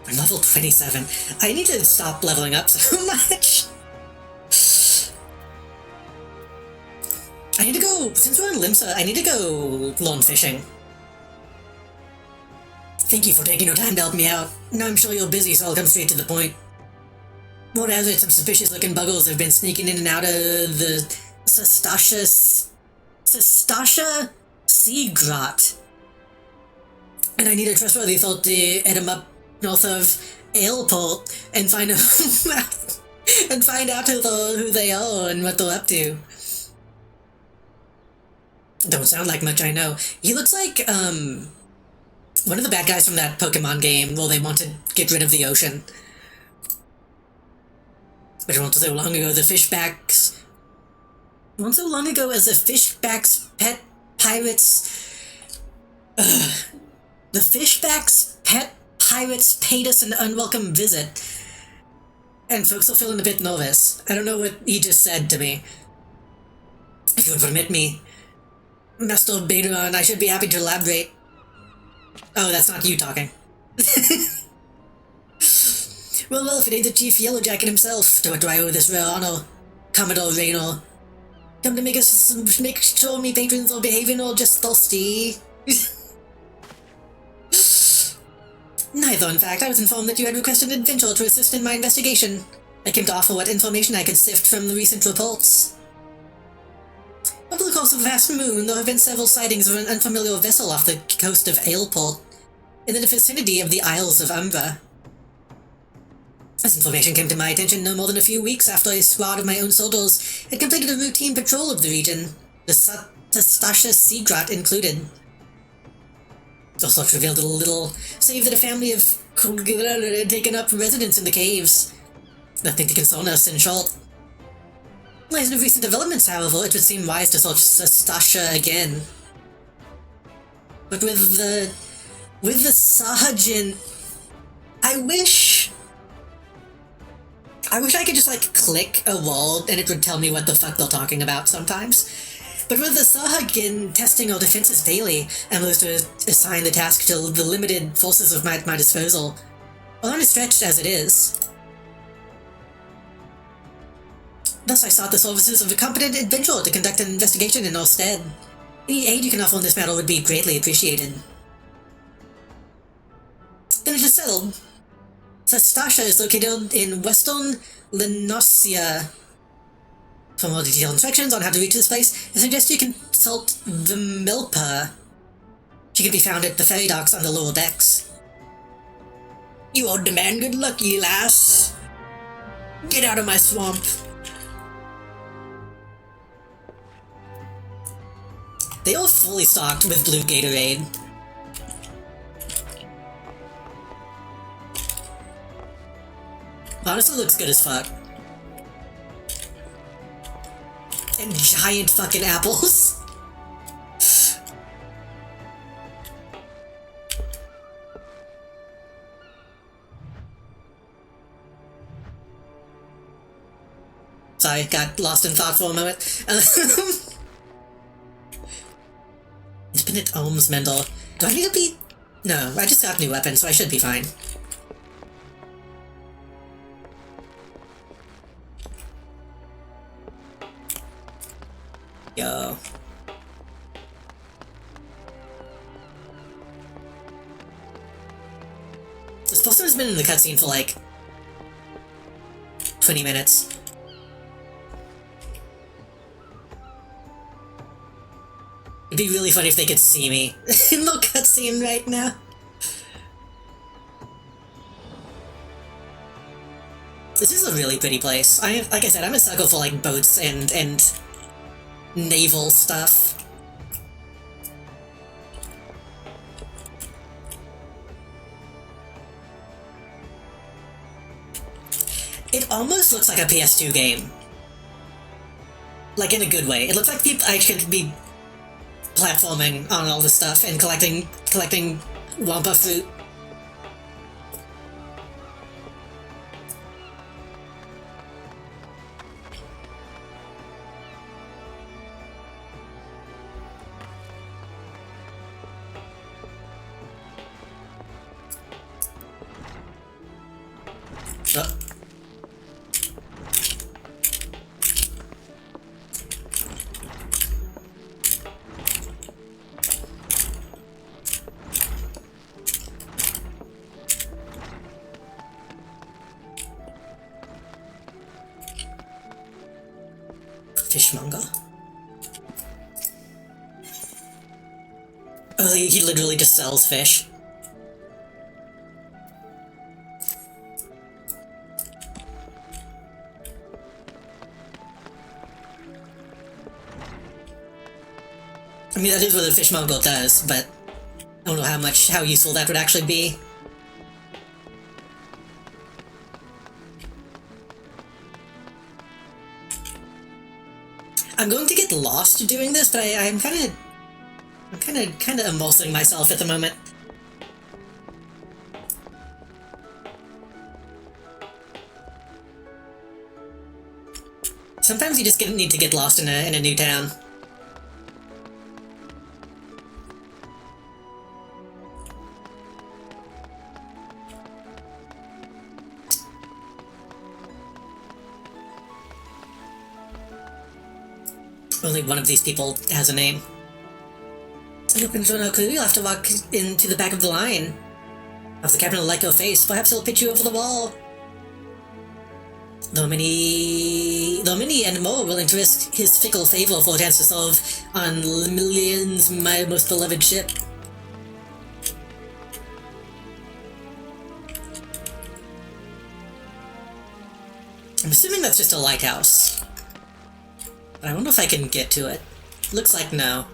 I'm level 27. I need to stop leveling up so much. I need to go, since we're in Limsa, I need to go lawn fishing. Thank you for taking your time to help me out. Now I'm sure you're busy, so I'll come straight to the point. What has it? Some suspicious-looking buggles have been sneaking in and out of the Sestasha Sea Grot. And I need a trustworthy thought to head them up north of Aleport and find out who they are and what they're up to. Don't sound like much, I know. He looks like, one of the bad guys from that Pokemon game where they want to get rid of the ocean. But not so long ago, the Fishbacks... Not so long ago as the Fishbacks pet pirates... the Fishbacks pet pirates paid us an unwelcome visit. And folks are feeling a bit nervous. I don't know what he just said to me. If you would permit me, Master Betaron, I should be happy to elaborate. Oh, that's not you talking. Well, if it ain't the Chief Yellowjacket himself, to what do I owe this rare honor? Commodore Raynor. Come to make sure me patrons are behaving or just thirsty? Neither, in fact. I was informed that you had requested an adventure to assist in my investigation. I came to offer what information I could sift from the recent reports. Over the course of the vast moon, there have been several sightings of an unfamiliar vessel off the coast of Aleport, in the vicinity of the Isles of Umbra. This information came to my attention no more than a few weeks after a squad of my own soldiers had completed a routine patrol of the region, the Sestasha Sea Grot included. Also revealed a little, save that a family of had taken up residence in the caves. Nothing to concern us, in short. In light of recent developments, however, it would seem wise to search Sestasha again. But with the Sahajin, I wish I could just, like, click a wall and it would tell me what the fuck they're talking about sometimes. But with the Sahagin testing our defenses daily, and was to assign the task to the limited forces of my disposal, only stretched as it is. Thus I sought the services of a competent adventurer to conduct an investigation in our stead. Any aid you can offer in this matter would be greatly appreciated. Then it is settled. Sestasha is located in western Lenosia. For more detailed instructions on how to reach this place, I suggest you consult the Milpa. She can be found at the ferry docks on the lower decks. You old demand good luck, ye lass. Get out of my swamp. They are fully stocked with blue Gatorade. Honestly, looks good as fuck. And giant fucking apples. Sorry, got lost in thought for a moment. Infinite Ohms Mendel. Do I need to be... No, I just got a new weapon, so I should be fine. Yo. This person has been in the cutscene for like 20 minutes. I It'd be really funny if they could see me in the cutscene right now. This is a really pretty place. Like I said, I'm a sucker for like boats and naval stuff. It almost looks like a PS2 game. Like, in a good way. It looks like I could be platforming on all this stuff and collecting Wampa fruit. Fishmonger. Oh, he literally just sells fish. I mean, that is what a fishmonger does, but I don't know how useful that would actually be. I'm going to get lost doing this, but I'm kind of immersing myself at the moment. Sometimes you just need to get lost in a new town. Only one of these people has a name. You'll have to walk into the back of the line. If the captain will like your face, perhaps he'll pitch you over the wall. Though many and more willing to risk his fickle favor for a chance to serve on millions my most beloved ship. I'm assuming that's just a lighthouse. But I wonder if I can get to it. Looks like no.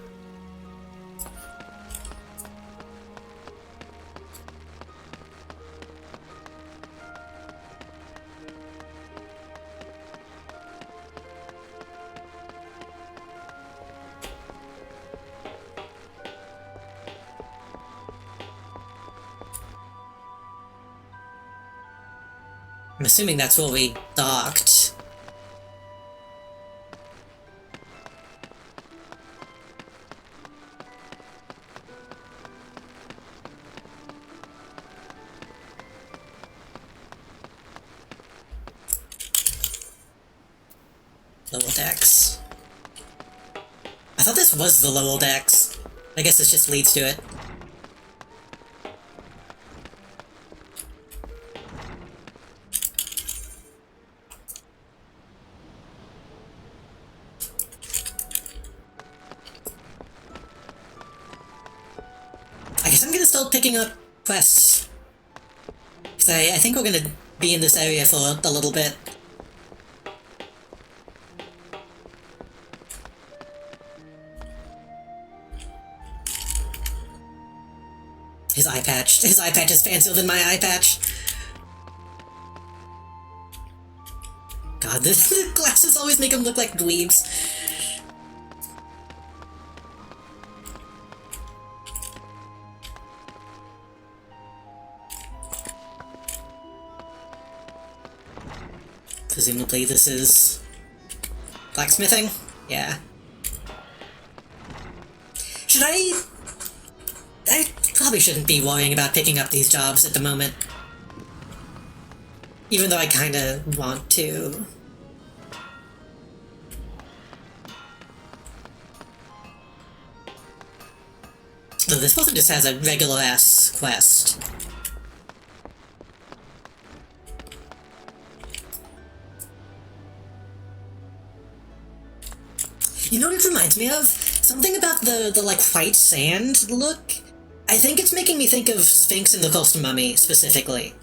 I'm assuming that's where we docked. Lower decks. I thought this was the lower decks. I guess this just leads to it. I guess I'm gonna start picking up quests. Because I think we're gonna be in this area for a little bit. His eye patch. His eye patch is fancier than my eye patch. God, the glasses always make him look like dweebs. Presumably this is blacksmithing? Yeah. Should I probably shouldn't be worrying about picking up these jobs at the moment. Even though I kinda want to. So this person just has a regular-ass quest. You know what it reminds me of? Something about the like white sand look. I think it's making me think of Sphinx and the Ghost Mummy specifically.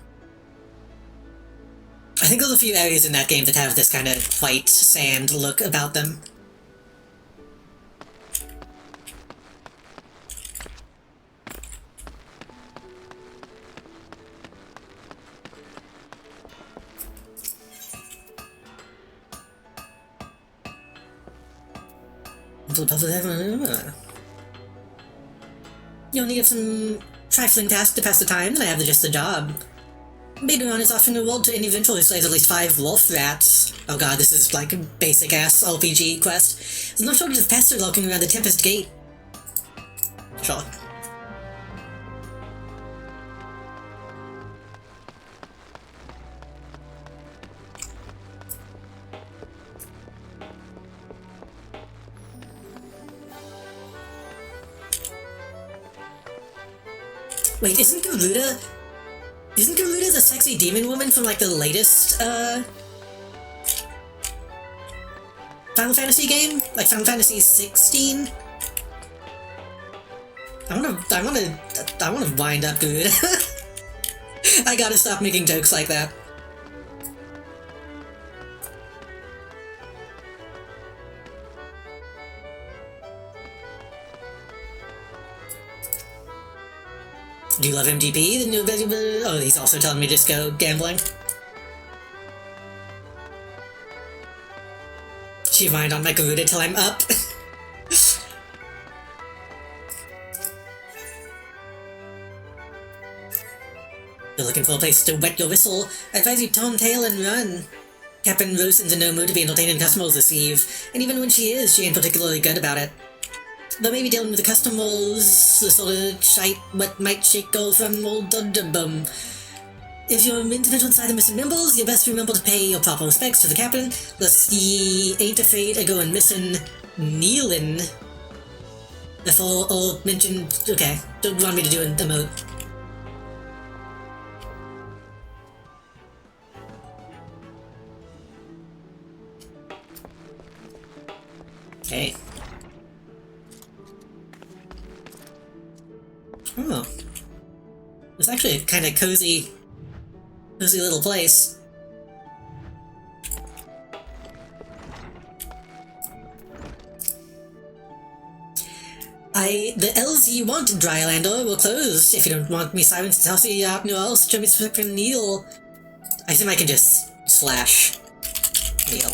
I think there's a few areas in that game that have this kind of white sand look about them. You only have some trifling tasks to pass the time, then I have just the job. Beidron is often rewarded to eventually slays at least 5 wolf rats. Oh god, this is like a basic-ass RPG quest. There's no shortage of pests lurking around the Tempest Gate. Sure. Wait, isn't Garuda the sexy demon woman from, like, the latest, Final Fantasy game? Like, Final Fantasy 16? I wanna wind up Garuda. I gotta stop making jokes like that. Do you love MGP? The new oh, he's also telling me to just go gambling. She mind on my Garuda till I'm up. You're looking for a place to wet your whistle? I advise you turn tail and run. Captain Rosen's in no mood to be entertaining customers this eve, and even when she is, she ain't particularly good about it. Though maybe dealing with the customers, the sort of shite what might shake go from old Dundabum. If you're meant to inside the missing members, you best remember to pay your proper respects to the captain, lest he ain't afraid of going missing kneeling. Before or mentioned, okay, don't want me to do an emote. Okay. Oh. It's actually a kind of cozy little place. The L's you want, Drylander, will close. If you don't want me silenced, I'll see you out anywhere else. Show me from Neil. I assume I can just slash Neil.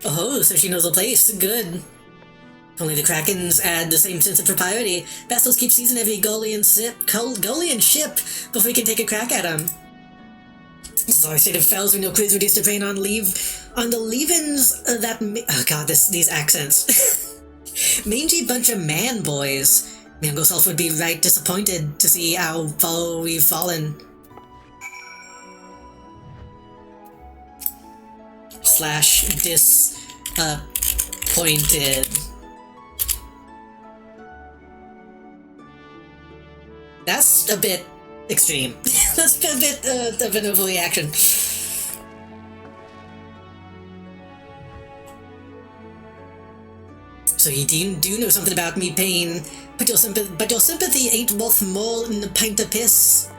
Oh, so she knows the place. Good. Only the Krakens add the same sense of propriety. Vessels keep seizing every Golian ship before we can take a crack at them. Sorry, state of fells when your crews reduced to preying on the leavings of that oh god, these accents. Mangy bunch of man boys. Mango Self would be right disappointed to see how far we've fallen. Slash disappointed. That's a bit extreme. That's a bit of an overreaction. So you do know something about me, Pain, but your sympathy ain't worth more than a pint of piss.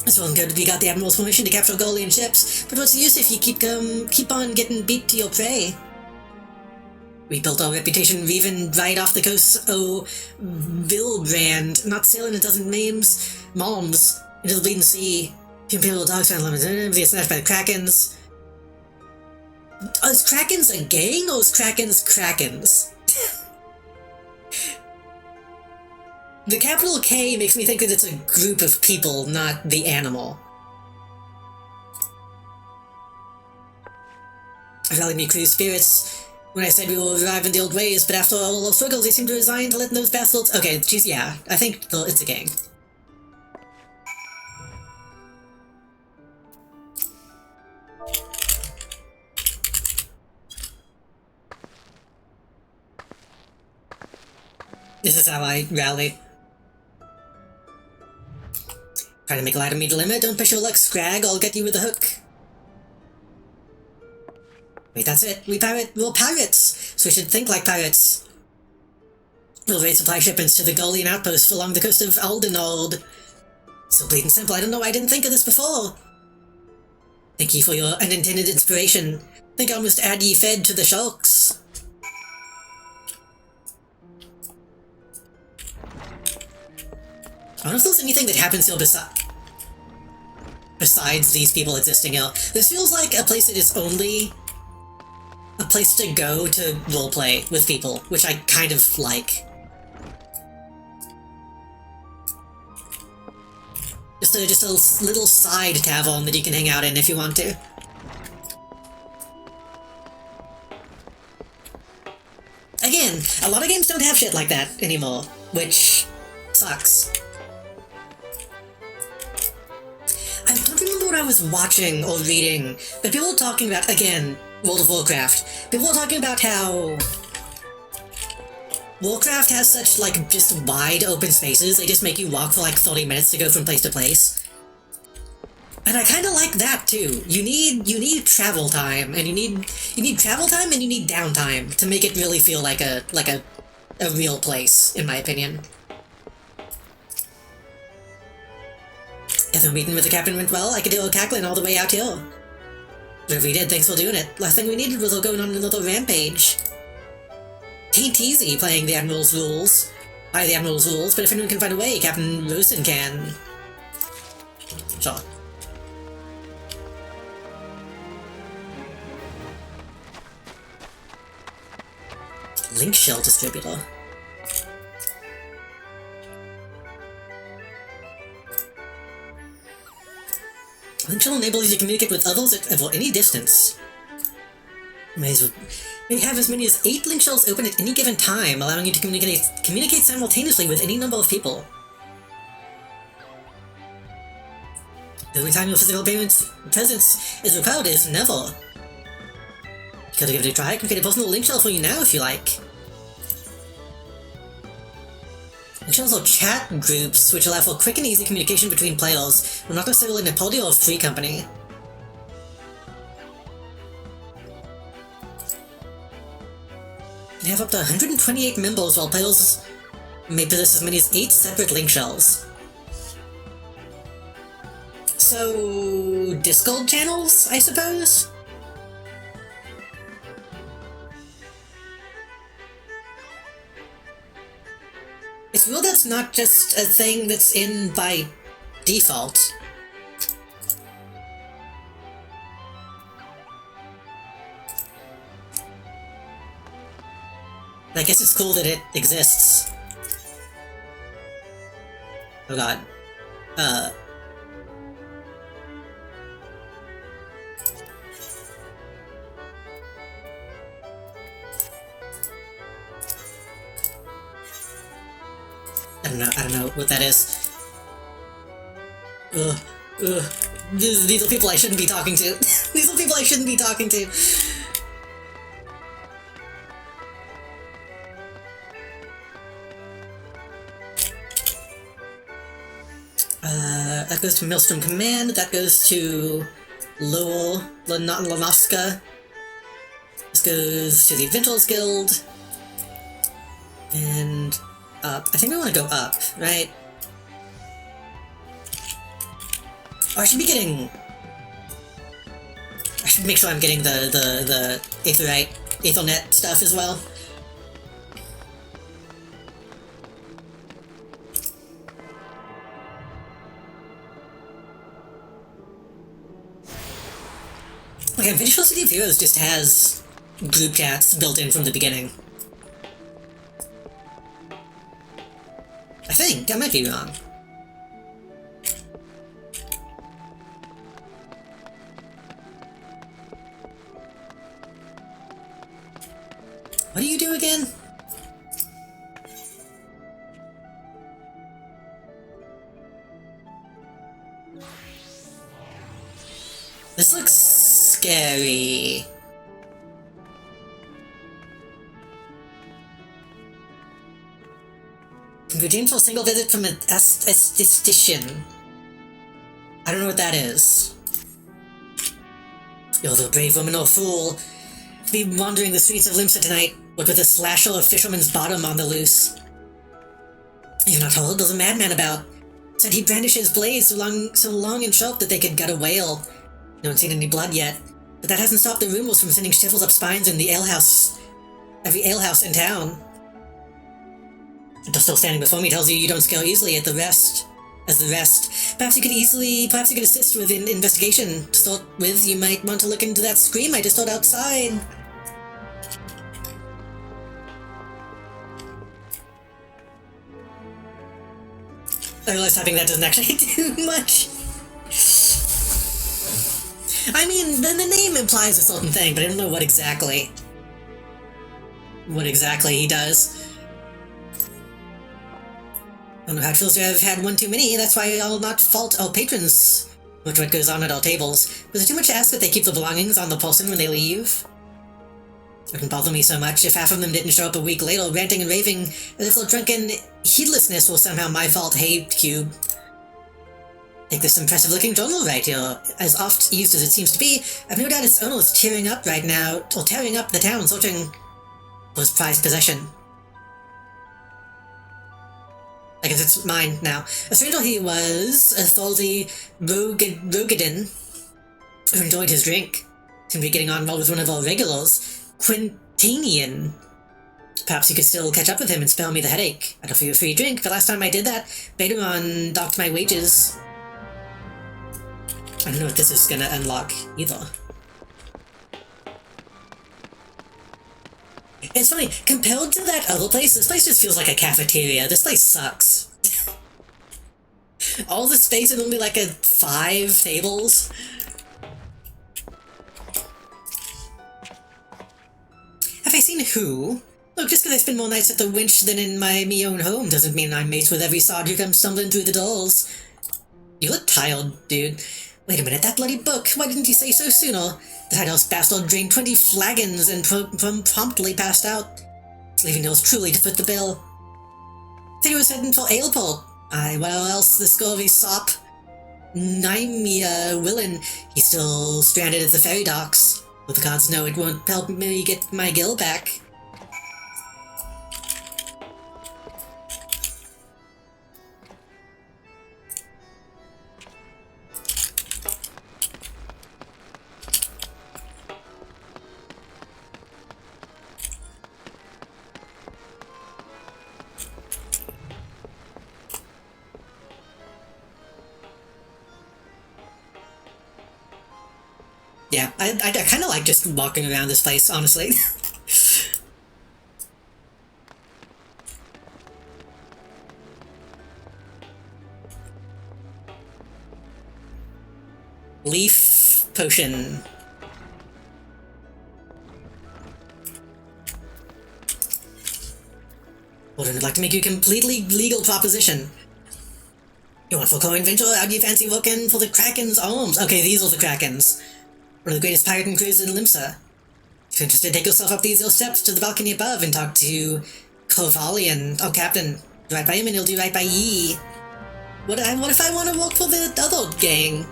It's well and good we got the Admiral's permission to capture Golian ships, but what's the use if you keep on getting beat to your prey? We built our reputation weaving right off the coast of Vilbrand, not sailing a dozen moms into the bleeding sea. Imperial dogs found lemons, be snatched by the Krakens. Is Krakens a gang, or is Krakens Krakens? The capital K makes me think that it's a group of people, not the animal. I rallied me crew's spirits when I said we will revive in the old ways, but after all those struggles, they seem to resign to letting those bastards— okay, geez, yeah, I think it's a gang. This is how I rally. Trying to make light of me dilemma, don't push your luck, Scrag, I'll get you with a hook. Wait, that's it. We're pirates! So we should think like pirates. We'll raid supply shipments to the Gullian outposts along the coast of Aldenold. So bleeding simple, I don't know why I didn't think of this before. Thank you for your unintended inspiration. Think I must add ye fed to the sharks. I don't know if there's anything that happens here besides these people existing here. This feels like a place that is only a place to go to roleplay with people, which I kind of like. Just a little side tavern that you can hang out in if you want to. Again, a lot of games don't have shit like that anymore, which sucks. I don't remember what I was watching or reading, but people were talking about, again, World of Warcraft. People were talking about how Warcraft has such, like, just wide open spaces. They just make you walk for, like, 30 minutes to go from place to place. And I kind of like that, too. You need travel time, and you need travel time and you need downtime to make it really feel like a real place, in my opinion. If the meeting with the captain went well, I could deal with cackling all the way out here. But if we did, thanks for doing it. Last thing we needed was going on another rampage. Tain't easy playing the Admiral's rules. By the Admiral's rules, but if anyone can find a way, Captain Rosen can. Sure. Link shell distributor. Link shell enables you to communicate with others at any distance. May have as many as 8 link shells open at any given time, allowing you to communicate simultaneously with any number of people. The only time your physical presence is required is never. You gotta give it a try. I can create a personal link shell for you now if you like. Link shells are chat groups which allow for quick and easy communication between players, but not necessarily in a party or free company. They have up to 128 members, while players may possess as many as 8 separate link shells. So, Discord channels, I suppose? It's weird that's not just a thing that's in by default. I guess it's cool that it exists. Oh god. I don't know what that is. These are people I shouldn't be talking to. These are people I shouldn't be talking to. That goes to Maelstrom Command, that goes to Lowell, Lanoska. This goes to the Adventurers Guild. And up. I think we want to go up, right? Oh, I should be getting... I should make sure I'm getting the Ethernet stuff as well. Okay, I'm pretty sure City of Heroes just has group chats built in from the beginning. I think, I might be wrong. What do you do again? This looks scary. Redeemed for a single visit from an esthetician. I don't know what that is. You're the brave woman or fool. Be wandering the streets of Limsa tonight, what with a slasher of fisherman's bottom on the loose. You're not told there's a madman about. Said he'd brandish his blade so long and sharp that they could gut a whale. No one's seen any blood yet, but that hasn't stopped the rumors from sending shivels up spines in the alehouse. Every alehouse in town. Still standing before me tells you you don't scale easily as the rest. Perhaps you could assist with an investigation. To start with, you might want to look into that scream I just heard outside. I realize typing that doesn't actually do much. I mean, the name implies a certain thing, but I don't know what exactly he does. I don't know how it feels to have had one too many, that's why I'll not fault our patrons with what goes on at our tables. Was it too much to ask that they keep the belongings on the person when they leave? It wouldn't bother me so much if half of them didn't show up a week later, ranting and raving as if their drunken heedlessness was somehow my fault. Hey, Cube. Take this impressive-looking journal right here. As oft used as it seems to be, I've no doubt its owner is tearing up right now, or tearing up the town, searching for his prized possession. I guess it's mine now. A stranger he was, a Thalsy Rogadin, who enjoyed his drink. Seemed to be getting on well with one of our regulars, Quintanian. Perhaps you could still catch up with him and spare me the headache. I'd offer you a free drink, but last time I did that, Betaron docked my wages. I don't know what this is gonna unlock, either. It's funny, compared to that other place, this place just feels like a cafeteria. This place sucks. All the space and only like 5 tables. Have I seen who? Look, just because I spend more nights at the winch than in my own home doesn't mean I'm mates with every sod who comes stumbling through the doors. You look tired, dude. Wait a minute, that bloody book! Why didn't you say so sooner? The Hidehouse bastard drained 20 flagons and promptly passed out, leaving yours truly to foot the bill. Said he was heading for Aleport. Aye, well else the scurvy sop. Nymea Willen, he's still stranded at the ferry docks. But the gods know it won't help me get my gill back. Yeah, I kind of like just walking around this place, honestly. Leaf potion. Wouldn't like to make you a completely legal proposition. You want for coin venture? How do you fancy looking for the Kraken's arms? Okay, these are the Krakens. One of the greatest pirate crews in Limsa. If you're interested, take yourself up these little steps to the balcony above and talk to Kovalian. Oh, Captain. Do right by him and he'll do right by ye. What if I want to work for the other gang?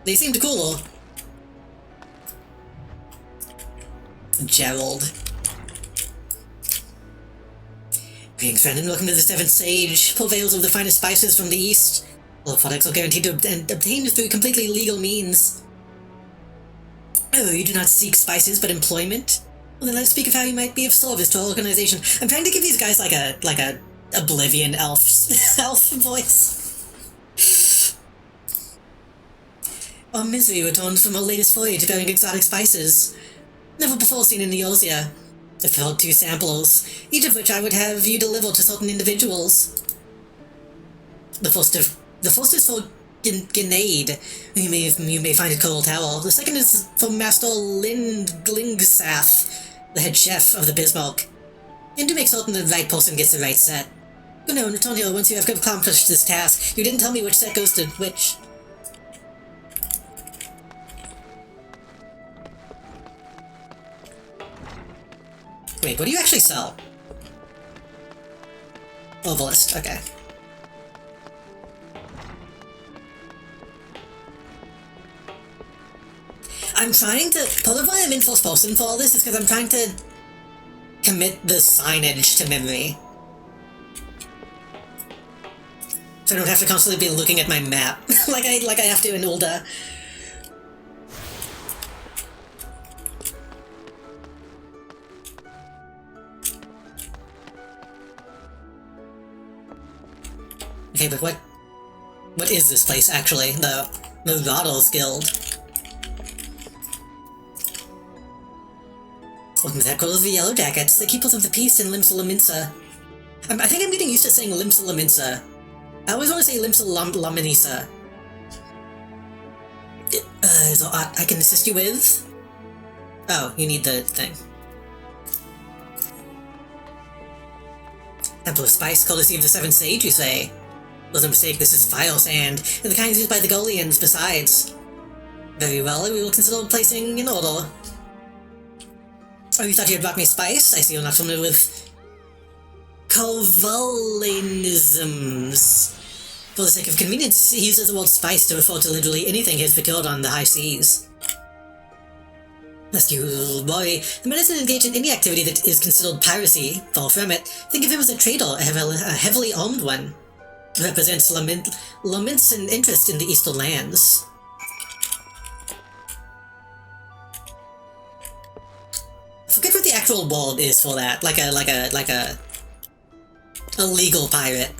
They seemed cooler. Gerald. Greetings, friend, and welcome to the Seventh Sage. Purveyors of the finest spices from the East. All products are guaranteed to obtain through completely legal means. Oh, you do not seek spices, but employment? Well, then let's speak of how you might be of service to our organization. I'm trying to give these guys like a Oblivion elf voice. Our misery returns from our latest voyage bearing exotic spices. Never before seen in Eorzea. I've held 2 samples, each of which I would have you deliver to certain individuals. The first is for Grenade, you may find at Coral Tower. The second is for Master Glingsath, the head chef of the Bismarck. And to make certain the right person gets the right set. But no, Antonio, once you have accomplished this task, you didn't tell me which set goes to which. Wait, what do you actually sell? Ovalist, okay. I'm trying to... Part of why I'm in first person for all this is because I'm trying to commit the signage to memory. So I don't have to constantly be looking at my map like I have to in Ulda. Okay, but what is this place actually? The Marauders Guild. Welcome to the headquarters of the Yellow Jackets, the keepers of the peace in Limsa. I think I'm getting used to saying Limsa. I always want to say Limsa Laminisa. Is there aught I can assist you with? Oh, you need the thing. Temple of Spice, courtesy of the Seventh Sage, you say? Was a mistake, this is file sand, and the kind used by the Golians, besides. Very well, we will consider placing in order. Oh, you thought you had brought me spice? I see you're not familiar with Kovalinisms. For the sake of convenience, he uses the word spice to refer to literally anything he has procured on the high seas. Lest you worry, the man isn't engaged in any activity that is considered piracy. Far from it. Think of him as a trader, a heavily armed one. Represents laments and interest in the Eastern lands. I forget what the actual word is for that. Like a legal pirate.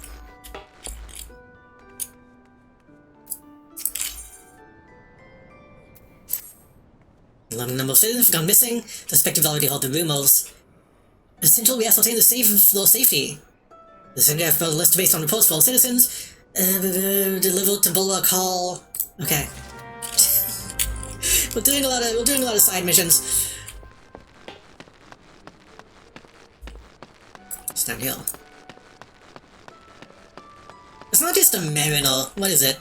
A number of citizens have gone missing. The suspected already heard the rumors. Essential we ascertain their safety. The sender have a list based on reports for all citizens. Delivered to Bulwark Hall. Okay. we're doing a lot of side missions. It's downhill. It's not just a mariner. What is it?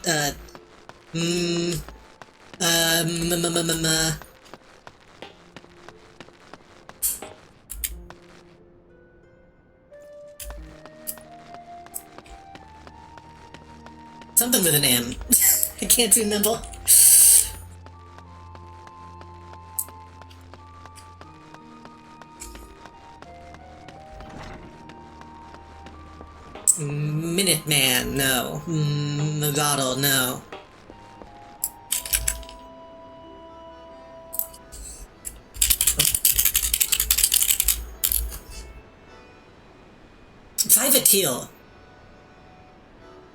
Something with an M. I can't remember. Minuteman, no. Marauder, no. Privateer.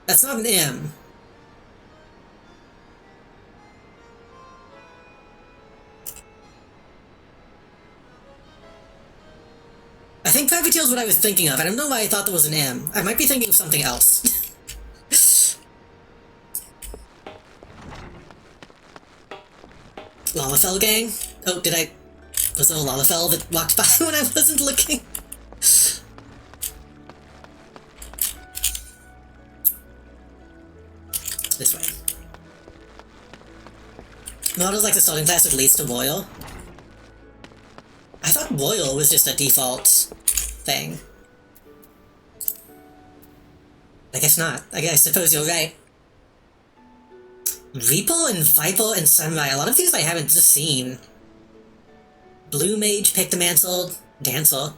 That's not an M. I think privateer is what I was thinking of. I don't know why I thought there was an M. I might be thinking of something else. Lalafell gang? Oh, was there a Lalafell that walked by when I wasn't looking? This way. Marauders like the starting class that leads to Royal. I thought Royal was just a default thing. I guess not. I suppose you're right. Reaper and Viper and Samurai. A lot of these I haven't just seen. Blue Mage, Pictomancer, Dancer.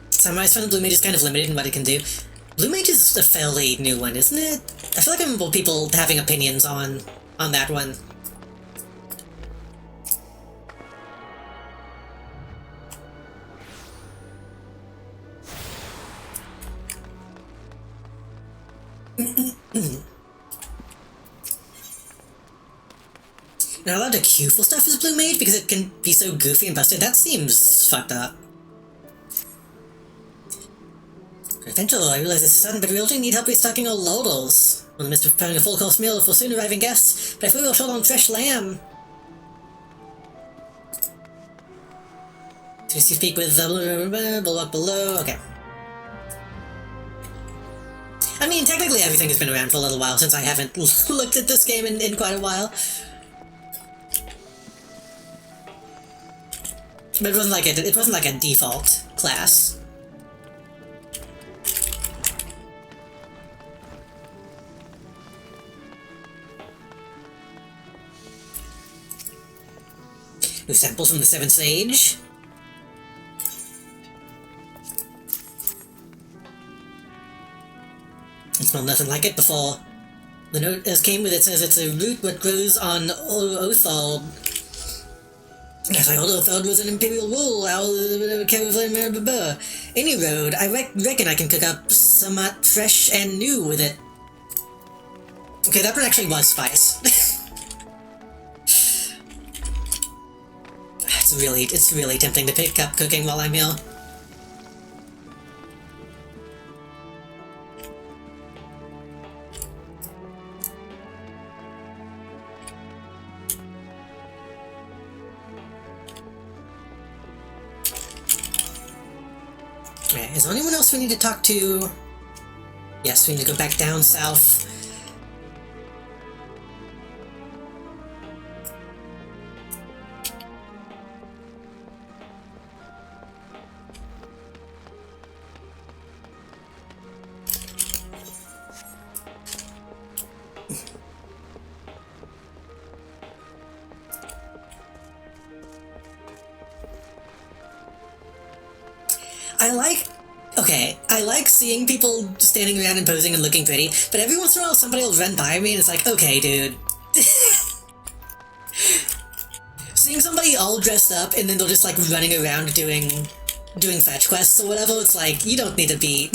Samurai's from the Blue Mage is kind of limited in what it can do. Blue Mage is a fairly new one, isn't it? I feel like I remember people having opinions on that one. You're not allowed to queue for stuff as Blue Mage because it can be so goofy and busted. That seems fucked up. Eventually, I realize it's sudden, but we also need help restocking our loaders. We're in the midst of preparing a full-course meal for soon arriving guests, but I feel we're short on fresh lamb. So you speak with Bulwark below. Okay. I mean, technically everything has been around for a little while since I haven't looked at this game in quite a while. But it wasn't like a default class. New samples from the Seventh Sage. I smelled nothing like it before. The note as came with it says it's a root that grows on Othald. Yes, I Othald was an imperial rule. Any road, I reckon I can cook up somewhat fresh and new with it. Okay, that one actually was spice. It's really tempting to pick up cooking while I'm here. Okay, is there anyone else we need to talk to? Yes, we need to go back down south. I like seeing people standing around and posing and looking pretty, but every once in a while somebody will run by me and it's like, okay, dude. Seeing somebody all dressed up and then they're just like running around doing fetch quests or whatever, it's like, you don't need to be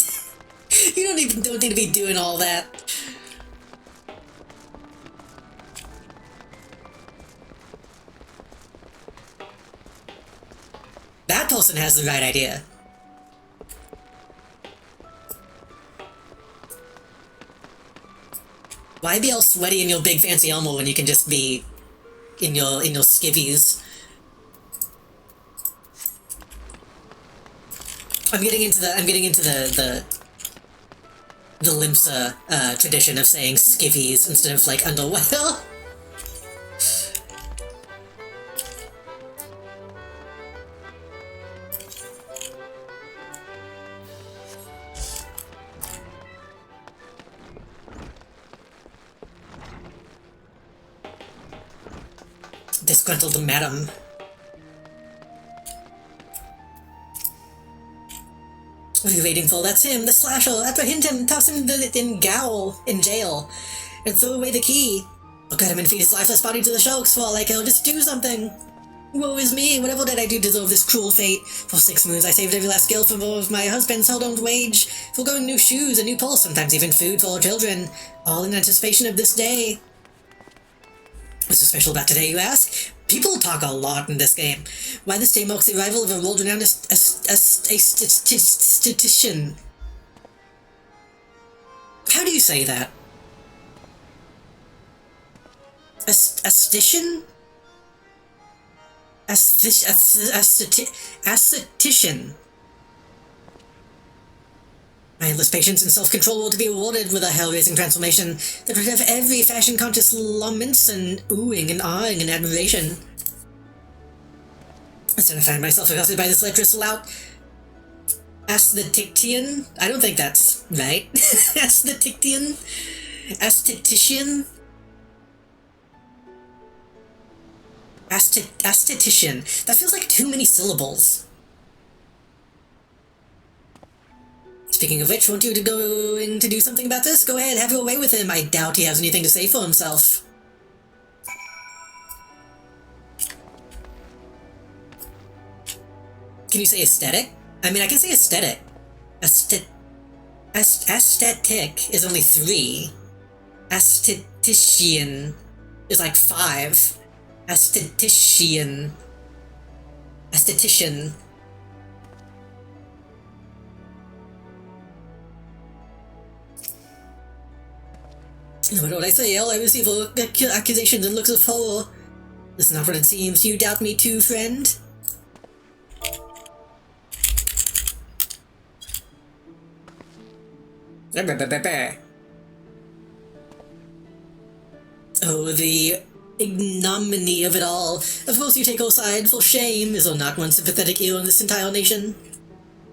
don't need to be doing all that. That person has the right idea. Why be all sweaty in your big fancy armor when you can just be in your skivvies? I'm getting into the Limsa tradition of saying skivvies instead of like underwear. Disgruntled madam. What are you waiting for? That's him, the slasher. Apprehend him, toss him in jail, and throw away the key. Or cut him and feed his lifeless body to the sharks for like he'll just do something. Woe is me, whatever did I do to deserve this cruel fate? For 6 moons I saved every last skill of my husband's hard-earned wage, foregoing new shoes, a new pulse, sometimes even food for our children, all in anticipation of this day. What's so special about today, you ask? People talk a lot in this game. Why this day marks the arrival of a world-renowned statistician. How do you say that? Aesthetician? Aesthetician. My endless patience and self-control were to be rewarded with a hell-raising transformation that would have every fashion-conscious laments and oohing and awing and admiration. Instead, I find myself accosted by this lecherous lout. Aesthetician? I don't think that's right. Aesthetician? Aesthetician? Aesthetician. That feels like too many syllables. Speaking of which, won't you going to do something about this? Go ahead, have your way with him. I doubt he has anything to say for himself. Can you say aesthetic? I mean, I can say aesthetic. Aesthetic is only 3. Aesthetician is like 5. Aesthetician. Aesthetician. What did I say? All I receive are accusations and looks of horror. This is not what it seems. You doubt me too, friend? Oh, the ignominy of it all. Of course you take our side, for shame is there not one sympathetic ear in this entire nation.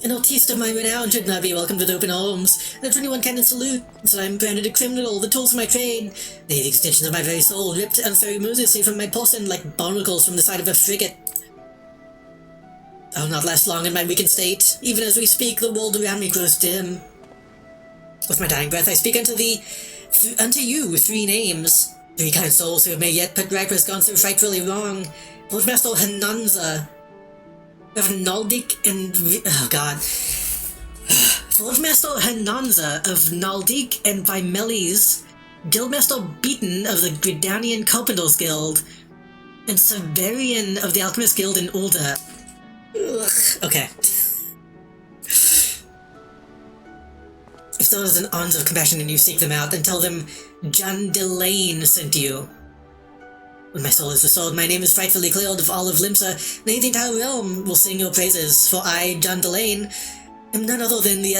An artiste of my renown should not be welcomed with open arms, and a 21 cannon salute, so I am branded a criminal, the tools of my trade, the extensions of my very soul, ripped unceremoniously from my person like barnacles from the side of a frigate. I will not last long in my weakened state. Even as we speak, the world around me grows dim. With my dying breath, I speak unto you with 3 names. 3 kind souls who have may yet put right what has gone so frightfully wrong. Lord Master Hananza, of Naldik and... oh god. Lord Master Hananza of Naldik and Vimelis, Guildmaster Beaton of the Gridanian Carpenters Guild, and Severian of the Alchemist Guild in Ulda. Ugh, okay. If there is an ounce of compassion and you seek them out, then tell them John Delane sent you. When my soul is restored, my name is frightfully cleared of all of Limsa, and the entire realm will sing your praises, for I, John Delane, am none other than the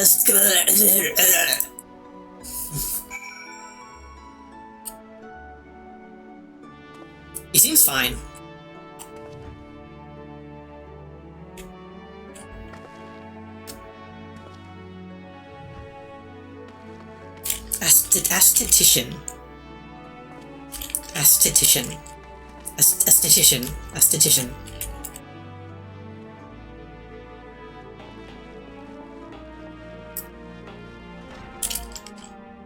He seems fine. Aesthetician. Aesthetician. Aesthetician. Aesthetician.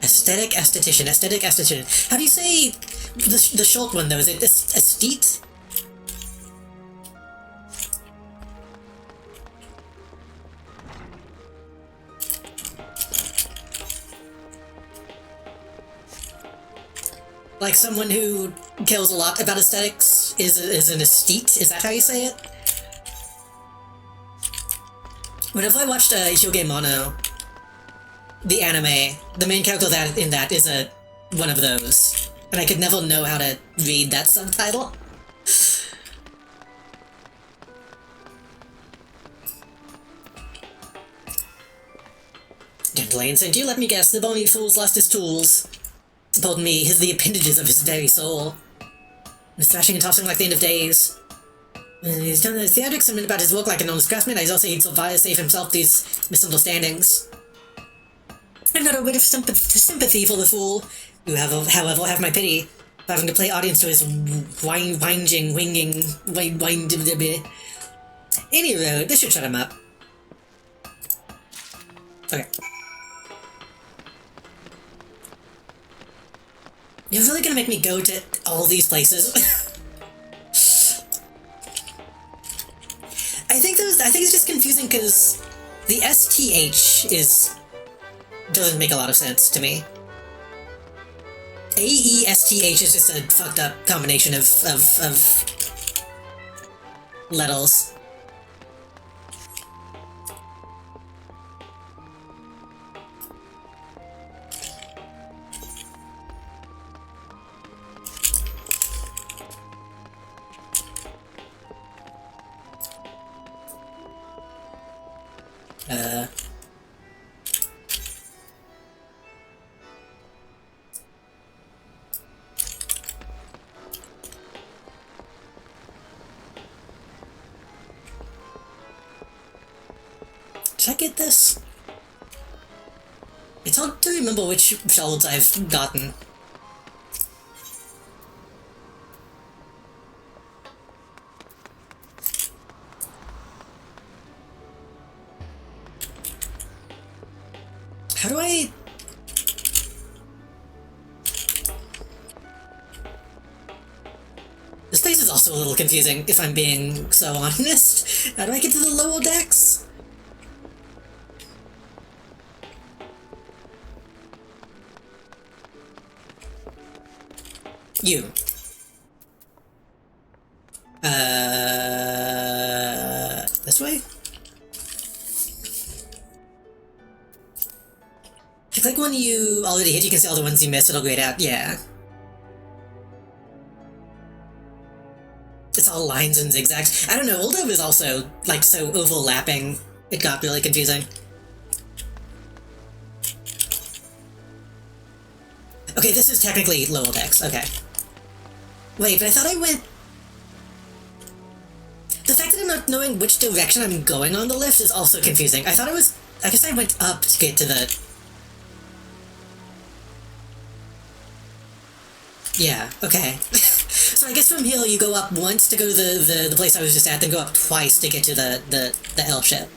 Aesthetic aesthetician. Aesthetic aesthetician. How do you say the short one though? Is it aesthete? Like someone who cares a lot about aesthetics is an aesthete? Is that how you say it? Whenever I watched Hyoge Mono, the anime, the main character in that is one of those. And I could never know how to read that subtitle. Gentlemen, sent you, let me guess, the bony fool's lost his tools. Pardon me, the appendages of his very soul. He's thrashing and tossing like the end of days. He's done the theatrics and about his work like an honest craftsman. He's also he'd save himself these misunderstandings. I've not a bit of sympathy for the fool, who however have my pity, for having to play audience to his winging. Anyway, this should shut him up. Okay. You're really gonna make me go to all these places? I think it's just confusing because the STH doesn't make a lot of sense to me. AESTH is just a fucked up combination of letters. Did I get this? It's hard to remember which shells I've gotten. How do I... This place is also a little confusing, if I'm being so honest. How do I get to the lower decks? You. This way? If you click one you already hit, you can see all the ones you missed, it'll grayed out, yeah. It's all lines and zigzags. I don't know, Ulda was also, like, so overlapping, it got really confusing. Okay, this is technically Lowell Dex, okay. Wait, but I thought I went... The fact that I'm not knowing which direction I'm going on the lift is also confusing. I thought I was... I guess I went up to get to the... Yeah, okay. So I guess from here you go up once to go to the place I was just at, then go up twice to get to the L ship.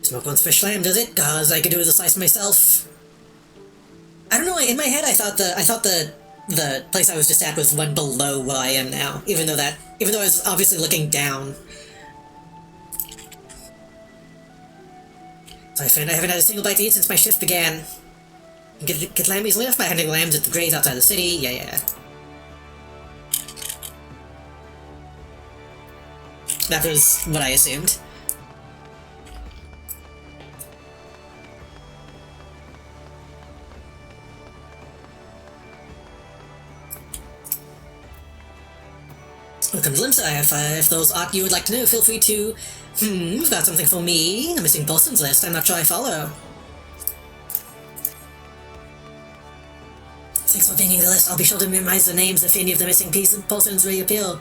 Smoke once fish slam, does it? Cause I could do with a slice myself. I don't know, in my head I thought the place I was just at was one below where I am now, even though I was obviously looking down. So I find I haven't had a single bite to eat since my shift began. Get Lammy's lift by hunting lambs at the graze outside the city. Yeah. That was what I assumed. Welcome to Limsa. If those aught you would like to know, feel free to... you've got something for me? The missing Bolson's list. I'm not sure I follow. Thanks for pinging the list. I'll be sure to memorize the names if any of the missing Bolsons reappear.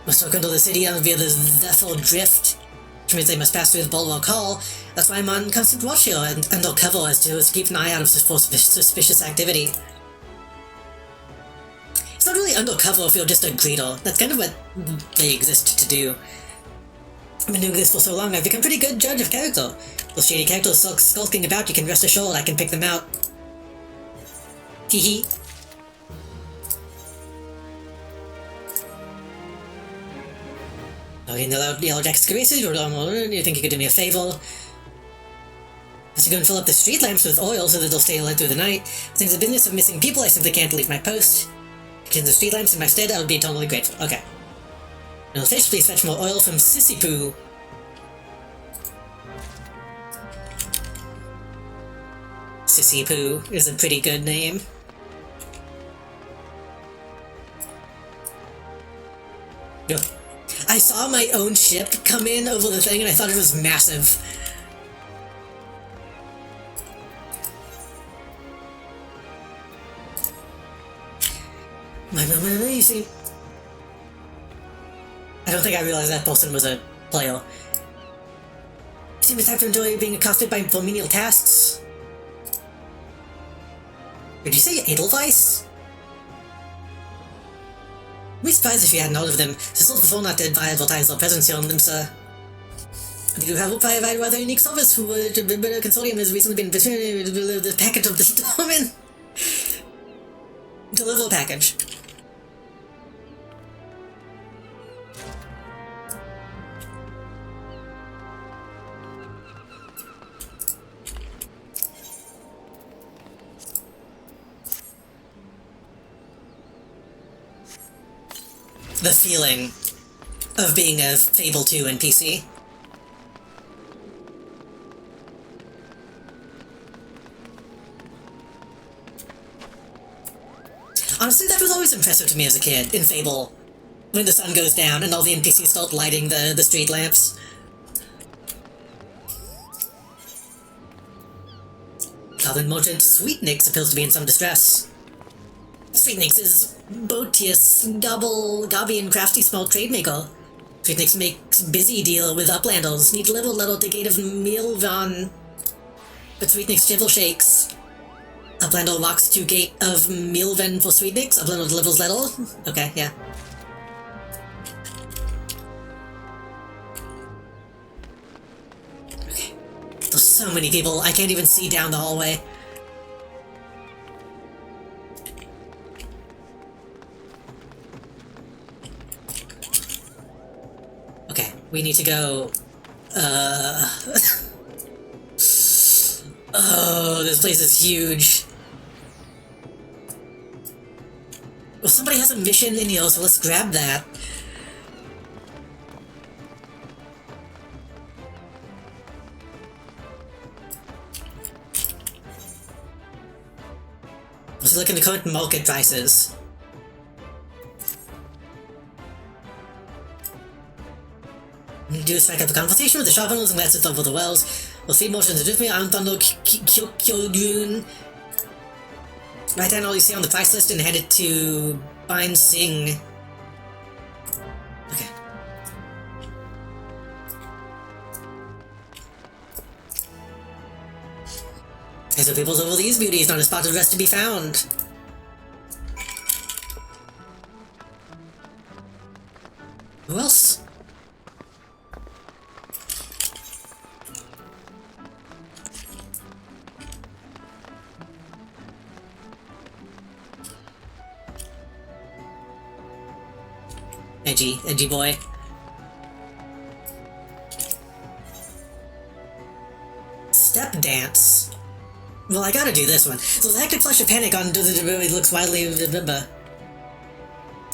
Must walk into the city via the Zephyr Drift, which means they must pass through the Bulwark Hall. That's why I'm on constant watch here and under cover as to keep an eye out for suspicious activity. It's not really undercover if you're just a greeter. That's kind of what they exist to do. I've been doing this for so long, I've become a pretty good judge of character. Those shady characters skulking about, you can rest assured I can pick them out. Hehe. Okay, the yellow jacket's caresses, you think you could do me a favor? I should go and fill up the street lamps with oil so that they'll stay lit through the night. Since the business of missing people, I simply can't leave my post. If the street lamps in my stead, I would be eternally grateful. Okay. No fish, please fetch more oil from Sissy Poo. Sissy Poo is a pretty good name. Ugh. I saw my own ship come in over the thing and I thought it was massive. You see... I don't think I realized that person was a player. You seem to have to enjoy being accosted by menial tasks. Did you say Edelweiss? I'd be surprised if you hadn't heard of them. This will prefer not to advertise their presence here on Limsa. They do have a rather unique service who the consortium has recently been between the package of the storming. Deliver a package. The feeling of being a Fable 2 NPC. Honestly, that was always impressive to me as a kid, in Fable. When the sun goes down and all the NPCs start lighting the street lamps. Goblin merchant Sweetnix appears to be in some distress. Sweetnix is Botius, Gobby and crafty small trade maker. Sweetnix makes busy deal with Uplanders, need little to gate of Milvan. But Sweetnix jivel shakes. Uplander walks to gate of Milvan for Sweetnix, Uplander delivers little. Okay, yeah. Okay. There's so many people, I can't even see down the hallway. We need to go... Oh, this place is huge. Well, somebody has a mission in here, so let's grab that. Let's look into current market prices. Do a strike up a consultation with the sharpeners and glance at over the wells. We'll see motions with me, Antondo Kyoryun. Write down all you see on the price list and hand it to Bin Sing. Okay. As the peoples over these beauties, not a spot of rest to be found. Who else? Edgy boy. Step dance. Well, I gotta do this one. So the hectic flush of panic on looks wildly.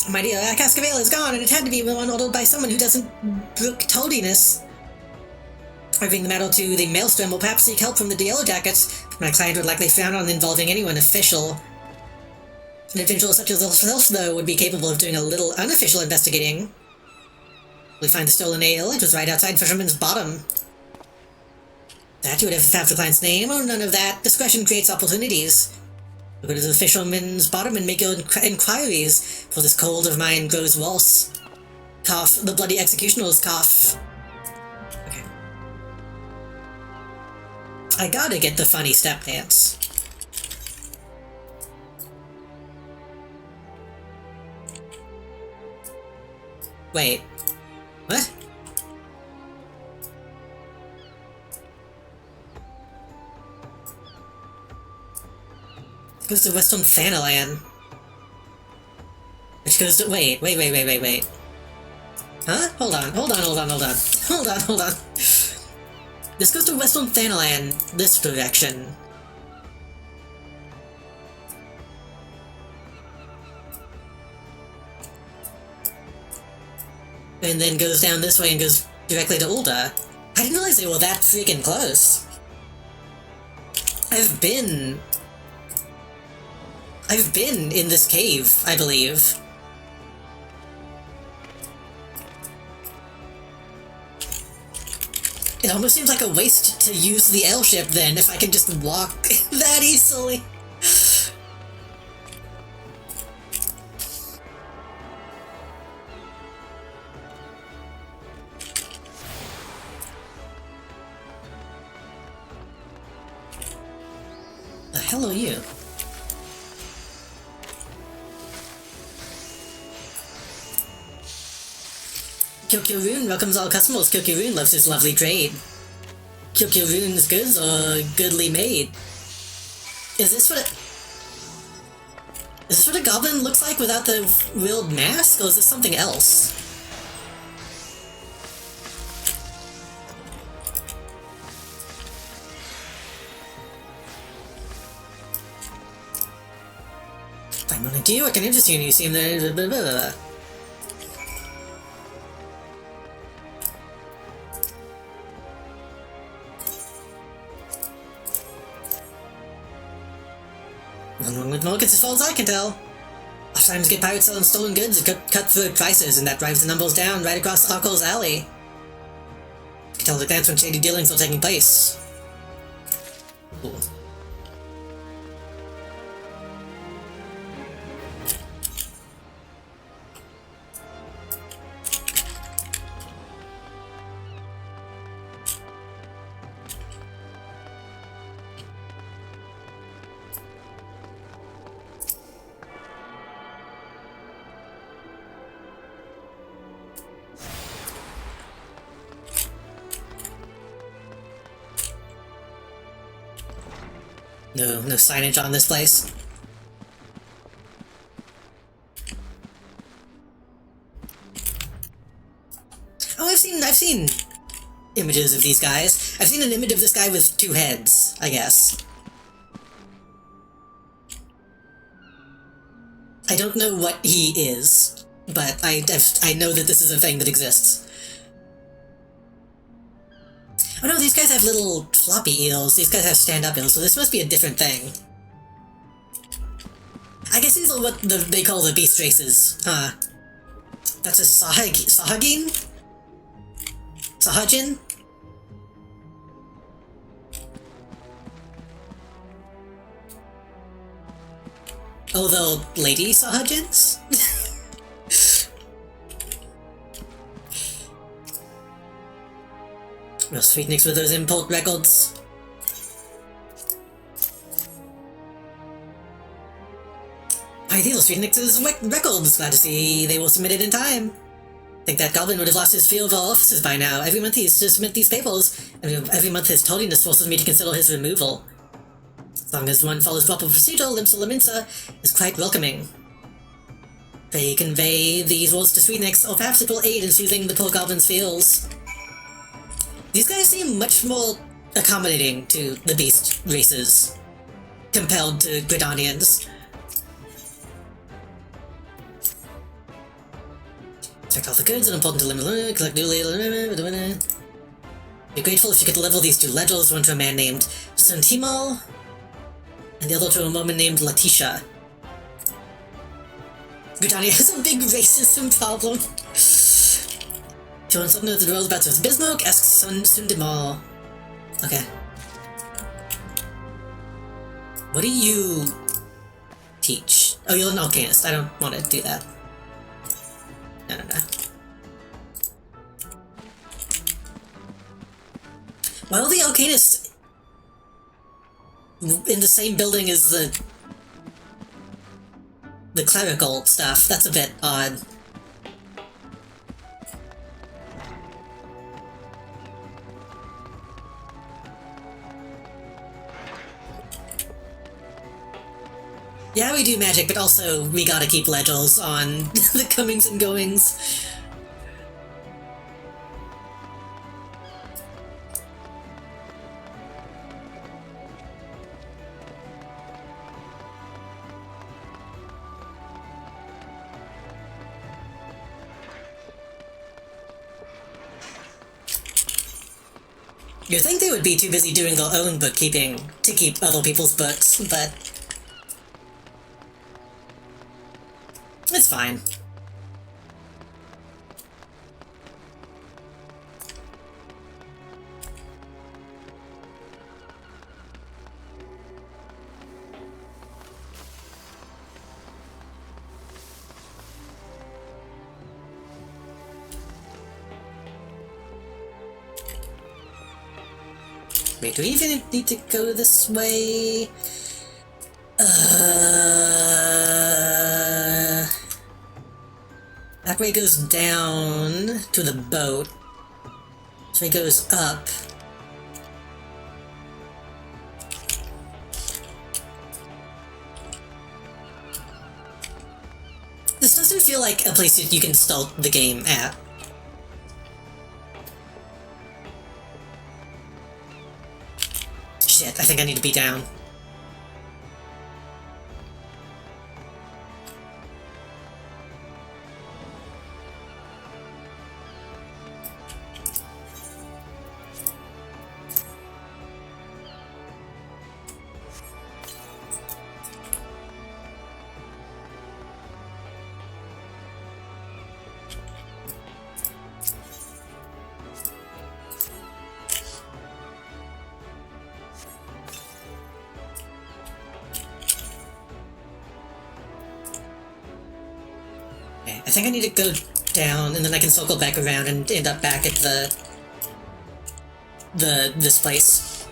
My dear, Cascavale is gone, and it had to be ordered by someone who doesn't brook tardiness. Arriving the medal to the Maelstrom will perhaps seek help from the Yellow Jackets. My client would likely frown on involving anyone official. An individual such as yourself, though, would be capable of doing a little unofficial investigating. We find the stolen ale. It was right outside Fisherman's Bottom. That you would have the client's name, or none of that. Discretion creates opportunities. Go to the Fisherman's Bottom and make your inquiries, for this cold of mine grows worse. Cough. The bloody executioner's cough. Okay. I gotta get the funny step dance. Wait. What? It goes to Western Thanalan. Which goes to... Wait. Huh? Hold on. This goes to Western Thanalan, this direction. And then goes down this way and goes directly to Ulda. I didn't realize they were that freaking close. I've been in this cave, I believe. It almost seems like a waste to use the airship then, if I can just walk that easily. The hell are you? Kyoryun welcomes all customers. Kyoryun loves his lovely trade. Kyoryun's goods are goodly made. Is this what a goblin looks like without the wheeled mask, or is this something else? I'm gonna do. I can interest you, and you seem the. Nothing wrong with markets as far as I can tell. Oftentimes get pirates selling stolen goods at cutthroat prices, and that drives the numbers down right across Arkle's alley. You can tell at a glance when shady dealings are taking place. Cool. No signage on this place. Oh, I've seen images of these guys. I've seen an image of this guy with two heads, I guess. I don't know what he is, but I know that this is a thing that exists. Oh no, these guys have little floppy eels. These guys have stand-up eels, so this must be a different thing. I guess these are what they call the beast races, huh? That's a Sahagin? Sahajin? Oh, the lady Sahajins? Real sweet nicks with those import records. Hi, these are sweet nicks' records. Glad to see they were submitted in time. Think that goblin would have lost his feel of our offices by now. Every month he used to submit these papers, and every month his tardiness forces me to consider his removal. As long as one follows proper procedure, Limsa Laminsa is quite welcoming. They convey these words to Sweetnicks, or perhaps it will aid in soothing the poor goblin's feels. These guys seem much more accommodating to the beast races, compared to Gridanians. Check all the goods and important to limit, collect newly. Be grateful if you could level these two ledgers, one to a man named Suntimal, and the other to a woman named Letitia. Gridania has a big racism problem. If you want something with the world about with Bismarck, ask Sundimal. Okay. What do you teach? Oh, you're an alchemist. I don't want to do that. No. Why are the alchemists in the same building as the clerical stuff? That's a bit odd. Yeah, we do magic, but also we gotta keep ledgers on the comings and goings. You'd think they would be too busy doing their own bookkeeping to keep other people's books, but it's fine. Wait, do we even need to go this way? That way goes down to the boat. So he goes up. This doesn't feel like a place that you can start the game at. Shit, I think I need to be down. I think I need to go down, and then I can circle back around and end up back at this place.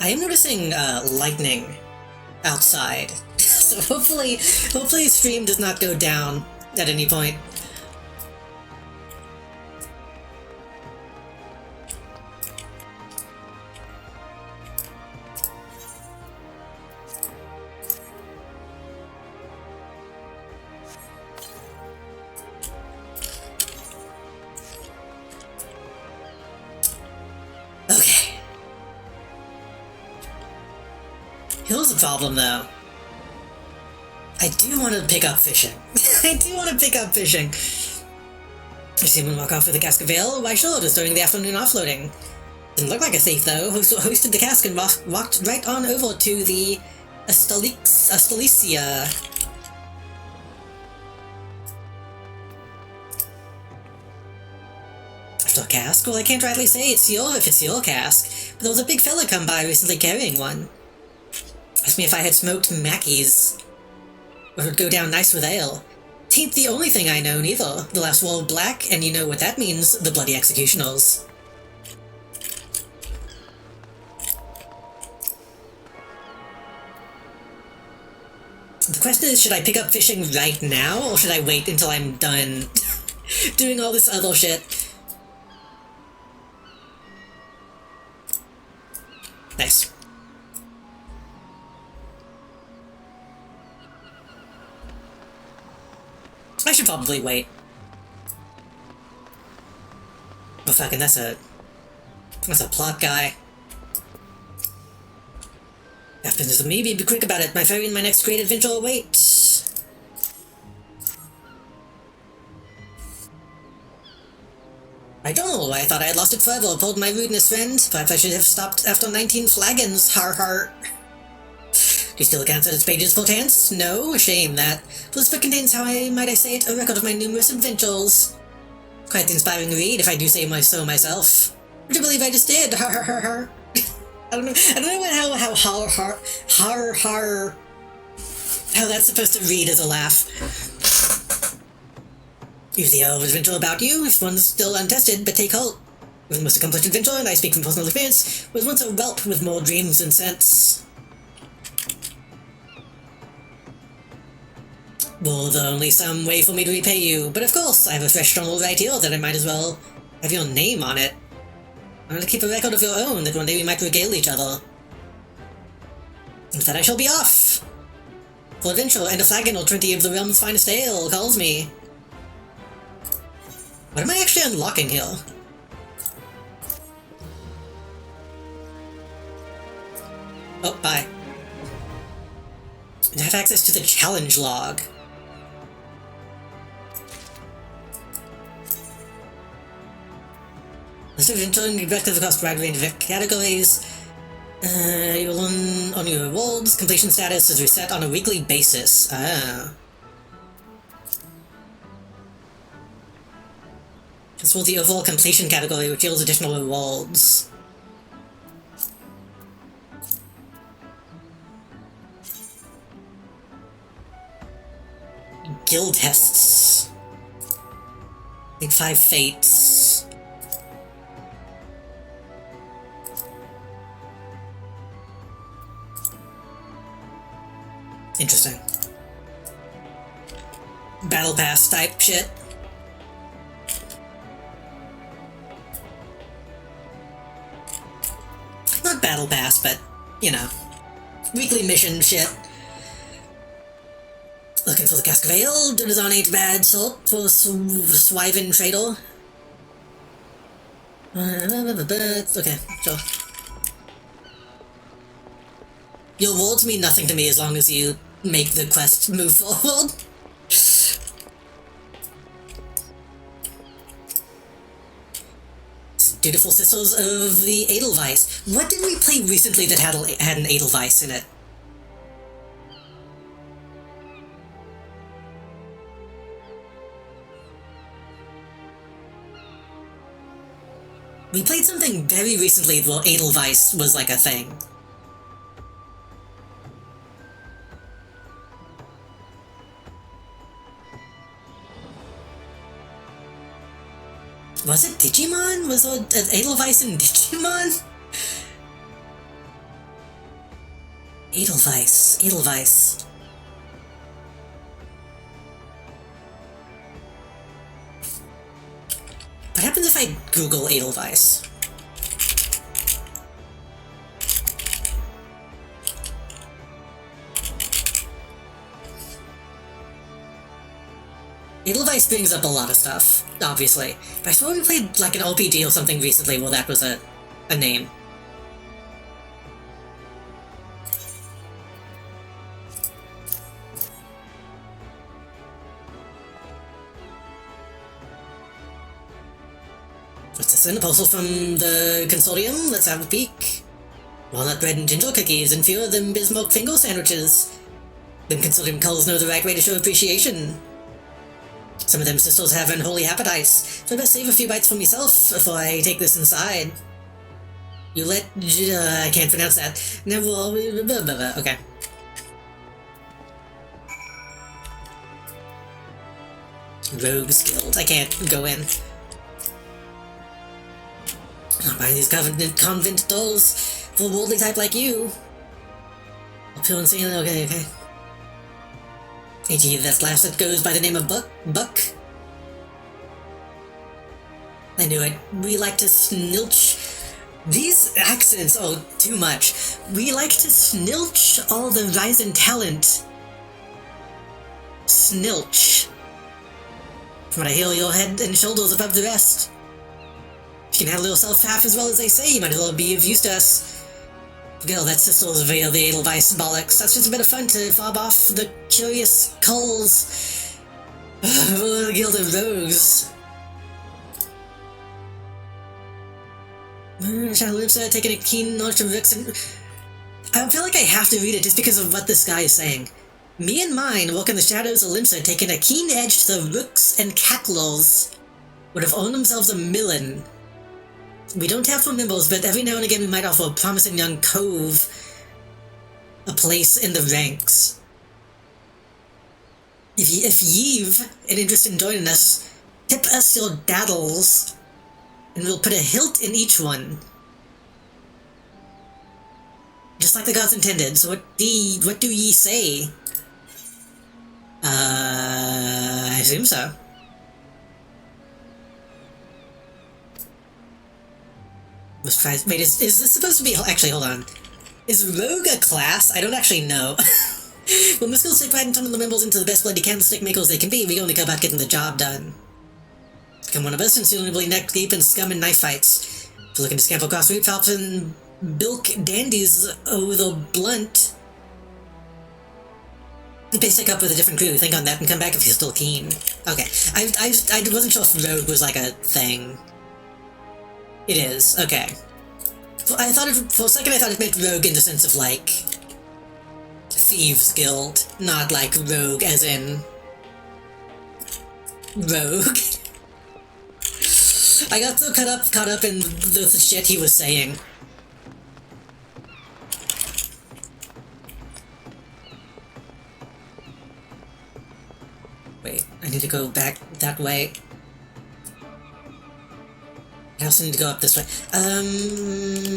I am noticing lightning outside, so hopefully stream does not go down at any point. Here's the problem, though. I do want to pick up fishing. I see him walk off with the cask of ale. Why, sure, just during the afternoon offloading. Didn't look like a thief, though. Hoisted the cask and walked right on over to the Astalicia. After a cask? Well, I can't rightly say if it's your cask, but there was a big fella come by recently carrying one. Asked me if I had smoked Mackies, or it would go down nice with ale. Tain't the only thing I know, neither. The last walled black, and you know what that means, the bloody executioners. The question is, should I pick up fishing right now, or should I wait until I'm done doing all this other shit? Nice. I should probably wait. Oh fucking, that's a plot guy. Happens to me, be quick about it. My ferry and my next great adventure awaits. I don't know why I thought I had lost it forever. Pulled my rudeness, friend. Perhaps I should have stopped after 19 flagons. Har har. Do you still can't set its pages full tense? No, a shame that. For this book contains, how might I say it, a record of my numerous adventures. Quite the inspiring read, if I do say so myself. Would you believe I just did? Har har har har. I don't know how that's supposed to read as a laugh. Use the elf adventure about you, if one's still untested, but take heart. With the most accomplished adventure, and I speak from personal experience, was once a whelp with more dreams than sense. Well, there's only some way for me to repay you, but of course, I have a fresh stronghold right here that I might as well have your name on it. I want to keep a record of your own, that one day we might regale each other. With that I shall be off! For adventure and a flagon or 20 of the realm's finest ale calls me. What am I actually unlocking here? Oh, bye. I have access to the challenge log. This is entering objective across a wide range of categories. You'll learn on your rewards. Completion status is reset on a weekly basis. Ah. This was the overall completion category, which yields additional rewards. Guild tests. Big 5 fates. Interesting. Battle pass type shit. Not battle pass, but, you know, weekly mission shit. Looking for the cask of ale. Donazon ain't bad salt for Swyvin Trader. Okay, sure. Your words mean nothing to me as long as you make the quest move forward. Dutiful Sisters of the Edelweiss. What did we play recently that had an Edelweiss in it? We played something very recently where Edelweiss was like a thing. Was it Digimon? Was it Edelweiss in Digimon? Edelweiss. What happens if I Google Edelweiss? Edelweiss brings up a lot of stuff, obviously. But I swear we played like an RPG or something recently where that was a name. What's this? An proposal from the consortium? Let's have a peek. walnut bread and ginger cookies, and fewer of them bismarck finger sandwiches. Them consulting culls know the right way to show appreciation. Some of them sisters have unholy appetites, so I best save a few bites for myself before I take this inside. You let... I can't pronounce that. Never... Okay. Rogues Guild. I can't go in. Not buying these convent dolls for a worldly type like you. Uphill and sailing. Okay. Ain't you that lass that goes by the name of Buck? I knew it. We like to snilch. These accents, oh, too much. We like to snilch all the rising talent. Snilch. From what I hear, your head and shoulders above the rest. If you can handle yourself half as well as they say, you might as well be of use to us. Girl, that sister's veil the Edelweiss bollocks. That's just a bit of fun to fob off the curious culls. The Guild of Rogues. Shadowlips taking a keen notch of Vixen. I feel like I have to read it just because of what this guy is saying. Me and mine walk in the shadows of Limsa, taking a keen edge to the rooks and cacklers. Would have owned themselves a million. We don't have full members, but every now and again we might offer a promising young cove a place in the ranks. If ye've an interest in joining us, tip us your daddles, and we'll put a hilt in each one. Just like the gods intended, so what do ye say? I assume so. Wait, is this supposed to be... Actually, hold on. Is Rogue a class? I don't actually know. When Muscles take pride in turning the members into the best bloody candlestick makers they can be, we only go about getting the job done. Become one of us and soon we'll be neck deep in scum and knife fights. If you're looking to scamper across rooftops and bilk dandies with a blunt, basic up with a different crew. Think on that and come back if you're still keen. Okay, I wasn't sure if Rogue was like a thing. It is, okay. For a second I thought it meant rogue in the sense of, like, Thieves Guild, not like rogue as in rogue. I got so caught up in the shit he was saying. Wait, I need to go back that way. I also need to go up this way.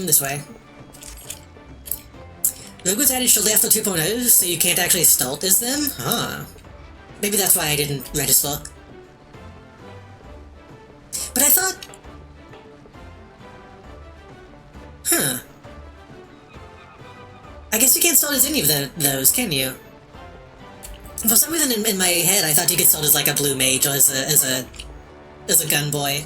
This way. Rogue was added shortly after 2.0, so you can't actually stealth as them? Huh. Maybe that's why I didn't register. But I thought... Huh. I guess you can't stealth as any of those, can you? For some reason in my head I thought you could stealth as like a blue mage or as a gun boy.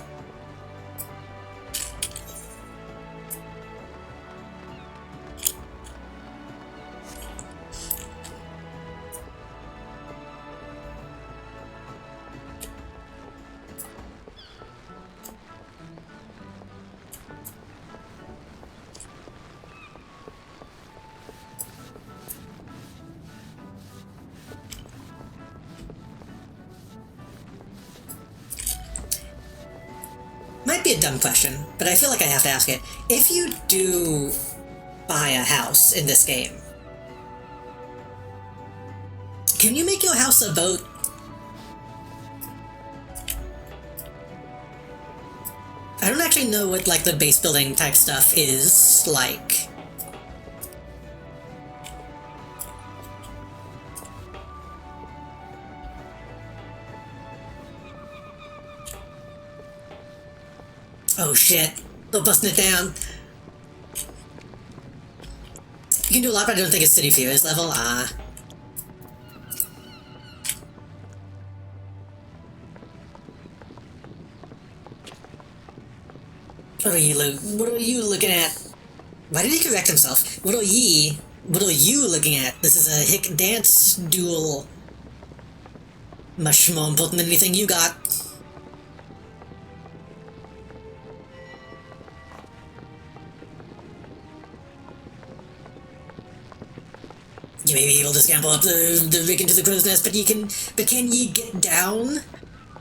Might be a dumb question, but I feel like I have to ask it. If you do buy a house in this game, can you make your house a boat? I don't actually know what, like, the base building type stuff is like. Oh shit, they're busting it down. You can do a lot, but I don't think it's City Fears level. Ah. What are you looking at? Why did he correct himself? What are you looking at? This is a hick dance duel. Much more important than anything you got. You may be able to scamper up the rig into the crow's nest, but can ye get down?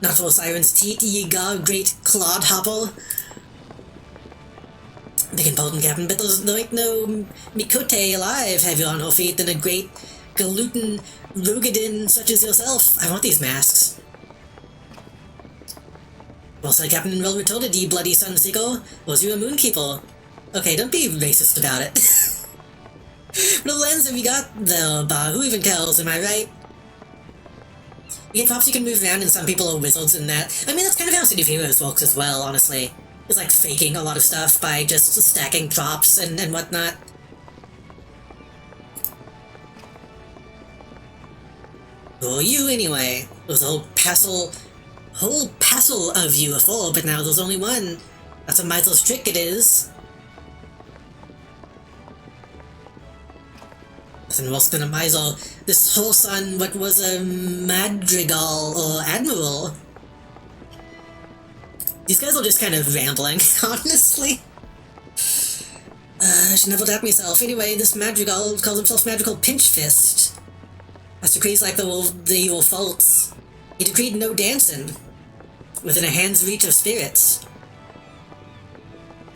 Not for Siren's teat, ye gar great clodhopper. Big and potent, Captain, but there ain't no Mikote alive heavier on her feet than a great Galutin Rogadin such as yourself. I want these masks. Well said, Captain, well retorted, ye bloody sunseeker. Was you a moonkeeper? Okay, don't be racist about it. What lens have you got there, Bar? Who even cares, am I right? Yeah, perhaps you can move around and some people are wizards in that. I mean, that's kind of how City of Heroes works as well, honestly. It's like faking a lot of stuff by just stacking props and whatnot. Who are you, anyway? There's a whole passel of you afore, but now there's only one. That's a Mythel's trick it is. Nothing worse than a miser. This horse on what was a madrigal or admiral. These guys are just kind of rambling, honestly. I should never doubt myself. Anyway, this madrigal calls himself Magical Pinchfist. That's decrees like the evil faults. He decreed no dancing within a hand's reach of spirits.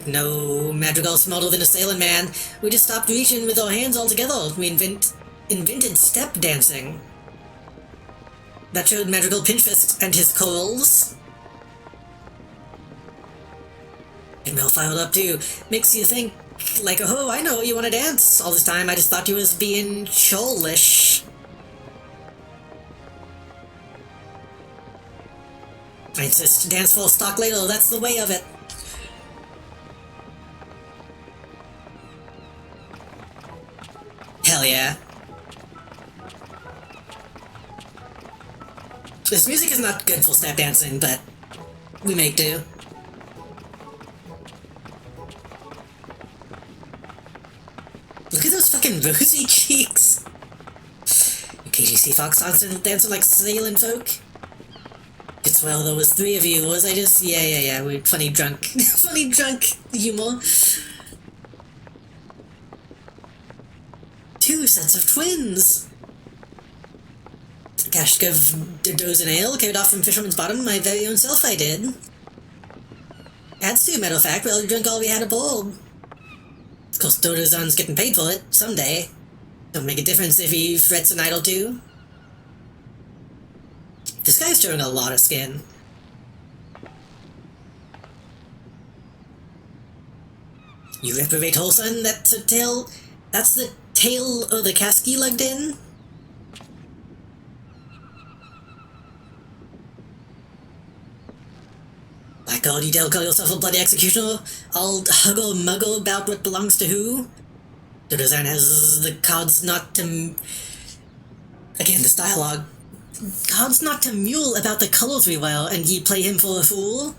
No madrigal smarter than a sailing man. We just stopped reaching with our hands altogether. We invented step dancing. That showed Madrigal Pinchfist and his coals. And well filed up too. Makes you think, like, oh, I know you want to dance. All this time I just thought you was being churlish. I insist, dance full stock later, that's the way of it. Hell yeah. This music is not good for step dancing, but we make do. Look at those fucking rosy cheeks. KGC Fox dancing like sailing folk. It's well, there was 3 of you, was I just? Yeah, we're funny drunk. Funny drunk humor. 2 sets of twins! Cash of dozen ale, carried off from Fisherman's Bottom, my very own self I did. Adds to, matter of fact, well, we drank all we had aboard. Of course, Dodozan's getting paid for it, someday. Don't make a difference if he frets a night or two. This guy's showing a lot of skin. You reprobate whoreson, that's a tail... That's the tail of the cask you lugged in? By God, you dare call yourself a bloody executioner? All huggle-muggle about what belongs to who? Dodozan has the cards not to... Again, this dialogue. Cards not to mule about the colours we wear, and ye play him for a fool?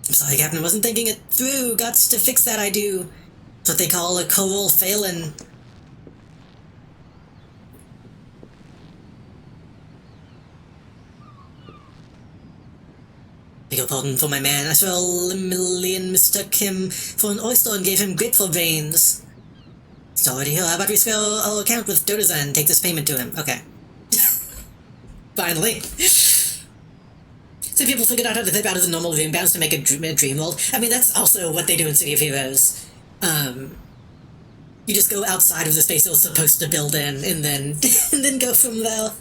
I'm sorry, Captain, wasn't thinking it through. Gots to fix that, I do. It's what they call a choral failing. Beg your pardon for my man. I swear Lemillion mistook him for an oyster and gave him grateful veins. It's already here. How about we square our account with Dodozan and take this payment to him? Okay. Finally. Some people figured out how to tip out of the normal dream bounds to make a dream world. I mean, that's also what they do in City of Heroes. You just go outside of the space you're supposed to build in, and then go from there.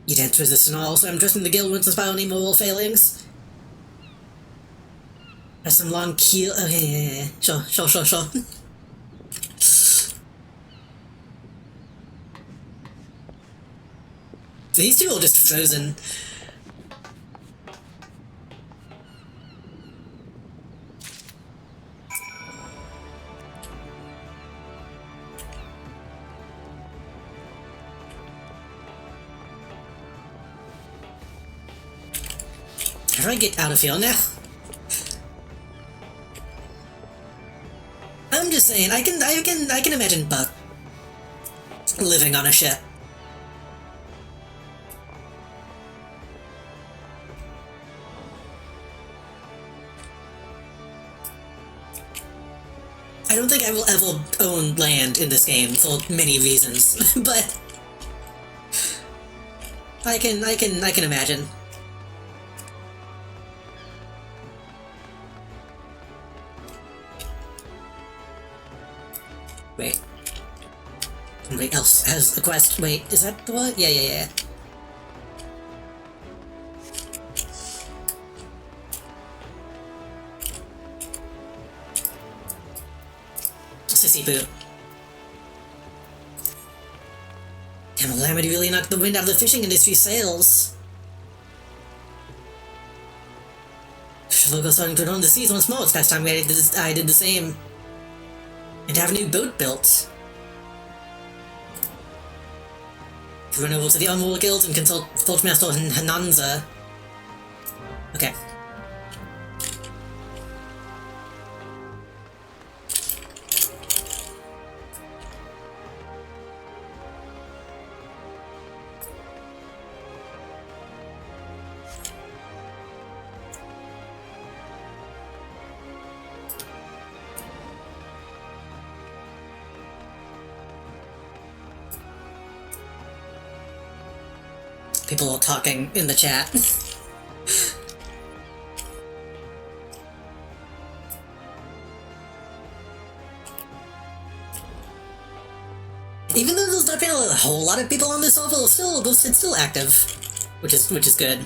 You dance resistant also. I'm trusting the guild won't inspire any moral failings. There's some long keel. Oh, yeah. Sure. These two are just frozen. How do I get out of here now? I'm just saying, I can imagine Buck living on a ship. I don't think I will ever own land in this game for many reasons, but I can imagine. Wait. Somebody else has a quest. Wait, is that the one? Yeah. Sissy Boo. Damn, Calamity really knocked the wind out of the fishing industry's sails. Logo starting to run the seas once more. It's past time I did the same. And to have a new boat built. To run over to the Unworld Guild and consult Forgemaster Hananza. Okay. People are talking in the chat. Even though there's not been a whole lot of people on this server, it's still active, which is good.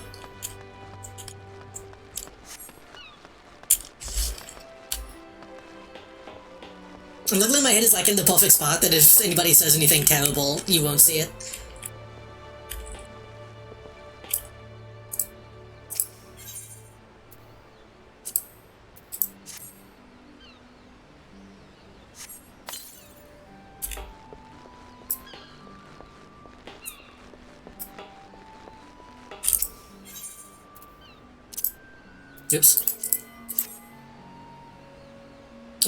And luckily my head is like in the perfect spot that if anybody says anything terrible, you won't see it. Oops.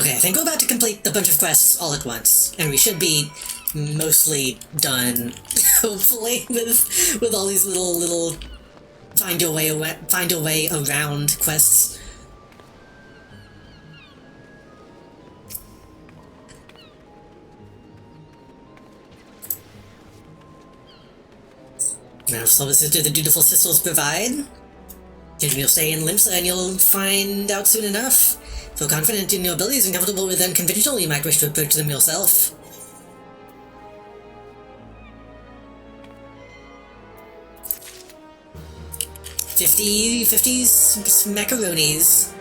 Okay, I think we're about to complete a bunch of quests all at once, and we should be mostly done, hopefully, with all these little find your way around quests. Now, services do the dutiful sisters provide? You'll stay in Limsa and you'll find out soon enough. Feel confident in your abilities and comfortable with unconventional, you might wish to approach them yourself. $50 macaronis.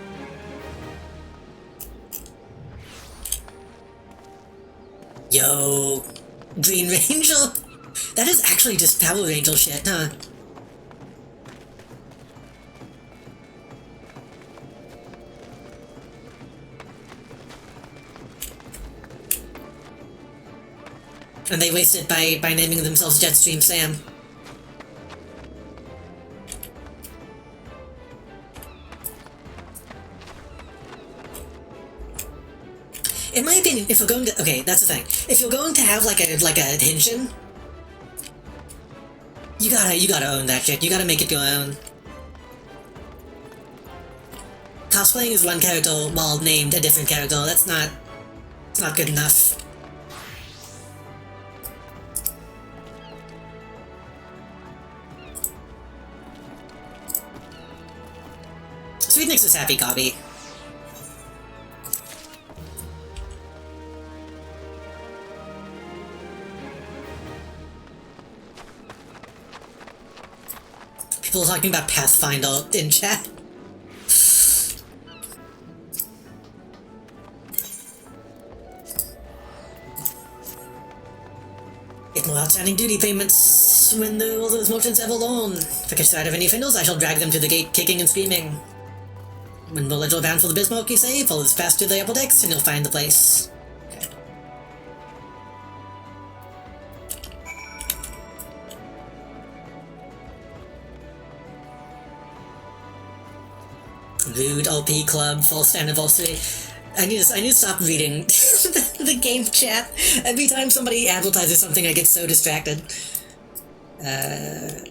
Yo, Green Ranger? That is actually just Power Ranger shit, huh? And they waste it by naming themselves Jetstream Sam. In my opinion, if we're going to... Okay, that's the thing. If you're going to have like a Henshin, you gotta own that shit. You gotta make it your own. Cosplaying is one character while named a different character. That's not good enough. Sweetnix is happy copy. People are talking about Pathfinder in chat. Get more outstanding duty payments when all those merchants have a loan. If I catch sight of any offenders, I shall drag them to the gate kicking and screaming. When the ledger bound for the Bismarck, you say, follow this past to the upper decks and you'll find the place. Okay. Rude LP Club, false anniversary. I need to stop reading the game chat. Every time somebody advertises something, I get so distracted. I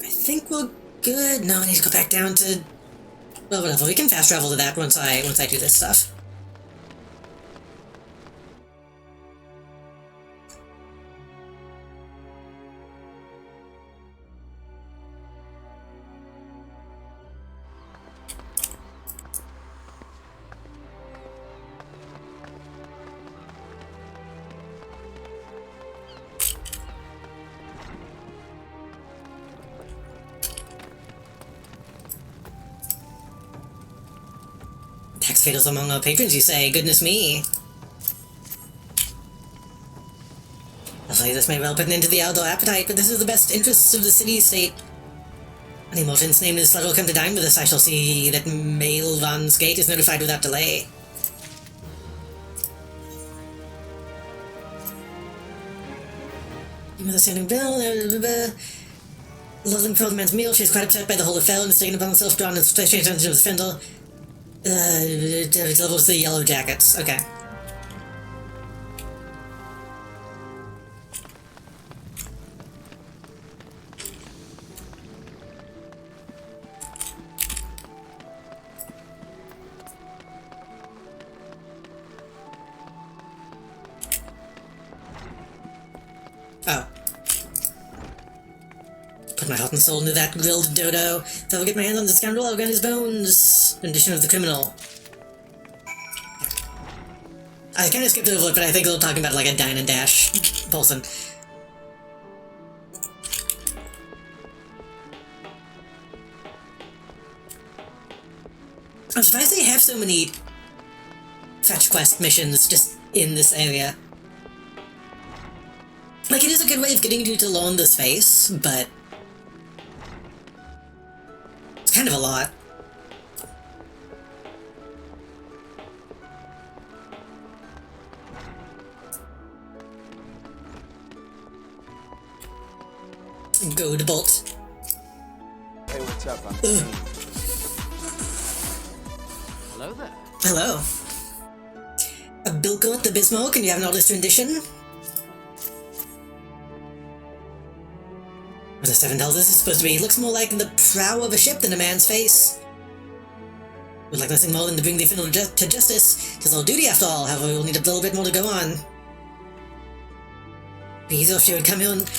think we're good. No, I need to go back down to... Well, whatever. We can fast travel to that once I do this stuff. Tax fatals among our patrons, you say? Goodness me. I'll say this may well put an end to the outdoor appetite, but this is the best interests of the city-state. Any Morton's named in this slut will come to dine with us. I shall see that Maelvan's gate is notified without delay. You mother standing bell, Loveling for the man's meal. She's quite upset by the whole affair and has taken upon herself drawn and special attention to the spindle. It levels the yellow jackets. Okay. Oh. Put my heart and soul into that grilled dodo. If I ever get my hands on the scoundrel, I'll grind his bones. Rendition of the criminal. I kind of skipped over it, but I think they're talking about like a dine and dash Paulson. I'm surprised they have so many fetch quest missions just in this area. Like, it is a good way of getting you to learn the space, but it's kind of a lot. Goad bolt. Hey, what's up? I'm Hello there. Hello. A Bilkot the Bismo, can you have an artist rendition? What the Seven tells us it's supposed to be. It looks more like the prow of a ship than a man's face. Would like nothing more than to bring the offender to justice. It's our duty after all, however we'll need a little bit more to go on. Be easier if she would come here and...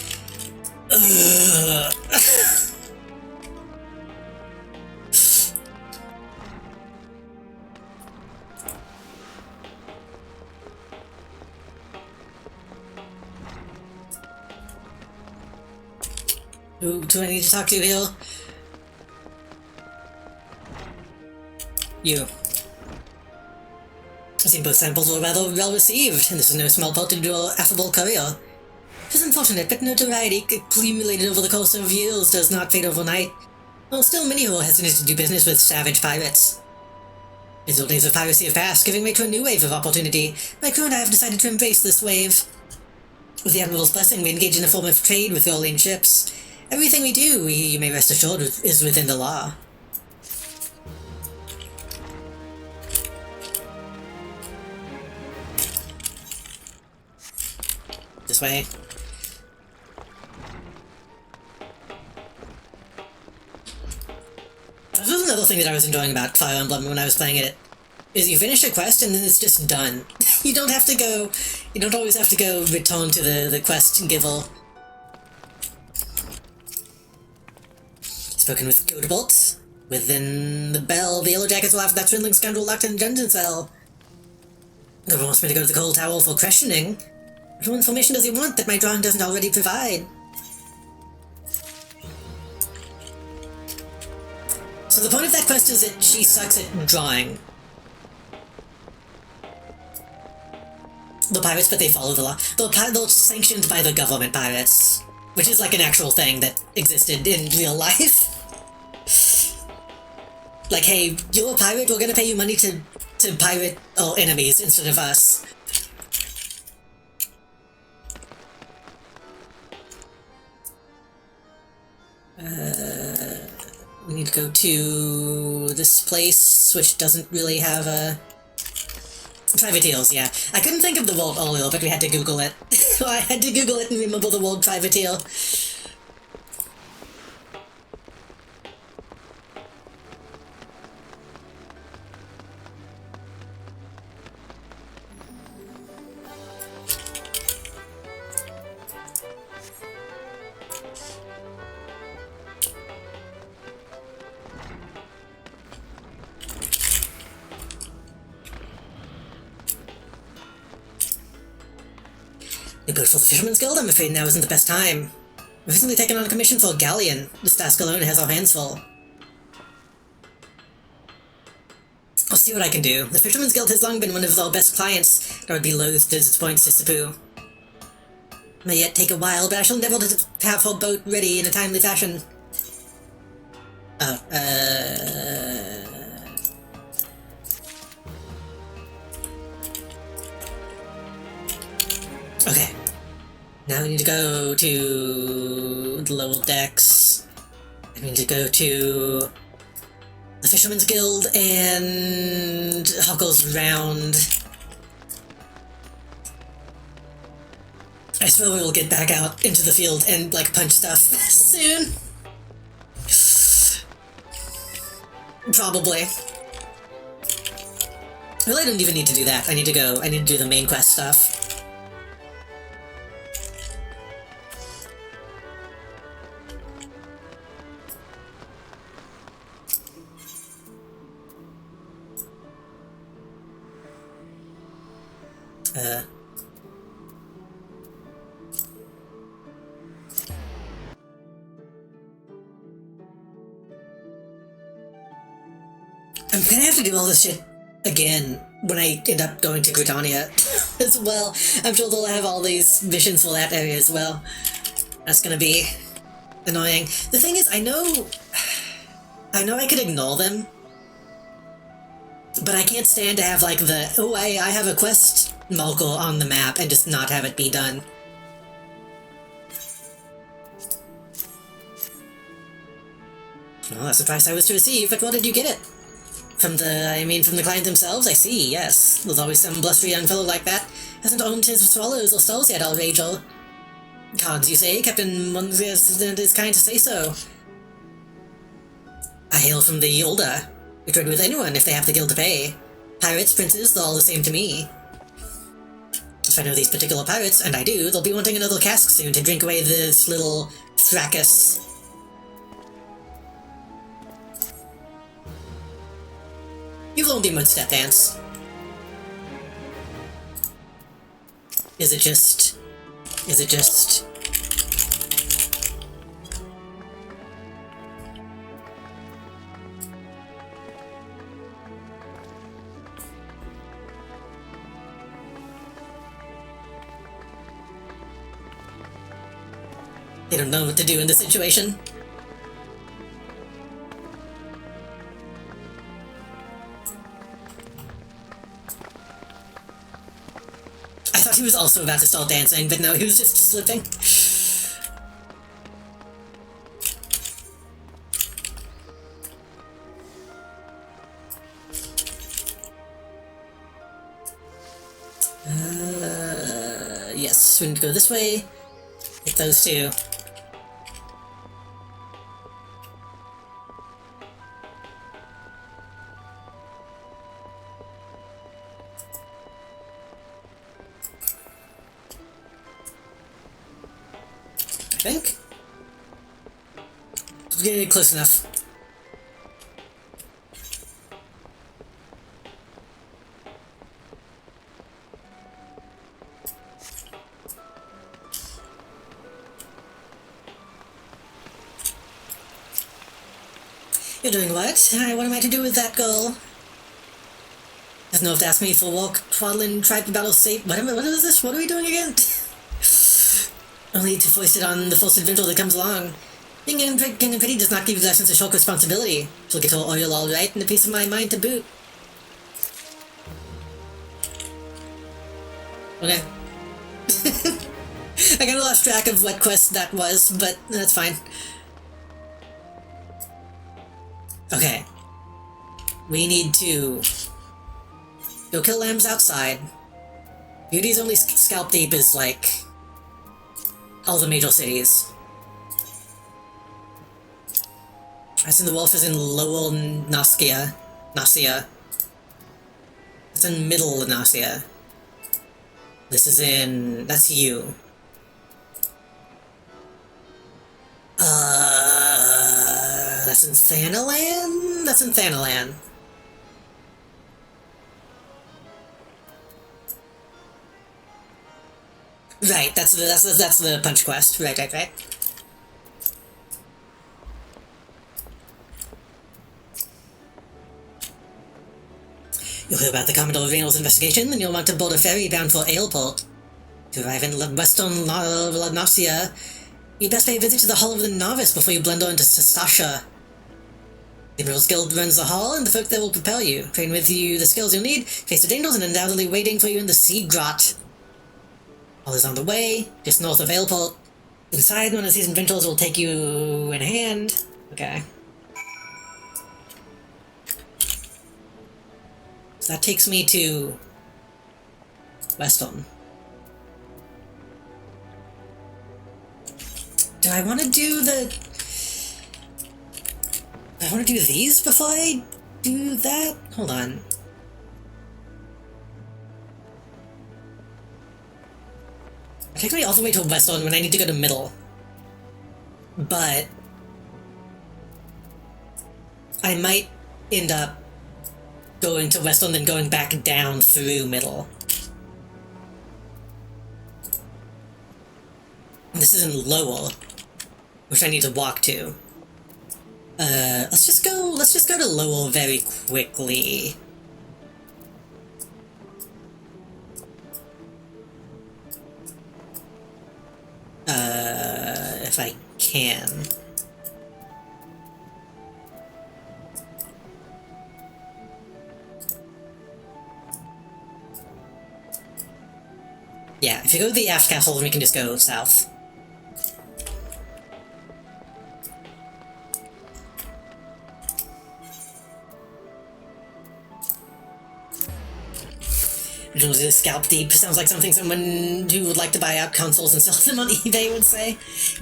Who do I need to talk to here? You. I've seen both samples were rather well received, and this is no small part of your affable career. It is unfortunate, but notoriety accumulated over the course of years does not fade overnight. While still many who are hesitant to do business with savage pirates. The old days of piracy have passed, giving way to a new wave of opportunity. My crew and I have decided to embrace this wave. With the Admiral's blessing, we engage in a form of trade with your alien ships. Everything we do, you may rest assured, is within the law. This way. This was another thing that I was enjoying about Fire Emblem when I was playing it. Is you finish a quest and then it's just done. You don't have to go... You don't always have to go return to the quest giver. Spoken with Godebolt. Within the bell, the Yellow Jackets will have that swindling scoundrel locked in the dungeon cell. Godebolt wants me to go to the Cold Tower for questioning. What more information does he want that my drawing doesn't already provide? So the point of that quest is that she sucks at drawing. The pirates, but they follow the law. They're sanctioned by the government pirates. Which is like an actual thing that existed in real life. Like, hey, you're a pirate, we're gonna pay you money to pirate our enemies instead of us. We need to go to this place, which doesn't really have a... Privateers, yeah. I couldn't think of the word earlier, but we had to Google it. I had to Google it and remember the word privateer. You go for the Fisherman's Guild? I'm afraid now isn't the best time. We've recently taken on a commission for a galleon. This task alone has our hands full. Our see what I can do. The Fisherman's Guild has long been one of our best clients, and I would be loath to disappoint Sisypoo. May yet take a while, but I shall endeavor to have her boat ready in a timely fashion. Oh, okay. Now we need to go to the lower decks. I need to go to the Fisherman's Guild and Huckle's Round. I suppose we'll get back out into the field and, like, punch stuff soon. Probably. Well, I don't even need to do that. I need to do the main quest stuff. I'm gonna have to do all this shit again when I end up going to Gridania as well. I'm sure they'll have all these missions for that area as well. That's gonna be annoying. The thing is, I know I could ignore them, but I can't stand to have, like, the, oh, I have a quest marker on the map and just not have it be done. Well, that's the price I was to receive, but where did you get it? From the client themselves, I see, yes. There's always some blustery young fellow like that. Hasn't owned his swallows or stalls yet, I'll wager. Cards, you say? Captain Mons is kind to say so. I hail from the Older. We trade with anyone if they have the guild to pay. Pirates, princes, they're all the same to me. If I know these particular pirates, and I do, they'll be wanting another cask soon to drink away this little fracas. You've learned the mud step dance. Is it just... They don't know what to do in this situation. I thought he was also about to start dancing, but no, he was just slipping. Yes, we need to go this way. Get those two. I think. Getting close enough. You're doing what? What am I to do with that girl? Doesn't know if to ask me for a walk, twaddling, tribe battle safe. What is this? What are we doing again? Only to foist it on the first adventure that comes along. Being in pretty does not give you lessons of shock responsibility. She'll get her oil all right and a piece of my mind to boot. Okay. I kinda lost track of what quest that was, but that's fine. Okay. We need to go kill lambs outside. Beauty's only scalp deep is like all the major cities. I assume the wolf is in Lower Nausea. It's in Middle Nausea. This is in... that's you. That's in Thanalan? That's in Thanalan. Right, that's the punch quest. Right. You'll hear about the Commodore Reynolds investigation, and you'll want to board a ferry bound for Aleport. To arrive in Western Ladnasia, you best pay a visit to the Hall of the Novice before you blunder into Sastasha. The Emerald's Guild runs the hall, and the folk there will propel you. Train with you the skills you'll need, face the dangers, and undoubtedly waiting for you in the Sea Grot. All is on the way, just north of Aleport. Inside, one of the seasoned Ventrals will take you in hand. Okay. So that takes me to Weston. Do I want to do the... I want to do these before I do that? Hold on. It takes me all the way to Weston when I need to go to Middle. But I might end up going to Weston then going back down through Middle. This is in Lowell, which I need to walk to. Let's just go to Lowell very quickly. If I can. Yeah, if you go to the aft castle, then we can just go south. Scalp deep sounds like something someone who would like to buy out consoles and sell them on eBay would say.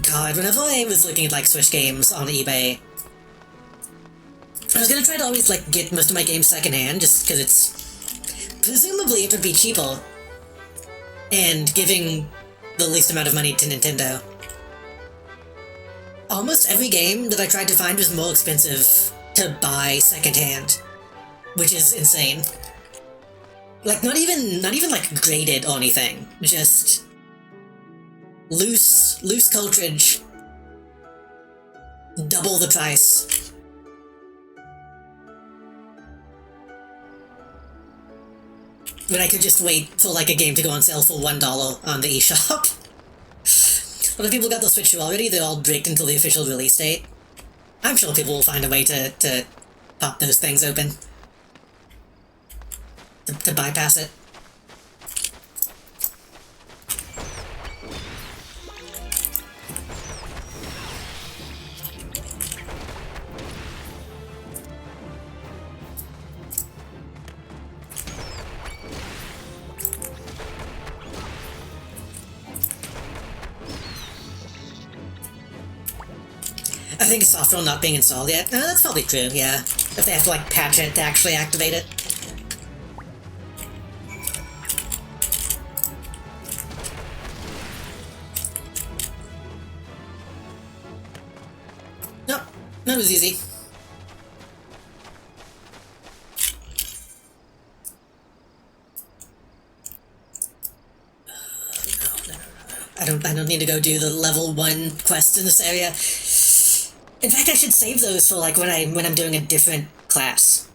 God, whenever I was looking at like Switch games on eBay, I was gonna try to always like get most of my games secondhand just because it's presumably it would be cheaper and giving the least amount of money to Nintendo. Almost every game that I tried to find was more expensive to buy secondhand, which is insane. Like, not even like graded or anything. Just loose cartridge. Double the price. When I could just wait for like a game to go on sale for $1 on the eShop. A lot of people got the Switch 2 already, they're all bricked until the official release date. I'm sure people will find a way to pop those things open. To bypass it. I think it's software not being installed yet. That's probably true, yeah. If they have to like patch it to actually activate it. That was easy. No. I don't need to go do the level 1 quests in this area. In fact, I should save those for like when I'm doing a different class.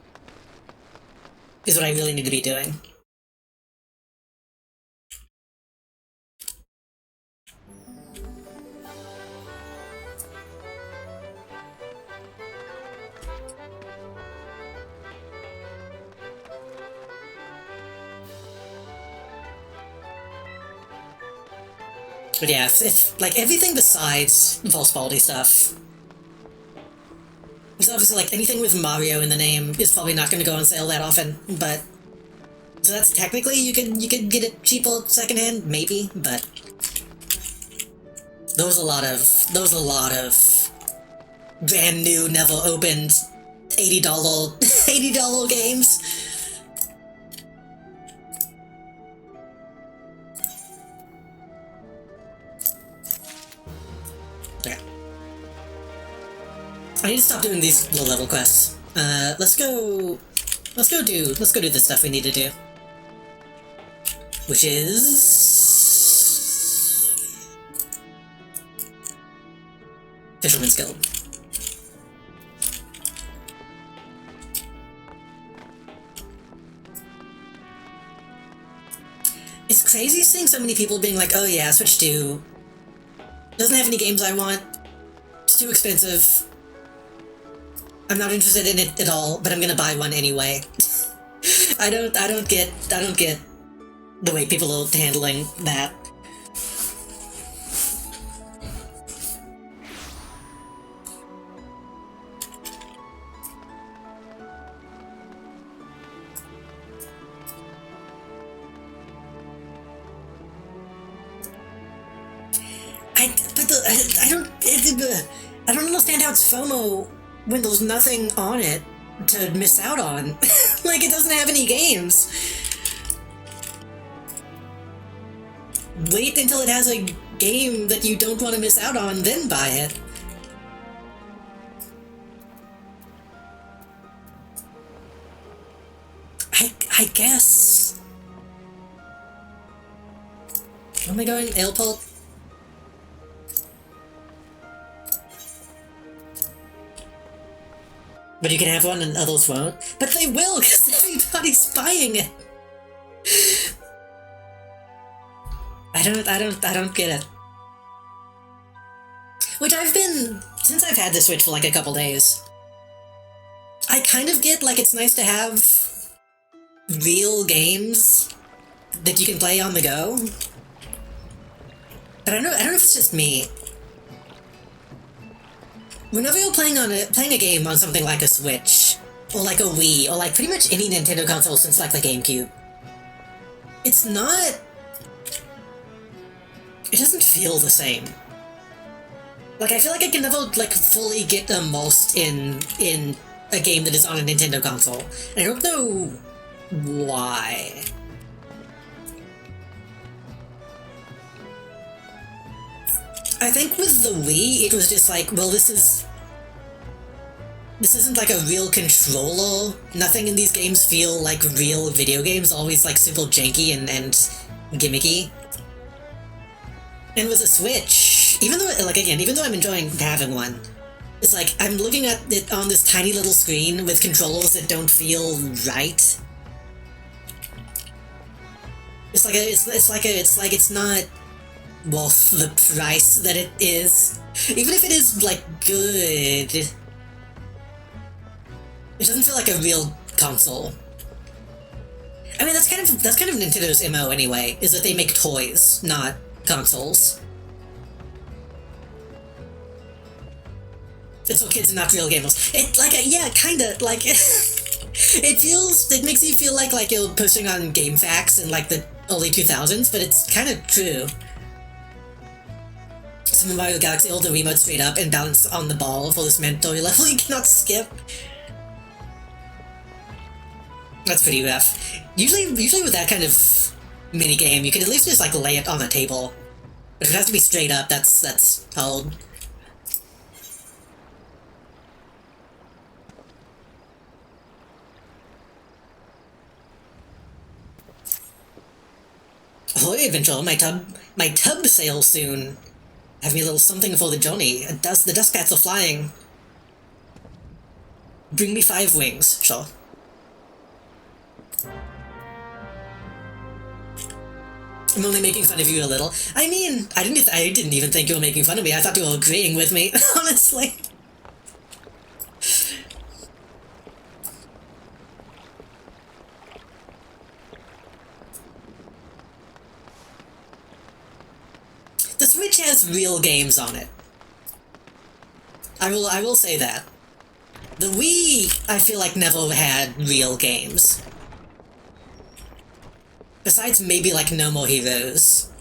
Is what I really need to be doing. But yeah, if like everything besides false quality stuff. Because obviously like anything with Mario in the name is probably not going to go on sale that often, but so that's technically you could get it cheaper secondhand, maybe, but those a lot of brand new, never opened $80 games. I need to stop doing these low-level quests. Let's go do the stuff we need to do. Which is... Fisherman's Guild. It's crazy seeing so many people being like, oh yeah, Switch 2 doesn't have any games I want, it's too expensive, I'm not interested in it at all, but I'm gonna buy one anyway. I don't get the way people are handling that. I don't understand how it's FOMO when there's nothing on it to miss out on. Like, it doesn't have any games. Wait until it has a game that you don't want to miss out on, then buy it. I guess. Where am I going? Ailpult? But you can have one and others won't. But they will, because everybody's buying it. I don't get it. Which since I've had the Switch for like a couple days, I kind of get, like, it's nice to have real games that you can play on the go. But I don't know if it's just me. Whenever you're playing a game on something like a Switch, or like a Wii, or like pretty much any Nintendo console since like the GameCube, it doesn't feel the same. Like, I feel like I can never, like, fully get immersed in a game that is on a Nintendo console. And I don't know why. I think with the Wii, it was just like, well, this isn't like a real controller. Nothing in these games feel like real video games, always like super janky and gimmicky. And with the Switch, even though I'm enjoying having one, it's like, I'm looking at it on this tiny little screen with controllers that don't feel right. It's not worth the price that it is. Even if it is, like, good, it doesn't feel like a real console. I mean, that's kind of Nintendo's MO anyway, is that they make toys, not consoles. It's for kids and not real gamers. It makes you feel like you're pushing on game facts in like the early 2000s, but it's kind of true. Super Mario Galaxy hold the remote straight up and balance on the ball for this mandatory level you cannot skip. That's pretty rough. Usually with that kind of minigame, you can at least just like lay it on the table. But if it has to be straight up, that's hard. Ahoy, adventurer! My tub sails soon. Have me a little something for the journey. The dust cats are flying. Bring me 5 wings, sure. I'm only making fun of you a little. I mean, I didn't even think you were making fun of me. I thought you were agreeing with me, honestly. The Switch has real games on it. I will say that. The Wii, I feel like, never had real games. Besides maybe like No More Heroes.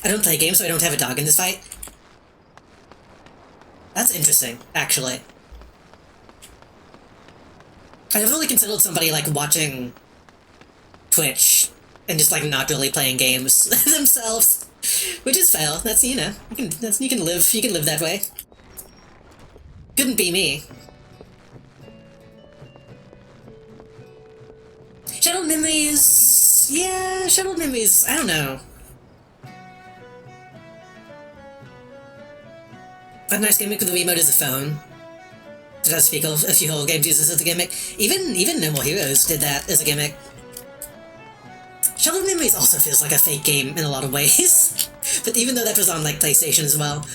I don't play games, so I don't have a dog in this fight. That's interesting, actually. I never really considered somebody, like, watching Twitch and just, like, not really playing games themselves. Which is fair. That's, you know, you can live that way. Couldn't be me. Shuttled Memories... Yeah, Shuttled Memories, I don't know. A nice gimmick with the Wiimote is the phone. It does speak of a few whole games use this as a gimmick. Even No More Heroes did that as a gimmick. Shadow of Memories also feels like a fake game in a lot of ways. But even though that was on, like, PlayStation as well.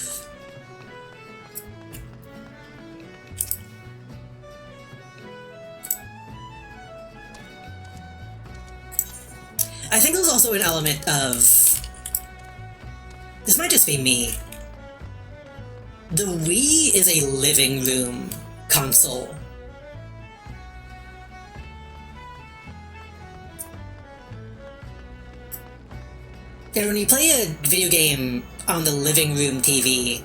I think there's also an element of... This might just be me. The Wii is a living room console. And when you play a video game on the living room TV,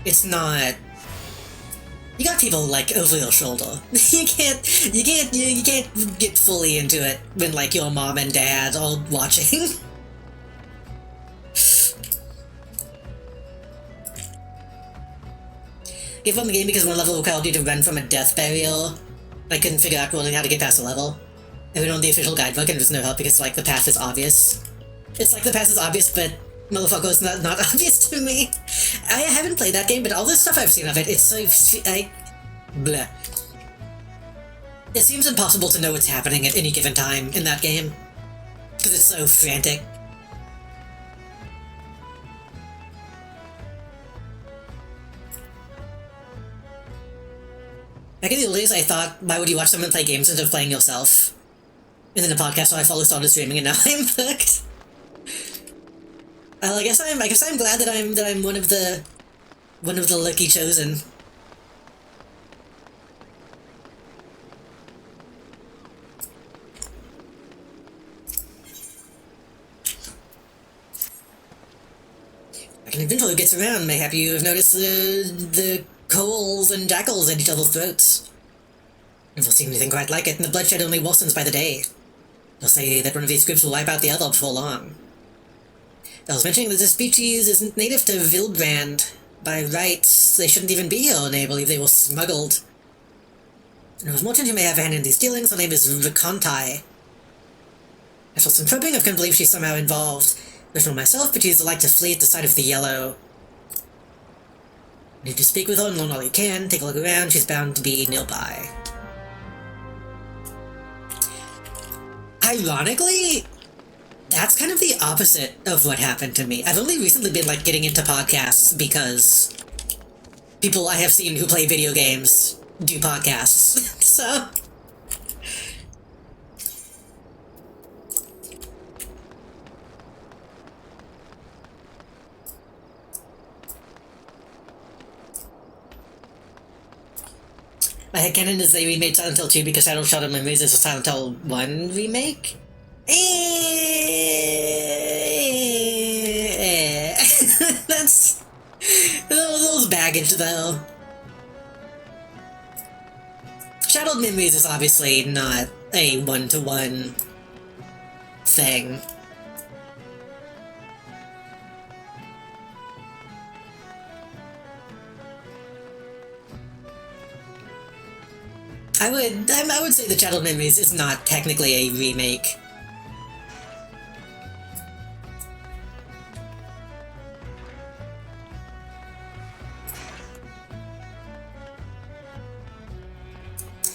it's not... You got people, like, over your shoulder. You can't get fully into it when, like, your mom and dad are watching. Gave up on the game because one level required you to run from a death barrier. I couldn't figure out really how to get past the level. I went on the official guidebook and there was no help because, like, the path is obvious. It's like the path is obvious, but motherfucker, it's not obvious to me. I haven't played that game, but all the stuff I've seen of it, it's so... bleh. It seems impossible to know what's happening at any given time in that game. Because it's so frantic. Back in the old days, I thought, why would you watch someone play games instead of playing yourself? And then a podcast, so I finally started streaming, and now I'm hooked. I guess I'm glad that I'm one of the lucky chosen. Like an inventory gets around, mayhap you have noticed the coals and jackals at each other's throats. Never seen anything quite like it, and the bloodshed only worsens by the day. They'll say that one of these groups will wipe out the other before long. I was mentioning that this species is native to Vildbrand. By rights, they shouldn't even be here, and I believe they were smuggled. And if Morton who may have a hand in these dealings, her name is Vicontai. After some probing, I've come to believe she's somehow involved. Not for myself, but she's like to flee at the sight of the yellow. Need to speak with her and learn all you can, take a look around, she's bound to be nearby. Ironically, that's kind of the opposite of what happened to me. I've only recently been, like, getting into podcasts because people I have seen who play video games do podcasts, so... My headcanon is they remade Silent Hill 2 because Shadow of Memories is a Silent Hill 1 remake? That's... those baggage, though. Shadow of Memories is obviously not a one-to-one thing. I would say that Shadow of Memories is not technically a remake.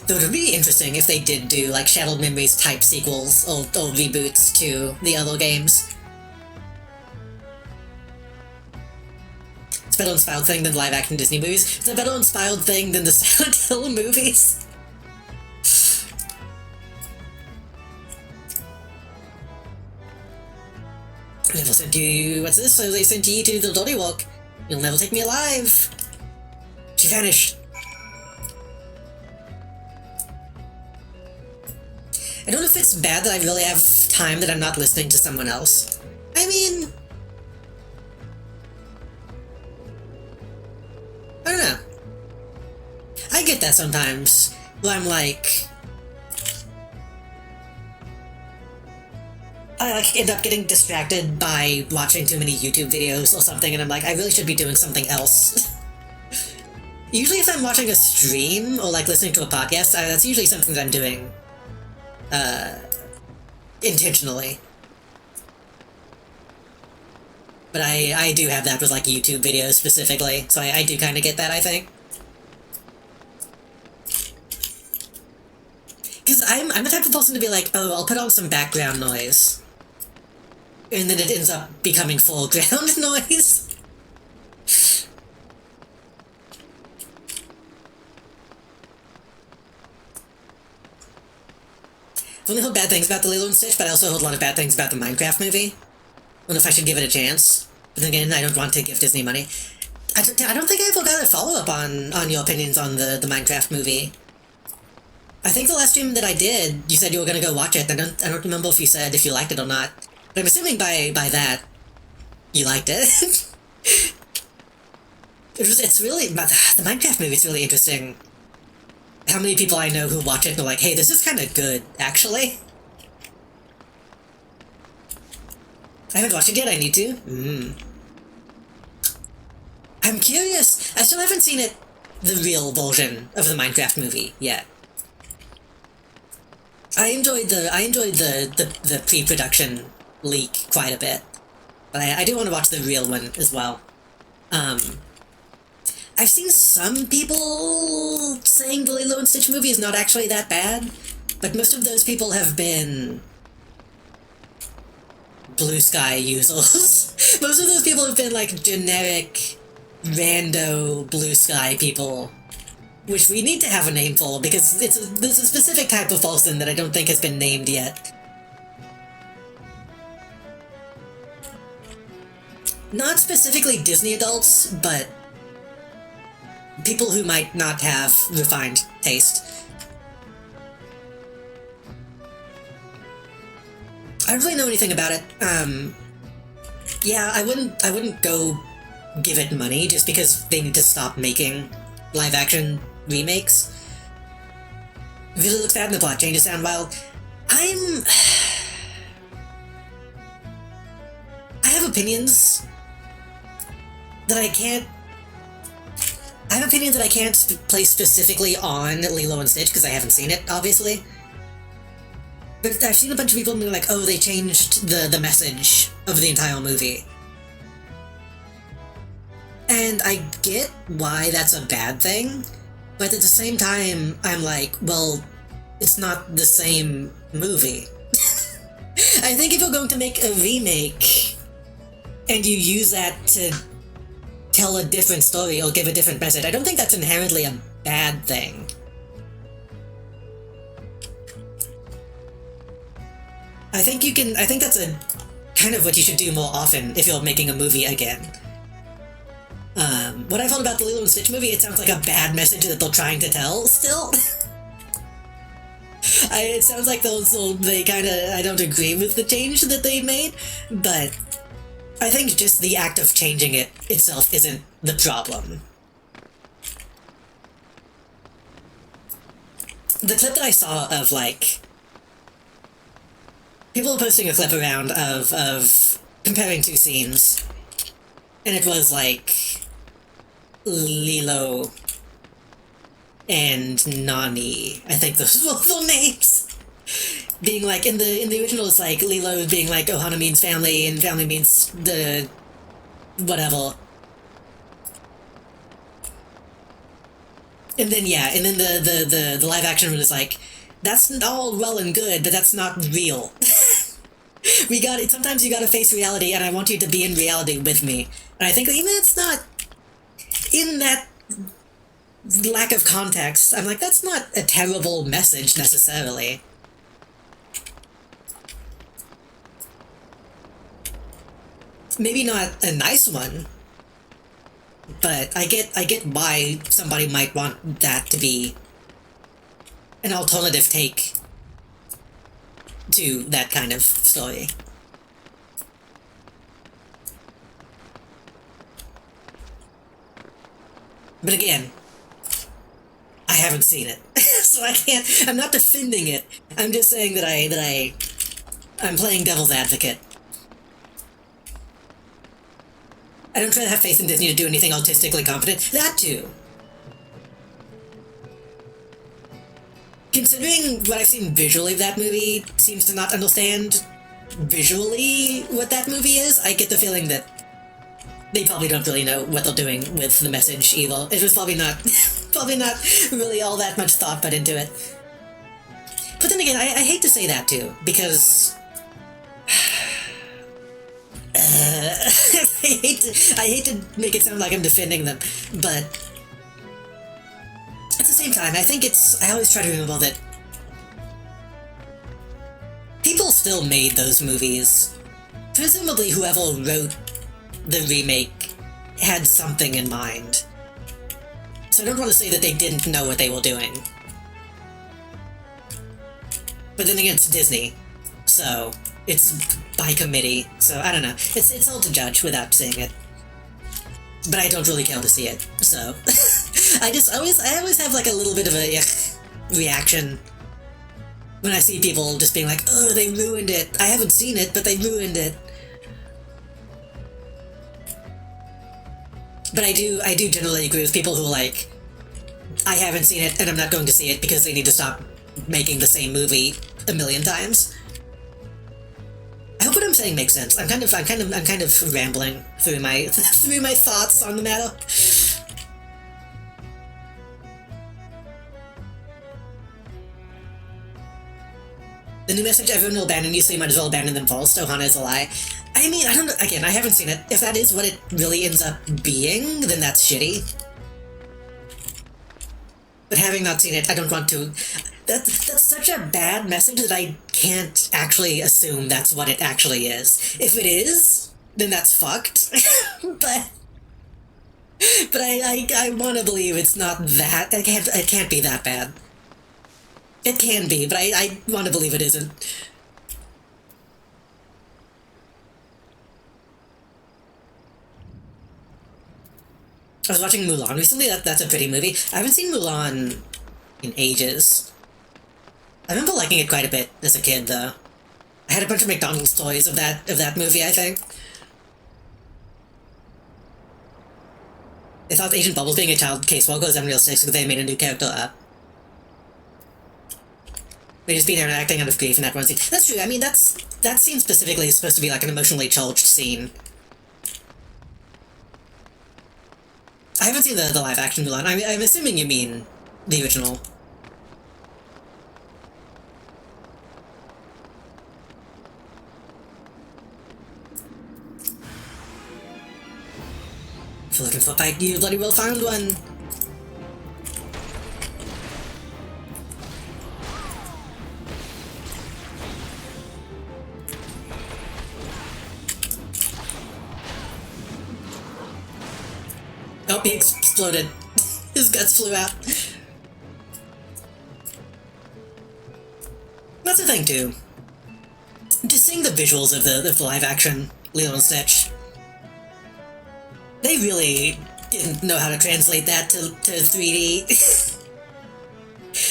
Though it would be interesting if they did do, like, Shadow of Memories type sequels or reboots to the other games. It's a better inspired thing than live-action Disney movies. It's a better inspired thing than the Silent Hill movies. I never sent you... What's this? So they sent you to the dirty walk. You'll never take me alive. She vanished. I don't know if it's bad that I really have time that I'm not listening to someone else. I mean... I don't know. I get that sometimes, where I'm like... I like end up getting distracted by watching too many YouTube videos or something, and I'm like, I really should be doing something else. Usually if I'm watching a stream or like listening to a podcast, that's usually something that I'm doing intentionally. But I do have that with, like, YouTube videos specifically, so I do kind of get that, I think. Because I'm the type of person to be like, oh, I'll put on some background noise. And then it ends up becoming foreground noise. I've only heard bad things about the Lilo and Stitch, but I also heard a lot of bad things about the Minecraft movie. I don't know if I should give it a chance. But then again, I don't want to give Disney money. I don't think I ever got a follow-up on your opinions on the Minecraft movie. I think the last stream that I did, you said you were gonna go watch it. I don't remember if you said if you liked it or not. But I'm assuming by that, you liked it. It's really... The Minecraft movie is really interesting. How many people I know who watch it and are like, hey, this is kind of good, actually. I haven't watched it yet, I need to. I'm curious. I still haven't seen it, the real version of the Minecraft movie yet. I enjoyed the pre-production leak quite a bit. But I do want to watch the real one as well. I've seen some people saying the Lilo and Stitch movie is not actually that bad, but most of those people have been Blue Sky users. Most of those people have been like generic, rando Blue Sky people, which we need to have a name for because there's a specific type of person that I don't think has been named yet. Not specifically Disney adults, but people who might not have refined taste. I don't really know anything about it. Yeah, I wouldn't go give it money just because they need to stop making live-action remakes. It really looks bad and the plot changes sound wild. I have opinions that I can't place specifically on Lilo and Stitch because I haven't seen it, obviously. But I've seen a bunch of people being like, oh, they changed the message of the entire movie. And I get why that's a bad thing, but at the same time, I'm like, well, it's not the same movie. I think if you're going to make a remake, and you use that to tell a different story or give a different message, I don't think that's inherently a bad thing. I think that's a kind of what you should do more often if you're making a movie again. What I felt about the Lilo and Stitch movie, it sounds like a bad message that they're trying to tell, still. It sounds like I don't agree with the change that they made, but I think just the act of changing it itself isn't the problem. The clip that I saw of, like, people posting a clip around of comparing two scenes, and it was, like, Lilo and Nani, I think those were their names. Being like, in the original it's like, Lilo being like, Ohana means family, and family means the... whatever. And then, yeah, and then the live action one is like, that's all well and good, but that's not real. Sometimes you gotta face reality, and I want you to be in reality with me. And I think even if it's not in that lack of context, I'm like, that's not a terrible message, necessarily. Maybe not a nice one, but I get why somebody might want that to be an alternative take to that kind of story. But again, I haven't seen it, so I'm not defending it. I'm just saying that I'm playing devil's advocate. I don't try to have faith in Disney to do anything artistically competent. That too. Considering what I've seen visually of that movie seems to not understand visually what that movie is, I get the feeling that they probably don't really know what they're doing with the message either. It was probably not, probably not really all that much thought put into it. But then again, I hate to say that too, because I hate to make it sound like I'm defending them, but at the same time, I think I always try to remember that people still made those movies. Presumably whoever wrote the remake had something in mind. So I don't want to say that they didn't know what they were doing. But then again, it's Disney, so it's by committee, so I don't know. It's hard to judge without seeing it. But I don't really care to see it, so I always have like a little bit of a reaction when I see people just being like, oh, they ruined it. I haven't seen it, but they ruined it. But I do generally agree with people who are like, I haven't seen it and I'm not going to see it because they need to stop making the same movie a million times. I hope what I'm saying makes sense. I'm kind of rambling through my through my thoughts on the matter. The new message, everyone will abandon you, so you might as well abandon them first. Ohana is a lie. I mean, I don't know, again, I haven't seen it. If that is what it really ends up being, then that's shitty. But having not seen it, I don't want to... That's such a bad message that I can't actually assume that's what it actually is. If it is, then that's fucked. but I want to believe it's not that... It can't be that bad. It can be, but I want to believe it isn't. I was watching Mulan recently. That's a pretty movie. I haven't seen Mulan in ages. I remember liking it quite a bit as a kid, though. I had a bunch of McDonald's toys of that movie, I think. They thought Agent Bubbles being a child caseworker was unrealistic, so they made a new character up. They just been acting out of grief in that one scene. That's true. I mean, that scene specifically is supposed to be like an emotionally charged scene. I haven't seen the live-action Mulan. I'm assuming you mean the original. If you're looking for a fight, you bloody well found one! Oh, he exploded. His guts flew out. That's the thing, too. Just seeing the visuals of the live-action Lilo and Stitch, they really didn't know how to translate that to 3D.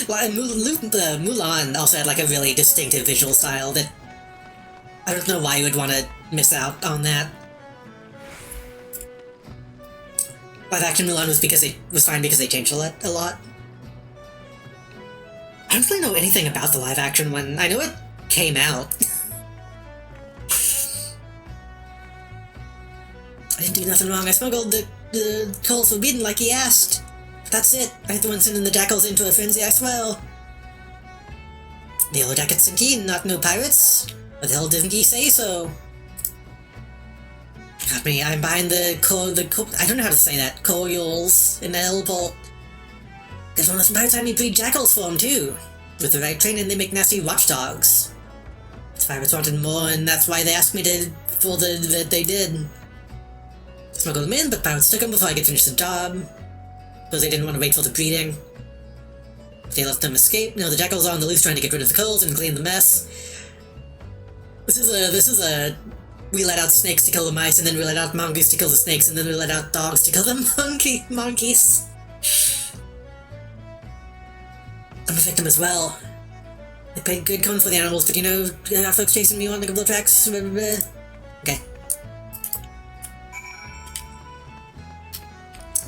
Like, Mulan also had like a really distinctive visual style that I don't know why you would want to miss out on that. Live-action Mulan was fine because they changed a lot. I don't really know anything about the live-action one. I know it came out. I didn't do nothing wrong. I smuggled the coals forbidden like he asked. That's it. I ain't the one sending the jackals into a frenzy, I swear. The yellow jackets and keen, not no pirates. What the hell didn't ye say so? Got me, I'm behind I don't know how to say that, coils in the hellport. There's one of the pirates had me breed jackals for them too. With the right training, they make nasty watchdogs. The pirates wanted more, and that's why they asked me that they did. Smuggled them in, but pirates took them before I could finish the job. Because they didn't want to wait for the breeding. They let them escape. No, the jackals are on the loose trying to get rid of the coals and clean the mess. This is a we let out snakes to kill the mice, and then we let out monkeys to kill the snakes, and then we let out dogs to kill the monkeys. I'm a victim as well. I paid good coin for the animals, but you know, folks chasing me on the couple of tracks. Okay.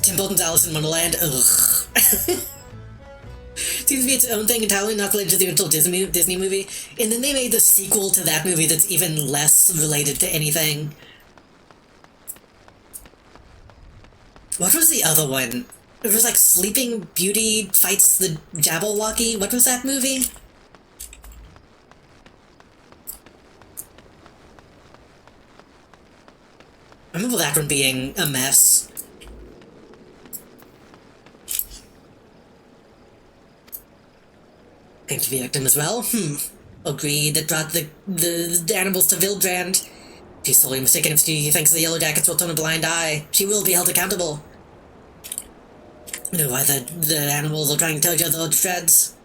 Tim Burton's Alice in Wonderland. Ugh. Seems to be its own thing entirely, not related to the original Disney movie. And then they made the sequel to that movie that's even less related to anything. What was the other one? It was like Sleeping Beauty fights the Jabberwocky. What was that movie? I remember that one being a mess. Going to be a victim as well? Agreed, that brought the animals to Vildrand. She's sorely mistaken if she thinks the Yellow Jackets will turn a blind eye. She will be held accountable. You know why the animals are trying to tell each other to shreds.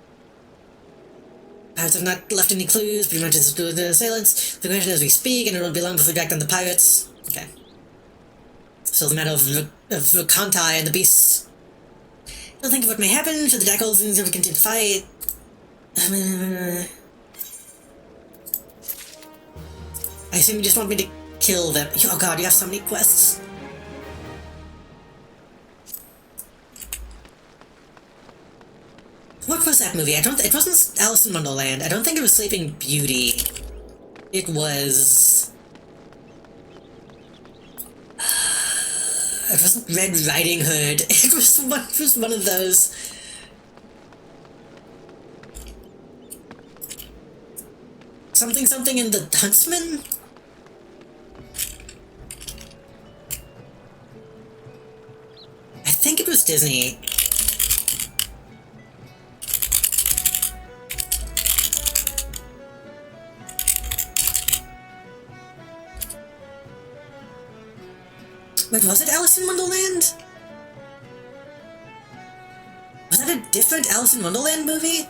Pirates have not left any clues, pretty much as to the assailants. The question as we speak, and it will be long before we track down the pirates. Okay. So the matter of Contai and the beasts. Don't think of what may happen should the jackals continue to fight. I assume you just want me to kill them. Oh god, you have so many quests. What was that movie? It wasn't Alice in Wonderland. I don't think it was Sleeping Beauty. It was... It wasn't Red Riding Hood. It was one of those. Something in the Huntsman? I think it was Disney. Wait, was it Alice in Wonderland? Was that a different Alice in Wonderland movie?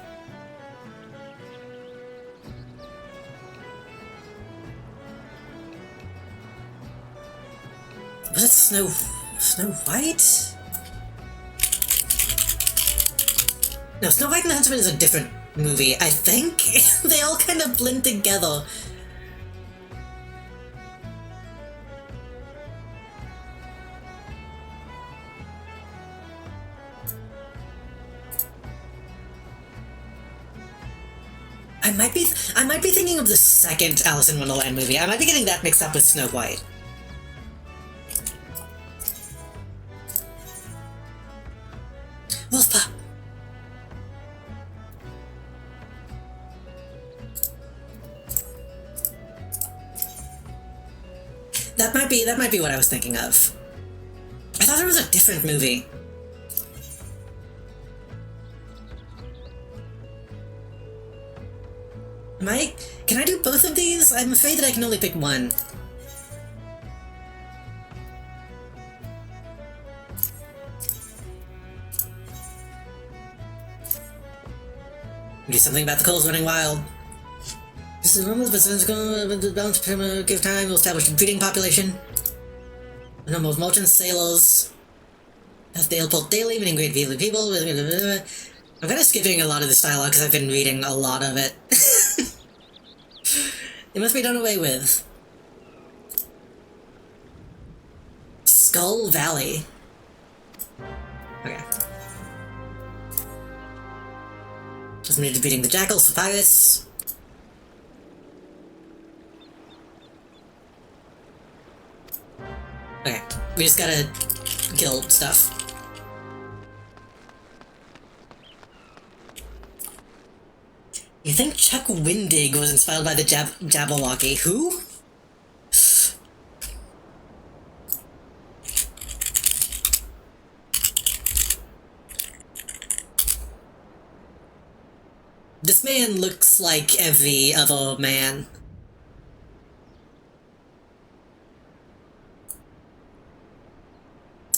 Was it Snow White? No, Snow White and the Huntsman is a different movie, I think. They all kind of blend together. I might be thinking of the second Alice in Wonderland movie. I might be getting that mixed up with Snow White. Wolfpaw. That might be what I was thinking of. I thought it was a different movie. Can I do both of these? I'm afraid that I can only pick one. Do something about the coals running wild. This is normal, but since the balance give time will establish a breeding population. The number of merchants, sailors. As they report daily, meaning great deal of people. I'm kind of skipping a lot of this dialogue because I've been reading a lot of it. It must be done away with. Skull Valley. Okay. Just need defeating the jackals for pirates. Okay, we just gotta kill stuff. You think Chuck Wendig was inspired by the Jabberwocky? Who? This man looks like every other man.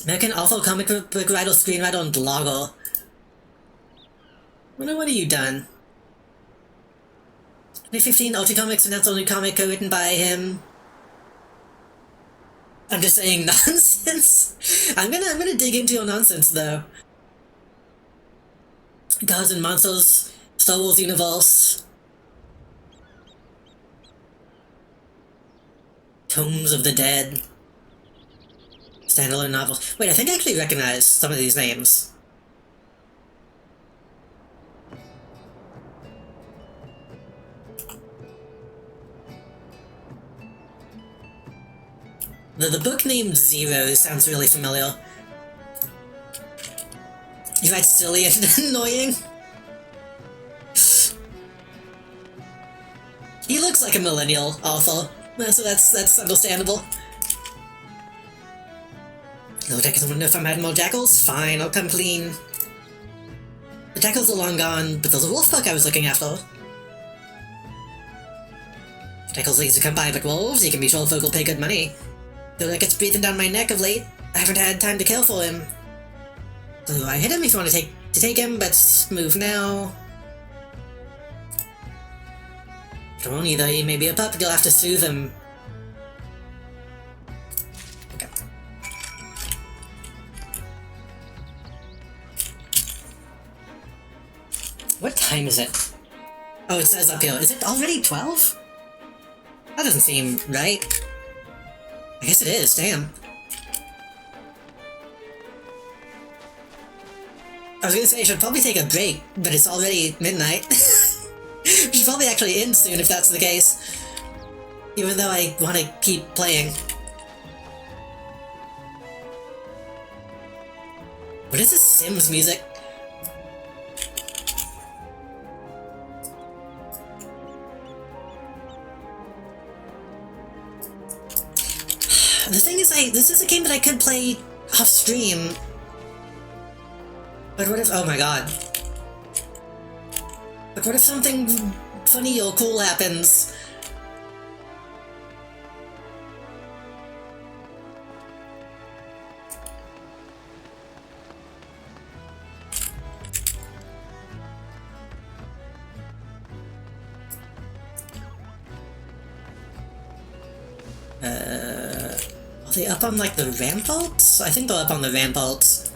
American author, comic book writer, screenwriter, and blogger. Wonder what have you done? 2015 Ultra Comics announced a new comic co-written by him. I'm just saying nonsense. I'm gonna dig into your nonsense though. Gods and Monsters, Star Wars universe. Tomes of the Dead. Standalone novel. Wait, I think I actually recognize some of these names. The book named Zero sounds really familiar. downright silly and annoying. He looks like a millennial, also, so that's understandable. Hello, Jackals, I want to know if I'm adding more jackals? Fine, I'll come clean. The jackals are long gone, but there's a wolf pack I was looking after. Jackals leads to come by, but wolves, he can be sure folk will pay good money. Feel like it's breathing down my neck of late. I haven't had time to kill for him. So I hit him if you want to take him, but move now. Don't either, he may be a pup, but you'll have to soothe him. Okay. What time is it? Oh, it says up here. Is it already 12? That doesn't seem right. I guess it is, damn. I was gonna say I should probably take a break, but it's already midnight. We should probably actually end soon if that's the case. Even though I want to keep playing. What is this Sims music? The thing is, this is a game that I could play off stream. But what if, oh my god. But what if something funny or cool happens? Are they up on like the ramparts? I think they're up on the ramparts.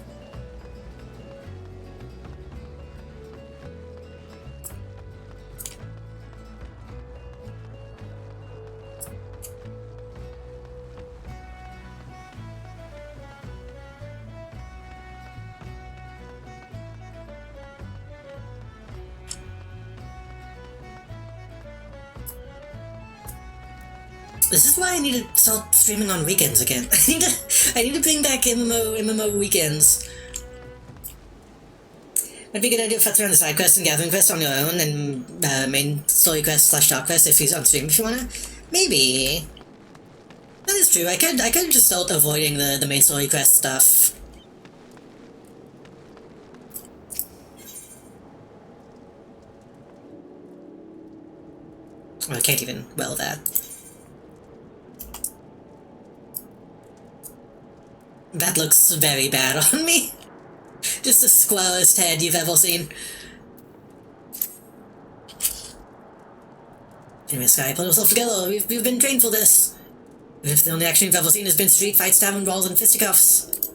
This is why I need to start streaming on weekends again. I need to bring back MMO weekends. It'd be a good idea to fuck around the side quests and gathering quests on your own, and main story quest / dark quest if he's on stream if you wanna. Maybe. That is true. I could just start avoiding the main story quest stuff. I can't even well that. That looks very bad on me. Just the squarest head you've ever seen. Anyway, Sky, pull yourself together. We've been trained for this. If the only action you've ever seen has been street fights, tavern brawls, and fisticuffs.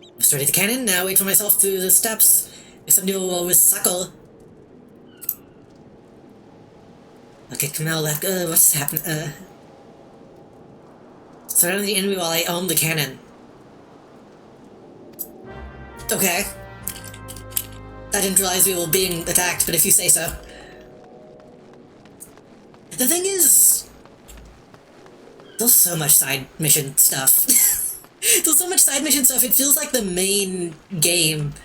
I'm ready the cannon, now wait for myself through the steps. If some new always suckle. Okay, Kamel left. What's happened? Surround the enemy while I own the cannon. Okay. I didn't realize we were being attacked, but if you say so. The thing is... There's so much side mission stuff. There's so much side mission stuff, it feels like the main game.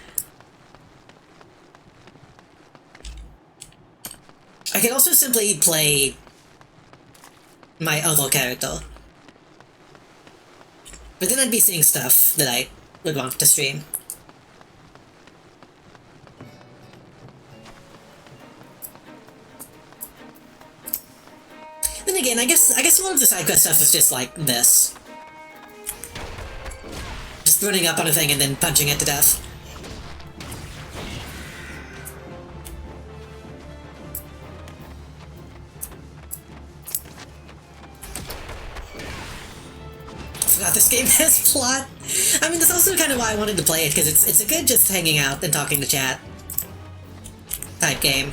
I can also simply play my other character. But then I'd be seeing stuff that I would want to stream. Then again, I guess a lot of the side quest stuff is just like this. Just running up on a thing and then punching it to death. This game has plot. I mean, that's also kind of why I wanted to play it, because it's a good just hanging out and talking to chat type game.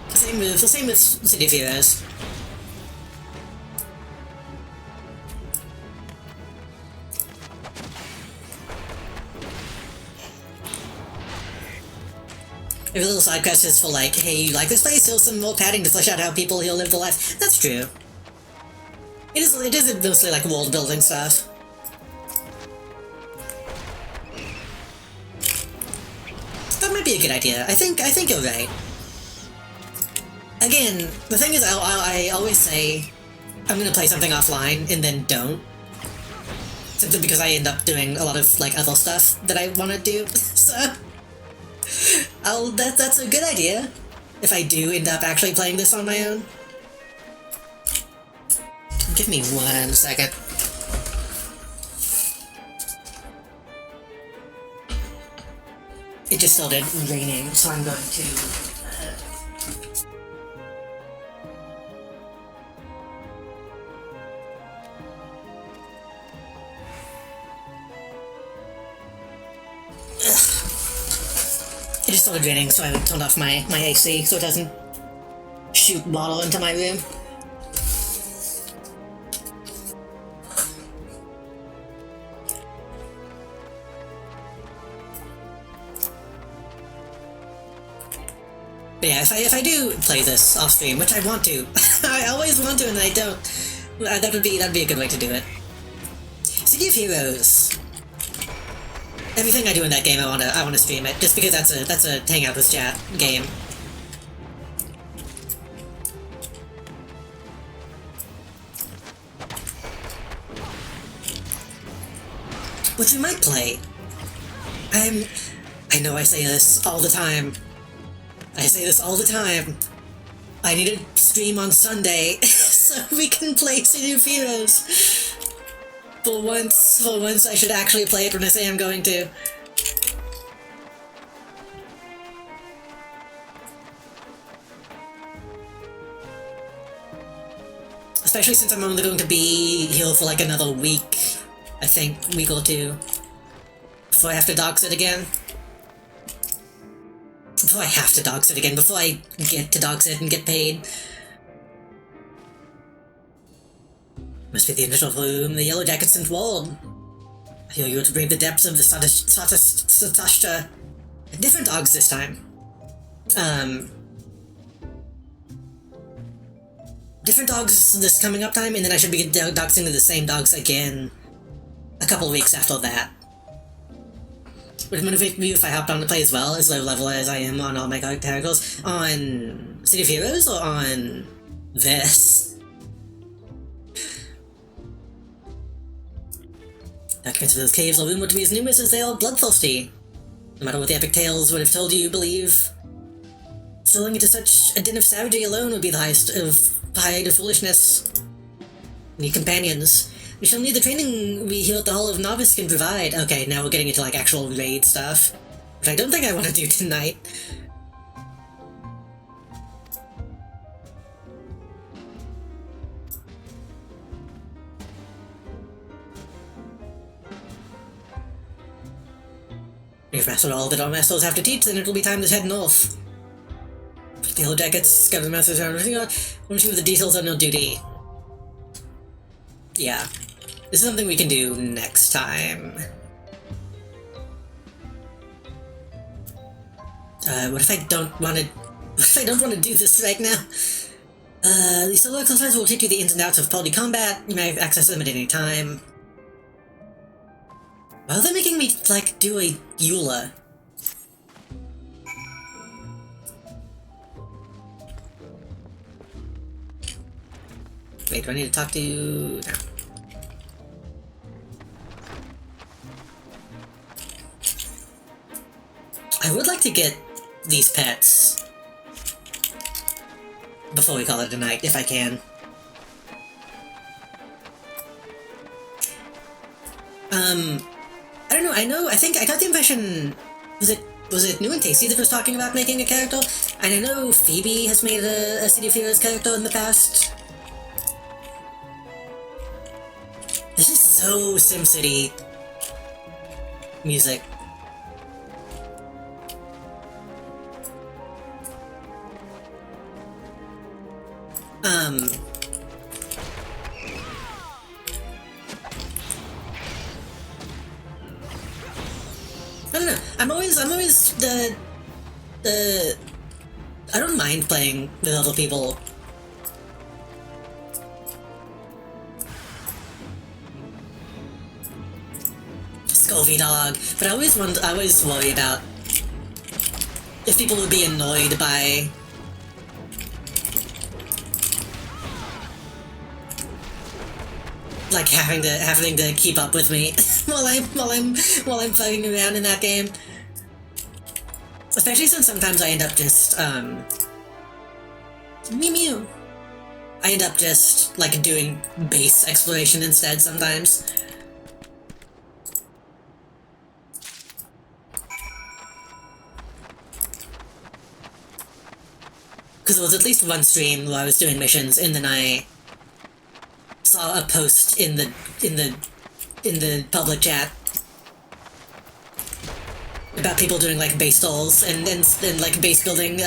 Same moves, the same with City of Heroes. Every little side quest is for like, hey, you like this place? Here's some more padding to flesh out how people here live their life. That's true. It is mostly like world building stuff. might be a good idea. I think you're right. Again, the thing is, I always say I'm gonna play something offline and then don't. Simply because I end up doing a lot of, like, other stuff that I want to do, so... that's a good idea, if I do end up actually playing this on my own. Give me 1 second. It just started raining, so I'm going to... It just started raining, so I turned off my AC so it doesn't shoot water into my room. But yeah, if I do play this off stream, which I want to, I always want to and I don't, that'd be a good way to do it. City of Heroes. Everything I do in that game, I wanna stream it, just because that's a hangout with chat game. Which we might play. I know I say this all the time. I need to stream on Sunday so we can play City of Heroes. For once I should actually play it when I say I'm going to. Especially since I'm only going to be here for like another week, I think, week or two, before I have to dog sit again. Before I get to dog sit and get paid. Must be the initial room, the Yellow Jackets sent word. I hear you to brave the depths of the Satashta. Different dogs this time. Different dogs this coming up time, and then I should be dogs into the same dogs again a couple weeks after that. Would it motivate me if I hopped on to play as well, as low level as I am on all my characters, on City of Heroes, or on this? Documents of those caves are rumored to be as numerous as they are bloodthirsty. No matter what the epic tales would have told you believe, strolling into such a den of savagery alone would be the height of foolishness. Need companions. We shall need the training we here at the Hall of Novice can provide. Okay, now we're getting into, like, actual raid stuff, which I don't think I want to do tonight. We've mastered all that our masters have to teach, then it'll be time to head north. The Yellow Jackets, gather the masters around. Once you with the details on your duty. Yeah. This is something we can do next time. What if I don't want to do this right now? These solo exercises will teach you the ins and outs of party combat. You may access them at any time. Why are they making me, like, do a EULA? Wait, do I need to talk to you? No. I would like to get these pets before we call it a night, if I can. I don't know, I think I got the impression, was it New and Tasty that was talking about making a character? And I know Phoebe has made a City of Heroes character in the past. This is so SimCity music. I don't know. I'm always I don't mind playing with other people. Scovy dog, but I always worry about if people would be annoyed by like having to keep up with me while I'm fucking around in that game. Especially since sometimes I end up just mew. I end up just like doing base exploration instead sometimes. Because there was at least one stream where I was doing missions and then I saw a post in the public chat about people doing like base stalls and like base building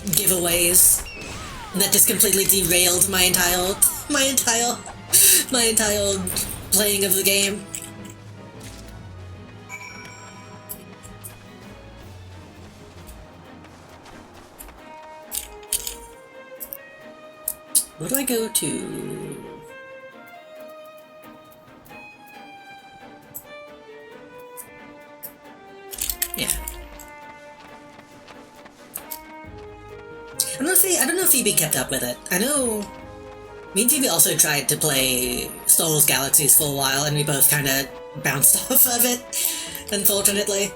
giveaways, and that just completely derailed my entire playing of the game. Where do I go to? Yeah. I don't know if Phoebe kept up with it. I know me and Phoebe also tried to play Star Wars Galaxies for a while, and we both kind of bounced off of it, unfortunately.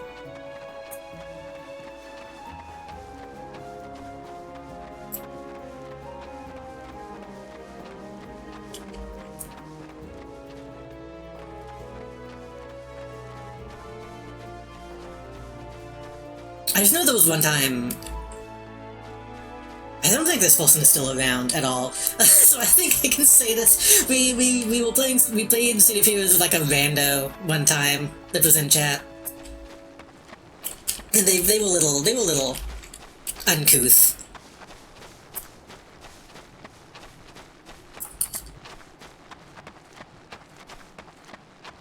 I just know there was one time. I don't think this person is still around at all, so I think I can say this. We played City of Heroes with like a rando one time that was in chat, and they were little uncouth.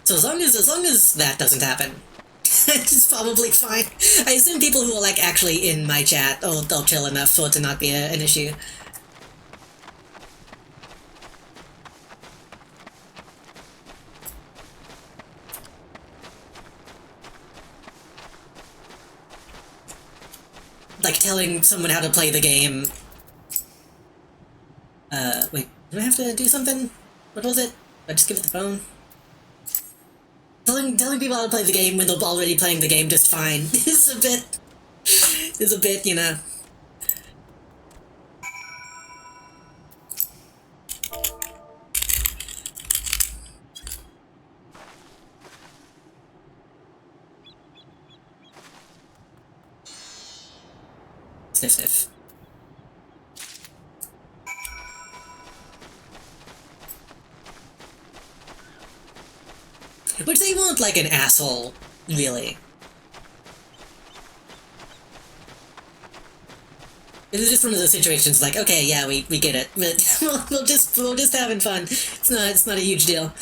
So as long as that doesn't happen, it's probably fine. I assume people who are like actually in my chat, they'll chill enough for it to not be an issue. Like telling someone how to play the game. Wait, do I have to do something? What was it? I just give it the phone? Telling people how to play the game when they're already playing the game just fine is a bit, you know. Sniff sniff. Which they weren't like an asshole, really. It was just one of those situations like, okay, yeah, we get it, but we're just having fun. It's not a huge deal.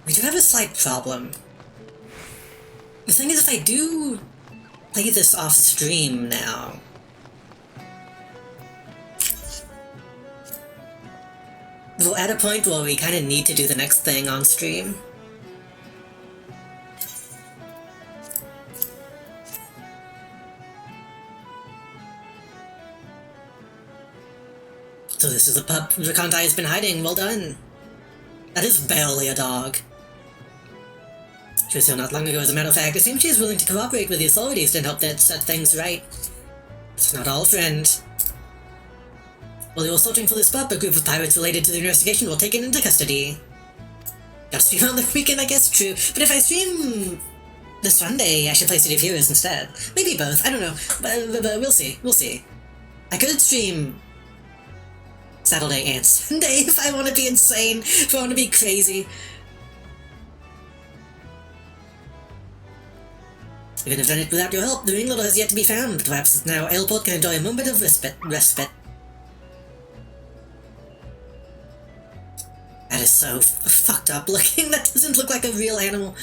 We do have a slight problem. The thing is, if I do play this off stream now, we're at a point where we kind of need to do the next thing on stream. So this is the pup Rakantai has been hiding. Well done. That is barely a dog. She was here not long ago, as a matter of fact. It seems she is willing to cooperate with the authorities to help that set things right. It's not all, friend. While you were searching for this pup, a group of pirates related to the investigation were taken into custody. Gotta stream on the weekend, I guess, true. But if I stream this Sunday, I should play City of Heroes instead. Maybe both, I don't know. But we'll see, we'll see. I could stream Saturday and Sunday if I want to be insane, if I want to be crazy. Even if done it without your help, the ringleader has yet to be found. Perhaps now Airport can enjoy a moment of respite. That is so fucked up looking. That doesn't look like a real animal.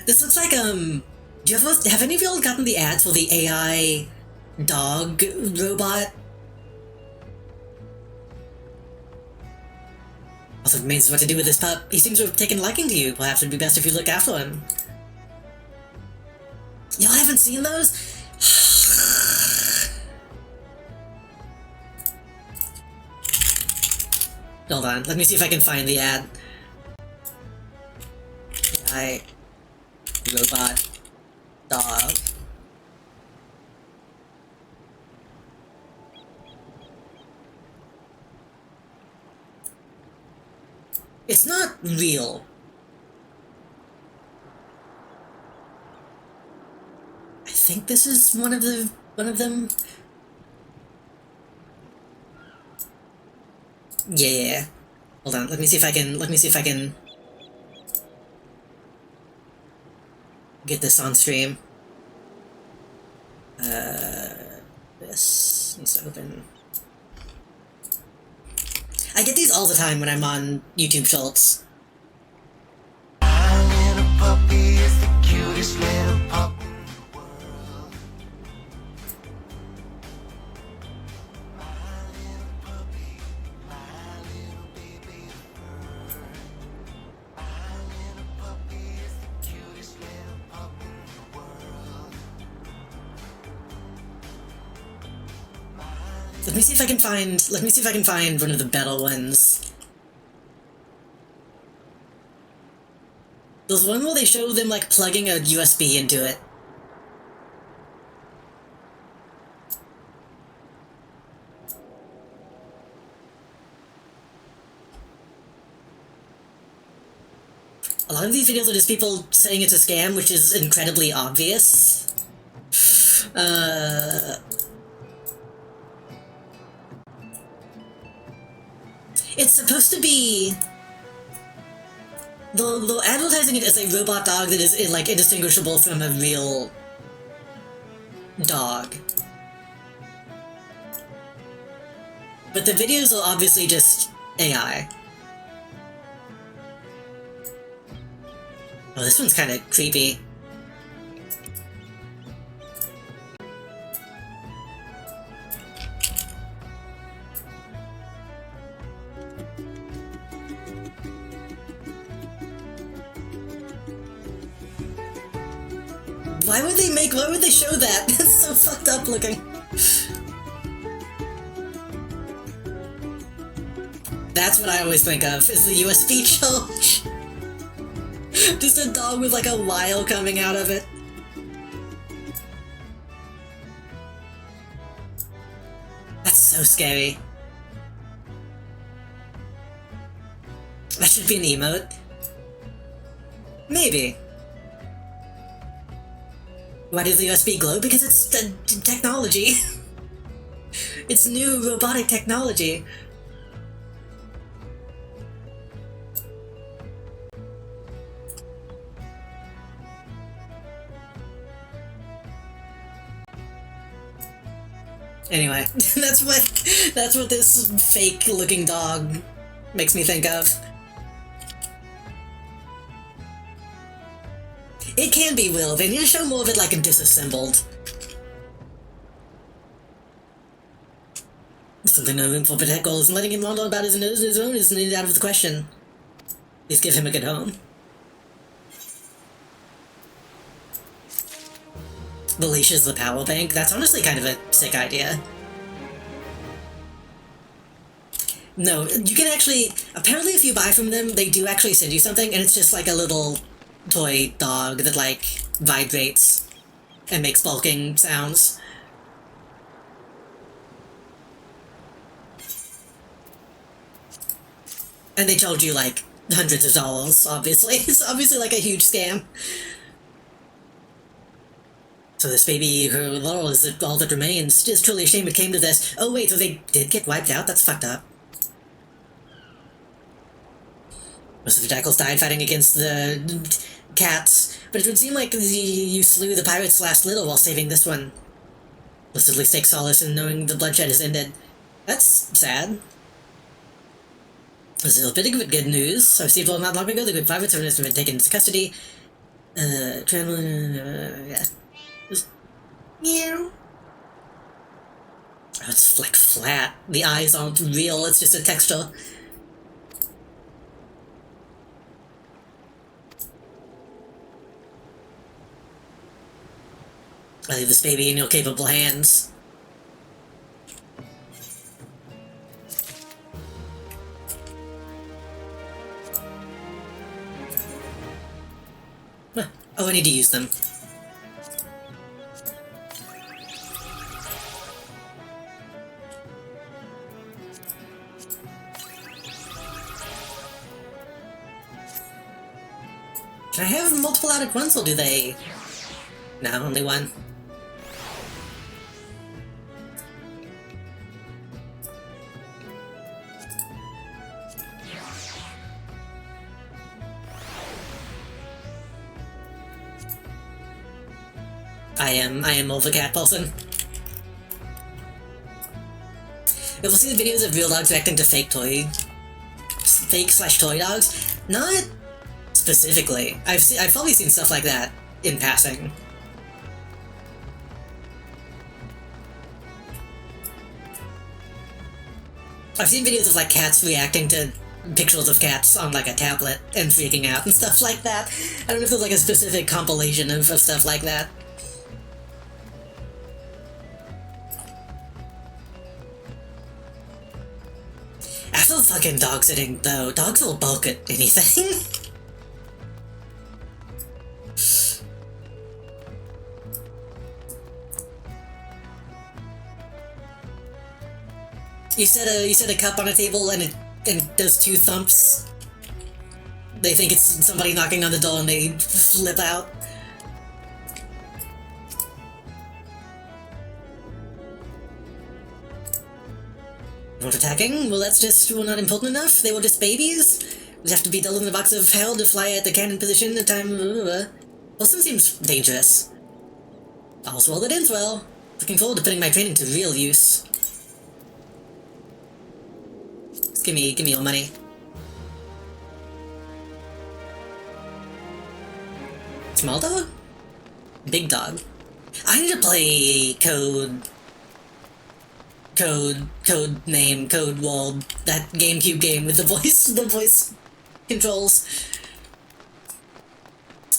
This looks like, do you have any of y'all gotten the ads for the AI dog robot? Also remains what to do with this pup. He seems to have taken a liking to you. Perhaps it'd be best if you look after him. Y'all haven't seen those? Hold on, let me see if I can find the ad. AI robot dog. It's not real. I think this is one of them. Yeah. Hold on, let me see if I can get this on stream. This needs to open. I get these all the time when I'm on YouTube Shorts. My little puppy is the cutest little pup in the world. My little puppy, my little baby fur. My little puppy is the cutest little pup in the world. Let me see if I can find one of the better ones. There's one where they show them like plugging a USB into it. A lot of these videos are just people saying it's a scam, which is incredibly obvious. It's supposed to be... They're advertising it as a robot dog that is, like, indistinguishable from a real dog. But the videos are obviously just AI. Oh, this one's kind of creepy. Why would they show that? It's so fucked up looking. That's what I always think of, is the USB charge. Just a dog with like a wile coming out of it. That's so scary. That should be an emote. Maybe. Why does the USB glow? Because it's technology. It's new robotic technology. Anyway, that's what this fake-looking dog makes me think of. It can be real. They need to show more of it like disassembled. Simply no room for protect goals, and letting him wander about his own is out of the question. Please give him a good home. The leash is the power bank. That's honestly kind of a sick idea. No, you can actually... Apparently if you buy from them, they do actually send you something, and it's just like a little toy dog that, like, vibrates and makes bulking sounds. And they told you, like, hundreds of dollars, obviously. It's obviously, like, a huge scam. So this baby, her Laurel, is all that remains. It's truly a shame it came to this. Oh wait, so they did get wiped out? That's fucked up. Most of the jackals died fighting against the cats, but it would seem like you slew the pirate's last little while saving this one. Blessedly take solace in knowing the bloodshed has ended. That's sad. So, bit of good news. I received one not long ago. The good private servant has been taken into custody. Yeah. Just, meow. Oh, it's like flat. The eyes aren't real, it's just a texture. I leave this baby in your capable hands. Huh. Oh, I need to use them. Can I have multiple out at once, or do they... No, only one. I am over cat person. You'll see the videos of real dogs reacting to fake slash toy dogs. Not specifically. I've probably seen stuff like that in passing. I've seen videos of like cats reacting to pictures of cats on like a tablet and freaking out and stuff like that. I don't know if there's like a specific compilation of stuff like that. After fucking dog sitting though, dogs will bulk at anything. You set a cup on a table and it does 2 thumps. They think it's somebody knocking on the door and they flip out. Not attacking? Well, that's just not important enough. They were just babies. We have to be dealt in the box of hell to fly at the cannon position at time. Wilson seems dangerous. All's well that ends well. Looking forward to putting my training to real use. Just give me your money. Small dog? Big dog. I need to play Code World, that GameCube game with the voice controls.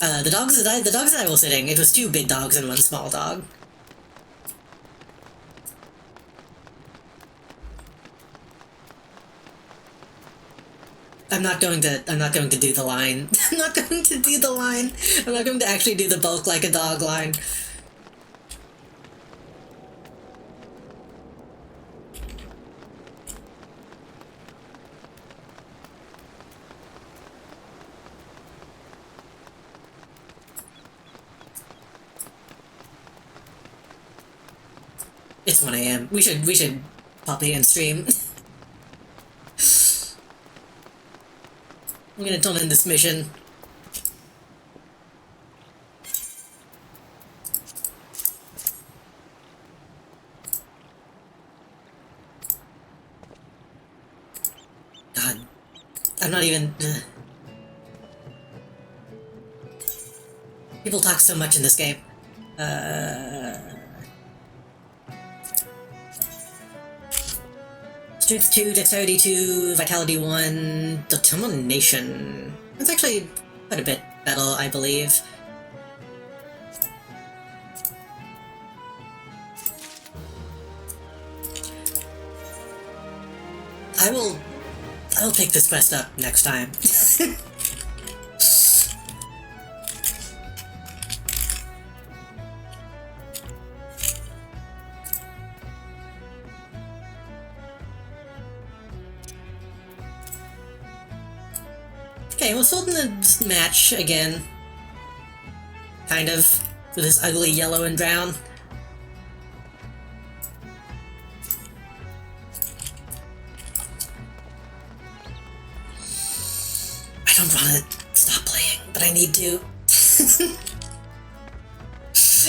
The dogs that I was sitting, it was 2 big dogs and 1 small dog. I'm not going to do the line. I'm not going to do the line. I'm not going to actually do the bulk like a dog line. It's 1 AM. We should pop in and stream. I'm gonna turn in this mission. God. I'm not even... People talk so much in this game. Strength 2, Dexterity 2, Vitality 1, Determination. That's actually quite a bit better, I believe. I'll pick this quest up next time. Okay, we're still in the match again. Kind of. With this ugly yellow and brown. I don't want to stop playing, but I need to.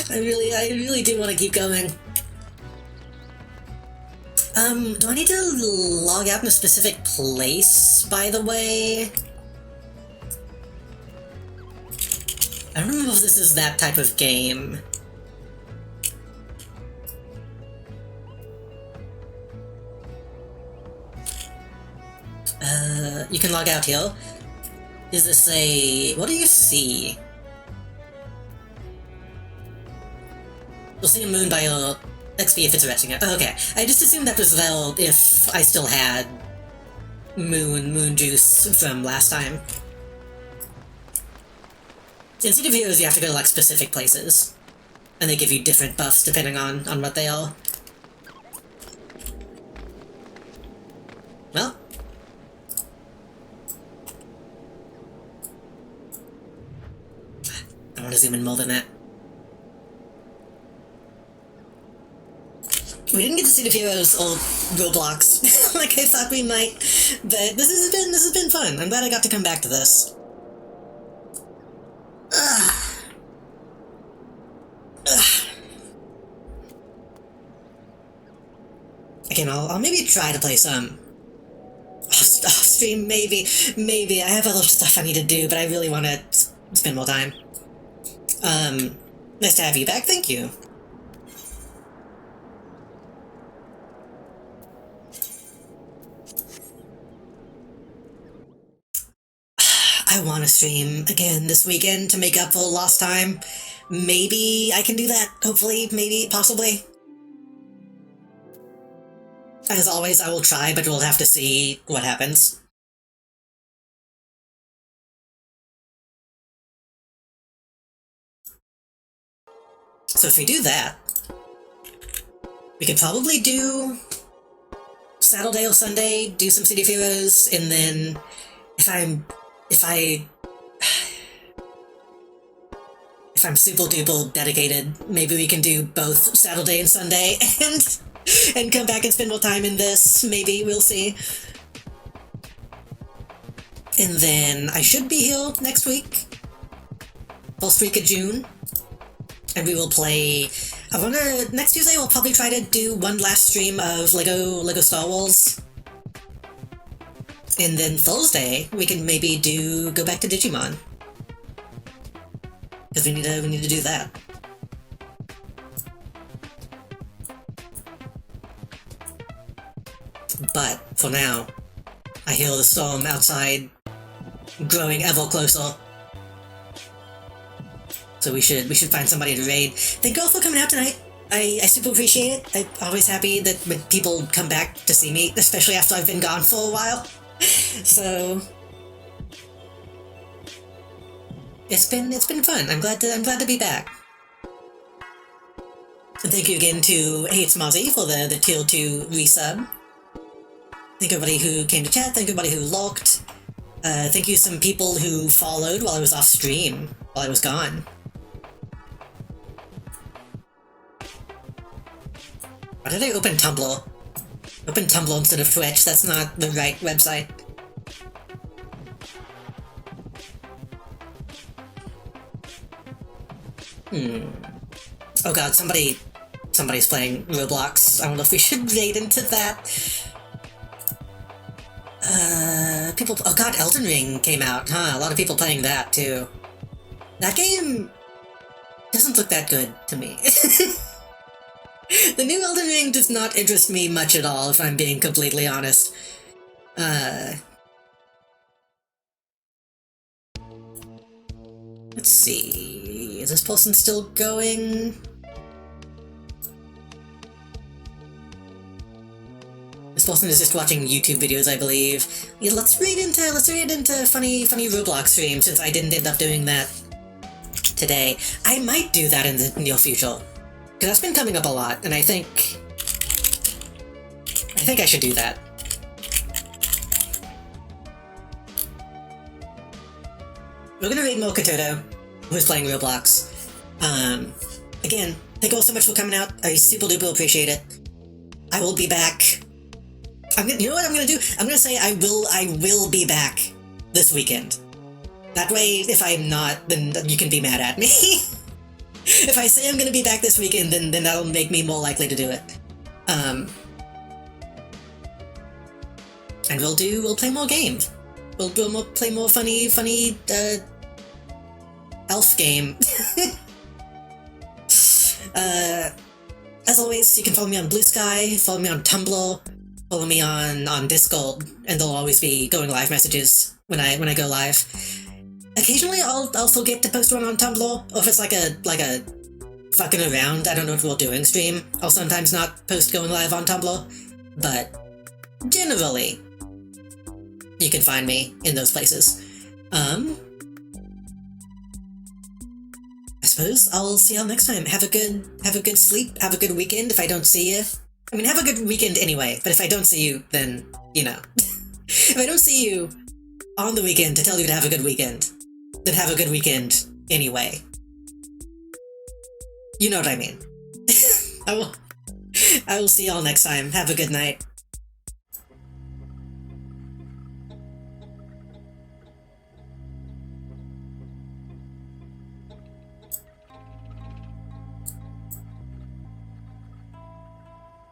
I really do want to keep going. Do I need to log out in a specific place, by the way? I don't know if this is that type of game. You can log out here. Is this a... what do you see? You'll see a moon by your XP if it's arresting it. Oh, okay. I just assumed that was well if I still had moon juice from last time. In City of Heroes, you have to go to, like, specific places. And they give you different buffs depending on what they are. Well. I want to zoom in more than that. We didn't get to City of Heroes or Roblox like I thought we might, but this has been fun. I'm glad I got to come back to this. Again, I'll maybe try to play some off stream. Maybe I have other stuff I need to do, but I really want to spend more time. Nice to have you back. Thank you. I want to stream again this weekend to make up for lost time. Maybe I can do that. Hopefully, maybe, possibly. As always, I will try, but we'll have to see what happens. So if we do that, we could probably do Saturday or Sunday, do some City of Heroes, and then if I'm super duper dedicated, maybe we can do both Saturday and Sunday and come back and spend more time in this. Maybe, we'll see. And then I should be here next week. First week of June. And we will play... I wonder, next Tuesday we'll probably try to do one last stream of Lego Star Wars. And then Thursday, we can maybe go back to Digimon. Because we need to do that. But, for now, I hear the storm outside growing ever closer. So we should find somebody to raid. Thank you all for coming out tonight. I super appreciate it. I'm always happy that when people come back to see me, especially after I've been gone for a while. So it's been fun. I'm glad to be back. And thank you again to Hates Mozzie for the tier 2 resub. Thank everybody who came to chat, thank everybody who looked. Thank you some people who followed while I was off stream, while I was gone. Why did I open Tumblr? Open Tumblr instead of Twitch, that's not the right website. Oh god, somebody's playing Roblox. I don't know if we should raid into that. Oh god, Elden Ring came out, huh? A lot of people playing that, too. That game doesn't look that good to me. The new Elden Ring does not interest me much at all, if I'm being completely honest. Let's see... Is this person still going? This person is just watching YouTube videos, I believe. Yeah, let's read into funny Roblox streams, since I didn't end up doing that today. I might do that in the near future. Because that's been coming up a lot, and I think I should do that. We're gonna raid Mokototo, who's playing Roblox. Again, thank you all so much for coming out. I super duper appreciate it. I will be back. You know what I'm gonna do? I'm gonna say I will be back this weekend. That way, if I'm not, then you can be mad at me. If I say I'm gonna be back this weekend, then that'll make me more likely to do it. And we'll play more games. We'll play more funny, elf game. As always, you can follow me on Blue Sky, follow me on Tumblr, follow me on Discord, and there'll always be going live messages when I go live. Occasionally, I'll forget to post one on Tumblr, or if it's like a fucking around, I don't know what we're doing stream, I'll sometimes not post going live on Tumblr, but generally, you can find me in those places. I suppose I'll see y'all next time. Have a good sleep, have a good weekend if I don't see you. I mean, have a good weekend anyway, but if I don't see you, then, you know. If I don't see you on the weekend to tell you to have a good weekend, then have a good weekend anyway. You know what I mean. I will see y'all next time. Have a good night.